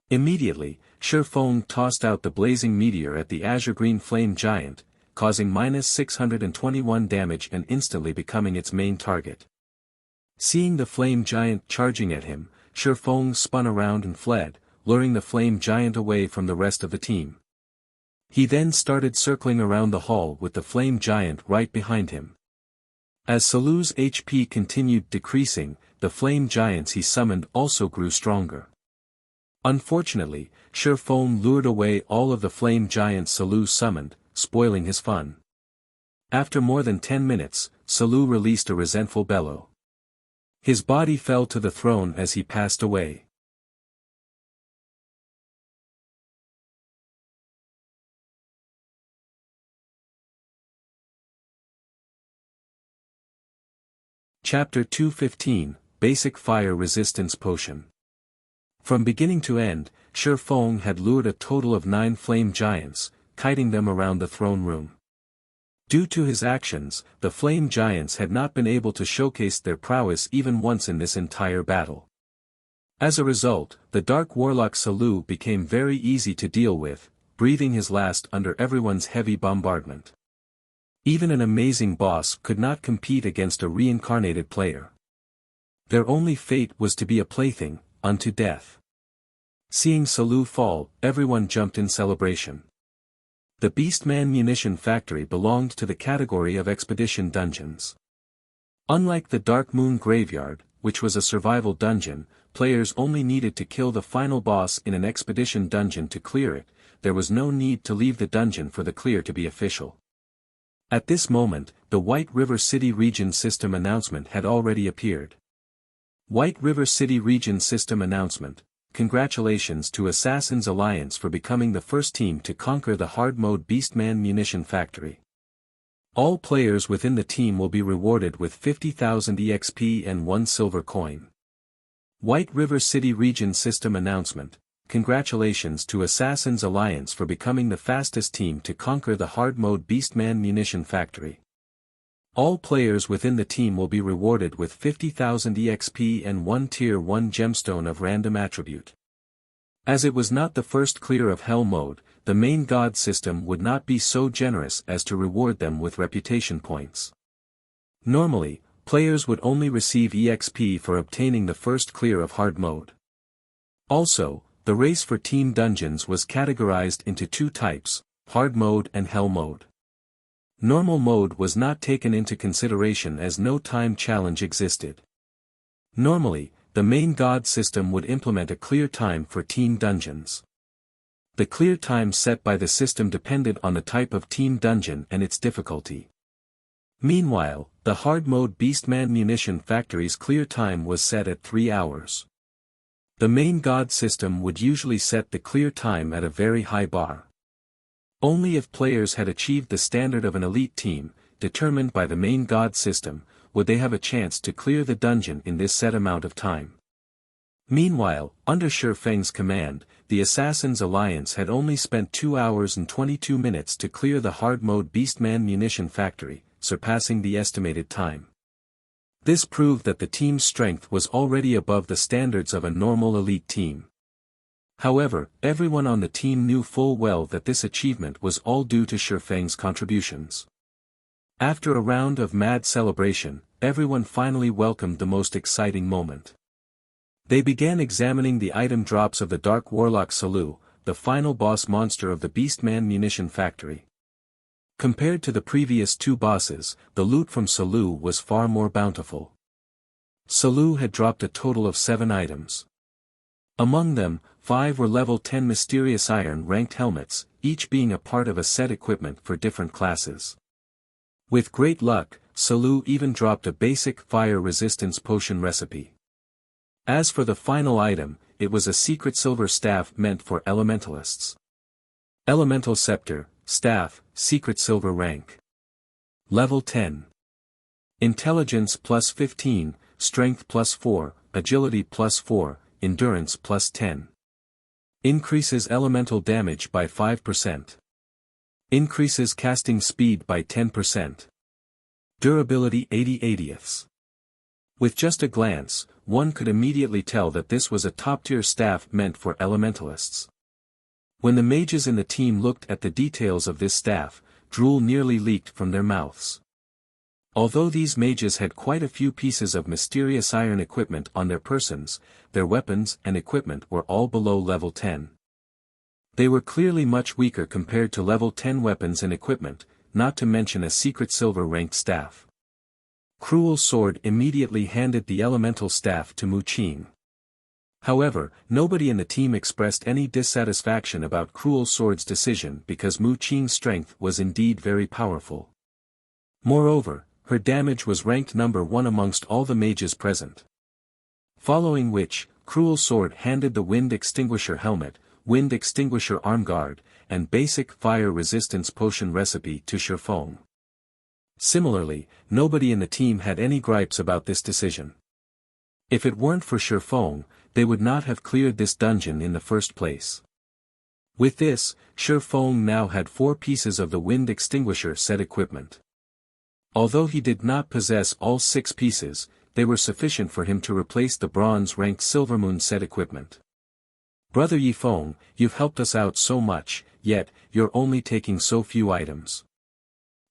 Immediately, Shifeng tossed out the blazing meteor at the azure-green flame giant, causing -621 damage and instantly becoming its main target. Seeing the flame giant charging at him, Shifeng spun around and fled, luring the flame giant away from the rest of the team. He then started circling around the hall with the flame giant right behind him. As Salou's HP continued decreasing, the flame giants he summoned also grew stronger. Unfortunately, Shifeng lured away all of the flame giants Salou summoned, spoiling his fun. After more than 10 minutes, Salou released a resentful bellow. His body fell to the throne as he passed away. Chapter 215, Basic Fire Resistance Potion. From beginning to end, Shifeng had lured a total of 9 flame giants, kiting them around the throne room. Due to his actions, the flame giants had not been able to showcase their prowess even once in this entire battle. As a result, the Dark Warlock Salou became very easy to deal with, breathing his last under everyone's heavy bombardment. Even an amazing boss could not compete against a reincarnated player. Their only fate was to be a plaything, unto death. Seeing Salou fall, everyone jumped in celebration. The Beastman Munition factory belonged to the category of expedition dungeons. Unlike the Dark Moon Graveyard, which was a survival dungeon, players only needed to kill the final boss in an expedition dungeon to clear it. There was no need to leave the dungeon for the clear to be official. At this moment, the White River City Region System announcement had already appeared. White River City Region System announcement. Congratulations to Assassin's Alliance for becoming the first team to conquer the hard mode Beastman Munition factory. All players within the team will be rewarded with 50,000 EXP and 1 silver coin. White River City Region System announcement. Congratulations to Assassin's Alliance for becoming the fastest team to conquer the hard mode Beastman Munition factory. All players within the team will be rewarded with 50,000 EXP and 1 Tier 1 gemstone of random attribute. As it was not the first clear of Hell mode, the main god system would not be so generous as to reward them with reputation points. Normally, players would only receive EXP for obtaining the first clear of hard mode. Also, the race for team dungeons was categorized into 2 types, hard mode and hell mode. Normal mode was not taken into consideration as no time challenge existed. Normally, the main god system would implement a clear time for team dungeons. The clear time set by the system depended on the type of team dungeon and its difficulty. Meanwhile, the hard mode Beastman Munition factory's clear time was set at 3 hours. The main god system would usually set the clear time at a very high bar. Only if players had achieved the standard of an elite team, determined by the main god system, would they have a chance to clear the dungeon in this set amount of time. Meanwhile, under Shifeng's command, the Assassin's Alliance had only spent 2 hours and 22 minutes to clear the hard mode Beastman Munition factory, surpassing the estimated time. This proved that the team's strength was already above the standards of a normal elite team. However, everyone on the team knew full well that this achievement was all due to Shifeng's contributions. After a round of mad celebration, everyone finally welcomed the most exciting moment. They began examining the item drops of the Dark Warlock Salou, the final boss monster of the Beastman Munition factory. Compared to the previous 2 bosses, the loot from Salou was far more bountiful. Salou had dropped a total of 7 items. Among them, 5 were level 10 mysterious iron-ranked helmets, each being a part of a set equipment for different classes. With great luck, Salou even dropped a basic fire resistance potion recipe. As for the final item, it was a secret silver staff meant for elementalists. Elemental Scepter, Staff, Secret Silver Rank. Level 10. Intelligence plus 15, Strength plus 4, Agility plus 4, Endurance plus 10. Increases elemental damage by 5%. Increases casting speed by 10%. Durability 80/80ths. With just a glance, one could immediately tell that this was a top-tier staff meant for elementalists. When the mages in the team looked at the details of this staff, drool nearly leaked from their mouths. Although these mages had quite a few pieces of mysterious iron equipment on their persons, their weapons and equipment were all below level 10. They were clearly much weaker compared to level 10 weapons and equipment, not to mention a secret silver ranked staff. Cruel Sword immediately handed the elemental staff to Munition. However, nobody in the team expressed any dissatisfaction about Cruel Sword's decision because Munition's strength was indeed very powerful. Moreover, her damage was ranked number 1 amongst all the mages present. Following which, Cruel Sword handed the Wind Extinguisher helmet, Wind Extinguisher arm guard, and basic fire resistance potion recipe to Shifeng. Similarly, nobody in the team had any gripes about this decision. If it weren't for Shifeng, they would not have cleared this dungeon in the first place. With this, Shifeng now had 4 pieces of the Wind Extinguisher set equipment. Although he did not possess all 6 pieces, they were sufficient for him to replace the bronze-ranked Silvermoon set equipment. Brother Yifeng, you've helped us out so much, yet, you're only taking so few items.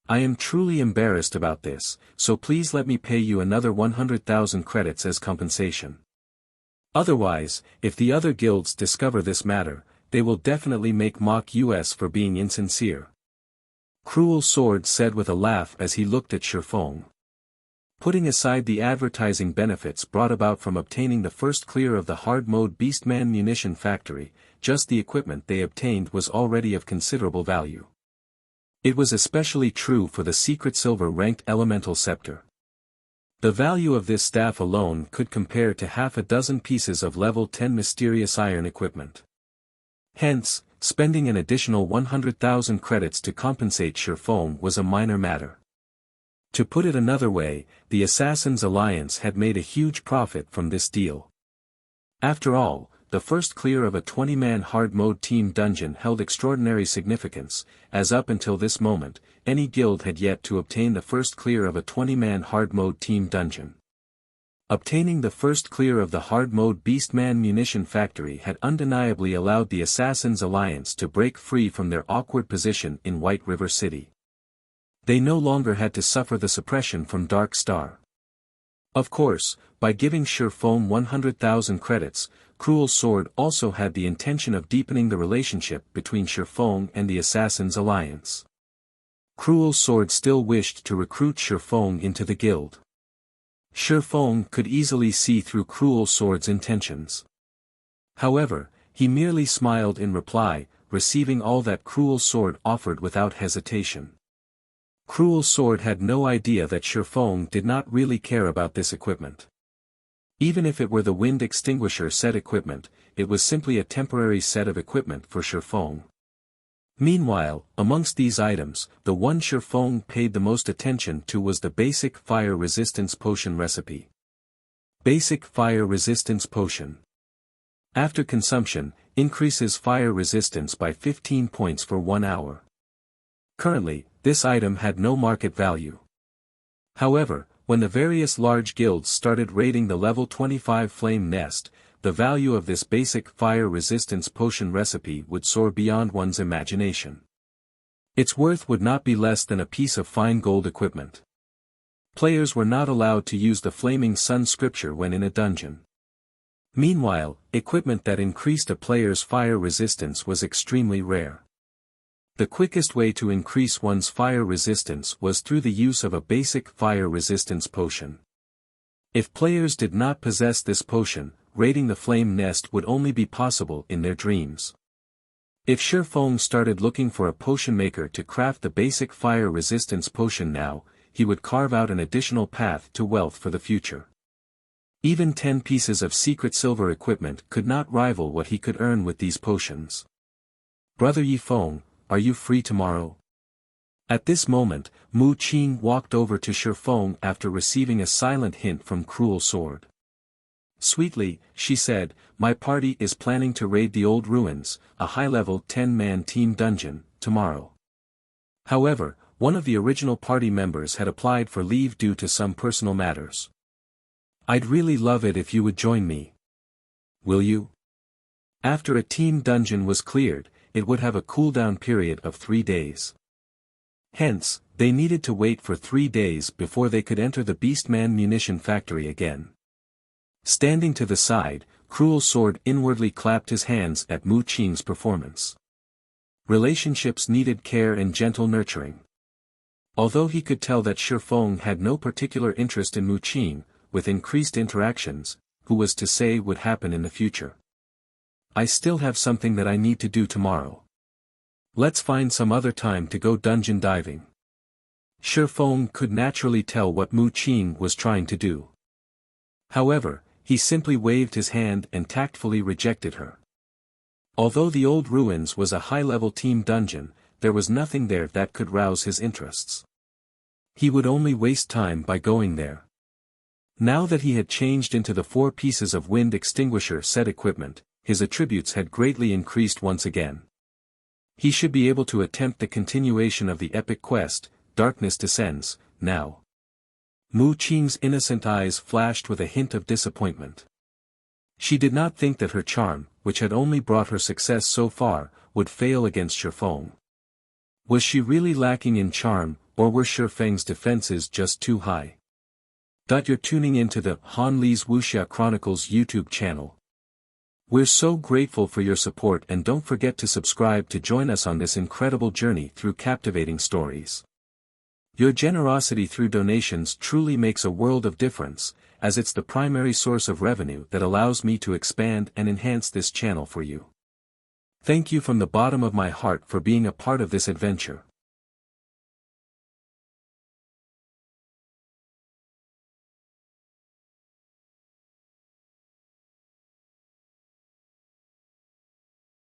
I am truly embarrassed about this, so please let me pay you another 100,000 credits as compensation. Otherwise, if the other guilds discover this matter, they will definitely make mock us for being insincere. Cruel Sword said with a laugh as he looked at Shifeng. Putting aside the advertising benefits brought about from obtaining the first clear of the hard-mode Beastman munition factory, just the equipment they obtained was already of considerable value. It was especially true for the secret silver-ranked elemental scepter. The value of this staff alone could compare to half a dozen pieces of level 10 mysterious iron equipment. Hence, spending an additional 100,000 credits to compensate Shifeng was a minor matter. To put it another way, the Assassins' Alliance had made a huge profit from this deal. After all, the first clear of a 20-man hard-mode team dungeon held extraordinary significance, as up until this moment, any guild had yet to obtain the first clear of a 20-man hard-mode team dungeon. Obtaining the first clear of the hard-mode Beastman munition factory had undeniably allowed the Assassins' Alliance to break free from their awkward position in White River City. They no longer had to suffer the suppression from Dark Star. Of course, by giving Shifeng 100,000 credits, Cruel Sword also had the intention of deepening the relationship between Shifeng and the Assassins' Alliance. Cruel Sword still wished to recruit Shifeng into the guild. Shifeng could easily see through Cruel Sword's intentions. However, he merely smiled in reply, receiving all that Cruel Sword offered without hesitation. Cruel Sword had no idea that Shifeng did not really care about this equipment. Even if it were the Wind Extinguisher set equipment, it was simply a temporary set of equipment for Shifeng. Meanwhile, amongst these items, the one Shifeng paid the most attention to was the Basic Fire Resistance Potion recipe. Basic Fire Resistance Potion. After consumption, increases fire resistance by 15 points for 1 hour. Currently, this item had no market value. However, when the various large guilds started raiding the level 25 Flame Nest, the value of this basic fire resistance potion recipe would soar beyond one's imagination. Its worth would not be less than a piece of fine gold equipment. Players were not allowed to use the Flaming Sun scripture when in a dungeon. Meanwhile, equipment that increased a player's fire resistance was extremely rare. The quickest way to increase one's fire resistance was through the use of a basic fire resistance potion. If players did not possess this potion, raiding the Flame Nest would only be possible in their dreams. If Shifeng started looking for a potion maker to craft the basic fire resistance potion now, he would carve out an additional path to wealth for the future. Even 10 pieces of secret silver equipment could not rival what he could earn with these potions. Brother Yifeng, are you free tomorrow? At this moment, Munition walked over to Shifeng after receiving a silent hint from Cruel Sword. Sweetly, she said, my party is planning to raid the old ruins, a high-level 10-man team dungeon, tomorrow. However, one of the original party members had applied for leave due to some personal matters. I'd really love it if you would join me. Will you? After a team dungeon was cleared, it would have a cooldown period of 3 days. Hence, they needed to wait for 3 days before they could enter the Beastman munition factory again. Standing to the side, Cruel Sword inwardly clapped his hands at Mu Qing's performance. Relationships needed care and gentle nurturing. Although he could tell that Shifeng had no particular interest in Mu Qing, with increased interactions, who was to say would happen in the future. I still have something that I need to do tomorrow. Let's find some other time to go dungeon diving. Shifeng could naturally tell what Mu Qing was trying to do. However, he simply waved his hand and tactfully rejected her. Although the old ruins was a high-level team dungeon, there was nothing there that could rouse his interests. He would only waste time by going there. Now that he had changed into the 4 pieces of wind extinguisher set equipment, his attributes had greatly increased once again. He should be able to attempt the continuation of the epic quest, Darkness Descends, now. Mu Qing's innocent eyes flashed with a hint of disappointment. She did not think that her charm, which had only brought her success so far, would fail against Shifeng. Was she really lacking in charm, or were Shifeng's defenses just too high? You're tuning into the Han Li's Wuxia Chronicles YouTube channel. We're so grateful for your support, and don't forget to subscribe to join us on this incredible journey through captivating stories. Your generosity through donations truly makes a world of difference, as it's the primary source of revenue that allows me to expand and enhance this channel for you. Thank you from the bottom of my heart for being a part of this adventure.